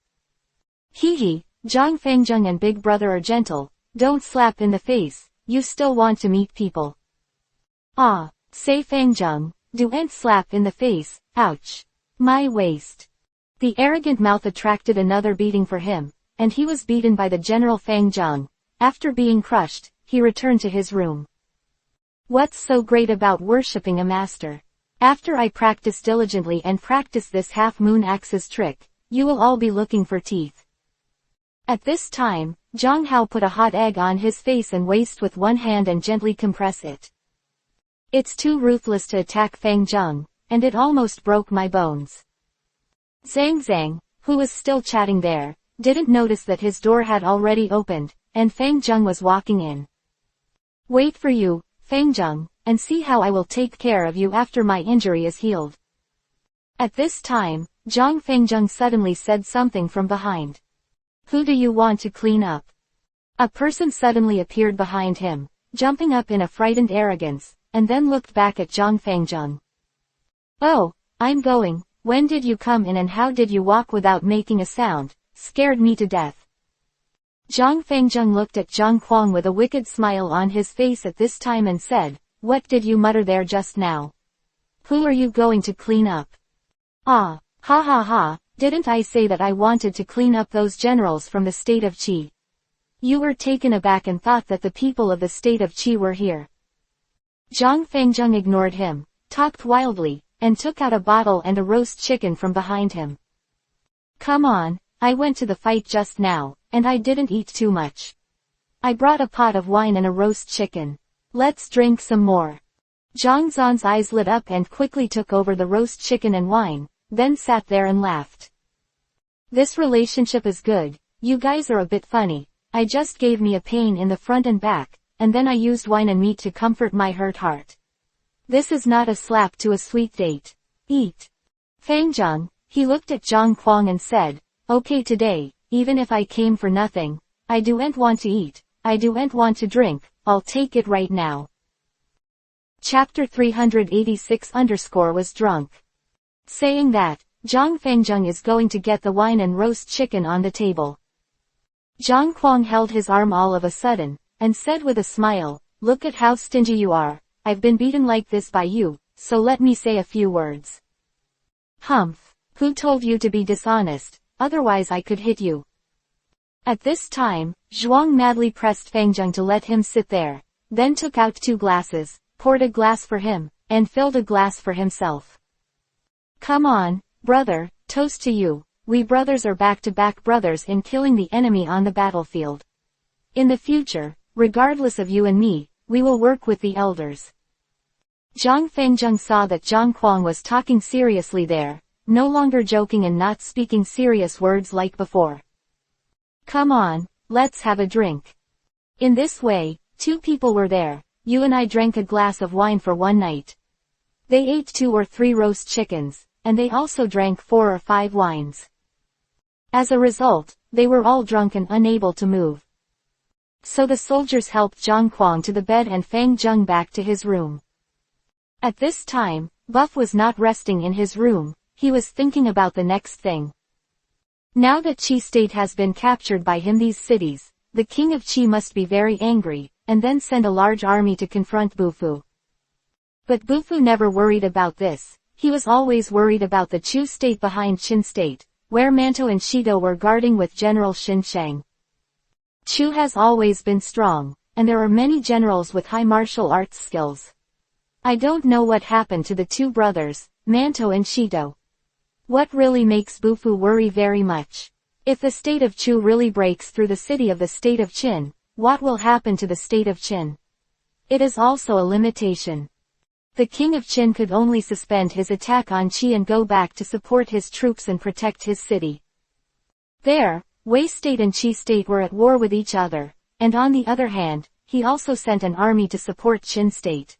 Hee, Zhang Fangjung and Big Brother are gentle, don't slap in the face, you still want to meet people. Ah, say Fangjung, don't slap in the face, ouch. My waist. The arrogant mouth attracted another beating for him, and he was beaten by the General Fangjung. After being crushed, he returned to his room. What's so great about worshipping a master? After I practice diligently and practice this half-moon axis trick, you will all be looking for teeth. At this time, Zhang Hao put a hot egg on his face and waist with one hand and gently compress it. It's too ruthless to attack Fangjung, and it almost broke my bones. Zhang, who was still chatting there, didn't notice that his door had already opened, and Fangjung was walking in. Wait for you, Fangjung, and see how I will take care of you after my injury is healed. At this time, Zhang Fangjung suddenly said something from behind. Who do you want to clean up? A person suddenly appeared behind him, jumping up in a frightened arrogance, and then looked back at Zhang Fangjung. "Oh, I'm going. When did you come in and how did you walk without making a sound? Scared me to death." Zhang Fangjung looked at Zhang Kuang with a wicked smile on his face at this time and said, "What did you mutter there just now? Who are you going to clean up?" "Ah, ha ha ha, didn't I say that I wanted to clean up those generals from the state of Qi? You were taken aback and thought that the people of the state of Qi were here." Zhang Fangjung ignored him, talked wildly, and took out a bottle and a roast chicken from behind him. "Come on, I went to the fight just now, and I didn't eat too much. I brought a pot of wine and a roast chicken. Let's drink some more." Zhang Zan's eyes lit up and quickly took over the roast chicken and wine, then sat there and laughed. "This relationship is good, you guys are a bit funny. I just gave me a pain in the front and back, and then I used wine and meat to comfort my hurt heart. This is not a slap to a sweet date. Eat." Fangjung, he looked at Zhang Kuang and said, "Okay today, even if I came for nothing, I don't want to eat, I don't want to drink, I'll take it right now." Chapter 386 was drunk. Saying that, Zhang Fangjung is going to get the wine and roast chicken on the table. Zhang Kuang held his arm all of a sudden, and said with a smile, "Look at how stingy you are. I've been beaten like this by you, so let me say a few words." "Humph, who told you to be dishonest, otherwise I could hit you." At this time, Zhuang madly pressed Fangjung to let him sit there, then took out 2 glasses, poured a glass for him, and filled a glass for himself. "Come on, brother, toast to you. We brothers are back-to-back brothers in killing the enemy on the battlefield. In the future, regardless of you and me, we will work with the elders." Zhang Fangjung saw that Zhang Kuang was talking seriously there, no longer joking and not speaking serious words like before. "Come on, let's have a drink." In this way, 2 people were there. You and I drank a glass of wine for one night. They ate 2 or 3 roast chickens, and they also drank 4 or 5 wines. As a result, they were all drunk and unable to move. So the soldiers helped Zhang Kuang to the bed and Fangjung back to his room. At this time, Buff was not resting in his room, he was thinking about the next thing. Now that Qi state has been captured by him these cities, the king of Qi must be very angry, and then send a large army to confront Bufu. But Bufu never worried about this, he was always worried about the Chu state behind Qin state, where Manto and Shido were guarding with General Xin Shang. Chu has always been strong, and there are many generals with high martial arts skills. I don't know what happened to the 2 brothers, Manto and Shido. What really makes Bufu worry very much? If the state of Chu really breaks through the city of the state of Qin, what will happen to the state of Qin? It is also a limitation. The king of Qin could only suspend his attack on Qi and go back to support his troops and protect his city. There, Wei state and Qi state were at war with each other, and on the other hand, he also sent an army to support Qin state.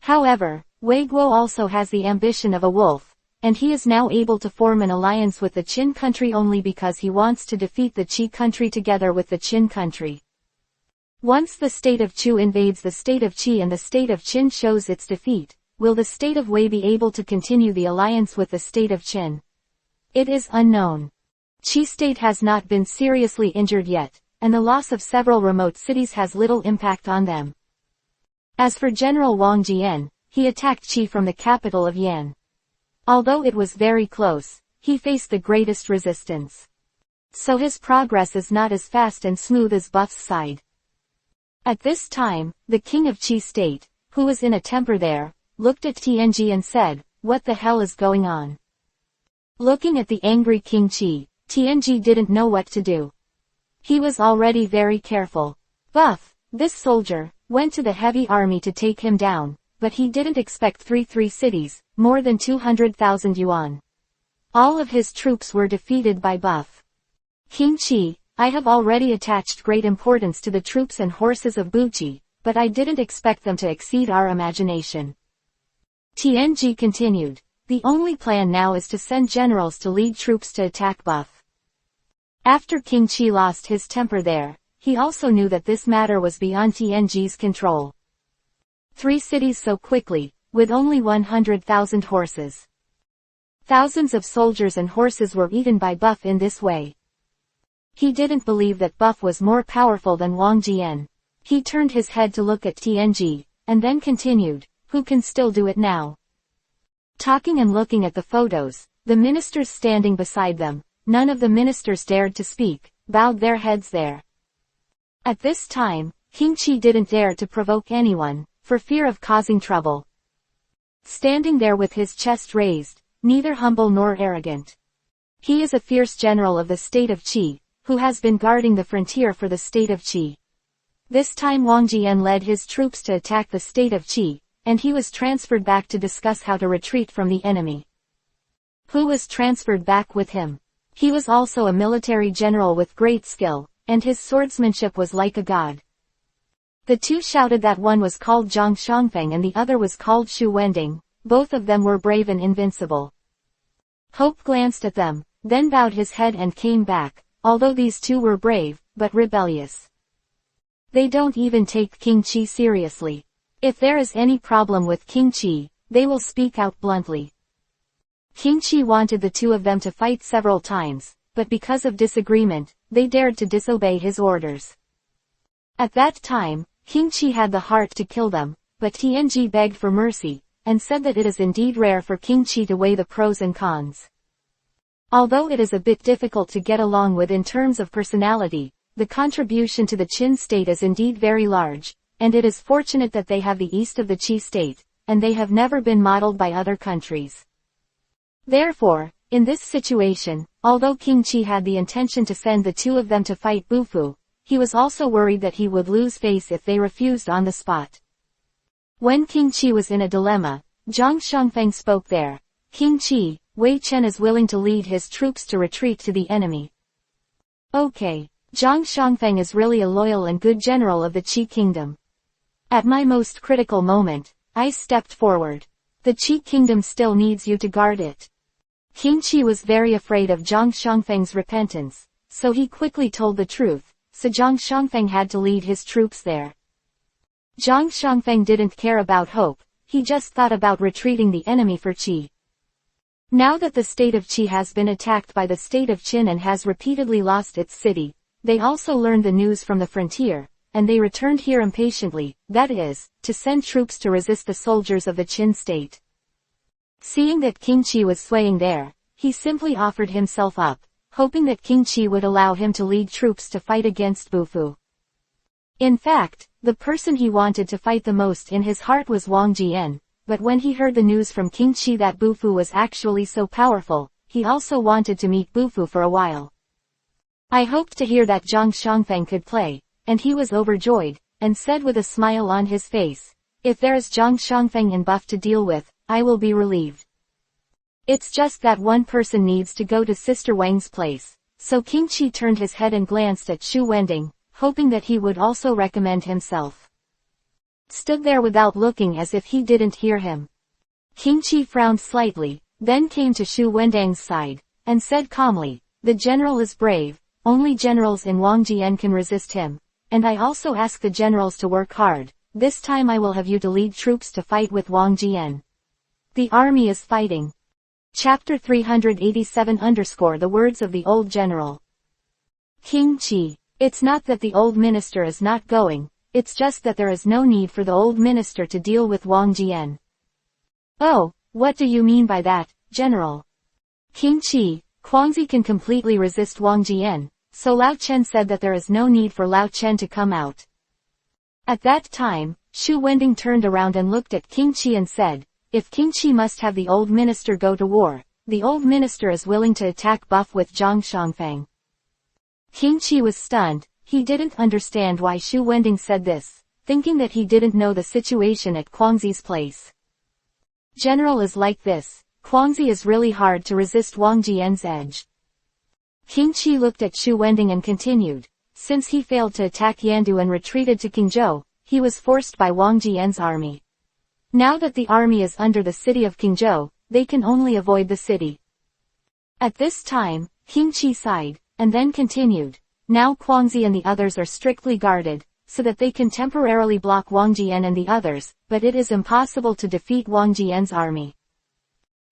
However, Wei Guo also has the ambition of a wolf, and he is now able to form an alliance with the Qin country only because he wants to defeat the Qi country together with the Qin country. Once the state of Chu invades the state of Qi and the state of Qin shows its defeat, will the state of Wei be able to continue the alliance with the state of Qin? It is unknown. Qi state has not been seriously injured yet, and the loss of several remote cities has little impact on them. As for General Wang Jian, he attacked Qi from the capital of Yan. Although it was very close, he faced the greatest resistance. So his progress is not as fast and smooth as Buff's side. At this time, the king of Qi state, who was in a temper there, looked at Tianji and said, "What the hell is going on?" Looking at the angry King Qi, Tianji didn't know what to do. He was already very careful. Buff, this soldier, went to the heavy army to take him down, but he didn't expect 3 cities, more than 200,000 yuan. All of his troops were defeated by Buff. King Qi, I have already attached great importance to the troops and horses of Buqi, but I didn't expect them to exceed our imagination. Tianji continued, the only plan now is to send generals to lead troops to attack Buff. After King Qi lost his temper there, he also knew that this matter was beyond TNG's control. 3 cities so quickly, with only 100,000 horses. Thousands of soldiers and horses were eaten by Buff in this way. He didn't believe that Buff was more powerful than Wang Jian. He turned his head to look at TNG, and then continued, who can still do it now? Talking and looking at the photos, the ministers standing beside them, none of the ministers dared to speak, bowed their heads there. At this time, King Qi didn't dare to provoke anyone, for fear of causing trouble. Standing there with his chest raised, neither humble nor arrogant. He is a fierce general of the state of Qi, who has been guarding the frontier for the state of Qi. This time Wang Jian led his troops to attack the state of Qi, and he was transferred back to discuss how to retreat from the enemy. Who was transferred back with him? He was also a military general with great skill, and his swordsmanship was like a god. The two shouted that one was called Zhang Shangfeng and the other was called Xu Wending. Both of them were brave and invincible. Hope glanced at them, then bowed his head and came back, although these two were brave, but rebellious. They don't even take King Qi seriously. If there is any problem with King Qi, they will speak out bluntly. King Qi wanted the two of them to fight several times, but because of disagreement, they dared to disobey his orders. At that time, King Qi had the heart to kill them, but TNG begged for mercy, and said that it is indeed rare for King Qi to weigh the pros and cons. Although it is a bit difficult to get along with in terms of personality, the contribution to the Qin state is indeed very large, and it is fortunate that they have the east of the Qi state, and they have never been modeled by other countries. Therefore, in this situation, although King Qi had the intention to send the two of them to fight Bufu, he was also worried that he would lose face if they refused on the spot. When King Qi was in a dilemma, Zhang Shangfeng spoke there. King Qi, Wei Chen is willing to lead his troops to retreat to the enemy. Okay, Zhang Shangfeng is really a loyal and good general of the Qi kingdom. At my most critical moment, I stepped forward. The Qi kingdom still needs you to guard it. King Qi was very afraid of Zhang Shangfeng's repentance, so he quickly told the truth, so Zhang Shangfeng had to lead his troops there. Zhang Shangfeng didn't care about hope, he just thought about retreating the enemy for Qi. Now that the state of Qi has been attacked by the state of Qin and has repeatedly lost its city, they also learned the news from the frontier, and they returned here impatiently, that is, to send troops to resist the soldiers of the Qin state. Seeing that King Qi was swaying there, he simply offered himself up, hoping that King Qi would allow him to lead troops to fight against Bufu. In fact, the person he wanted to fight the most in his heart was Wang Jian, but when he heard the news from King Qi that Bufu was actually so powerful, he also wanted to meet Bufu for a while. I hoped to hear that Zhang Shangfeng could play, and he was overjoyed, and said with a smile on his face, if there is Zhang Shangfeng and Buff to deal with, I will be relieved. It's just that one person needs to go to Sister Wang's place, so King Qi turned his head and glanced at Xu Wending, hoping that he would also recommend himself. Stood there without looking as if he didn't hear him. King Qi frowned slightly, then came to Xu Wending's side, and said calmly, the general is brave, only generals in Wangjian can resist him, and I also ask the generals to work hard, this time I will have you to lead troops to fight with Wangjian. The army is fighting. Chapter 387 _ the words of the old general. King Qi. It's not that the old minister is not going, it's just that there is no need for the old minister to deal with Wang Jian. Oh, what do you mean by that, General? King Qi, Guangxi can completely resist Wang Jian, so Lao Chen said that there is no need for Lao Chen to come out. At that time, Xu Wending turned around and looked at King Qi and said, if King Qi must have the old minister go to war, the old minister is willing to attack Buff with Zhang Shangfeng. King Qi was stunned, he didn't understand why Xu Wending said this, thinking that he didn't know the situation at Guangxi's place. General is like this, Guangxi is really hard to resist Wang Jian's edge. King Qi looked at Xu Wending and continued, since he failed to attack Yandu and retreated to Qingzhou, he was forced by Wang Jian's army. Now that the army is under the city of Qingzhou, they can only avoid the city. At this time, King Qi sighed, and then continued, Now Guangxi and the others are strictly guarded, so that they can temporarily block Wang Jian and the others, but it is impossible to defeat Wang Jian's army.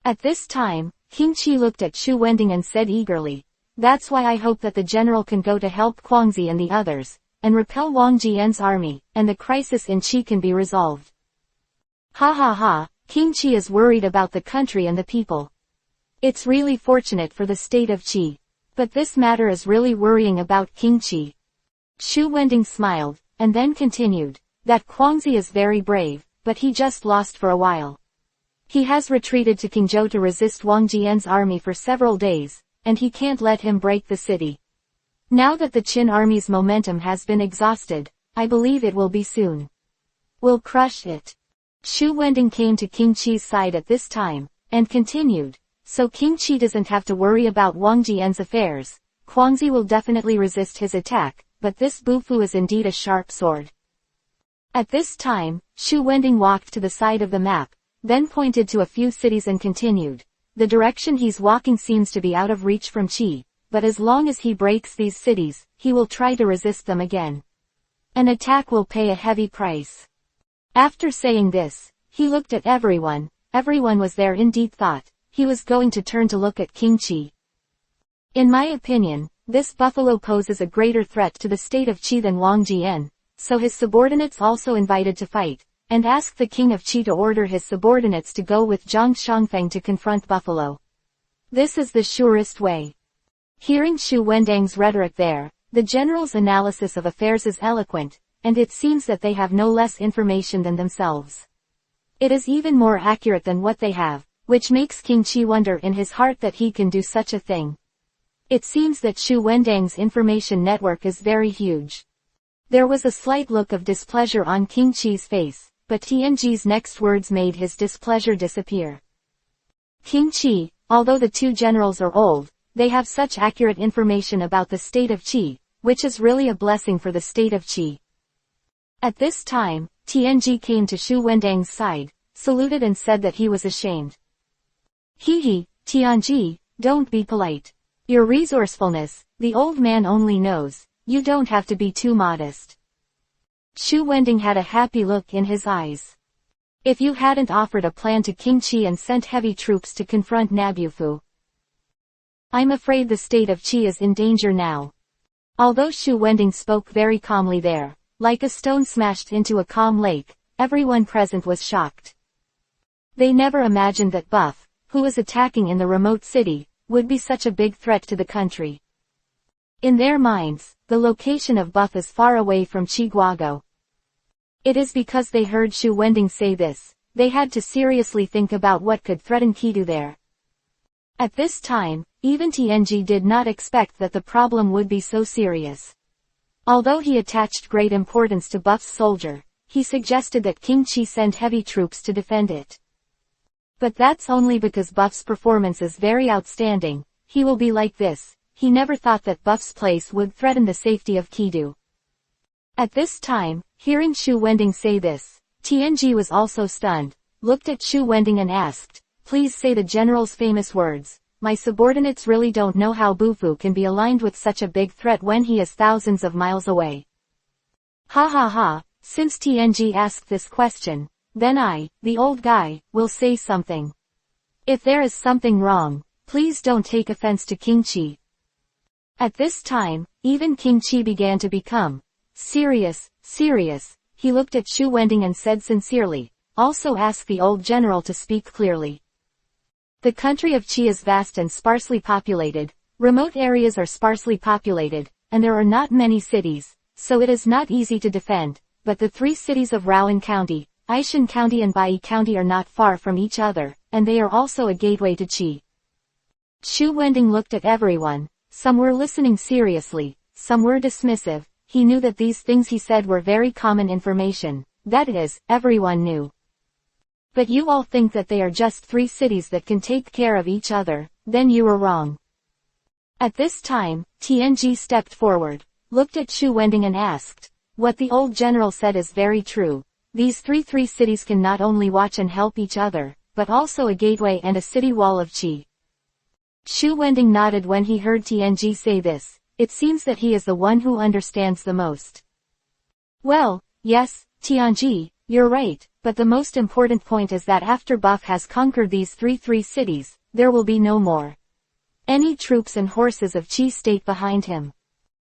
At this time, King Qi looked at Xu Wending and said eagerly, "That's why I hope that the general can go to help Guangxi and the others, and repel Wang Jian's army, and the crisis in Qi can be resolved." Ha ha ha, King Qi is worried about the country and the people. It's really fortunate for the state of Qi. But this matter is really worrying about King Qi. Xu Wending smiled, and then continued, that Guangxi is very brave, but he just lost for a while. He has retreated to Qingzhou to resist Wang Jian's army for several days, and he can't let him break the city. Now that the Qin army's momentum has been exhausted, I believe it will be soon. We'll crush it. Xu Wending came to King Qi's side at this time, and continued, so King Qi doesn't have to worry about Wang Jian's affairs. Guangxi will definitely resist his attack, but this Bufu is indeed a sharp sword. At this time, Xu Wending walked to the side of the map, then pointed to a few cities and continued. The direction he's walking seems to be out of reach from Qi, but as long as he breaks these cities, he will try to resist them again. An attack will pay a heavy price. After saying this, he looked at everyone. Everyone was there in deep thought. He was going to turn to look at King Qi. In my opinion, this buffalo poses a greater threat to the state of Qi than Wang Jian, so his subordinates also invited to fight, and asked the king of Qi to order his subordinates to go with Zhang Shangfeng to confront buffalo. This is the surest way. Hearing Xu Wending's rhetoric there, the general's analysis of affairs is eloquent, and it seems that they have no less information than themselves. It is even more accurate than what they have, which makes King Qi wonder in his heart that he can do such a thing. It seems that Xu Wending's information network is very huge. There was a slight look of displeasure on King Qi's face, but Tianji's next words made his displeasure disappear. King Qi, although the two generals are old, they have such accurate information about the state of Qi, which is really a blessing for the state of Qi. At this time, Tianji came to Xu Wending's side, saluted and said that he was ashamed. He, Tianji, don't be polite. Your resourcefulness, the old man only knows, you don't have to be too modest. Xu Wending had a happy look in his eyes. If you hadn't offered a plan to King Qi and sent heavy troops to confront Nabufu. I'm afraid the state of Qi is in danger now. Although Xu Wending spoke very calmly there, like a stone smashed into a calm lake, everyone present was shocked. They never imagined that Buff, who was attacking in the remote city, would be such a big threat to the country. In their minds, the location of Buff is far away from Qiguago. It is because they heard Xu Wending say this, they had to seriously think about what could threaten Qidu there. At this time, even Tianji did not expect that the problem would be so serious. Although he attached great importance to Buff's soldier, he suggested that King Qi send heavy troops to defend it. But that's only because Buff's performance is very outstanding. He will be like this. He never thought that Buff's place would threaten the safety of Qidu. At this time, hearing Xu Wending say this, Tianji was also stunned, looked at Xu Wending and asked, please say the general's famous words. My subordinates really don't know how Bufu can be aligned with such a big threat when he is thousands of miles away. Ha ha ha, since Tianji asked this question, then I, the old guy, will say something. If there is something wrong, please don't take offense to King Qi. At this time, even King Qi began to become serious. He looked at Xu Wending and said sincerely, also ask the old general to speak clearly. The country of Qi is vast and sparsely populated, remote areas are sparsely populated, and there are not many cities, so it is not easy to defend, but the three cities of Raoan County, Aishan County and Bai County are not far from each other, and they are also a gateway to Qi. Xu Wending looked at everyone, some were listening seriously, some were dismissive. He knew that these things he said were very common information, that is, everyone knew. But you all think that they are just three cities that can take care of each other, then you are wrong. At this time, Tianji stepped forward, looked at Xu Wending and asked, what the old general said is very true. These three cities can not only watch and help each other, but also a gateway and a city wall of Qi. Xu Wending nodded when he heard Tianji say this. it seems that he is the one who understands the most. Well, yes, Tianji, you're right, but the most important point is that after Buff has conquered these three cities, there will be no more any troops and horses of Qi state behind him.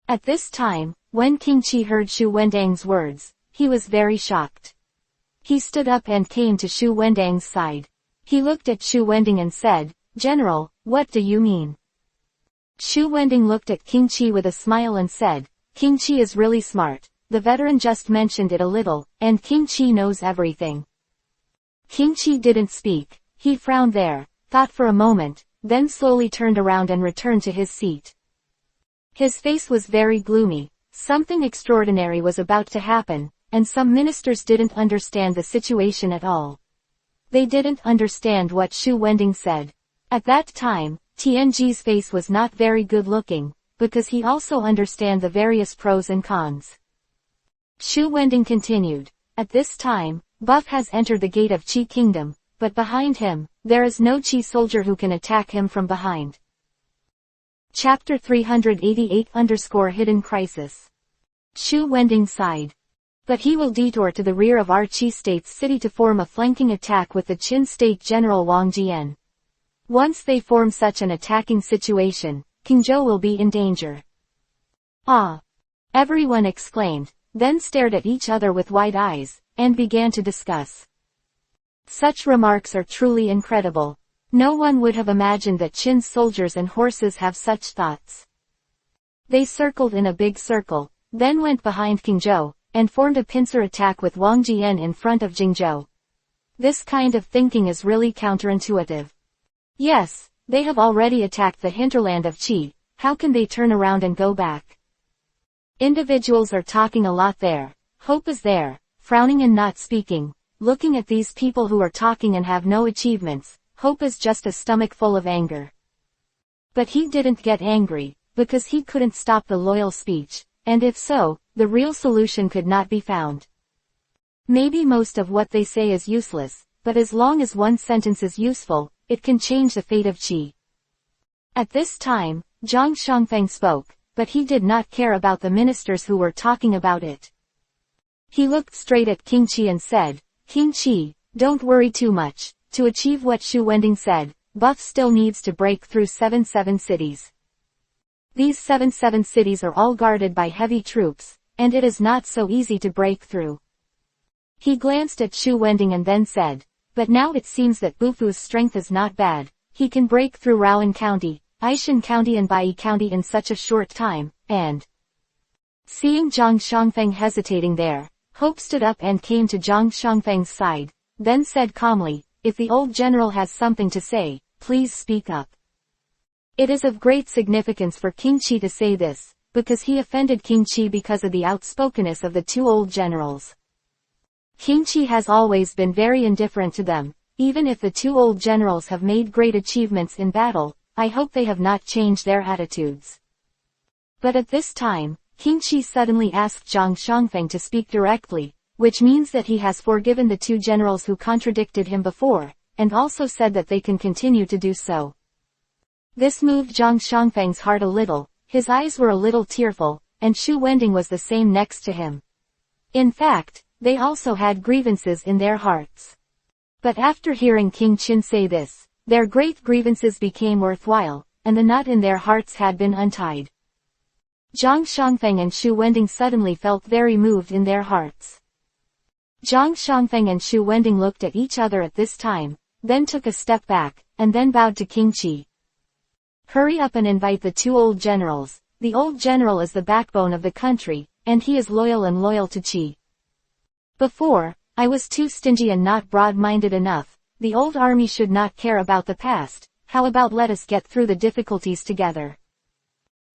At this time, when King Qi heard Shu Wendang's words, he was very shocked. He stood up and came to Shu Wendang's side. He looked at Shu Wendang and said, "General, what do you mean?" Shu Wendang looked at King Qi with a smile and said, "King Qi is really smart. The veteran just mentioned it a little, and King Qi knows everything." King Qi didn't speak. He frowned there, thought for a moment, then slowly turned around and returned to his seat. His face was very gloomy. Something extraordinary was about to happen, and some ministers didn't understand the situation at all. They didn't understand what Shu Wendang said. At that time, Tianji's face was not very good looking, because he also understand the various pros and cons. Shu Wendang continued, "At this time, Buff has entered the gate of Qi Kingdom, but behind him, there is no Qi soldier who can attack him from behind." Chapter 388-Hidden Crisis. Shu Wendang sighed. "But he will detour to the rear of our Qi State's city to form a flanking attack with the Qin State General Wang Jian. Once they form such an attacking situation, Qingzhou will be in danger." "Ah!" everyone exclaimed, then stared at each other with wide eyes, and began to discuss. Such remarks are truly incredible. No one would have imagined that Qin's soldiers and horses have such thoughts. They circled in a big circle, then went behind Qingzhou, and formed a pincer attack with Wang Jian in front of Jingzhou. This kind of thinking is really counterintuitive. Yes, they have already attacked the hinterland of Qi, how can they turn around and go back? Individuals are talking a lot there. Hope is there, frowning and not speaking, looking at these people who are talking and have no achievements. Hope is just a stomach full of anger. But he didn't get angry, because he couldn't stop the loyal speech, and if so, the real solution could not be found. Maybe most of what they say is useless, but as long as one sentence is useful, it can change the fate of Qi. At this time, Zhang Shangfeng spoke, but he did not care about the ministers who were talking about it. He looked straight at King Qi and said, "King Qi, don't worry too much. To achieve what Shu Wendang said, Buff still needs to break through 7 cities. These 7 cities are all guarded by heavy troops, and it is not so easy to break through." He glanced at Shu Wendang and then said, "But now it seems that Bufu's strength is not bad. He can break through Raoan County, Aishan County and Bai County in such a short time, and..." Seeing Zhang Shangfeng hesitating there, Hope stood up and came to Zhang Shangfeng's side, then said calmly, "If the old general has something to say, please speak up." It is of great significance for King Qi to say this, because he offended King Qi because of the outspokenness of the two old generals. King Qi has always been very indifferent to them, even if the two old generals have made great achievements in battle. I hope they have not changed their attitudes. But at this time, King Qi suddenly asked Zhang Shangfeng to speak directly, which means that he has forgiven the two generals who contradicted him before, and also said that they can continue to do so. This moved Zhang Shangfeng's heart a little, his eyes were a little tearful, and Shu Wendang was the same next to him. In fact, they also had grievances in their hearts. But after hearing King Qin say this, their great grievances became worthwhile, and the knot in their hearts had been untied. Zhang Shangfeng and Shu Wendang suddenly felt very moved in their hearts. Zhang Shangfeng and Shu Wendang looked at each other at this time, then took a step back, and then bowed to King Qi. "Hurry up and invite the two old generals. The old general is the backbone of the country, and he is loyal to Qi. Before, I was too stingy and not broad-minded enough. The old army should not care about the past. How about let us get through the difficulties together?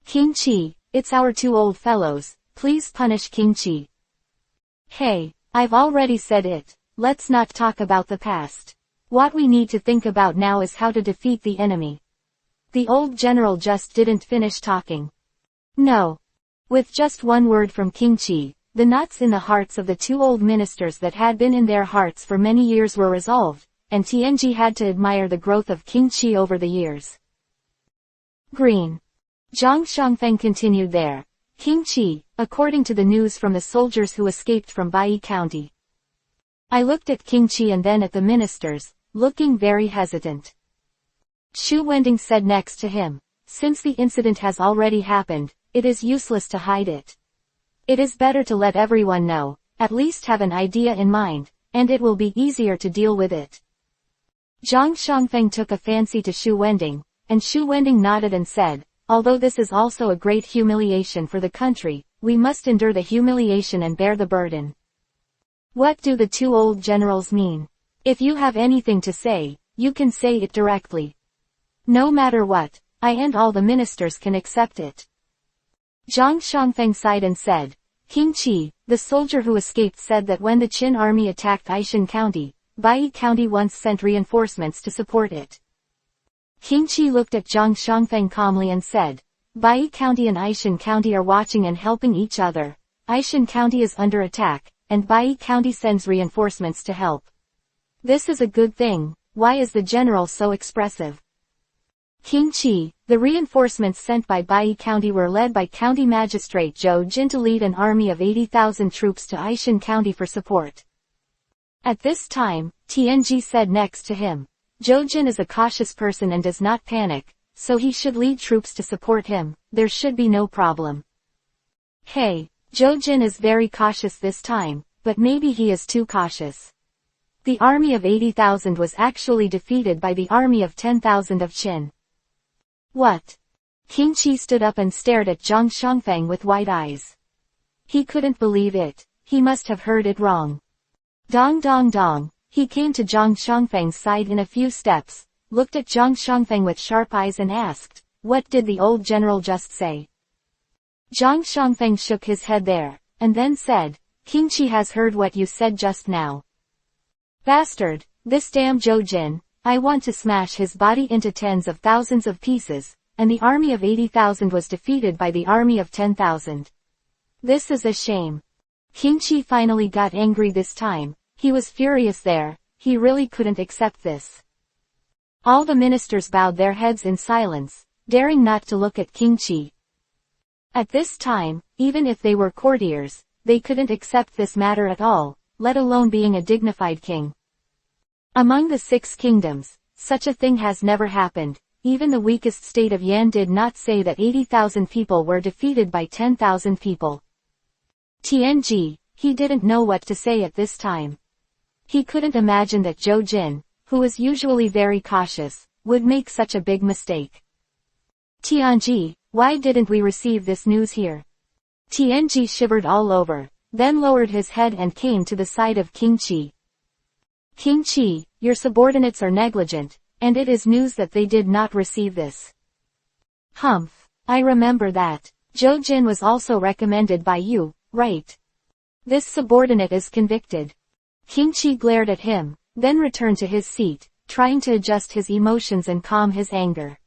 King Qi, it's our two old fellows, please punish King Qi." "Hey, I've already said it. Let's not talk about the past. What we need to think about now is how to defeat the enemy." The old general just didn't finish talking. No. With just one word from King Qi, the knots in the hearts of the two old ministers that had been in their hearts for many years were resolved, and Tianji had to admire the growth of King Qi over the years. Green. Zhang Shangfeng continued there. King Qi, according to the news from the soldiers who escaped from Bai County. I looked at King Qi and then at the ministers, looking very hesitant. Xu Wending said next to him, since the incident has already happened, it is useless to hide it. It is better to let everyone know, at least have an idea in mind, and it will be easier to deal with it. Zhang Shangfeng took a fancy to Xu Wending, and Xu Wending nodded and said, although this is also a great humiliation for the country, we must endure the humiliation and bear the burden. What do the two old generals mean? If you have anything to say, you can say it directly. No matter what, I and all the ministers can accept it. Zhang Shangfeng sighed and said, King Qi, the soldier who escaped said that when the Qin army attacked Aishan County, Bai County once sent reinforcements to support it. King Qi looked at Zhang Shangfeng calmly and said, Bai County and Aishan County are watching and helping each other. Aishan County is under attack, and Bai County sends reinforcements to help. This is a good thing. Why is the general so expressive? King Qi, the reinforcements sent by Bai County were led by County Magistrate Zhou Jin to lead an army of 80,000 troops to Aishan County for support. At this time, Tianji said next to him, Zhou Jin is a cautious person and does not panic, so he should lead troops to support him. There should be no problem. Hey, Zhou Jin is very cautious this time, but maybe he is too cautious. The army of 80,000 was actually defeated by the army of 10,000 of Qin. What? King Qi stood up and stared at Zhang Shangfeng with wide eyes. He couldn't believe it. He must have heard it wrong. Dong dong dong. He came to Zhang Shangfeng's side in a few steps, looked at Zhang Shangfeng with sharp eyes and asked, what did the old general just say? Zhang Shangfeng shook his head there, and then said, King Qi has heard what you said just now. Bastard, this damn Zhou Jin, I want to smash his body into tens of thousands of pieces, and the army of 80,000 was defeated by the army of 10,000. This is a shame. King Qi finally got angry this time. He was furious there. He really couldn't accept this. All the ministers bowed their heads in silence, daring not to look at King Qi. At this time, even if they were courtiers, they couldn't accept this matter at all, let alone being a dignified king. Among the 6 kingdoms, such a thing has never happened. Even the weakest state of Yan did not say that 80,000 people were defeated by 10,000 people. Tianji, he didn't know what to say at this time. He couldn't imagine that Zhou Jin, who is usually very cautious, would make such a big mistake. Tianji, why didn't we receive this news here? Tianji shivered all over, then lowered his head and came to the side of King Qi. King Qi, your subordinates are negligent, and it is news that they did not receive this. Humph, I remember that. Zhou Jin was also recommended by you, right? This subordinate is convicted. King Qi glared at him, then returned to his seat, trying to adjust his emotions and calm his anger.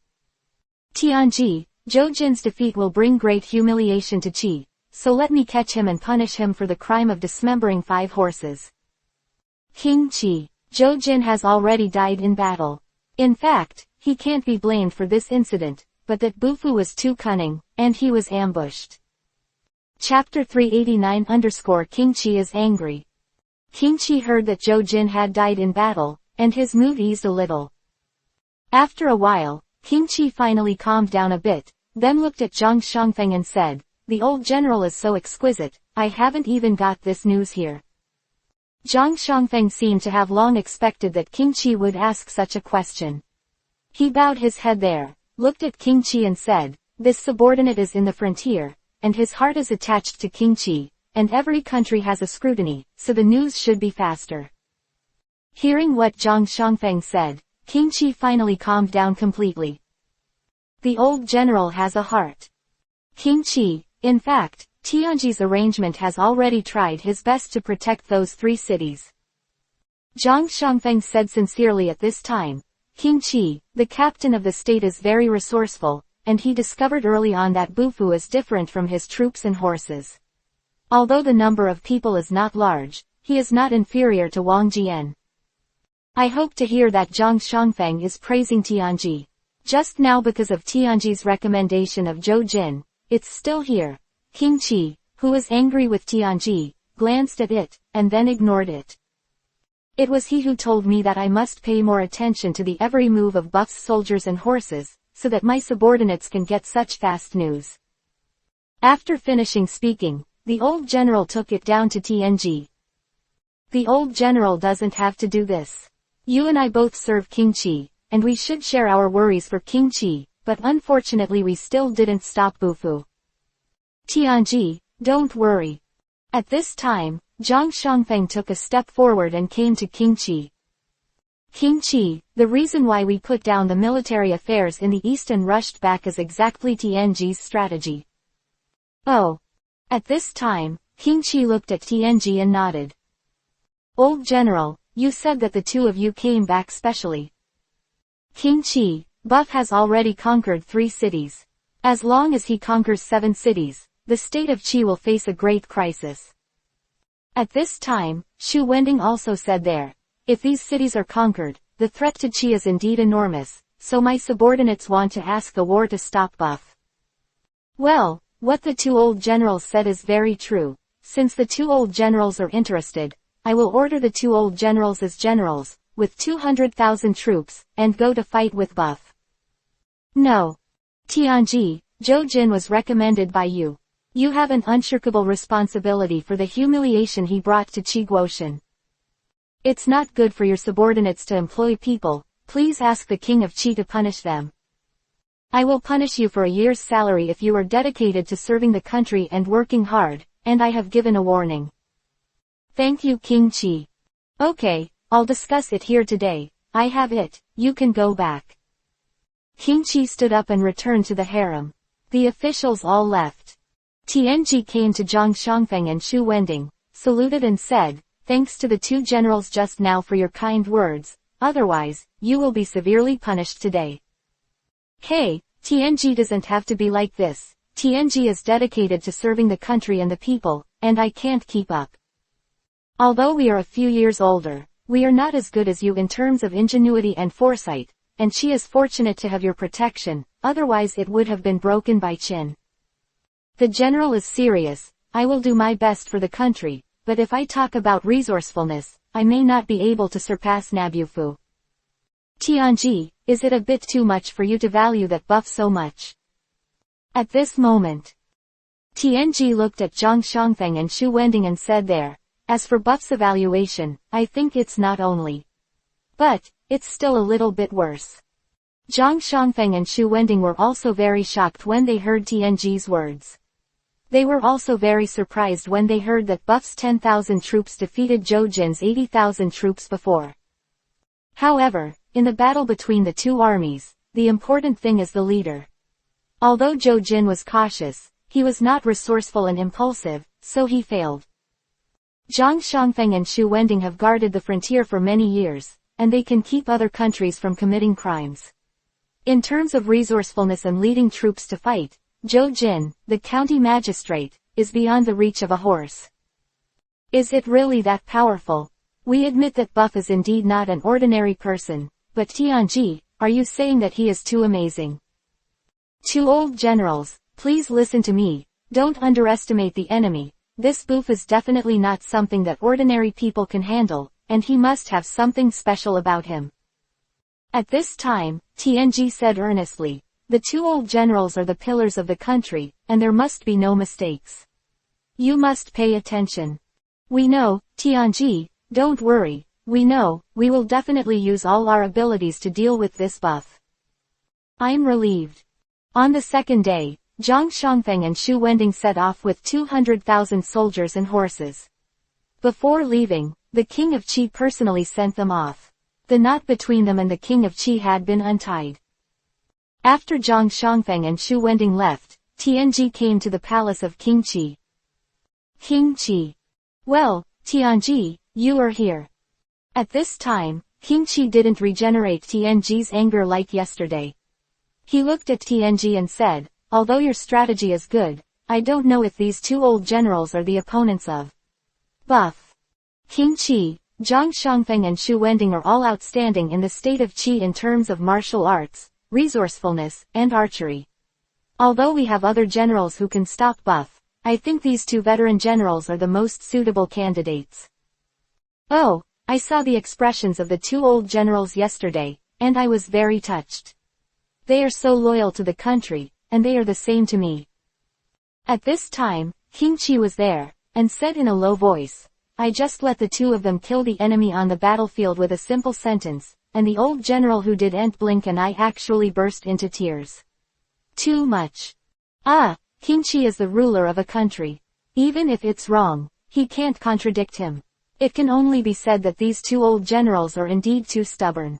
Tianji, Zhou Jin's defeat will bring great humiliation to Qi, so let me catch him and punish him for the crime of dismembering 5 horses. King Qi, Zhou Jin has already died in battle. In fact, he can't be blamed for this incident, but that Bufu was too cunning, and he was ambushed. Chapter 389 King Qi is angry. King Qi heard that Zhou Jin had died in battle, and his mood eased a little. After a while, King Qi finally calmed down a bit, then looked at Zhang Shangfeng and said, the old general is so exquisite, I haven't even got this news here. Zhang Shangfeng seemed to have long expected that King Qi would ask such a question. He bowed his head there, looked at King Qi and said, this subordinate is in the frontier, and his heart is attached to King Qi, and every country has a scrutiny, so the news should be faster. Hearing what Zhang Shangfeng said, King Qi finally calmed down completely. The old general has a heart. King Qi, in fact, Tianji's arrangement has already tried his best to protect those 3 cities. Zhang Shangfeng said sincerely at this time, King Qi, the captain of the state is very resourceful, and he discovered early on that Bufu is different from his troops and horses. Although the number of people is not large, he is not inferior to Wang Jian. I hope to hear that Zhang Shangfeng is praising Tianji. Just now because of Tianji's recommendation of Zhou Jin, it's still here. King Qi, who was angry with Tianji, glanced at it, and then ignored it. It was he who told me that I must pay more attention to the every move of Buff's soldiers and horses, so that my subordinates can get such fast news. After finishing speaking, the old general took it down to Tianji. The old general doesn't have to do this. You and I both serve King Qi, and we should share our worries for King Qi, but unfortunately we still didn't stop Bufu. Tianji, don't worry. At this time, Zhang Shangfeng took a step forward and came to King Qi. King Qi, the reason why we put down the military affairs in the east and rushed back is exactly Tianji's strategy. Oh. At this time, King Qi looked at Tianji and nodded. Old General, you said that the two of you came back specially. King Qi, Buff has already conquered 3 cities. As long as he conquers 7 cities, the state of Qi will face a great crisis. At this time, Xu Wending also said there. If these cities are conquered, the threat to Qi is indeed enormous, so my subordinates want to ask the war to stop Buff. Well, what the 2 old generals said is very true. Since the 2 old generals are interested, I will order the 2 old generals as generals, with 200,000 troops, and go to fight with Buff. No. Tianji, Zhou Jin was recommended by you. You have an unshakable responsibility for the humiliation he brought to Qi Guoshan. It's not good for your subordinates to employ people. Please ask the king of Qi to punish them. I will punish you for a year's salary if you are dedicated to serving the country and working hard, and I have given a warning. Thank you, King Qi. Okay, I'll discuss it here today. I have it, you can go back. King Qi stood up and returned to the harem. The officials all left. Tianji came to Zhang Shangfeng and Xu Wending, saluted and said, thanks to the 2 generals just now for your kind words, otherwise, you will be severely punished today. Hey, Tianji doesn't have to be like this. Tianji is dedicated to serving the country and the people, and I can't keep up. Although we are a few years older, we are not as good as you in terms of ingenuity and foresight, and she is fortunate to have your protection, otherwise it would have been broken by Qin. The general is serious. I will do my best for the country, but if I talk about resourcefulness, I may not be able to surpass Nabufu. Tianji, is it a bit too much for you to value that Buff so much? At this moment, Tianji looked at Zhang Shangfeng and Xu Wending and said there, as for Buff's evaluation, I think it's not only. But, it's still a little bit worse. Zhang Shangfeng and Xu Wending were also very shocked when they heard Tianji's words. They were also very surprised when they heard that Buff's 10,000 troops defeated Zhou Jin's 80,000 troops before. However, in the battle between the 2 armies, the important thing is the leader. Although Zhou Jin was cautious, he was not resourceful and impulsive, so he failed. Zhang Shangfeng and Xu Wending have guarded the frontier for many years, and they can keep other countries from committing crimes. In terms of resourcefulness and leading troops to fight, Zhou Jin, the county magistrate, is beyond the reach of a horse. Is it really that powerful? We admit that Buff is indeed not an ordinary person, but Tianji, are you saying that he is too amazing? 2 old generals, please listen to me, don't underestimate the enemy. This Buff is definitely not something that ordinary people can handle, and he must have something special about him. At this time, Tianji said earnestly, the 2 old generals are the pillars of the country, and there must be no mistakes. You must pay attention. We know, Tianji, don't worry, we know, we will definitely use all our abilities to deal with this Buff. I'm relieved. On the second day, Zhang Shangfeng and Xu Wending set off with 200,000 soldiers and horses. Before leaving, the king of Qi personally sent them off. The knot between them and the king of Qi had been untied. After Zhang Shangfeng and Xu Wending left, Tianji came to the palace of King Qi. King Qi. Well, Tianji, you are here. At this time, King Qi didn't regenerate Tianji's anger like yesterday. He looked at Tianji and said, although your strategy is good, I don't know if these 2 old generals are the opponents of Buff. King Qi, Zhang Shangfeng and Xu Wending are all outstanding in the state of Qi in terms of martial arts, resourcefulness, and archery. Although we have other generals who can stop Buff, I think these two veteran generals are the most suitable candidates. Oh, I saw the expressions of the two old generals yesterday, and I was very touched. They are so loyal to the country, and they are the same to me. At this time, King Chi was there, and said in a low voice, I just let the two of them kill the enemy on the battlefield with a simple sentence, and the old general who didn't blink and I actually burst into tears. Too much. King Chi is the ruler of a country. Even if it's wrong, he can't contradict him. It can only be said that these two old generals are indeed too stubborn.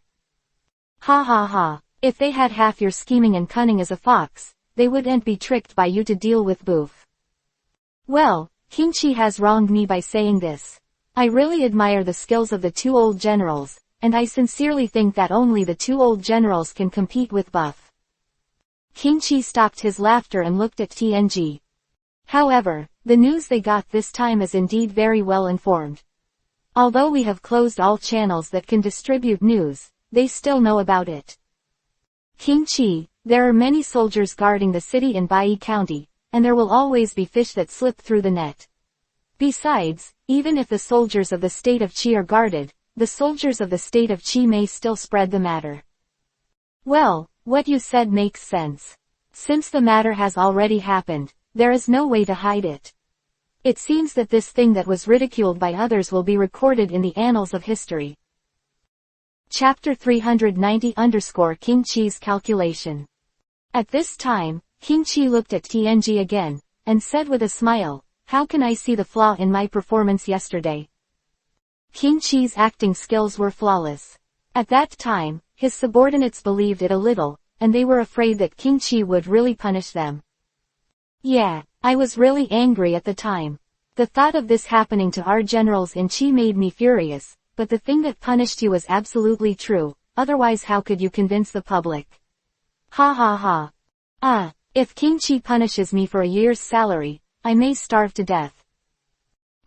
Ha ha ha, if they had half your scheming and cunning as a fox, they wouldn't be tricked by you to deal with Boof. Well, King Chi has wronged me by saying this. I really admire the skills of the two old generals, and I sincerely think that only the two old generals can compete with Buff. King Chi stopped his laughter and looked at TNG. However, the news they got this time is indeed very well informed. Although we have closed all channels that can distribute news, they still know about it. King Chi, there are many soldiers guarding the city in Bai County, and there will always be fish that slip through the net. Besides, even if the soldiers of the state of Qi are guarded, the soldiers of the state of Qi may still spread the matter. Well, what you said makes sense. Since the matter has already happened, there is no way to hide it. It seems that this thing that was ridiculed by others will be recorded in the annals of history. Chapter 390 King Chi's calculation. At this time, King Chi looked at TNG again, and said with a smile, how can I see the flaw in my performance yesterday? King Chi's acting skills were flawless. At that time, his subordinates believed it a little, and they were afraid that King Chi would really punish them. Yeah, I was really angry at the time. The thought of this happening to our generals in Qi made me furious, but the thing that punished you was absolutely true, otherwise how could you convince the public? Ha ha ha. If King Chi punishes me for a year's salary, I may starve to death.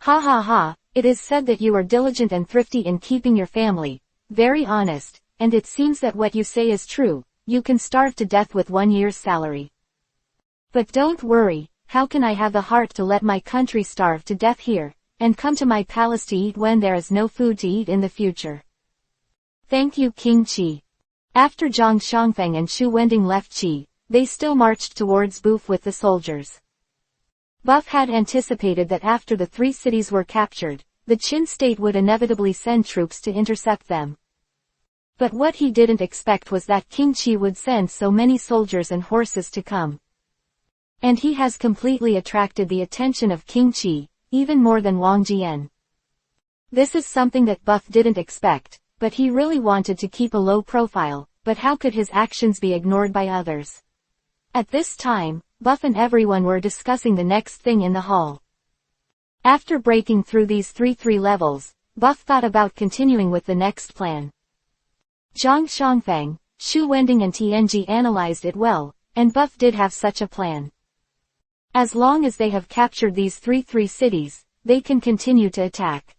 Ha ha ha, it is said that you are diligent and thrifty in keeping your family, very honest, and it seems that what you say is true, you can starve to death with 1 year's salary. But don't worry, how can I have the heart to let my country starve to death here, and come to my palace to eat when there is no food to eat in the future? Thank you King Chi. After Zhang Xiangfeng and Shu Wending left Qi, they still marched towards Boof with the soldiers. Buff had anticipated that after the 3 cities were captured, the Qin state would inevitably send troops to intercept them. But what he didn't expect was that King Chi would send so many soldiers and horses to come. And he has completely attracted the attention of King Chi, even more than Wang Jian. This is something that Buff didn't expect, but he really wanted to keep a low profile, but how could his actions be ignored by others? At this time, Buff and everyone were discussing the next thing in the hall. After breaking through these 3 levels, Buff thought about continuing with the next plan. Zhang Xiangfeng, Shu Wending and TNG analyzed it well, and Buff did have such a plan. As long as they have captured these 3 cities, they can continue to attack.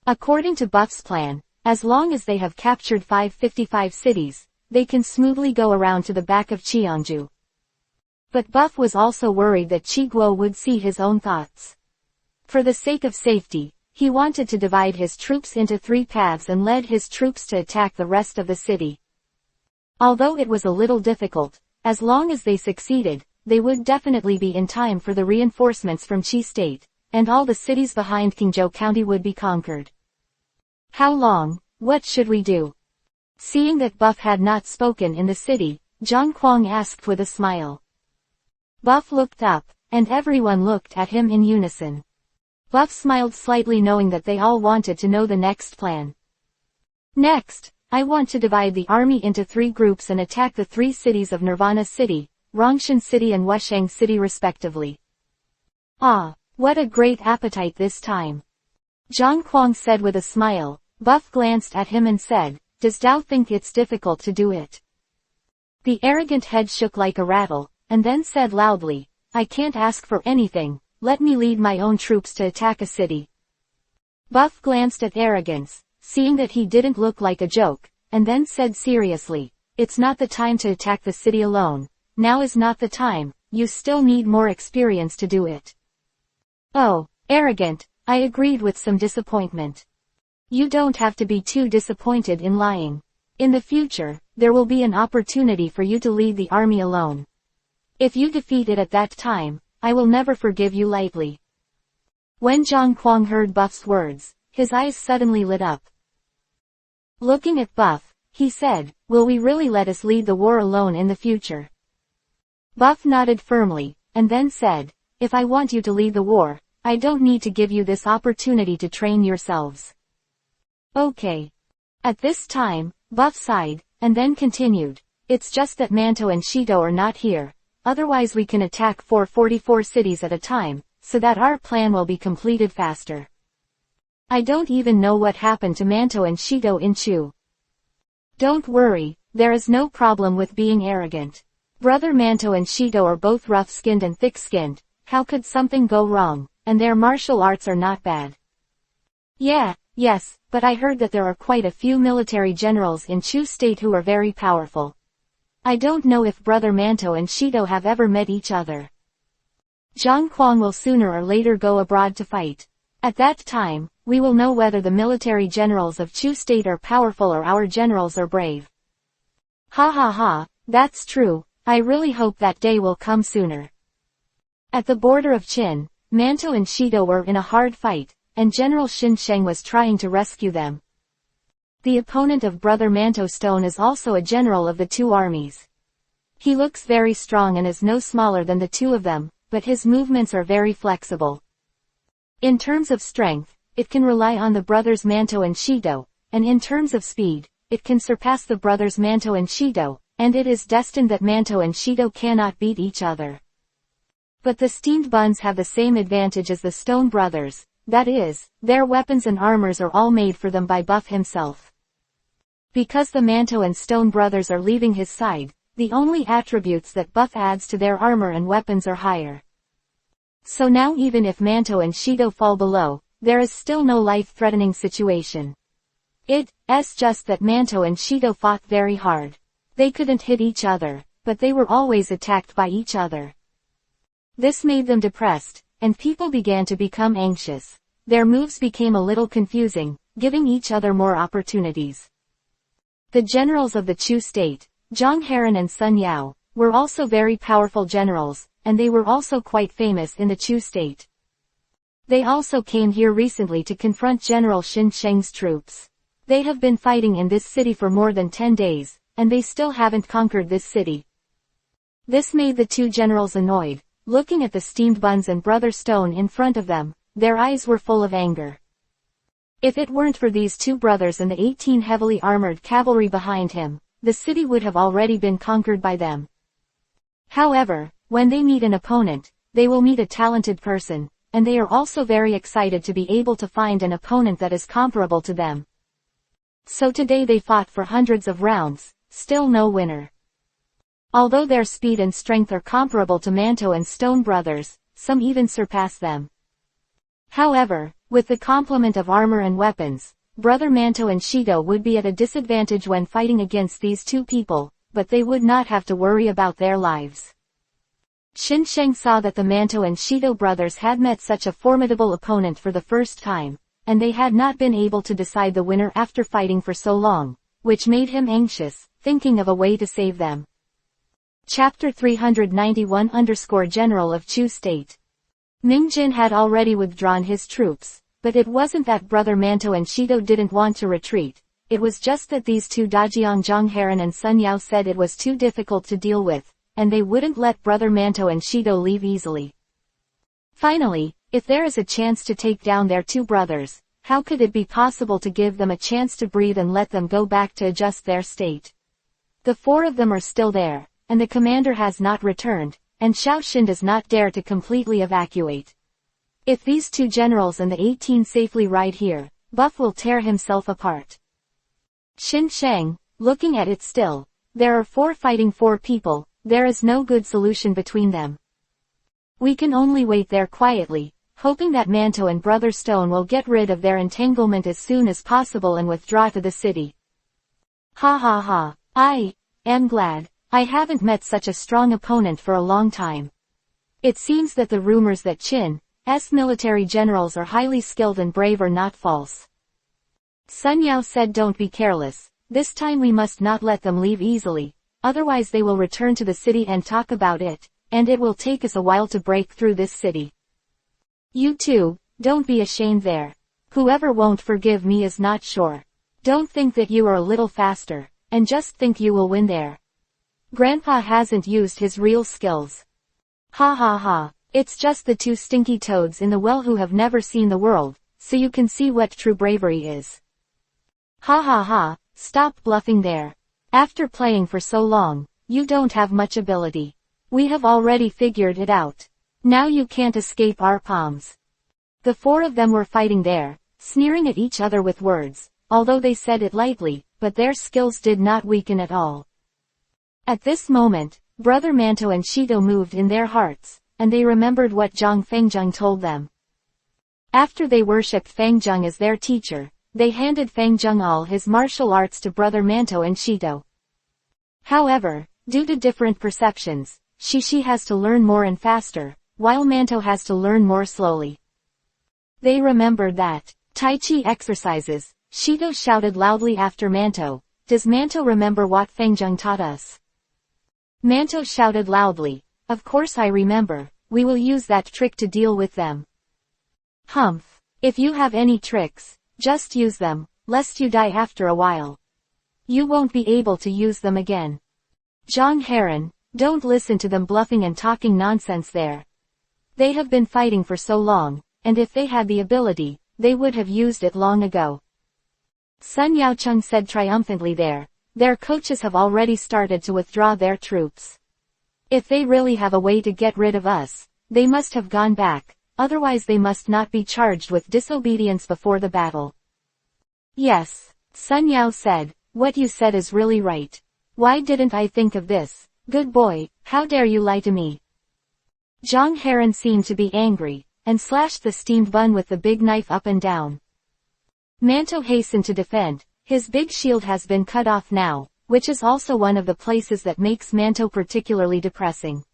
According to Buff's plan, as long as they have captured 555 cities, they can smoothly go around to the back of Cheongju. But Buff was also worried that Chi Guo would see his own thoughts. For the sake of safety, he wanted to divide his troops into 3 paths and led his troops to attack the rest of the city. Although it was a little difficult, as long as they succeeded, they would definitely be in time for the reinforcements from Qi State, and all the cities behind Qingzhou County would be conquered. How long? What should we do? Seeing that Buff had not spoken in the city, Zhang Kuang asked with a smile. Buff looked up, and everyone looked at him in unison. Buff smiled slightly knowing that they all wanted to know the next plan. Next, I want to divide the army into 3 groups and attack the 3 cities of Nirvana City, Rongshan City and Wushang City respectively. Ah, what a great appetite this time. Zhang Kuang said with a smile. Buff glanced at him and said, does Dao think it's difficult to do it? The arrogant head shook like a rattle, and then said loudly, I can't ask for anything, let me lead my own troops to attack a city. Buff glanced at Arrogance, seeing that he didn't look like a joke, and then said seriously, it's not the time to attack the city alone. Now is not the time, you still need more experience to do it. Oh, arrogant, I agreed with some disappointment. You don't have to be too disappointed in lying. In the future, there will be an opportunity for you to lead the army alone. If you defeat it at that time, I will never forgive you lightly. When Zhang Kuang heard Buff's words, his eyes suddenly lit up. Looking at Buff, he said, will we really let us lead the war alone in the future? Buff nodded firmly, and then said, if I want you to lead the war, I don't need to give you this opportunity to train yourselves. Okay. At this time, Buff sighed, and then continued, it's just that Manto and Shito are not here, otherwise we can attack 444 cities at a time, so that our plan will be completed faster. I don't even know what happened to Manto and Shito in Chu. Don't worry, there is no problem with being arrogant. Brother Manto and Shito are both rough-skinned and thick-skinned, how could something go wrong, and their martial arts are not bad. Yes, but I heard that there are quite a few military generals in Chu State who are very powerful. I don't know if Brother Manto and Shito have ever met each other. Zhang Kuang will sooner or later go abroad to fight. At that time, we will know whether the military generals of Chu State are powerful or our generals are brave. Ha, that's true, I really hope that day will come sooner. At the border of Qin, Manto and Shito were in a hard fight, and General Xin Sheng was trying to rescue them. The opponent of Brother Manto Stone is also a general of the two armies. He looks very strong and is no smaller than the two of them, but his movements are very flexible. In terms of strength, it can rely on the brothers Manto and Shito, and in terms of speed, it can surpass the brothers Manto and Shito, and it is destined that Manto and Shito cannot beat each other. But the steamed buns have the same advantage as the Stone brothers, that is, their weapons and armors are all made for them by Buff himself. Because the Manto and Stone brothers are leaving his side, the only attributes that Buff adds to their armor and weapons are higher. So now even if Manto and Shito fall below, there is still no life-threatening situation. It's just that Manto and Shito fought very hard. They couldn't hit each other, but they were always attacked by each other. This made them depressed, and people began to become anxious. Their moves became a little confusing, giving each other more opportunities. The generals of the Chu State, Zhang Heron and Sun Yao, were also very powerful generals, and they were also quite famous in the Chu State. They also came here recently to confront General Xin Sheng's troops. They have been fighting in this city for more than 10 days, and they still haven't conquered this city. This made the two generals annoyed. Looking at the steamed buns and Brother Stone in front of them, their eyes were full of anger. If it weren't for these two brothers and the 18 heavily armored cavalry behind him, the city would have already been conquered by them. However, when they meet an opponent, they will meet a talented person, and they are also very excited to be able to find an opponent that is comparable to them. So today they fought for hundreds of rounds, still no winner. Although their speed and strength are comparable to Manto and Stone brothers, some even surpass them. However, with the complement of armor and weapons, Brother Manto and Shito would be at a disadvantage when fighting against these two people, but they would not have to worry about their lives. Xin Sheng saw that the Manto and Shito brothers had met such a formidable opponent for the first time, and they had not been able to decide the winner after fighting for so long, which made him anxious, thinking of a way to save them. Chapter 391 General of Chu State. Ning Jin had already withdrawn his troops, but it wasn't that Brother Manto and Shito didn't want to retreat, it was just that these two Dajiang Zhang Heron and Sun Yao said it was too difficult to deal with, and they wouldn't let Brother Manto and Shito leave easily. Finally, if there is a chance to take down their two brothers, how could it be possible to give them a chance to breathe and let them go back to adjust their state? The four of them are still there, and the commander has not returned, and Shaoxin does not dare to completely evacuate. If these two generals and the 18 safely ride here, Buff will tear himself apart. Xin Sheng, looking at it still, there are four fighting four people, there is no good solution between them. We can only wait there quietly, hoping that Manto and Brother Stone will get rid of their entanglement as soon as possible and withdraw to the city. Ha. am glad. I haven't met such a strong opponent for a long time. It seems that the rumors that Qin's military generals are highly skilled and brave are not false. Sun Yao said, don't be careless. This time we must not let them leave easily, otherwise they will return to the city and talk about it, and it will take us a while to break through this city. You too, don't be ashamed there. Whoever won't forgive me is not sure. Don't think that you are a little faster, and just think you will win there. Grandpa hasn't used his real skills. Ha ha ha, it's just the two stinky toads in the well who have never seen the world, so you can see what true bravery is. Ha ha ha, stop bluffing there. After playing for so long, you don't have much ability. We have already figured it out. Now you can't escape our palms. The four of them were fighting there, sneering at each other with words, although they said it lightly, but their skills did not weaken at all. At this moment, Brother Manto and Shido moved in their hearts, and they remembered what Zhang Fengzheng told them. After they worshipped Fengzheng as their teacher, they handed Fengzheng all his martial arts to Brother Manto and Shido. However, due to different perceptions, Shishi has to learn more and faster, while Manto has to learn more slowly. They remembered that Tai Chi exercises. Shido shouted loudly after Manto, does Manto remember what Fengzheng taught us? Manto shouted loudly, of course I remember, we will use that trick to deal with them. Humph, if you have any tricks, just use them, lest you die after a while. You won't be able to use them again. Zhang Heron, don't listen to them bluffing and talking nonsense there. They have been fighting for so long, and if they had the ability, they would have used it long ago. Sun Yaocheng said triumphantly there, their coaches have already started to withdraw their troops. If they really have a way to get rid of us, they must have gone back, otherwise they must not be charged with disobedience before the battle. Yes, Sun Yao said, what you said is really right. Why didn't I think of this? Good boy, how dare you lie to me? Zhang Heron seemed to be angry, and slashed the steamed bun with the big knife up and down. Manto hastened to defend. His big shield has been cut off now, which is also one of the places that makes Manto particularly depressing.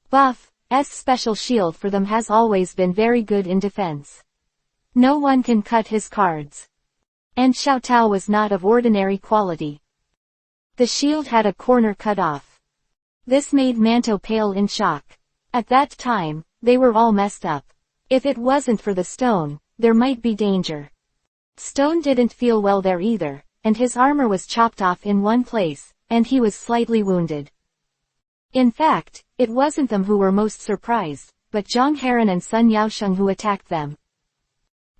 Buff's special shield for them has always been very good in defense. No one can cut his cards. And Xiaotao was not of ordinary quality. The shield had a corner cut off. This made Manto pale in shock. At that time, they were all messed up. If it wasn't for the stone, there might be danger. Stone didn't feel well there either, and his armor was chopped off in one place, and he was slightly wounded. In fact, it wasn't them who were most surprised, but Zhang Heron and Sun Yaosheng who attacked them.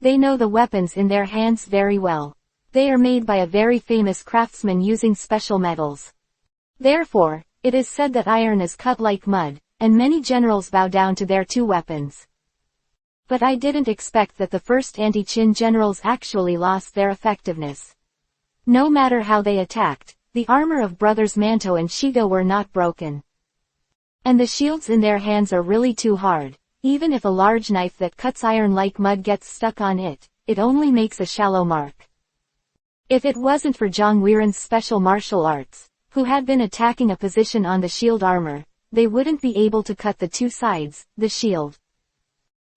They know the weapons in their hands very well. They are made by a very famous craftsman using special metals. Therefore, it is said that iron is cut like mud, and many generals bow down to their two weapons. But I didn't expect that the first anti-Qin generals actually lost their effectiveness. No matter how they attacked, the armor of brothers Manto and Shido were not broken. And the shields in their hands are really too hard. Even if a large knife that cuts iron like mud gets stuck on it, it only makes a shallow mark. If it wasn't for Zhang Weiren's special martial arts, who had been attacking a position on the shield armor, they wouldn't be able to cut the two sides, the shield.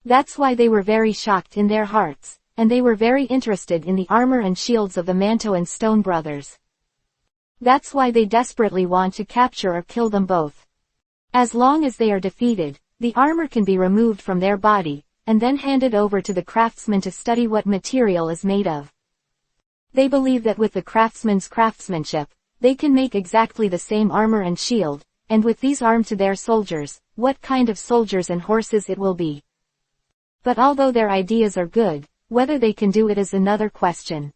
That's why they were very shocked in their hearts, and they were very interested in the armor and shields of the Manto and Stone brothers. That's why they desperately want to capture or kill them both. As long as they are defeated, the armor can be removed from their body, and then handed over to the craftsman to study what material is made of. They believe that with the craftsman's craftsmanship, they can make exactly the same armor and shield, and with these armed to their soldiers, what kind of soldiers and horses it will be. But although their ideas are good, whether they can do it is another question.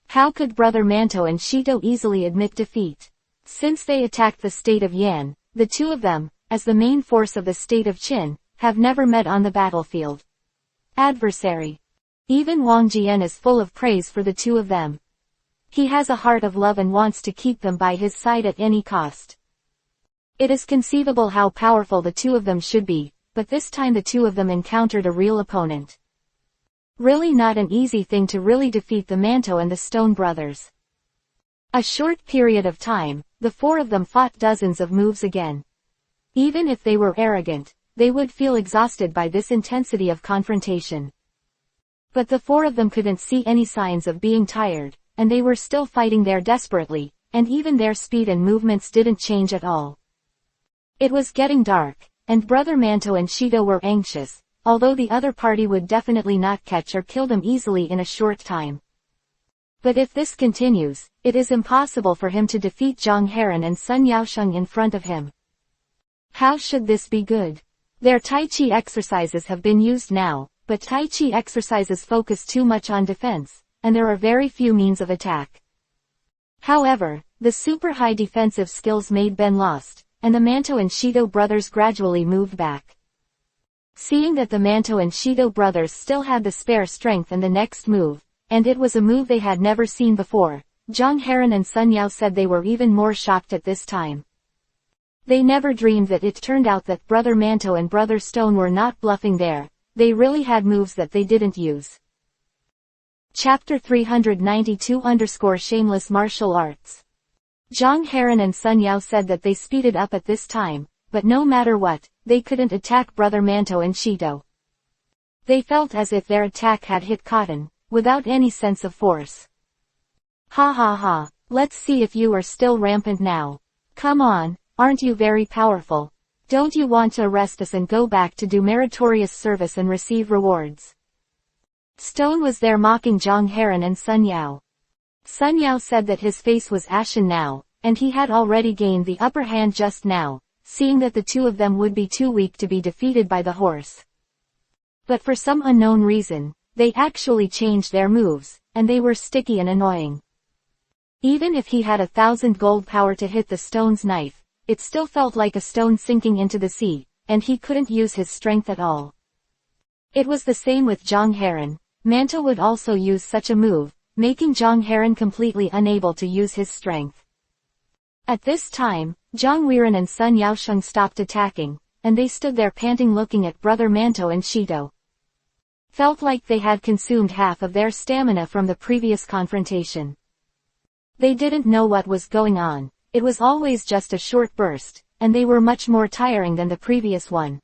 How could Brother Manto and Shido easily admit defeat? Since they attacked the state of Yan, the two of them, as the main force of the state of Qin, have never met on the battlefield. Adversary. Even Wang Jian is full of praise for the two of them. He has a heart of love and wants to keep them by his side at any cost. It is conceivable how powerful the two of them should be, but this time the two of them encountered a real opponent. Really not an easy thing to really defeat the Manto and the Stone brothers. A short period of time, the four of them fought dozens of moves again. Even if they were arrogant, they would feel exhausted by this intensity of confrontation. But the four of them couldn't see any signs of being tired, and they were still fighting there desperately, and even their speed and movements didn't change at all. It was getting dark, and Brother Manto and Shido were anxious, although the other party would definitely not catch or kill them easily in a short time. But if this continues, it is impossible for him to defeat Zhang Heron and Sun Yaosheng in front of him. How should this be good? Their Tai Chi exercises have been used now, but Tai Chi exercises focus too much on defense, and there are very few means of attack. However, the super high defensive skills made Ben lost, and the Manto and Shido brothers gradually moved back. Seeing that the Manto and Shido brothers still had the spare strength in the next move, and it was a move they had never seen before, Zhang Heron and Sun Yao said they were even more shocked at this time. They never dreamed that it turned out that Brother Manto and Brother Stone were not bluffing there, they really had moves that they didn't use. Chapter 392-Shameless Martial Arts. Zhang Heron and Sun Yao said that they speeded up at this time, but no matter what, they couldn't attack Brother Manto and Shido. They felt as if their attack had hit cotton, without any sense of force. Ha ha ha, let's see if you are still rampant now. Come on. Aren't you very powerful? Don't you want to arrest us and go back to do meritorious service and receive rewards? Stone was there mocking Zhang Heron and Sun Yao. Sun Yao said that his face was ashen now, and he had already gained the upper hand just now, seeing that the two of them would be too weak to be defeated by the horse. But for some unknown reason, they actually changed their moves, and they were sticky and annoying. Even if he had 1,000 gold power to hit the stone's knife, it still felt like a stone sinking into the sea, and he couldn't use his strength at all. It was the same with Zhang Heron. Manto would also use such a move, making Zhang Heron completely unable to use his strength. At this time, Zhang Weiren and Sun Yaosheng stopped attacking, and they stood there panting looking at Brother Manto and Shido. Felt like they had consumed half of their stamina from the previous confrontation. They didn't know what was going on. It was always just a short burst, and they were much more tiring than the previous one.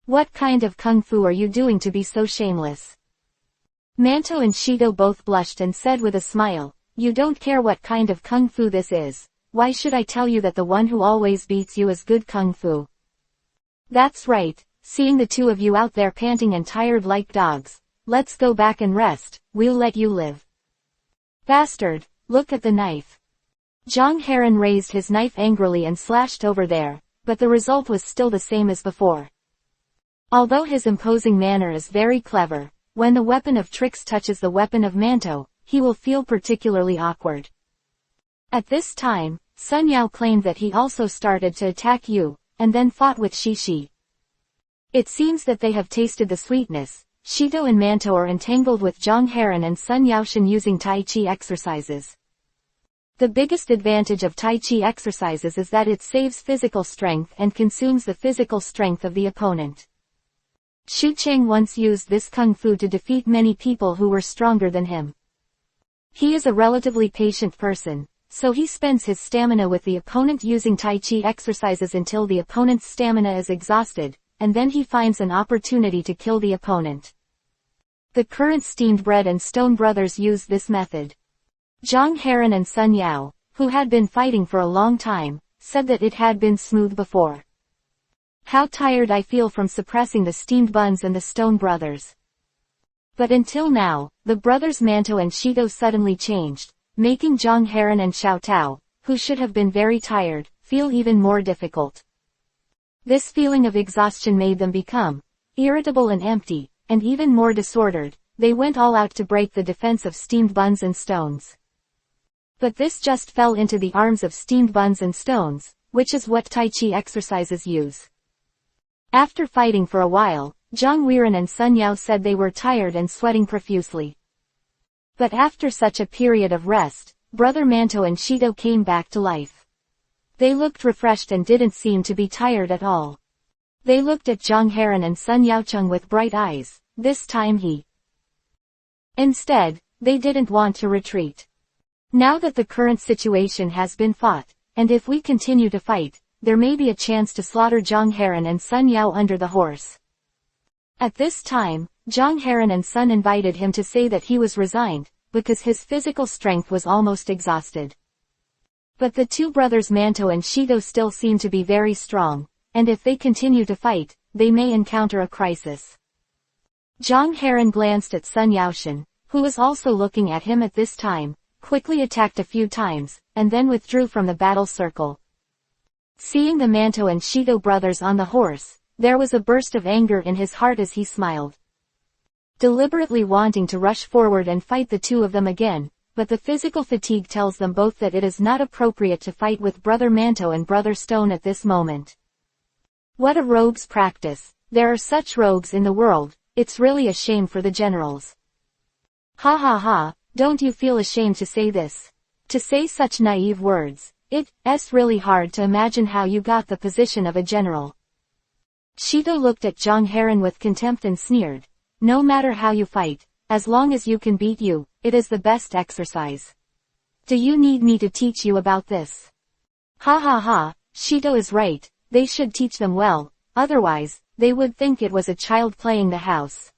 What kind of kung fu are you doing to be so shameless? Manto and Shido both blushed and said with a smile, you don't care what kind of kung fu this is. Why should I tell you that the one who always beats you is good kung fu? That's right, seeing the two of you out there panting and tired like dogs. Let's go back and rest, we'll let you live. Bastard, look at the knife. Zhang Heron raised his knife angrily and slashed over there, but the result was still the same as before. Although his imposing manner is very clever, when the weapon of tricks touches the weapon of Manto, he will feel particularly awkward. At this time, Sun Yao claimed that he also started to attack Yu, and then fought with Shishi. It seems that they have tasted the sweetness. Shido and Manto are entangled with Zhang Heron and Sun Yaoshen using Tai Chi exercises. The biggest advantage of Tai Chi exercises is that it saves physical strength and consumes the physical strength of the opponent. Xu Cheng once used this kung fu to defeat many people who were stronger than him. He is a relatively patient person, so he spends his stamina with the opponent using Tai Chi exercises until the opponent's stamina is exhausted, and then he finds an opportunity to kill the opponent. The current Steamed Bread and Stone brothers use this method. Zhang Heron and Sun Yao, who had been fighting for a long time, said that it had been smooth before. How tired I feel from suppressing the steamed buns and the Stone brothers. But until now, the brothers Manto and Shido suddenly changed, making Zhang Heron and Xiao Tao, who should have been very tired, feel even more difficult. This feeling of exhaustion made them become irritable and empty, and even more disordered. They went all out to break the defense of steamed buns and stones. But this just fell into the arms of steamed buns and stones, which is what Tai Chi exercises use. After fighting for a while, Zhang Weiren and Sun Yao said they were tired and sweating profusely. But after such a period of rest, Brother Manto and Shido came back to life. They looked refreshed and didn't seem to be tired at all. They looked at Zhang Heron and Sun Yaocheng with bright eyes. This time Instead, they didn't want to retreat. Now that the current situation has been fought, and if we continue to fight, there may be a chance to slaughter Zhang Heron and Sun Yao under the horse. At this time, Zhang Heron and Sun invited him to say that he was resigned, because his physical strength was almost exhausted. But the two brothers Manto and Shido still seem to be very strong, and if they continue to fight, they may encounter a crisis. Zhang Heron glanced at Sun Yaoshan, who was also looking at him at this time, quickly attacked a few times, and then withdrew from the battle circle. Seeing the Manto and Shido brothers on the horse, there was a burst of anger in his heart as he smiled. Deliberately wanting to rush forward and fight the two of them again, but the physical fatigue tells them both that it is not appropriate to fight with Brother Manto and Brother Stone at this moment. What a rogue's practice! There are such rogues in the world, it's really a shame for the generals. Ha ha ha, don't you feel ashamed to say this? To say such naive words, it's really hard to imagine how you got the position of a general. Shido looked at Zhang Heron with contempt and sneered. No matter how you fight, as long as you can beat you, it is the best exercise. Do you need me to teach you about this? Ha ha ha, Shido is right, they should teach them well, otherwise, they would think it was a child playing the house.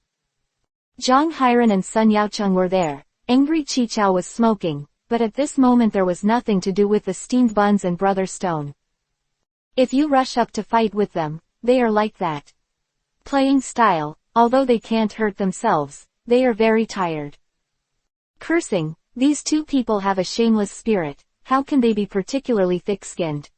Zhang Heron and Sun Yaocheng were there. Angry Chichao was smoking, but at this moment there was nothing to do with the steamed buns and Brother Stone. If you rush up to fight with them, they are like that. Playing style, although they can't hurt themselves, they are very tired. Cursing, these two people have a shameless spirit, how can they be particularly thick-skinned?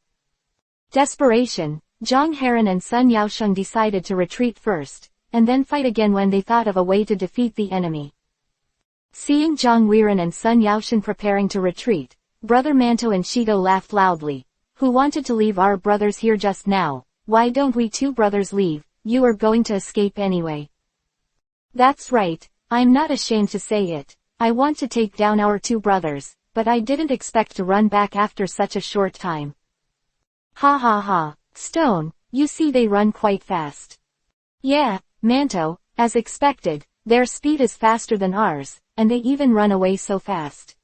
Desperation, Zhang Heron and Sun Yaosheng decided to retreat first, and then fight again when they thought of a way to defeat the enemy. Seeing Zhang Weiren and Sun Yaoshan preparing to retreat, Brother Manto and Shido laughed loudly. Who wanted to leave our brothers here just now? Why don't we two brothers leave? You are going to escape anyway. That's right, I'm not ashamed to say it. I want to take down our two brothers, but I didn't expect to run back after such a short time. Ha ha ha, Stone, you see they run quite fast. Yeah, Manto, as expected, their speed is faster than ours, and they even run away so fast.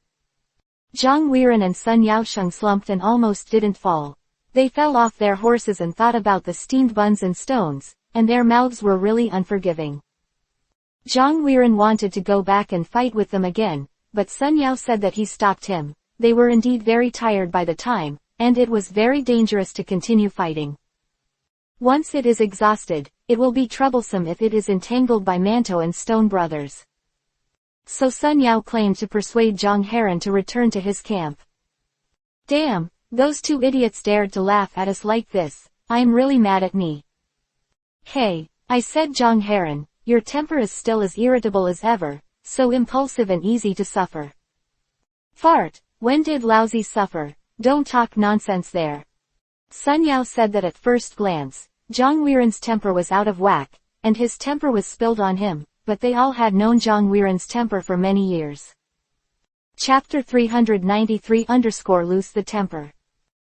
Zhang Weiren and Sun Yaosheng slumped and almost didn't fall. They fell off their horses and thought about the steamed buns and stones, and their mouths were really unforgiving. Zhang Weiren wanted to go back and fight with them again, but Sun Yao said that he stopped him. They were indeed very tired by the time, and it was very dangerous to continue fighting. Once it is exhausted, it will be troublesome if it is entangled by Manto and Stone brothers. So Sun Yao claimed to persuade Zhang Heron to return to his camp. Damn, those two idiots dared to laugh at us like this. I'm really mad at me. Hey, I said Zhang Heron, your temper is still as irritable as ever, so impulsive and easy to suffer. Fart, when did lousy suffer? Don't talk nonsense there. Sun Yao said that at first glance, Zhang Weiren's temper was out of whack, and his temper was spilled on him, but they all had known Zhang Weiren's temper for many years. Chapter 393_Lose the Temper.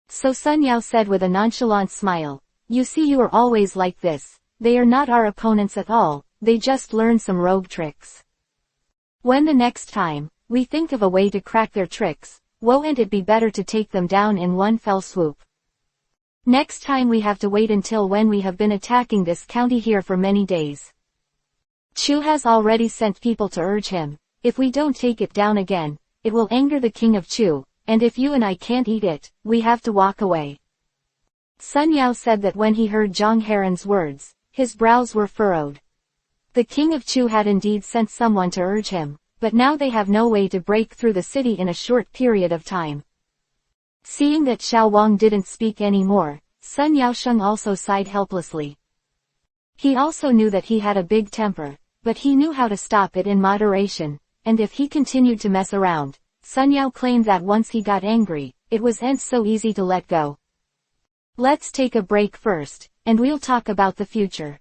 So Sun Yao said with a nonchalant smile, you see you are always like this, they are not our opponents at all, they just learn some rogue tricks. When the next time, we think of a way to crack their tricks, won't it be better to take them down in one fell swoop? Next time we have to wait until when we have been attacking this county here for many days. Chu has already sent people to urge him, if we don't take it down again, it will anger the king of Chu, and if you and I can't eat it, we have to walk away. Sun Yao said that when he heard Zhang Heron's words, his brows were furrowed. The king of Chu had indeed sent someone to urge him, but now they have no way to break through the city in a short period of time. Seeing that Xiao Wang didn't speak anymore, Sun Yaosheng also sighed helplessly. He also knew that he had a big temper, but he knew how to stop it in moderation, and if he continued to mess around, Sun Yao claimed that once he got angry, it wasn't so easy to let go. Let's take a break first, and we'll talk about the future.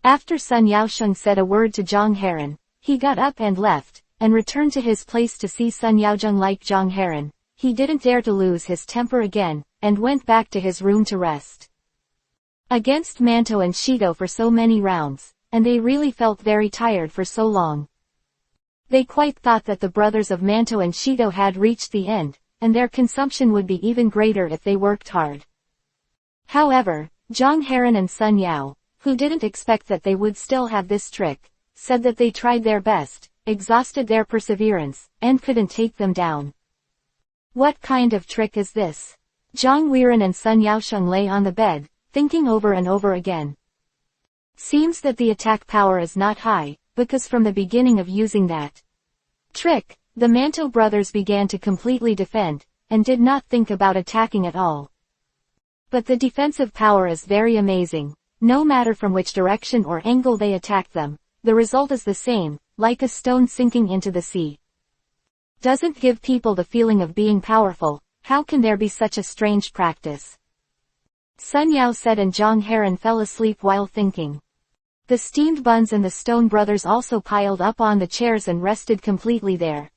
After Sun Yaosheng said a word to Zhang Heron, he got up and left, and returned to his place to see Sun Yaozheng. Like Zhang Heron, he didn't dare to lose his temper again, and went back to his room to rest. Against Manto and Shido for so many rounds, and they really felt very tired for so long. They quite thought that the brothers of Manto and Shido had reached the end, and their consumption would be even greater if they worked hard. However, Zhang Heron and Sun Yao, who didn't expect that they would still have this trick, said that they tried their best, exhausted their perseverance, and couldn't take them down. What kind of trick is this? Zhang Weiren and Sun Yaosheng lay on the bed, thinking over and over again. Seems that the attack power is not high, because from the beginning of using that trick, the Manto brothers began to completely defend, and did not think about attacking at all. But the defensive power is very amazing. No matter from which direction or angle they attack them, the result is the same, like a stone sinking into the sea. Doesn't give people the feeling of being powerful. How can there be such a strange practice? Sun Yao said, and Zhang Heron fell asleep while thinking. The steamed buns and the Stone brothers also piled up on the chairs and rested completely there.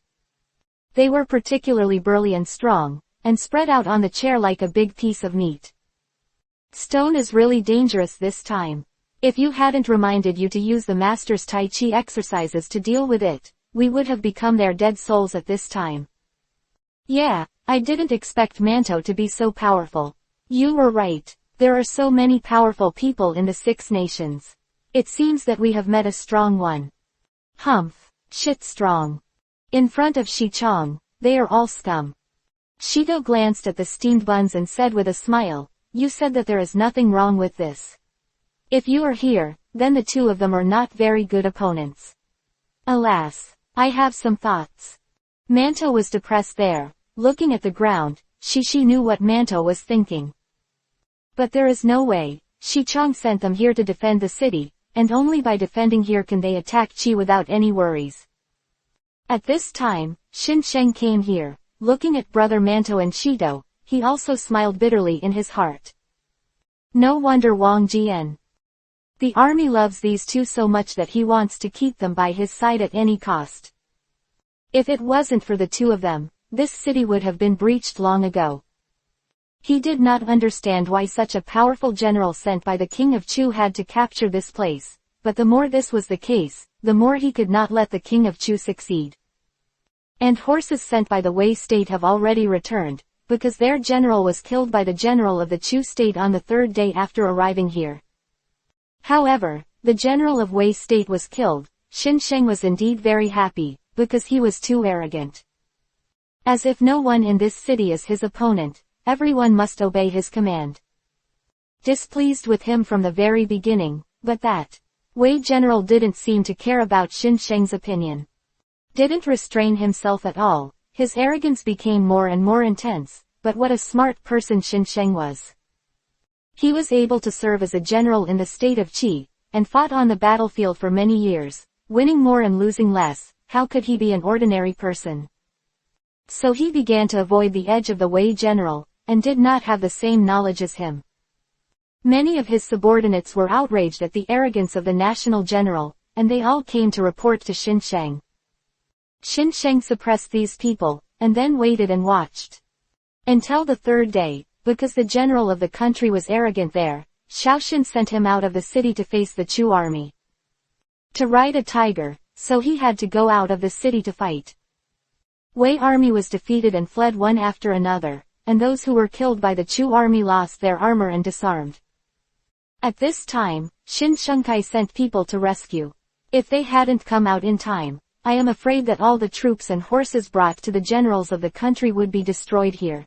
They were particularly burly and strong, and spread out on the chair like a big piece of meat. Stone is really dangerous this time. If you hadn't reminded you to use the master's Tai Chi exercises to deal with it, we would have become their dead souls at this time. Yeah, I didn't expect Manto to be so powerful. You were right. There are so many powerful people in the 6 nations. It seems that we have met a strong one. Humph. Shit strong. In front of Shi Chong, they are all scum. Shido glanced at the steamed buns and said with a smile, "You said that there is nothing wrong with this. If you are here, then the 2 of them are not very good opponents." Alas, I have some thoughts. Manto was depressed there, looking at the ground. She knew what Manto was thinking. But there is no way. Shi Chong sent them here to defend the city, and only by defending here can they attack Qi without any worries. At this time, Xin Sheng came here, looking at brother Manto and Shido. He also smiled bitterly in his heart. No wonder Wang Jian. The army loves these 2 so much that he wants to keep them by his side at any cost. If it wasn't for the 2 of them, this city would have been breached long ago. He did not understand why such a powerful general sent by the king of Chu had to capture this place, but the more this was the case, the more he could not let the king of Chu succeed. And horses sent by the Wei state have already returned, because their general was killed by the general of the Chu state on the 3rd day after arriving here. However, the general of Wei state was killed. Xin Sheng was indeed very happy, because he was too arrogant. As if no one in this city is his opponent, everyone must obey his command. Displeased with him from the very beginning, but that Wei general didn't seem to care about Xin Sheng's opinion. Didn't restrain himself at all. His arrogance became more and more intense, but what a smart person Xin Sheng was. He was able to serve as a general in the state of Qi, and fought on the battlefield for many years, winning more and losing less. How could he be an ordinary person? So he began to avoid the edge of the Wei general, and did not have the same knowledge as him. Many of his subordinates were outraged at the arrogance of the national general, and they all came to report to Xin Sheng. Xin Sheng suppressed these people, and then waited and watched. Until the 3rd day, because the general of the country was arrogant there, Shaoxin sent him out of the city to face the Chu army. To ride a tiger, so he had to go out of the city to fight. Wei army was defeated and fled one after another, and those who were killed by the Chu army lost their armor and disarmed. At this time, Xin Shengkai sent people to rescue. If they hadn't come out in time, I am afraid that all the troops and horses brought to the generals of the country would be destroyed here.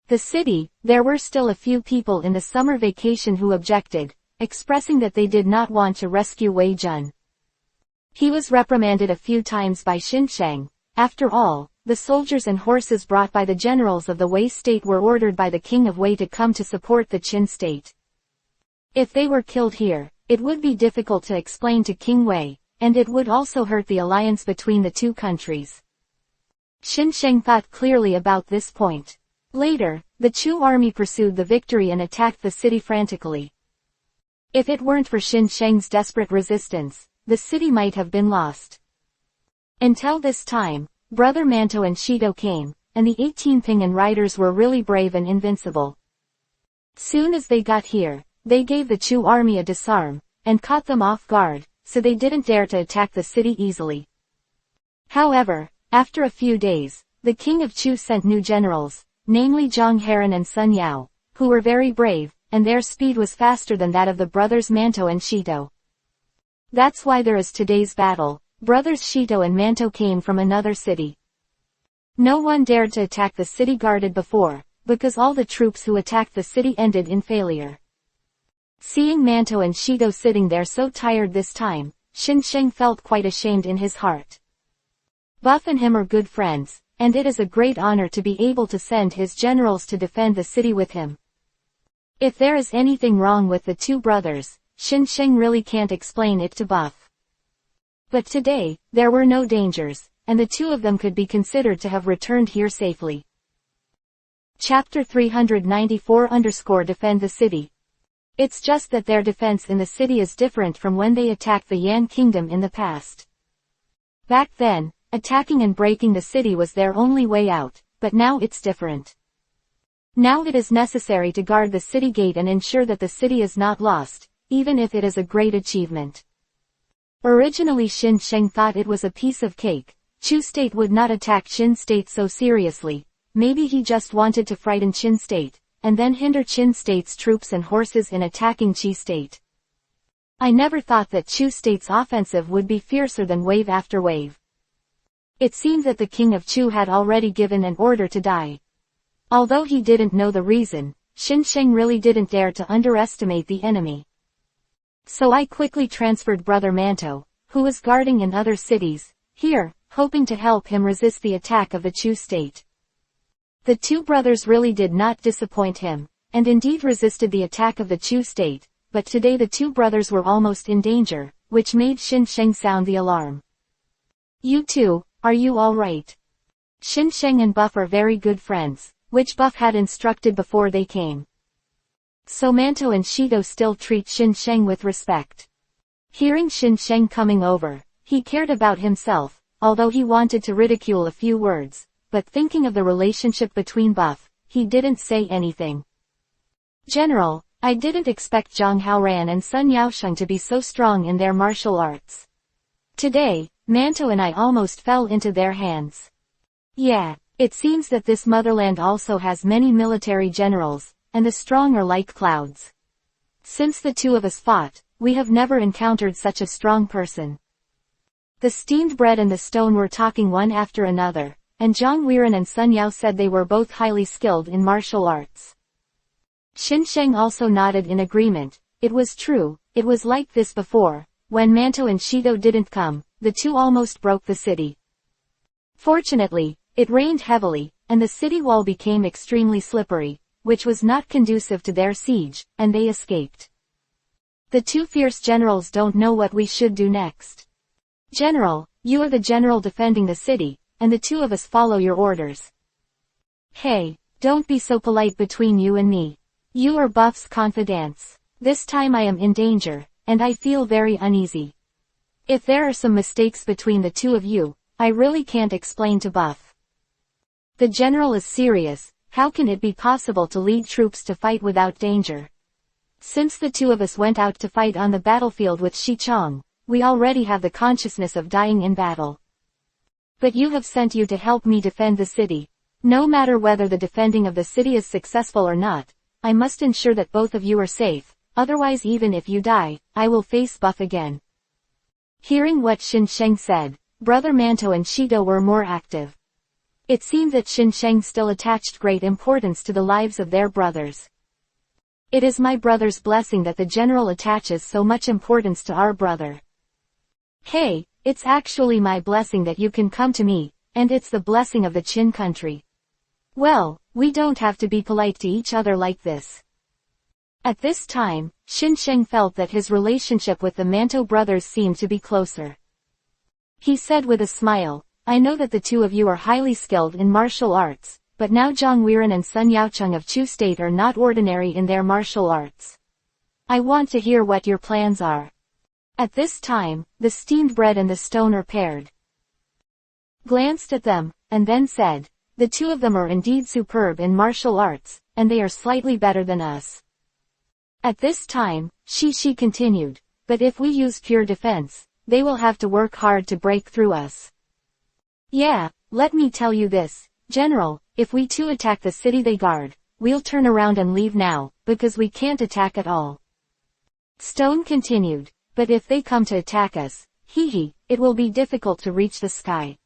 The city, there were still a few people in the summer vacation who objected, expressing that they did not want to rescue Wei Jun. He was reprimanded a few times by Xin Sheng. After all, the soldiers and horses brought by the generals of the Wei state were ordered by the king of Wei to come to support the Qin state. If they were killed here, it would be difficult to explain to King Wei, and it would also hurt the alliance between the 2 countries. Xin Sheng thought clearly about this point. Later, the Chu army pursued the victory and attacked the city frantically. If it weren't for Xin Sheng's desperate resistance, the city might have been lost. Until this time, Brother Manto and Shido came, and the 18 Pingan riders were really brave and invincible. Soon as they got here, they gave the Chu army a disarm, and caught them off guard, so they didn't dare to attack the city easily. However, after a few days, the king of Chu sent new generals, namely Zhang Heron and Sun Yao, who were very brave, and their speed was faster than that of the brothers Manto and Shito. That's why there is today's battle. Brothers Shito and Manto came from another city. No one dared to attack the city guarded before, because all the troops who attacked the city ended in failure. Seeing Manto and Shito sitting there so tired this time, Xinsheng felt quite ashamed in his heart. Buff and him are good friends, and it is a great honor to be able to send his generals to defend the city with him. If there is anything wrong with the two brothers, Xinsheng really can't explain it to Buff. But today, there were no dangers, and the two of them could be considered to have returned here safely. Chapter 394 Defend the City. It's just that their defense in the city is different from when they attacked the Yan Kingdom in the past. Back then, attacking and breaking the city was their only way out, but now it's different. Now it is necessary to guard the city gate and ensure that the city is not lost, even if it is a great achievement. Originally Xinsheng thought it was a piece of cake. Chu State would not attack Qin State so seriously. Maybe he just wanted to frighten Qin State, and then hinder Qin State's troops and horses in attacking Qi State. I never thought that Chu State's offensive would be fiercer than wave after wave. It seemed that the king of Chu had already given an order to die. Although he didn't know the reason, Xinsheng really didn't dare to underestimate the enemy. So I quickly transferred Brother Manto, who was guarding in other cities, here, hoping to help him resist the attack of the Chu State. The two brothers really did not disappoint him, and indeed resisted the attack of the Chu State, but today the two brothers were almost in danger, which made Xinsheng sound the alarm. You two, are you all right? Xinsheng and Buff are very good friends, which Buff had instructed before they came. So Manto and Shito still treat Xinsheng with respect. Hearing Xinsheng coming over, he cared about himself, although he wanted to ridicule a few words, but thinking of the relationship between Buff, he didn't say anything. General, I didn't expect Zhang Haoran and Sun Yaosheng to be so strong in their martial arts. Today, Manto and I almost fell into their hands. Yeah, it seems that this motherland also has many military generals, and the strong are like clouds. Since the two of us fought, we have never encountered such a strong person. The steamed bread and the stone were talking one after another, and Zhang Weiren and Sun Yao said they were both highly skilled in martial arts. Xinsheng also nodded in agreement. It was true, it was like this before. When Manto and Shito didn't come, the two almost broke the city. Fortunately, it rained heavily, and the city wall became extremely slippery, which was not conducive to their siege, and they escaped. The two fierce generals don't know what we should do next. General, you are the general defending the city, and the two of us follow your orders. Hey, don't be so polite between you and me. You are Buff's confidants. This time I am in danger, and I feel very uneasy. If there are some mistakes between the two of you, I really can't explain to Buff. The general is serious. How can it be possible to lead troops to fight without danger? Since the two of us went out to fight on the battlefield with Xichong, we already have the consciousness of dying in battle. But you have sent you to help me defend the city. No matter whether the defending of the city is successful or not, I must ensure that both of you are safe, otherwise even if you die, I will face Buff again. Hearing what Xinsheng said, Brother Manto and Shito were more active. It seemed that Xinsheng still attached great importance to the lives of their brothers. It is my brother's blessing that the general attaches so much importance to our brother. Hey, it's actually my blessing that you can come to me, and it's the blessing of the Qin country. Well, we don't have to be polite to each other like this. At this time, Xinsheng felt that his relationship with the Manto brothers seemed to be closer. He said with a smile, I know that the two of you are highly skilled in martial arts, but now Zhang Weiren and Sun Yaocheng of Chu State are not ordinary in their martial arts. I want to hear what your plans are. At this time, the steamed bread and the stone are paired. Glanced at them, and then said, the two of them are indeed superb in martial arts, and they are slightly better than us. At this time, Shi continued, but if we use pure defense, they will have to work hard to break through us. Yeah, let me tell you this, General, if we too attack the city they guard, we'll turn around and leave now, because we can't attack at all. Stone continued, but if they come to attack us, it will be difficult to reach the sky.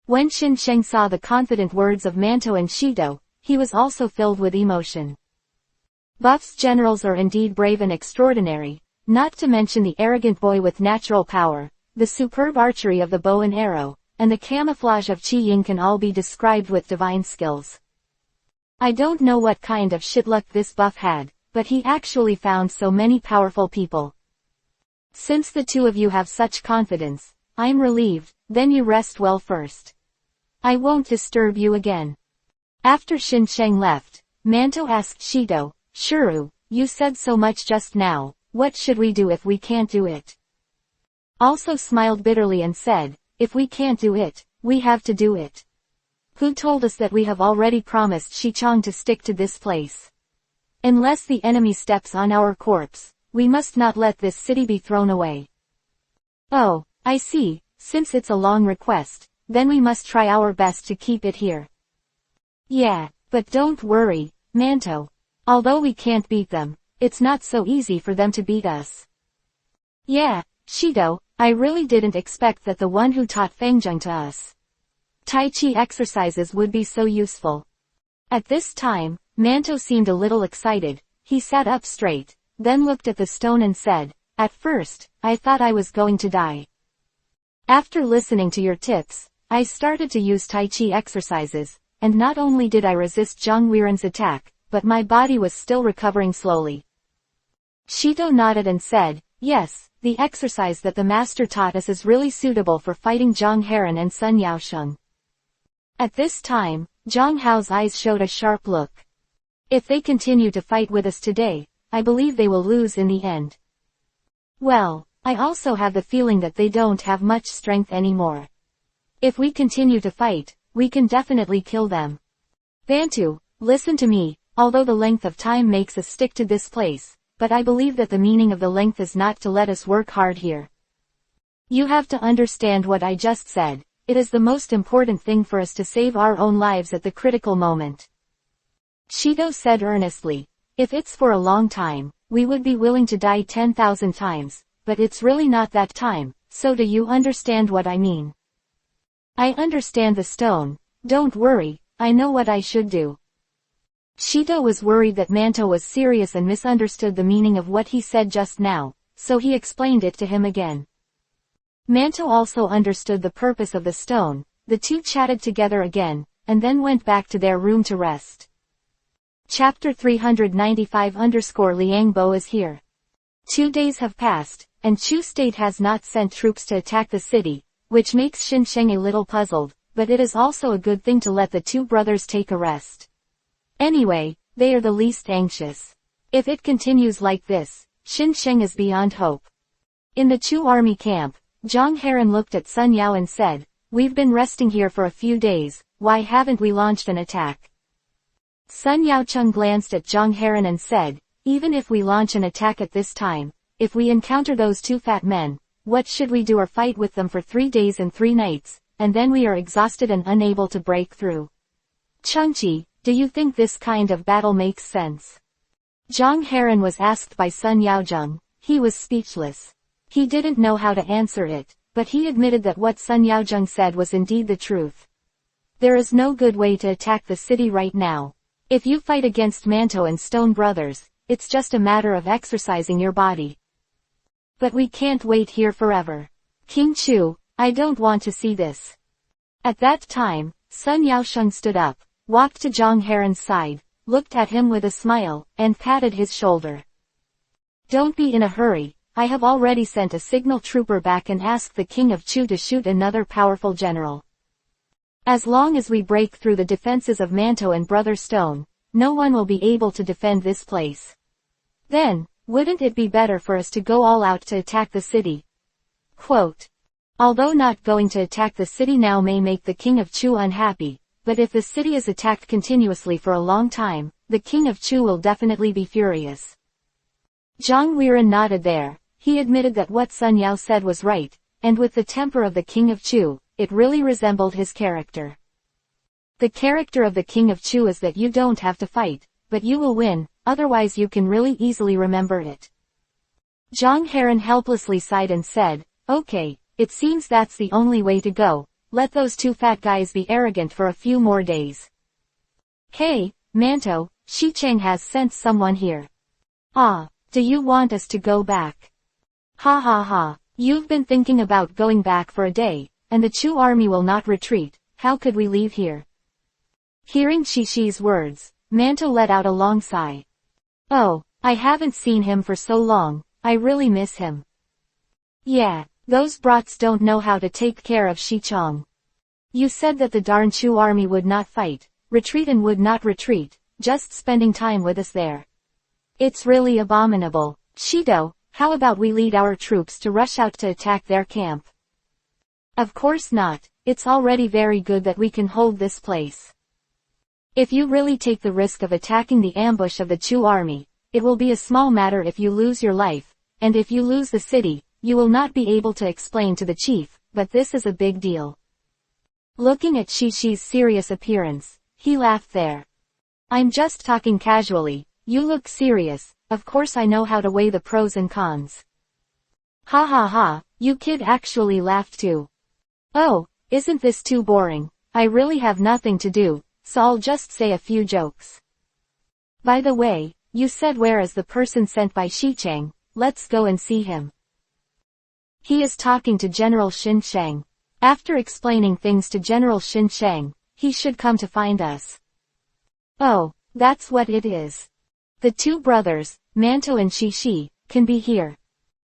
When Xinsheng saw the confident words of Manto and Shido, he was also filled with emotion. Buff's generals are indeed brave and extraordinary, not to mention the arrogant boy with natural power, the superb archery of the bow and arrow, and the camouflage of Qi Ying can all be described with divine skills. I don't know what kind of shit luck this Buff had, but he actually found so many powerful people. Since the two of you have such confidence, I'm relieved, then you rest well first. I won't disturb you again. After Xinsheng left, Manto asked Shido, Shuru, you said so much just now, what should we do if we can't do it? Also smiled bitterly and said, if we can't do it, we have to do it. Who told us that we have already promised Shichong to stick to this place? Unless the enemy steps on our corpse, we must not let this city be thrown away. Oh, I see, since it's a long request, then we must try our best to keep it here. Yeah, but don't worry, Manto. Although we can't beat them, it's not so easy for them to beat us. Yeah, Shido, I really didn't expect that the one who taught Fengjing to us Tai Chi exercises would be so useful. At this time, Manto seemed a little excited. He sat up straight, then looked at the stone and said, at first, I thought I was going to die. After listening to your tips, I started to use Tai Chi exercises, and not only did I resist Zhang Weiren's attack, but my body was still recovering slowly. Shido nodded and said, yes, the exercise that the master taught us is really suitable for fighting Zhang Heron and Sun Yaosheng. At this time, Zhang Hao's eyes showed a sharp look. If they continue to fight with us today, I believe they will lose in the end. Well, I also have the feeling that they don't have much strength anymore. If we continue to fight, we can definitely kill them. Bantu, listen to me, although the length of time makes us stick to this place, but I believe that the meaning of the length is not to let us work hard here. You have to understand what I just said. It is the most important thing for us to save our own lives at the critical moment. Shido said earnestly, if it's for a long time, we would be willing to die 10,000 times, but it's really not that time, so do you understand what I mean? I understand the stone, don't worry, I know what I should do. Shido was worried that Manto was serious and misunderstood the meaning of what he said just now, so he explained it to him again. Manto also understood the purpose of the stone. The two chatted together again, and then went back to their room to rest. Chapter 395_Liangbo is here. 2 days have passed, and Chu State has not sent troops to attack the city, which makes Xinsheng a little puzzled, but it is also a good thing to let the two brothers take a rest. Anyway, they are the least anxious. If it continues like this, Xinsheng is beyond hope. In the Chu army camp, Zhang Heron looked at Sun Yao and said, we've been resting here for a few days, why haven't we launched an attack? Sun Yaocheng glanced at Zhang Heron and said, even if we launch an attack at this time, if we encounter those two fat men, what should we do or fight with them for 3 days and 3 nights, and then we are exhausted and unable to break through? Chengqi, do you think this kind of battle makes sense? Zhang Heron was asked by Sun Yaozheng. He was speechless. He didn't know how to answer it, but he admitted that what Sun Yaozheng said was indeed the truth. There is no good way to attack the city right now. If you fight against Manto and Stone Brothers, it's just a matter of exercising your body. But we can't wait here forever. King Chu, I don't want to see this. At that time, Sun Yaosheng stood up, walked to Zhang Heron's side, looked at him with a smile, and patted his shoulder. Don't be in a hurry, I have already sent a signal trooper back and asked the King of Chu to shoot another powerful general. As long as we break through the defenses of Manto and Brother Stone, no one will be able to defend this place. Then, wouldn't it be better for us to go all out to attack the city? Quote. Although not going to attack the city now may make the King of Chu unhappy, but if the city is attacked continuously for a long time, the King of Chu will definitely be furious. Zhang Weiren nodded there. He admitted that what Sun Yao said was right, and with the temper of the King of Chu, it really resembled his character. The character of the King of Chu is that you don't have to fight, but you will win, otherwise you can really easily remember it. Zhang Heron helplessly sighed and said, okay, it seems that's the only way to go, let those two fat guys be arrogant for a few more days. Hey, Manto, Xicheng has sent someone here. Ah, do you want us to go back? Ha ha ha, you've been thinking about going back for a day, and the Chu army will not retreat, how could we leave here? Hearing Xishi's words, Manto let out a long sigh. Oh, I haven't seen him for so long, I really miss him. Yeah, those brats don't know how to take care of Xicheng. You said that the darn Chu army would not fight, retreat and would not retreat, just spending time with us there. It's really abominable. Shido, how about we lead our troops to rush out to attack their camp? Of course not, it's already very good that we can hold this place. If you really take the risk of attacking the ambush of the Chu army, it will be a small matter if you lose your life, and if you lose the city, you will not be able to explain to the chief, but this is a big deal. Looking at Xishi's serious appearance, he laughed there. I'm just talking casually, you look serious, of course I know how to weigh the pros and cons. Ha ha ha, you kid actually laughed too. Oh, isn't this too boring? I really have nothing to do, so I'll just say a few jokes. By the way, you said where is the person sent by Xicheng, let's go and see him. He is talking to General Xin Sheng. After explaining things to General Xin Sheng, he should come to find us. Oh, that's what it is. The two brothers, Manto and Xishi, can be here.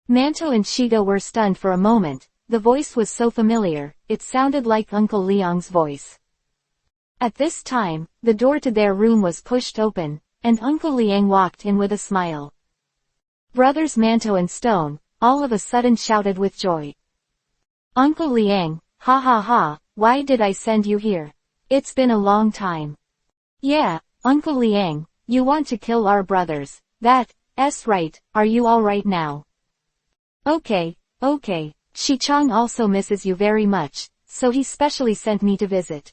Manto and Shido were stunned for a moment, the voice was so familiar, it sounded like Uncle Liang's voice. At this time, the door to their room was pushed open, and Uncle Liang walked in with a smile. Brothers Manto and Stone, all of a sudden shouted with joy. Uncle Liang, ha ha ha, why did I send you here? It's been a long time. Yeah, Uncle Liang, you want to kill our brothers, that's right, are you alright now? Okay, Xicheng also misses you very much, so he specially sent me to visit.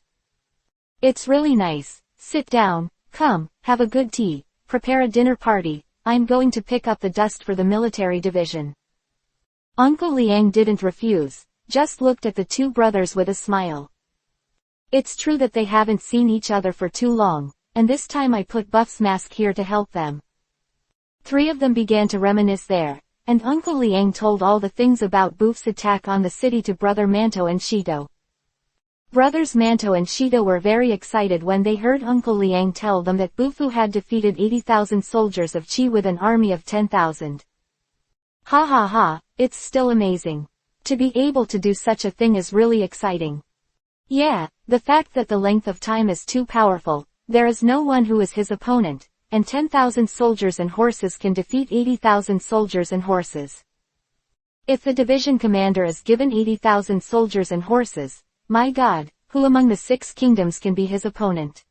It's really nice, sit down, come, have a good tea, prepare a dinner party, I'm going to pick up the dust for the military division. Uncle Liang didn't refuse, just looked at the two brothers with a smile. It's true that they haven't seen each other for too long, and this time I put Buff's mask here to help them. Three of them began to reminisce there, and Uncle Liang told all the things about Buff's attack on the city to Brother Manto and Shido. Brothers Manto and Shido were very excited when they heard Uncle Liang tell them that Bufu had defeated 80,000 soldiers of Qi with an army of 10,000. Ha ha ha, it's still amazing. To be able to do such a thing is really exciting. Yeah, the fact that the length of time is too powerful, there is no one who is his opponent, and 10,000 soldiers and horses can defeat 80,000 soldiers and horses. If the division commander is given 80,000 soldiers and horses, my God, who among the 6 kingdoms can be his opponent?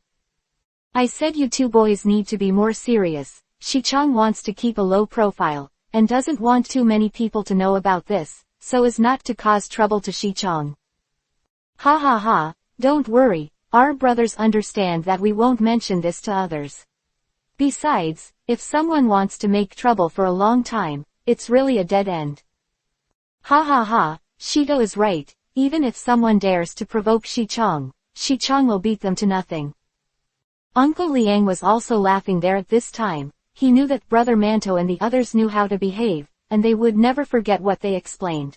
I said you two boys need to be more serious. Xicheng wants to keep a low profile, and doesn't want too many people to know about this, so as not to cause trouble to Xicheng. Ha ha ha, don't worry, our brothers understand that we won't mention this to others. Besides, if someone wants to make trouble for a long time, it's really a dead end. Ha ha ha, Shido is right. Even if someone dares to provoke Xicheng will beat them to nothing. Uncle Liang was also laughing there at this time, he knew that Brother Manto and the others knew how to behave, and they would never forget what they explained.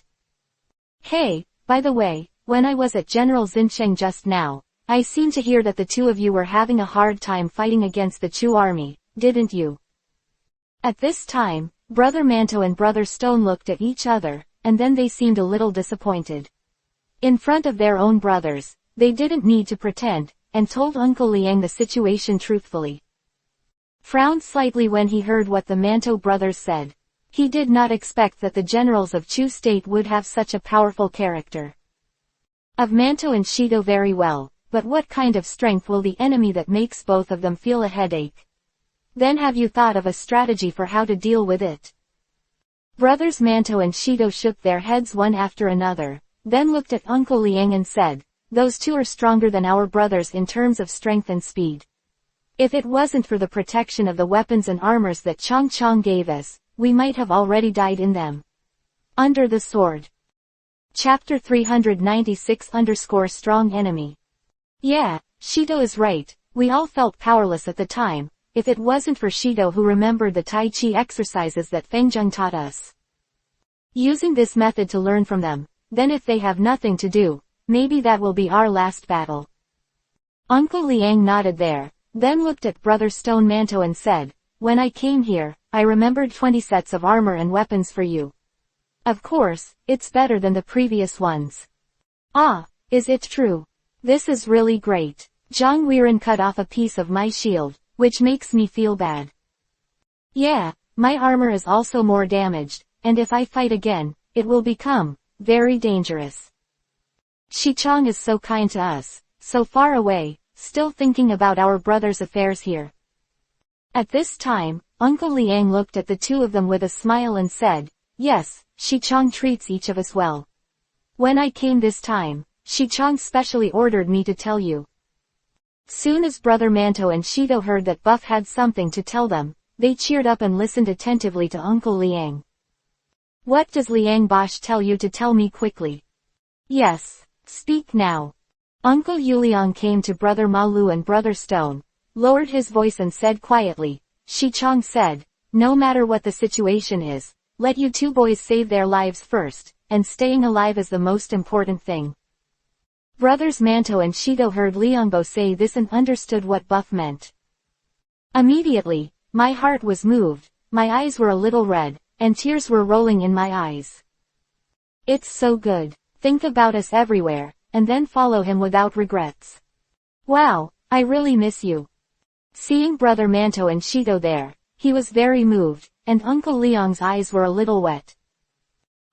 Hey, by the way, when I was at General Xinsheng just now, I seemed to hear that the two of you were having a hard time fighting against the Chu army, didn't you? At this time, Brother Manto and Brother Stone looked at each other, and then they seemed a little disappointed. In front of their own brothers, they didn't need to pretend, and told Uncle Liang the situation truthfully. Frowned slightly when he heard what the Manto brothers said. He did not expect that the generals of Chu state would have such a powerful character. Of Manto and Shido very well, but what kind of strength will the enemy that makes both of them feel a headache? Then have you thought of a strategy for how to deal with it? Brothers Manto and Shido shook their heads one after another, then looked at Uncle Liang and said, those two are stronger than our brothers in terms of strength and speed. If it wasn't for the protection of the weapons and armors that Chong Chong gave us, we might have already died in them. Under the sword. Chapter 396 _ Enemy. Yeah, Shido is right, we all felt powerless at the time, if it wasn't for Shido who remembered the Tai Chi exercises that Fengjung taught us. Using this method to learn from them, then if they have nothing to do, maybe that will be our last battle. Uncle Liang nodded there, then looked at Brother Stone Manto and said, when I came here, I remembered 20 sets of armor and weapons for you. Of course, it's better than the previous ones. Ah, is it true? This is really great. Zhang Weiren cut off a piece of my shield, which makes me feel bad. Yeah, my armor is also more damaged, and if I fight again, it will become very dangerous. Xichong is so kind to us, so far away, still thinking about our brother's affairs here. At this time, Uncle Liang looked at the two of them with a smile and said, yes, Xichong treats each of us well. When I came this time, Xichong specially ordered me to tell you. Soon as Brother Manto and Shido heard that Buff had something to tell them, they cheered up and listened attentively to Uncle Liang. What does Liang Bosch tell you to tell me quickly? Yes, speak now. Uncle Yuliang came to Brother Malu and Brother Stone, lowered his voice and said quietly, Xichong said, no matter what the situation is, let you two boys save their lives first, and staying alive is the most important thing. Brothers Manto and Shido heard Liangbo say this and understood what Buff meant. Immediately, my heart was moved, my eyes were a little red, and tears were rolling in my eyes. It's so good. Think about us everywhere, and then follow him without regrets. Wow, I really miss you. Seeing Brother Manto and Shido there, he was very moved, and Uncle Liang's eyes were a little wet.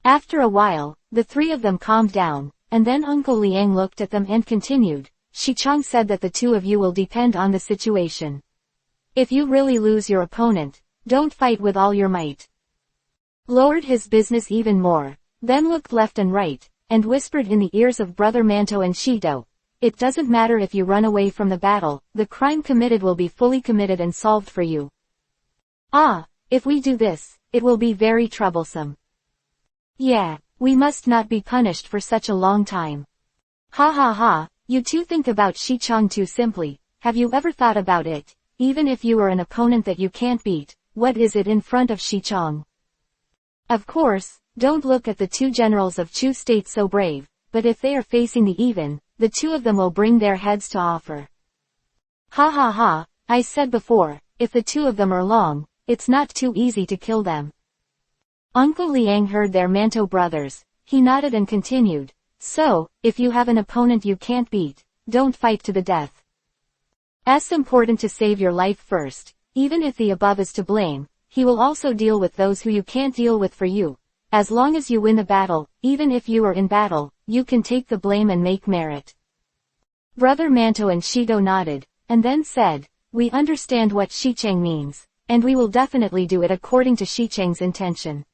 After a while, the three of them calmed down, and then Uncle Liang looked at them and continued, Xichong said that the two of you will depend on the situation. If you really lose your opponent, don't fight with all your might. Lowered his business even more, then looked left and right, and whispered in the ears of Brother Manto and Shido, it doesn't matter if you run away from the battle, the crime committed will be fully committed and solved for you. Ah, if we do this, it will be very troublesome. Yeah, we must not be punished for such a long time. Ha ha ha, you two think about Xichong too simply, have you ever thought about it, even if you are an opponent that you can't beat, what is it in front of Xichong? Of course, don't look at the two generals of Chu State so brave, but if they are facing the even, the two of them will bring their heads to offer. Ha ha ha, I said before, if the two of them are long, it's not too easy to kill them. Uncle Liang heard their Manto brothers, he nodded and continued, so, if you have an opponent you can't beat, don't fight to the death. It's important to save your life first, even if the above is to blame, he will also deal with those who you can't deal with for you. As long as you win the battle, even if you are in battle, you can take the blame and make merit. Brother Manto and Shido nodded, and then said, we understand what Xicheng means, and we will definitely do it according to Xicheng's intention.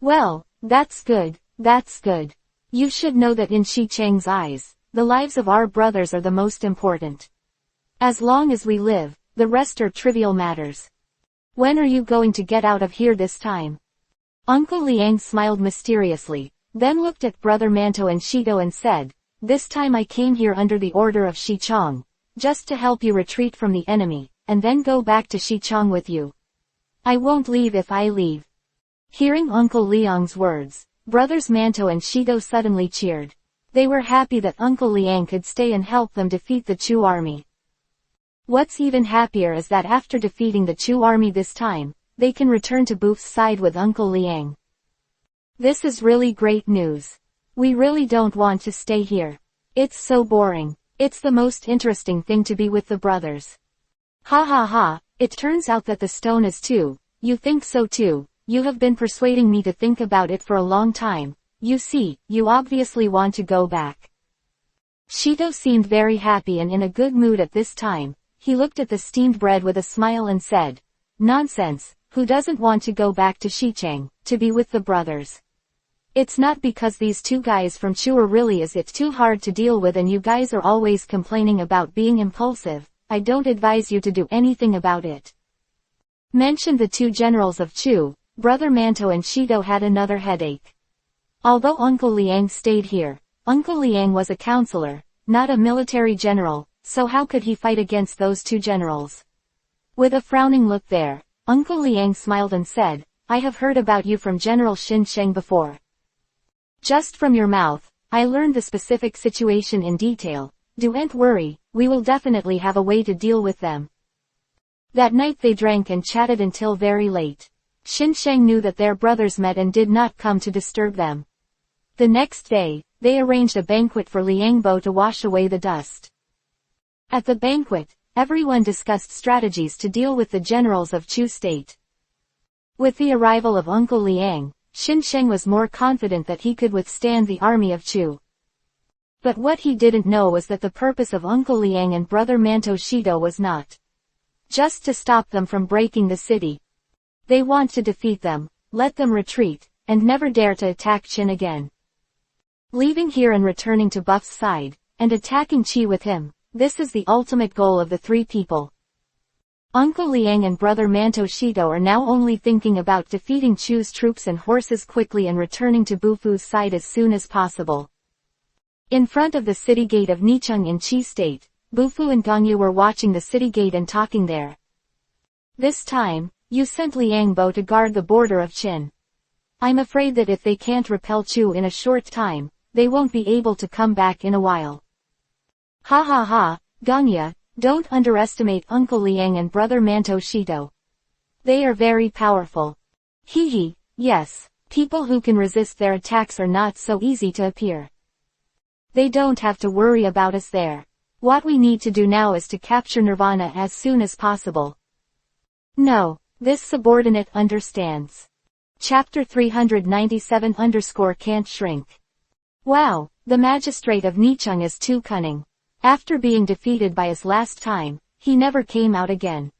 Well, that's good, that's good. You should know that in Xicheng's eyes, the lives of our brothers are the most important. As long as we live, the rest are trivial matters. When are you going to get out of here this time? Uncle Liang smiled mysteriously, then looked at Brother Manto and Shido and said, this time I came here under the order of Xichong, just to help you retreat from the enemy, and then go back to Xichong with you. I won't leave if I leave. Hearing Uncle Liang's words, Brothers Manto and Shido suddenly cheered. They were happy that Uncle Liang could stay and help them defeat the Chu army. What's even happier is that after defeating the Chu army this time, they can return to Boof's side with Uncle Liang. This is really great news. We really don't want to stay here. It's so boring. It's the most interesting thing to be with the brothers. Ha ha ha, it turns out that the stone is too. You think so too. You have been persuading me to think about it for a long time. You see, you obviously want to go back. Shido seemed very happy and in a good mood at this time. He looked at the steamed bread with a smile and said, nonsense, who doesn't want to go back to Xicheng, to be with the brothers? It's not because these two guys from Chu are really is it too hard to deal with and you guys are always complaining about being impulsive. I don't advise you to do anything about it. Mentioned the two generals of Chu, Brother Manto and Shido had another headache. Although Uncle Liang stayed here, Uncle Liang was a counselor, not a military general, so how could he fight against those two generals? With a frowning look there, Uncle Liang smiled and said, I have heard about you from General Xin Sheng before. Just from your mouth, I learned the specific situation in detail. Don't worry, we will definitely have a way to deal with them. That night they drank and chatted until very late. Xin Sheng knew that their brothers met and did not come to disturb them. The next day, they arranged a banquet for Liang Bo to wash away the dust. At the banquet, everyone discussed strategies to deal with the generals of Chu state. With the arrival of Uncle Liang, Xin Sheng was more confident that he could withstand the army of Chu. But what he didn't know was that the purpose of Uncle Liang and Brother Manto Shido was not just to stop them from breaking the city. They want to defeat them, let them retreat, and never dare to attack Qin again. Leaving here and returning to Buff's side, and attacking Qi with him, this is the ultimate goal of the three people. Uncle Liang and Brother Manto Shido are now only thinking about defeating Chu's troops and horses quickly and returning to Bufu's side as soon as possible. In front of the city gate of Nicheng in Qi State, Bufu and Gongyu were watching the city gate and talking there. This time, you sent Liang Bo to guard the border of Qin. I'm afraid that if they can't repel Chu in a short time, they won't be able to come back in a while. Ha ha ha, Gongyu, don't underestimate Uncle Liang and Brother Manto Shido. They are very powerful. Hee hee, yes, people who can resist their attacks are not so easy to appear. They don't have to worry about us there. What we need to do now is to capture Nirvana as soon as possible. No, this subordinate understands. Chapter 397 can't shrink. Wow, the magistrate of Nicheng is too cunning. After being defeated by us last time, he never came out again.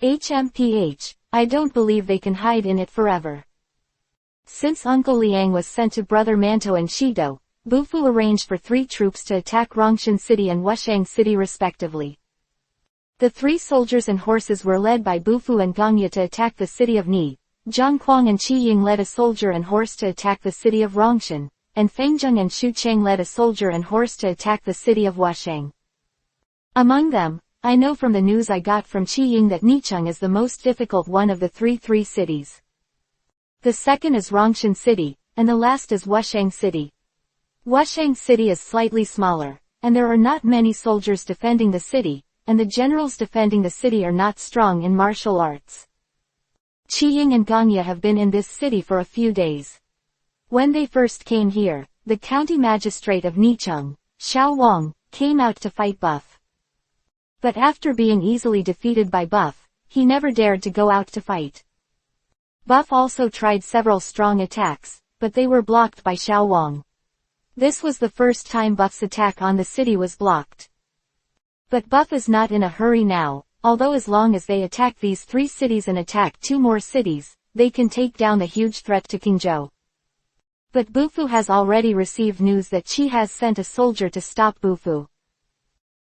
HMPH, I don't believe they can hide in it forever. Since Uncle Liang was sent to Brother Manto and Shido, Bufu arranged for 3 troops to attack Rongshan City and Wushang City respectively. The 3 soldiers and horses were led by Bufu and Gongyu to attack the city of Ni. Zhang Kuang and Qi Ying led a soldier and horse to attack the city of Rongshan, and Feng Zheng and Xu Cheng led a soldier and horse to attack the city of Wushang. Among them, I know from the news I got from Qi Ying that Nicheng is the most difficult one of the three cities. The second is Rongshan City, and the last is Wushang City. Wushang City is slightly smaller, and there are not many soldiers defending the city, and the generals defending the city are not strong in martial arts. Qi Ying and Gongyu have been in this city for a few days. When they first came here, the county magistrate of Nicheng, Xiao Wang, came out to fight Buff. But after being easily defeated by Buff, he never dared to go out to fight. Buff also tried several strong attacks, but they were blocked by Xiao Wang. This was the first time Buff's attack on the city was blocked. But Buff is not in a hurry now, although as long as they attack these 3 cities and attack 2 more cities, they can take down the huge threat to Qingzhou. But Bufu has already received news that Qi has sent a soldier to stop Bufu.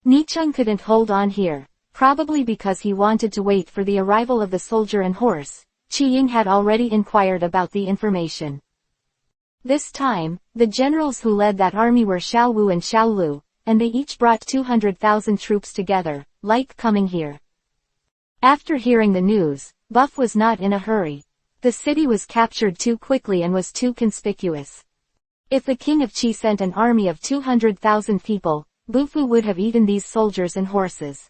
Nicheng couldn't hold on here, probably because he wanted to wait for the arrival of the soldier and horse. Qi Ying had already inquired about the information. This time, the generals who led that army were Xiao Wu and Xiao Lu, and they each brought 200,000 troops together, like coming here. After hearing the news, Buff was not in a hurry. The city was captured too quickly and was too conspicuous. If the king of Qi sent an army of 200,000 people, Bufu would have eaten these soldiers and horses.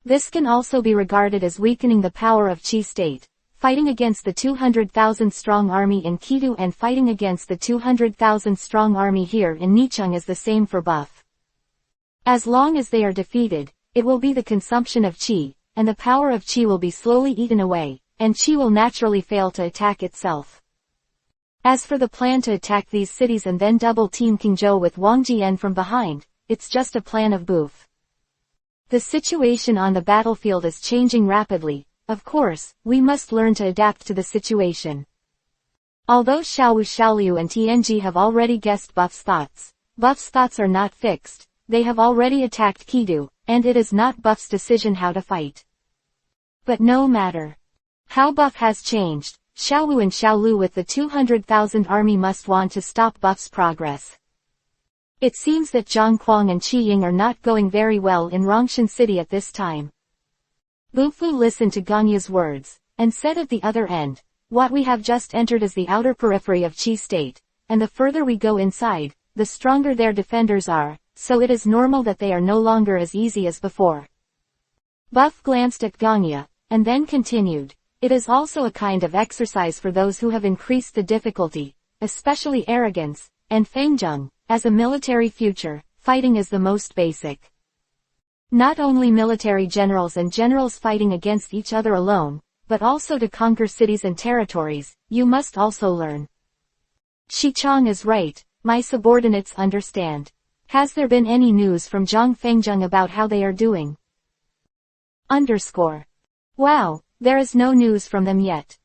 This can also be regarded as weakening the power of Qi state. Fighting against the 200,000 strong army in Kidu and fighting against the 200,000 strong army here in Nicheng is the same for Buff. As long as they are defeated, it will be the consumption of Qi, and the power of Qi will be slowly eaten away, and Qi will naturally fail to attack itself. As for the plan to attack these cities and then double-team Qingzhou with Wang Jian from behind, it's just a plan of Buf. The situation on the battlefield is changing rapidly. Of course, we must learn to adapt to the situation. Although Xiaowu Xiaoliu and Tianji have already guessed Buff's thoughts are not fixed, they have already attacked Kidu, and it is not Buff's decision how to fight. But no matter how Buff has changed, Xiaowu and Xiaolu with the 200,000 army must want to stop Buff's progress. It seems that Zhang Kuang and Qi Ying are not going very well in Rongshan City at this time. Bufu listened to Ganya's words, and said at the other end, what we have just entered is the outer periphery of Qi State, and the further we go inside, the stronger their defenders are, so it is normal that they are no longer as easy as before. Buff glanced at Ganya, and then continued, it is also a kind of exercise for those who have increased the difficulty, especially arrogance, and Fengjung. As a military future, fighting is the most basic. Not only military generals and generals fighting against each other alone, but also to conquer cities and territories, you must also learn. Xichang is right, my subordinates understand. Has there been any news from Zhang Fengjung about how they are doing? Wow, there is no news from them yet.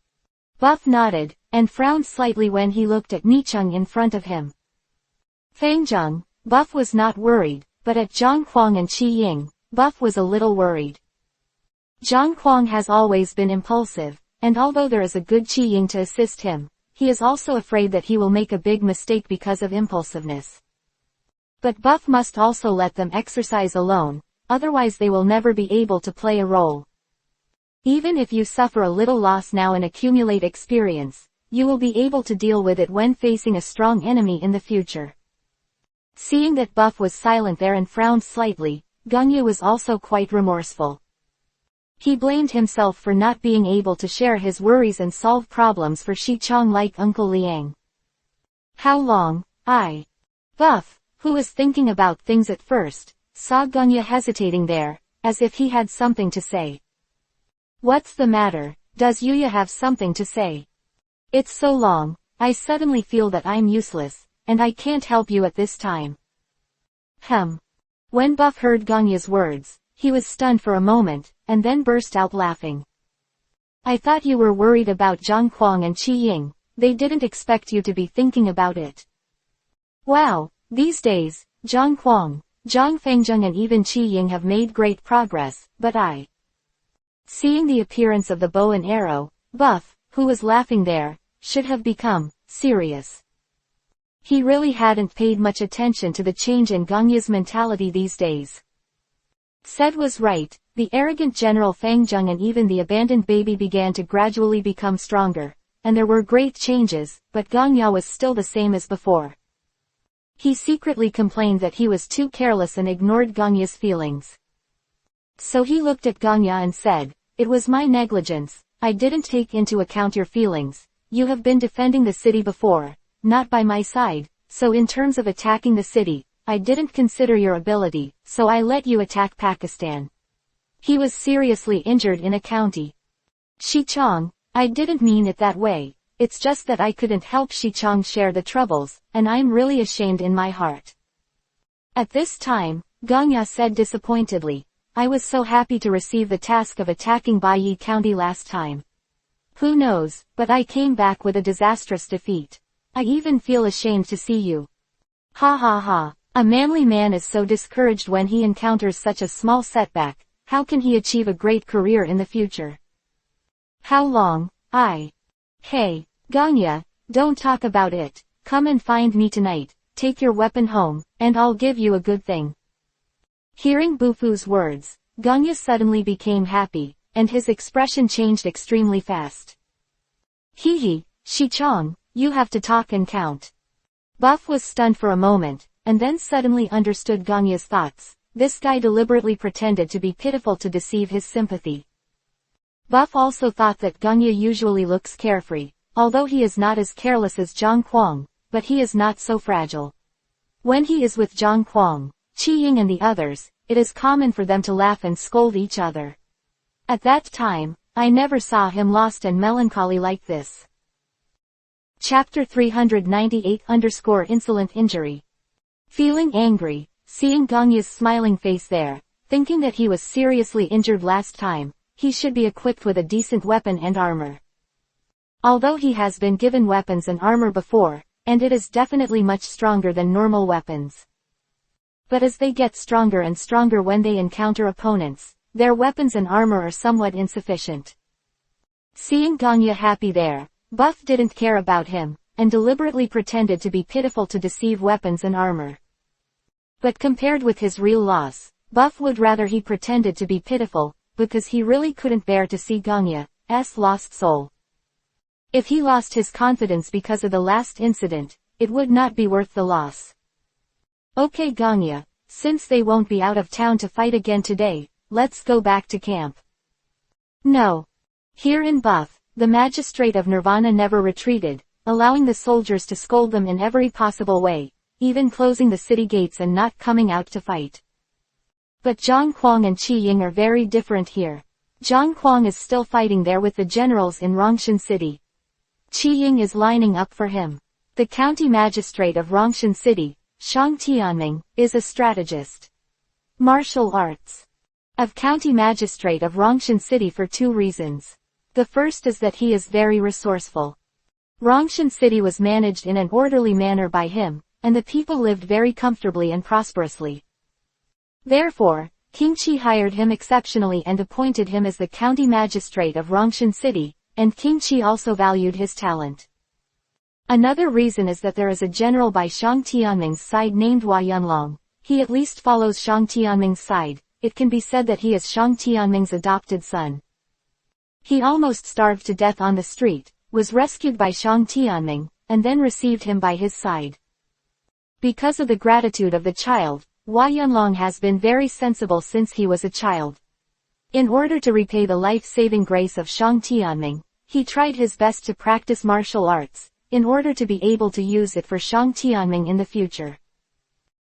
Buff nodded, and frowned slightly when he looked at Nicheng in front of him. Fengjung, Buff was not worried, but at Zhang Kuang and Qi Ying, Buff was a little worried. Zhang Kuang has always been impulsive, and although there is a good Qi Ying to assist him, he is also afraid that he will make a big mistake because of impulsiveness. But Buff must also let them exercise alone, otherwise they will never be able to play a role. Even if you suffer a little loss now and accumulate experience, you will be able to deal with it when facing a strong enemy in the future. Seeing that Buff was silent there and frowned slightly, Ganya was also quite remorseful. He blamed himself for not being able to share his worries and solve problems for Xichang like Uncle Liang. How long? Buff, who was thinking about things at first, saw Ganya hesitating there, as if he had something to say. What's the matter? Does Yuya have something to say? It's so long, I suddenly feel that I'm useless. And I can't help you at this time. When Buff heard Ganya's words, he was stunned for a moment, and then burst out laughing. I thought you were worried about Zhang Kuang and Qi Ying, they didn't expect you to be thinking about it. Wow, these days, Zhang Kuang, Zhang Fengjung and even Qi Ying have made great progress, but Seeing the appearance of the bow and arrow, Buff, who was laughing there, should have become serious. He really hadn't paid much attention to the change in Ganya's mentality these days. Said was right, the arrogant General Fengjung and even the abandoned baby began to gradually become stronger, and there were great changes, but Ganya was still the same as before. He secretly complained that he was too careless and ignored Ganya's feelings. So he looked at Ganya and said, it was my negligence, I didn't take into account your feelings, you have been defending the city before. Not by my side, so in terms of attacking the city, I didn't consider your ability, so I let you attack Pakistan. He was seriously injured in a county. Xichang, I didn't mean it that way, it's just that I couldn't help Xichang share the troubles, and I'm really ashamed in my heart. At this time, Ganya said disappointedly, I was so happy to receive the task of attacking Baiyi County last time. Who knows, but I came back with a disastrous defeat. I even feel ashamed to see you. Ha ha ha, a manly man is so discouraged when he encounters such a small setback, how can he achieve a great career in the future? How long? Hey, Ganya, don't talk about it, come and find me tonight, take your weapon home, and I'll give you a good thing. Hearing Bufu's words, Ganya suddenly became happy, and his expression changed extremely fast. Xichang. You have to talk and count. Buff was stunned for a moment, and then suddenly understood Ganya's thoughts. This guy deliberately pretended to be pitiful to deceive his sympathy. Buff also thought that Ganya usually looks carefree, although he is not as careless as Zhang Kuang, but he is not so fragile. When he is with Zhang Kuang, Qi Ying and the others, it is common for them to laugh and scold each other. At that time, I never saw him lost and melancholy like this. Chapter 398-Insolent Injury. Feeling angry, seeing Ganya's smiling face there, thinking that he was seriously injured last time, he should be equipped with a decent weapon and armor. Although he has been given weapons and armor before, and it is definitely much stronger than normal weapons. But as they get stronger and stronger when they encounter opponents, their weapons and armor are somewhat insufficient. Seeing Ganya happy there, Buff didn't care about him, and deliberately pretended to be pitiful to deceive weapons and armor. But compared with his real loss, Buff would rather he pretended to be pitiful, because he really couldn't bear to see Ganya's lost soul. If he lost his confidence because of the last incident, it would not be worth the loss. Okay Ganya, since they won't be out of town to fight again today, let's go back to camp. No. Here in Buff, the magistrate of Nirvana never retreated, allowing the soldiers to scold them in every possible way, even closing the city gates and not coming out to fight. But Zhang Kuang and Qi Ying are very different here. Zhang Kuang is still fighting there with the generals in Rongshan City. Qi Ying is lining up for him. The county magistrate of Rongshan City, Shang Tianming, is a strategist. Martial arts. Of county magistrate of Rongshan City for two reasons. The first is that he is very resourceful. Rongshan City was managed in an orderly manner by him, and the people lived very comfortably and prosperously. Therefore, King Qi hired him exceptionally and appointed him as the county magistrate of Rongshan City, and King Qi also valued his talent. Another reason is that there is a general by Shang Tianming's side named Hua Yunlong. He at least follows Shang Tianming's side. It can be said that he is Shang Tianming's adopted son. He almost starved to death on the street, was rescued by Shang Tianming, and then received him by his side. Because of the gratitude of the child, Hua Yunlong has been very sensible since he was a child. In order to repay the life-saving grace of Shang Tianming, he tried his best to practice martial arts, in order to be able to use it for Shang Tianming in the future.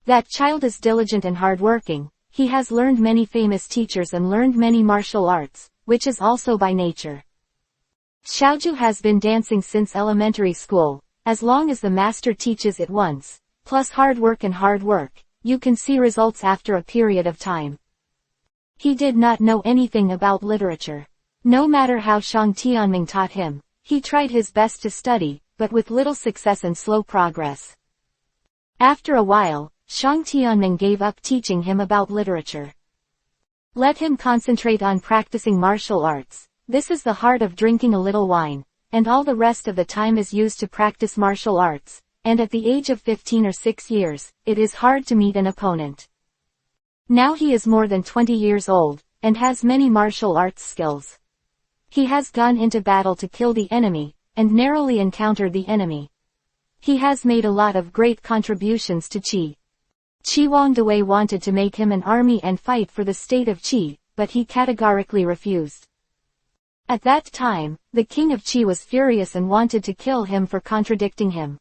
That child is diligent and hardworking. He has learned many famous teachers and learned many martial arts, which is also by nature. Xiaoju has been dancing since elementary school. As long as the master teaches it once, plus hard work, you can see results after a period of time. He did not know anything about literature. No matter how Shang Tianming taught him, he tried his best to study, but with little success and slow progress. After a while, Shang Tianming gave up teaching him about literature. Let him concentrate on practicing martial arts. This is the heart of drinking a little wine, and all the rest of the time is used to practice martial arts, and at the age of 15 or 6 years, it is hard to meet an opponent. Now he is more than 20 years old, and has many martial arts skills. He has gone into battle to kill the enemy, and narrowly encountered the enemy. He has made a lot of great contributions to Qi. Qi Wangdawei wanted to make him an army and fight for the state of Qi, but he categorically refused. At that time, the king of Qi was furious and wanted to kill him for contradicting him.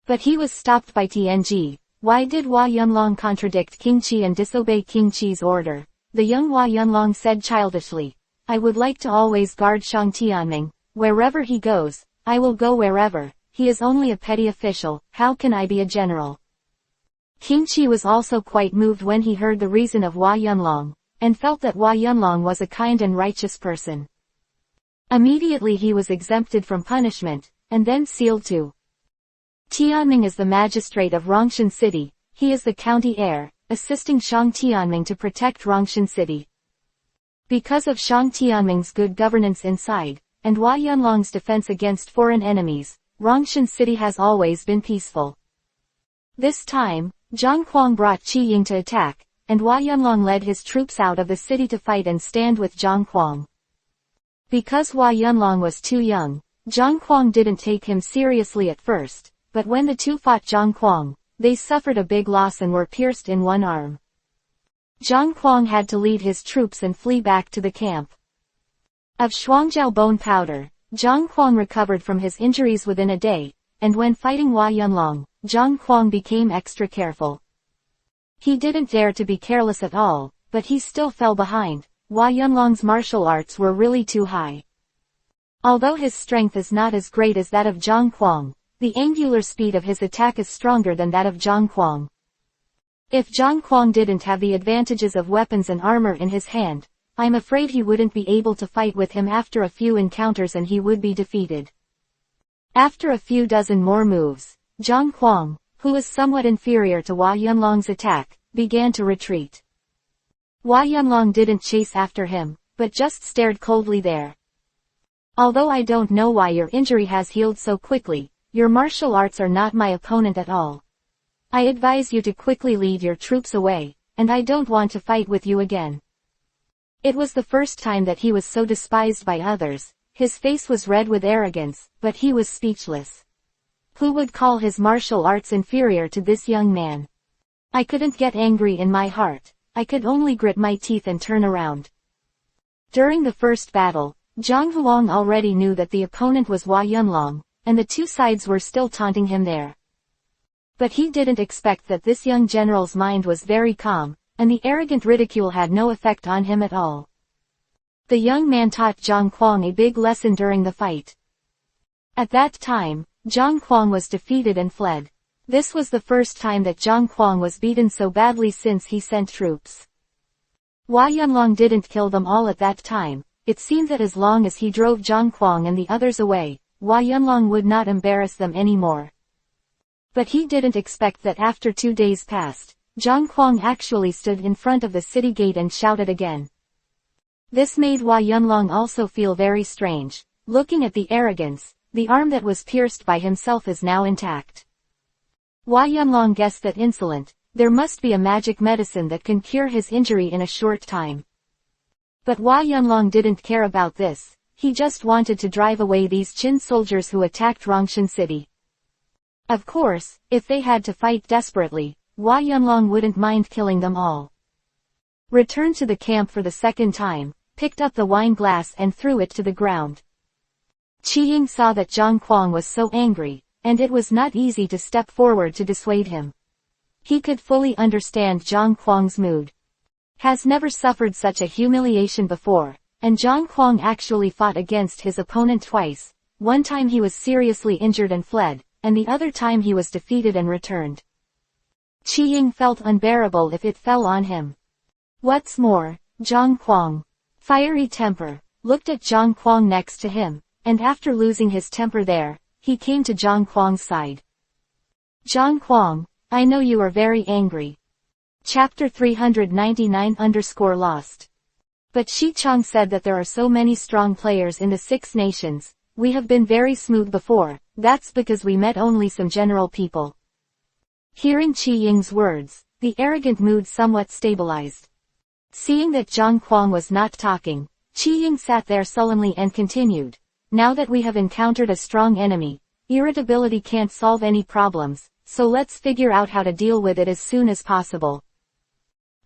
But he was stopped by Tianji. Why did Hua Yunlong contradict King Qi and disobey King Qi's order? The young Hua Yunlong said childishly, I would like to always guard Shang Tianming. Wherever he goes, I will go wherever. He is only a petty official, how can I be a general? King Qi was also quite moved when he heard the reason of Hua Yunlong, and felt that Hua Yunlong was a kind and righteous person. Immediately he was exempted from punishment, and then sealed too. Tianming is the magistrate of Rongshan City. He is the county heir, assisting Shang Tianming to protect Rongshan City. Because of Shang Tianming's good governance inside, and Hua Yunlong's defense against foreign enemies, Rongshan City has always been peaceful. This time, Zhang Kuang brought Qi Ying to attack, and Hua Yunlong led his troops out of the city to fight and stand with Zhang Kuang. Because Hua Yunlong was too young, Zhang Kuang didn't take him seriously at first, but when the two fought Zhang Kuang, they suffered a big loss and were pierced in one arm. Zhang Kuang had to lead his troops and flee back to the camp. Of Shuangjiao bone powder, Zhang Kuang recovered from his injuries within a day, and when fighting Hua Yunlong, Zhang Kuang became extra careful. He didn't dare to be careless at all, but he still fell behind. Hua Yunlong's martial arts were really too high. Although his strength is not as great as that of Zhang Kuang, the angular speed of his attack is stronger than that of Zhang Kuang. If Zhang Kuang didn't have the advantages of weapons and armor in his hand, I'm afraid he wouldn't be able to fight with him after a few encounters and he would be defeated. After a few dozen more moves, Zhang Huang, who was somewhat inferior to Hua Yunlong's attack, began to retreat. Hua Yunlong didn't chase after him, but just stared coldly there. Although I don't know why your injury has healed so quickly, your martial arts are not my opponent at all. I advise you to quickly lead your troops away, and I don't want to fight with you again. It was the first time that he was so despised by others. His face was red with arrogance, but he was speechless. Who would call his martial arts inferior to this young man? I couldn't get angry in my heart. I could only grit my teeth and turn around. During the first battle, Zhang Huang already knew that the opponent was Hua Yunlong, and the two sides were still taunting him there. But he didn't expect that this young general's mind was very calm, and the arrogant ridicule had no effect on him at all. The young man taught Zhang Huang a big lesson during the fight. At that time, Zhang Huang was defeated and fled. This was the first time that Zhang Huang was beaten so badly since he sent troops. Hua Yunlong didn't kill them all at that time. It seemed that as long as he drove Zhang Huang and the others away, Hua Yunlong would not embarrass them anymore. But he didn't expect that after 2 days passed, Zhang Huang actually stood in front of the city gate and shouted again. This made Hua Yunlong also feel very strange. Looking at the arrogance, the arm that was pierced by himself is now intact. Hua Yunlong guessed that insolent, there must be a magic medicine that can cure his injury in a short time. But Hua Yunlong didn't care about this. He just wanted to drive away these Qin soldiers who attacked Rongshan City. Of course, if they had to fight desperately, Hua Yunlong wouldn't mind killing them all. Returned to the camp for the second time, picked up the wine glass and threw it to the ground. Qi Ying saw that Zhang Huang was so angry, and it was not easy to step forward to dissuade him. He could fully understand Zhang Huang's mood. Has never suffered such a humiliation before, and Zhang Huang actually fought against his opponent twice. One time he was seriously injured and fled, and the other time he was defeated and returned. Qi Ying felt unbearable if it fell on him. What's more, Zhang Huang, fiery temper, looked at Zhang Huang next to him, and after losing his temper there, he came to Zhang Huang's side. Zhang Huang, I know you are very angry. Chapter 399-Lost. But Shi Chang said that there are so many strong players in the 6 nations. We have been very smooth before. That's because we met only some general people. Hearing Qi Ying's words, the arrogant mood somewhat stabilized. Seeing that Zhang Huang was not talking, Qi Ying sat there sullenly and continued. Now that we have encountered a strong enemy, irritability can't solve any problems, so let's figure out how to deal with it as soon as possible.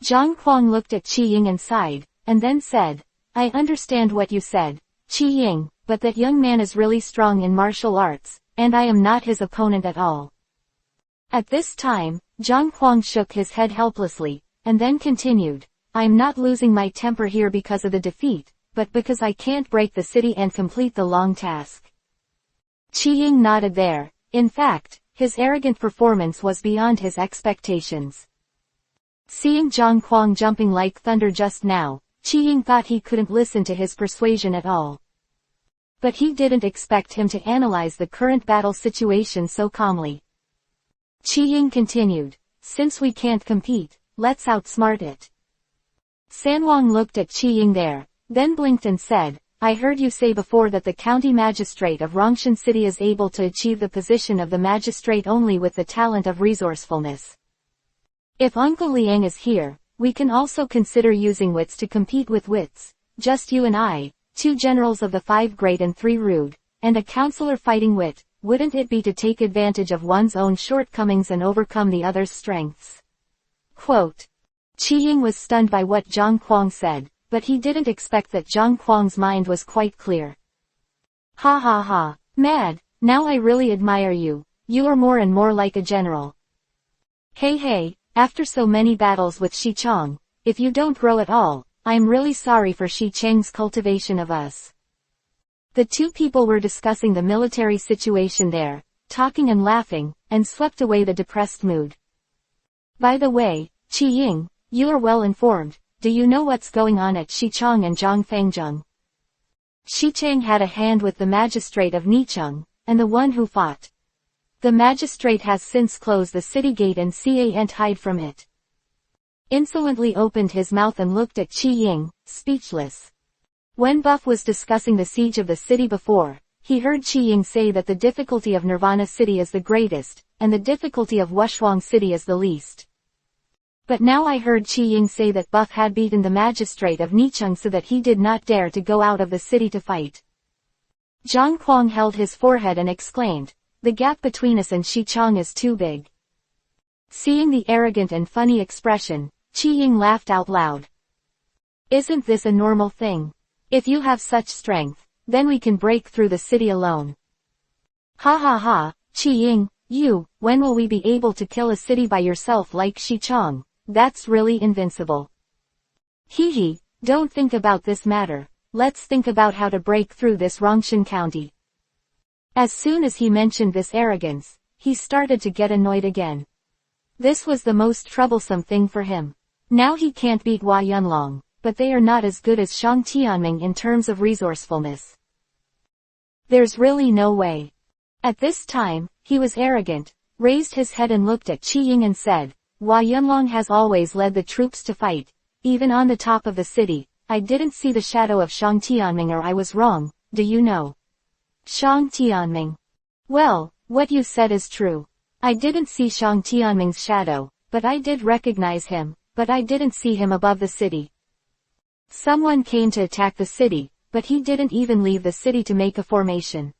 Zhang Huang looked at Qi Ying and sighed, and then said, I understand what you said, Qi Ying, but that young man is really strong in martial arts, and I am not his opponent at all. At this time, Zhang Huang shook his head helplessly, and then continued, I'm not losing my temper here because of the defeat, but because I can't break the city and complete the long task. Qi Ying nodded there. In fact, his arrogant performance was beyond his expectations. Seeing Zhang Huang jumping like thunder just now, Qi Ying thought he couldn't listen to his persuasion at all. But he didn't expect him to analyze the current battle situation so calmly. Qi Ying continued, since we can't compete, let's outsmart it. San Wang looked at Qi Ying there, then blinked and said, I heard you say before that the county magistrate of Rongshan City is able to achieve the position of the magistrate only with the talent of resourcefulness. If Uncle Liang is here, we can also consider using wits to compete with wits, just you and I, 2 generals of the 5 great and 3 rude, and a counselor fighting wit. Wouldn't it be to take advantage of one's own shortcomings and overcome the other's strengths? Quote. Qi Ying was stunned by what Zhang Huang said, but he didn't expect that Zhang Huang's mind was quite clear. Ha ha ha, mad, now I really admire you, you are more and more like a general. Hey, after so many battles with Shi Chang, if you don't grow at all, I'm really sorry for Shi Chang's cultivation of us. The 2 people were discussing the military situation there, talking and laughing, and swept away the depressed mood. By the way, Qi Ying, you are well informed. do you know what's going on at Xichang and Zhongfangjung? Xichang had a hand with the magistrate of Nicheng, and the one who fought. The magistrate has since closed the city gate and can't hide from it. Insolently opened his mouth and looked at Qi Ying, speechless. When Buff was discussing the siege of the city before, he heard Qi Ying say that the difficulty of Nirvana City is the greatest, and the difficulty of Wushuang City is the least. But now I heard Qi Ying say that Buff had beaten the magistrate of Nicheng so that he did not dare to go out of the city to fight. Zhang Kuang held his forehead and exclaimed, the gap between us and Xichang is too big. Seeing the arrogant and funny expression, Qi Ying laughed out loud. Isn't this a normal thing? If you have such strength, then we can break through the city alone. Ha ha ha, Qi Ying, when will we be able to kill a city by yourself like Xichang? That's really invincible. Hee hee, don't think about this matter, let's think about how to break through this Rongshan County. As soon as he mentioned this arrogance, he started to get annoyed again. This was the most troublesome thing for him. Now he can't beat Hua Yunlong, but they are not as good as Shang Tianming in terms of resourcefulness. There's really no way. At this time, he was arrogant, raised his head and looked at Qi Ying and said, Hua Yunlong has always led the troops to fight, even on the top of the city. I didn't see the shadow of Shang Tianming, or I was wrong, do you know? Shang Tianming. Well, what you said is true. I didn't see Shang Tianming's shadow, but I did recognize him, but I didn't see him above the city. Someone came to attack the city, but he didn't even leave the city to make a formation.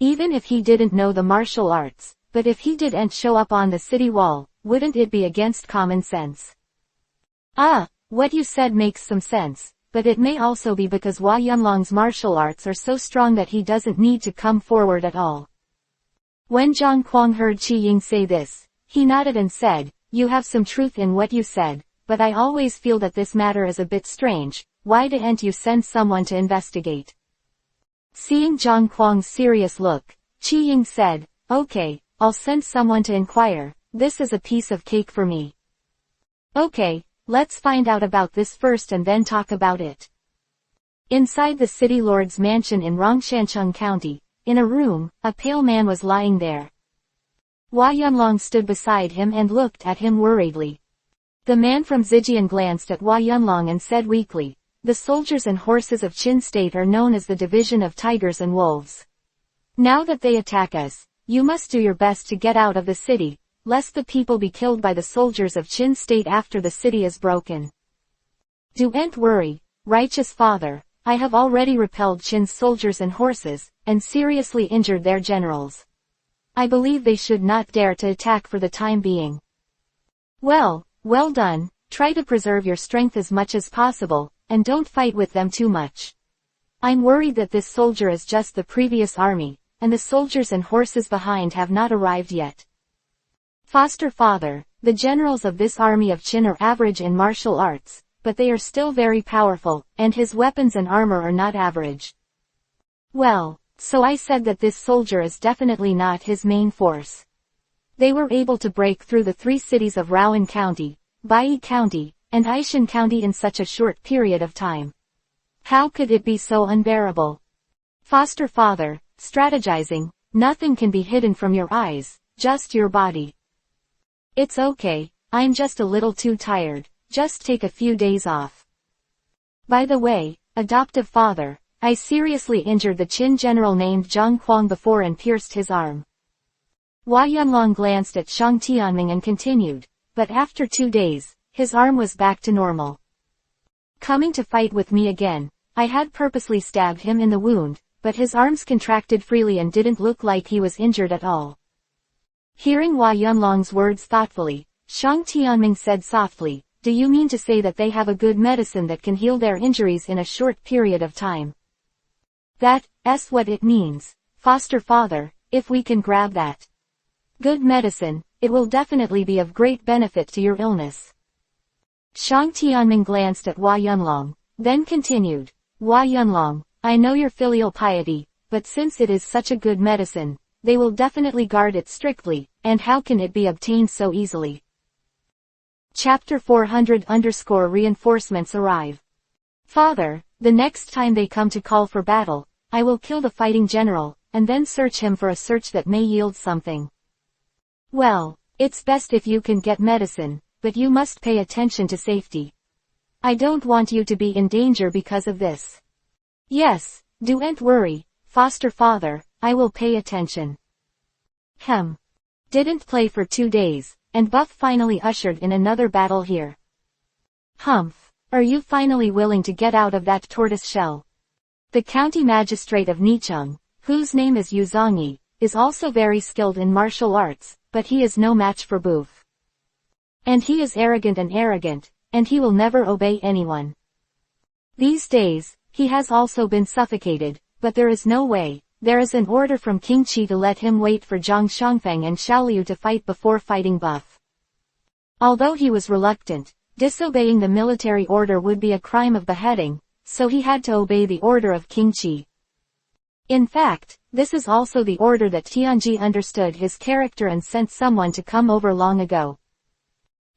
Even if he didn't know the martial arts, but if he didn't show up on the city wall, wouldn't it be against common sense? Ah, what you said makes some sense, but it may also be because Hua Yunlong's martial arts are so strong that he doesn't need to come forward at all. When Zhang Kuang heard Qi Ying say this, he nodded and said, you have some truth in what you said, but I always feel that this matter is a bit strange. Why didn't you send someone to investigate? Seeing Zhang Kuang's serious look, Qi Ying said, okay, I'll send someone to inquire. This is a piece of cake for me. Okay, let's find out about this first and then talk about it. Inside the city lord's mansion in Rongshancheng County, in a room, a pale man was lying there. Hua Yunlong stood beside him and looked at him worriedly. The man from Zijian glanced at Hua Yunlong and said weakly, the soldiers and horses of Qin State are known as the division of tigers and wolves. Now that they attack us, you must do your best to get out of the city, lest the people be killed by the soldiers of Qin State after the city is broken. Don't worry, righteous father, I have already repelled Qin's soldiers and horses, and seriously injured their generals. I believe they should not dare to attack for the time being. Well done, try to preserve your strength as much as possible, and don't fight with them too much. I'm worried that this soldier is just the previous army, and the soldiers and horses behind have not arrived yet. Foster father, the generals of this army of Qin are average in martial arts, but they are still very powerful, and his weapons and armor are not average. Well, so I said that this soldier is definitely not his main force. They were able to break through the 3 cities of Raoan County, Bai County, and Aishan County in such a short period of time. How could it be so unbearable? Foster father, strategizing, nothing can be hidden from your eyes, just your body. It's okay, I'm just a little too tired, just take a few days off. By the way, adoptive father, I seriously injured the Qin general named Zhang Kuang before and pierced his arm. Hua Yunlong glanced at Shang Tianming and continued, but after 2 days, his arm was back to normal. Coming to fight with me again, I had purposely stabbed him in the wound, but his arms contracted freely and didn't look like he was injured at all. Hearing Hua Yunlong's words thoughtfully, Shang Tianming said softly, do you mean to say that they have a good medicine that can heal their injuries in a short period of time? That's what it means, foster father, if we can grab that good medicine, it will definitely be of great benefit to your illness. Shang Tianming glanced at Hua Yunlong, then continued, Hua Yunlong, I know your filial piety, but since it is such a good medicine, they will definitely guard it strictly, and how can it be obtained so easily? Chapter 400_reinforcements arrive. Father, the next time they come to call for battle, I will kill the fighting general, and then search him for a search that may yield something. Well, it's best if you can get medicine, but you must pay attention to safety. I don't want you to be in danger because of this. Yes, don't worry, foster father, I will pay attention. Didn't play for 2 days, and Buff finally ushered in another battle here. Humph, are you finally willing to get out of that tortoise shell? The county magistrate of Nicheng, whose name is Yuzangi, is also very skilled in martial arts, but he is no match for Buff. And he is arrogant, and he will never obey anyone. These days, he has also been suffocated, but there is no way. There is an order from King Qi to let him wait for Zhang Shangfeng and Xiaoliu to fight before fighting Buff. Although he was reluctant, disobeying the military order would be a crime of beheading, so he had to obey the order of King Qi. In fact, this is also the order that Tianji understood his character and sent someone to come over long ago.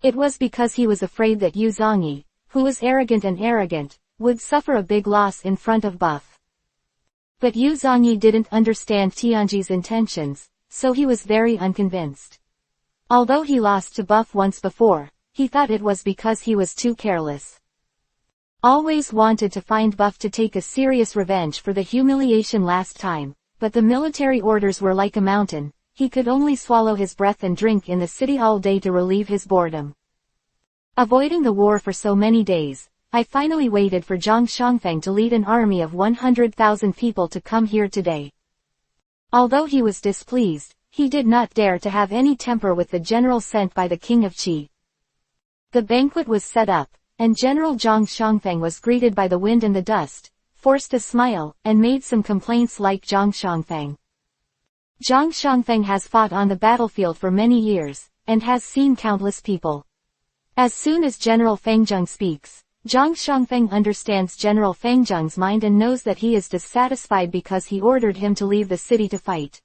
It was because he was afraid that Yuzangi, who was arrogant, would suffer a big loss in front of Buff. But Yuzangi didn't understand Tianji's intentions, so he was very unconvinced. Although he lost to Buff once before, he thought it was because he was too careless. Always wanted to find Buff to take a serious revenge for the humiliation last time, but the military orders were like a mountain. He could only swallow his breath and drink in the city all day to relieve his boredom. Avoiding the war for so many days, I finally waited for Zhang Shangfeng to lead an army of 100,000 people to come here today. Although he was displeased, he did not dare to have any temper with the general sent by the King of Qi. The banquet was set up, and General Zhang Shangfeng was greeted by the wind and the dust, forced a smile, and made some complaints like Zhang Shangfeng. Zhang Shangfeng has fought on the battlefield for many years, and has seen countless people. As soon as General Fengjung speaks, Zhang Shangfeng understands General Fengjung's mind and knows that he is dissatisfied because he ordered him to leave the city to fight.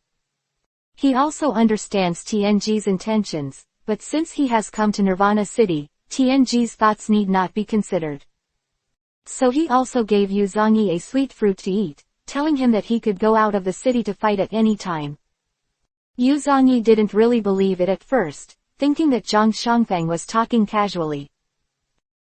He also understands Tianji's intentions, but since he has come to Nirvana City, Tianji's thoughts need not be considered. So he also gave Yuzangi a sweet fruit to eat, telling him that he could go out of the city to fight at any time. Yuzangi didn't really believe it at first, thinking that Zhang Shangfeng was talking casually.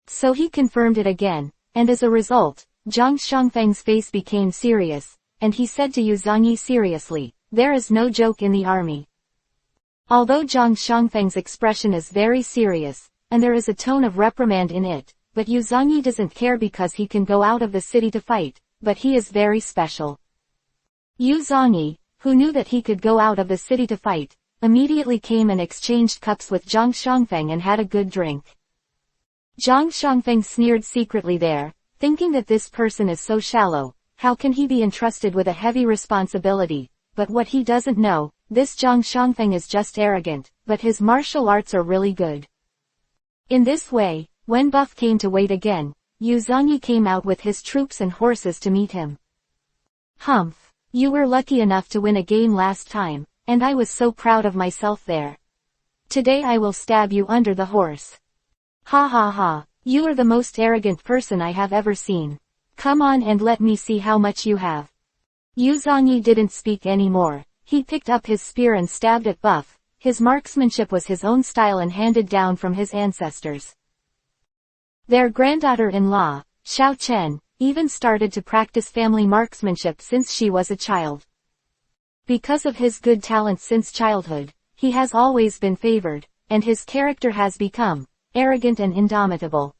So he confirmed it again, and as a result, Zhang Shangfeng's face became serious, and he said to Yuzangi seriously, "There is no joke in the army." Although Zhang Shangfeng's expression is very serious, and there is a tone of reprimand in it, but Yuzangi doesn't care because he can go out of the city to fight, but he is very special. Yuzangi, who knew that he could go out of the city to fight, immediately came and exchanged cups with Zhang Shangfeng and had a good drink. Zhang Shangfeng sneered secretly there, thinking that this person is so shallow, how can he be entrusted with a heavy responsibility? But what he doesn't know, this Zhang Shangfeng is just arrogant, but his martial arts are really good. In this way, when Buff came to wait again, Yuzangi came out with his troops and horses to meet him. "Humph, you were lucky enough to win a game last time, and I was so proud of myself there. Today I will stab you under the horse. Ha ha ha, you are the most arrogant person I have ever seen. Come on and let me see how much you have." Yuzangi didn't speak anymore. He picked up his spear and stabbed at Buff. His marksmanship was his own style and handed down from his ancestors. Their granddaughter-in-law, Xiao Chen, even started to practice family marksmanship since she was a child. Because of his good talents since childhood, he has always been favored, and his character has become arrogant and indomitable.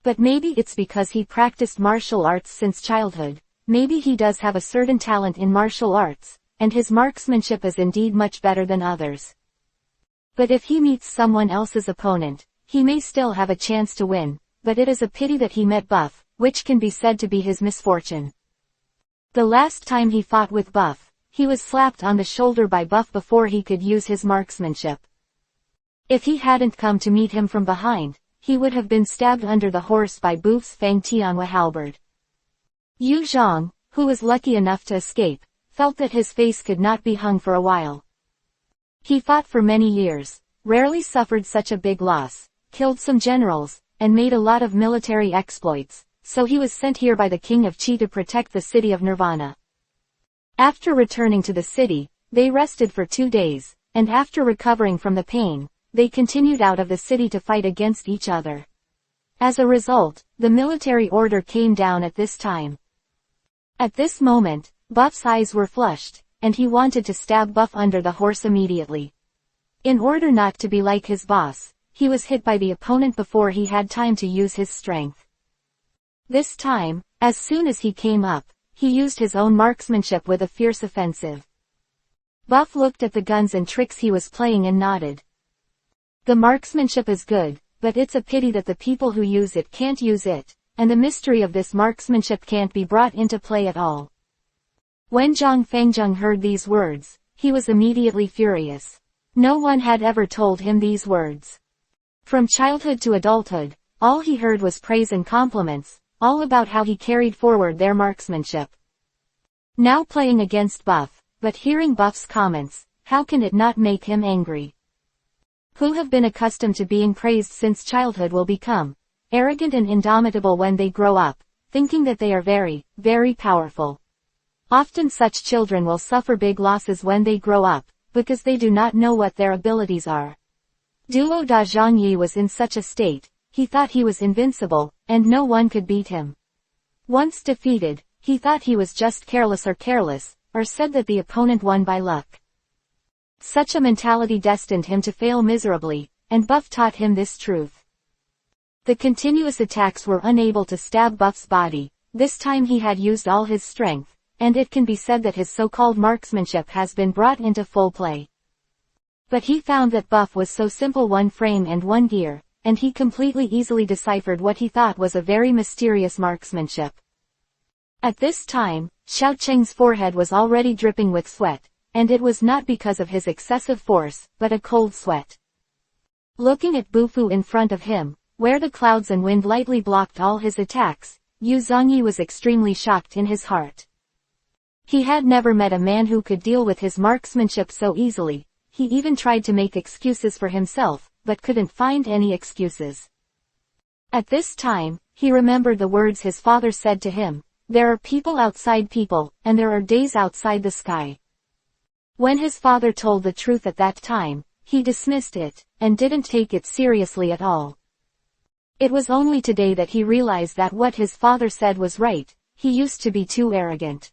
But maybe it's because he practiced martial arts since childhood. Maybe he does have a certain talent in martial arts, and his marksmanship is indeed much better than others. But if he meets someone else's opponent, he may still have a chance to win, but it is a pity that he met Buff, which can be said to be his misfortune. The last time he fought with Buff, he was slapped on the shoulder by Buff before he could use his marksmanship. If he hadn't come to meet him from behind, he would have been stabbed under the horse by Buff's Fang Tianhua halberd. Yu Zhang, who was lucky enough to escape, felt that his face could not be hung for a while. He fought for many years, rarely suffered such a big loss, killed some generals, and made a lot of military exploits, so he was sent here by the king of Chi to protect the city of Nirvana. After returning to the city, they rested for 2 days, and after recovering from the pain, they continued out of the city to fight against each other. As a result, the military order came down at this time. At this moment, Buff's eyes were flushed, and he wanted to stab Buff under the horse immediately. In order not to be like his boss, he was hit by the opponent before he had time to use his strength. This time, as soon as he came up, he used his own marksmanship with a fierce offensive. Buff looked at the guns and tricks he was playing and nodded. The marksmanship is good, but it's a pity that the people who use it can't use it, and the mystery of this marksmanship can't be brought into play at all. When Zhang Fengjing heard these words, he was immediately furious. No one had ever told him these words. From childhood to adulthood, all he heard was praise and compliments, all about how he carried forward their marksmanship. Now playing against Buff, but hearing Buff's comments, how can it not make him angry? Who have been accustomed to being praised since childhood will become arrogant and indomitable when they grow up, thinking that they are very, very powerful. Often such children will suffer big losses when they grow up, because they do not know what their abilities are. Duo Da Zhangyi was in such a state, he thought he was invincible, and no one could beat him. Once defeated, he thought he was just careless, or said that the opponent won by luck. Such a mentality destined him to fail miserably, and Buff taught him this truth. The continuous attacks were unable to stab Buff's body. This time he had used all his strength, and it can be said that his so-called marksmanship has been brought into full play. But he found that Buff was so simple, one frame and one gear, and he completely easily deciphered what he thought was a very mysterious marksmanship. At this time, Xiao Cheng's forehead was already dripping with sweat, and it was not because of his excessive force, but a cold sweat. Looking at Bufu in front of him, where the clouds and wind lightly blocked all his attacks, Yu Zhongyi was extremely shocked in his heart. He had never met a man who could deal with his marksmanship so easily. He even tried to make excuses for himself, but couldn't find any excuses. At this time, he remembered the words his father said to him, "There are people outside people, and there are days outside the sky." When his father told the truth at that time, he dismissed it, and didn't take it seriously at all. It was only today that he realized that what his father said was right. He used to be too arrogant.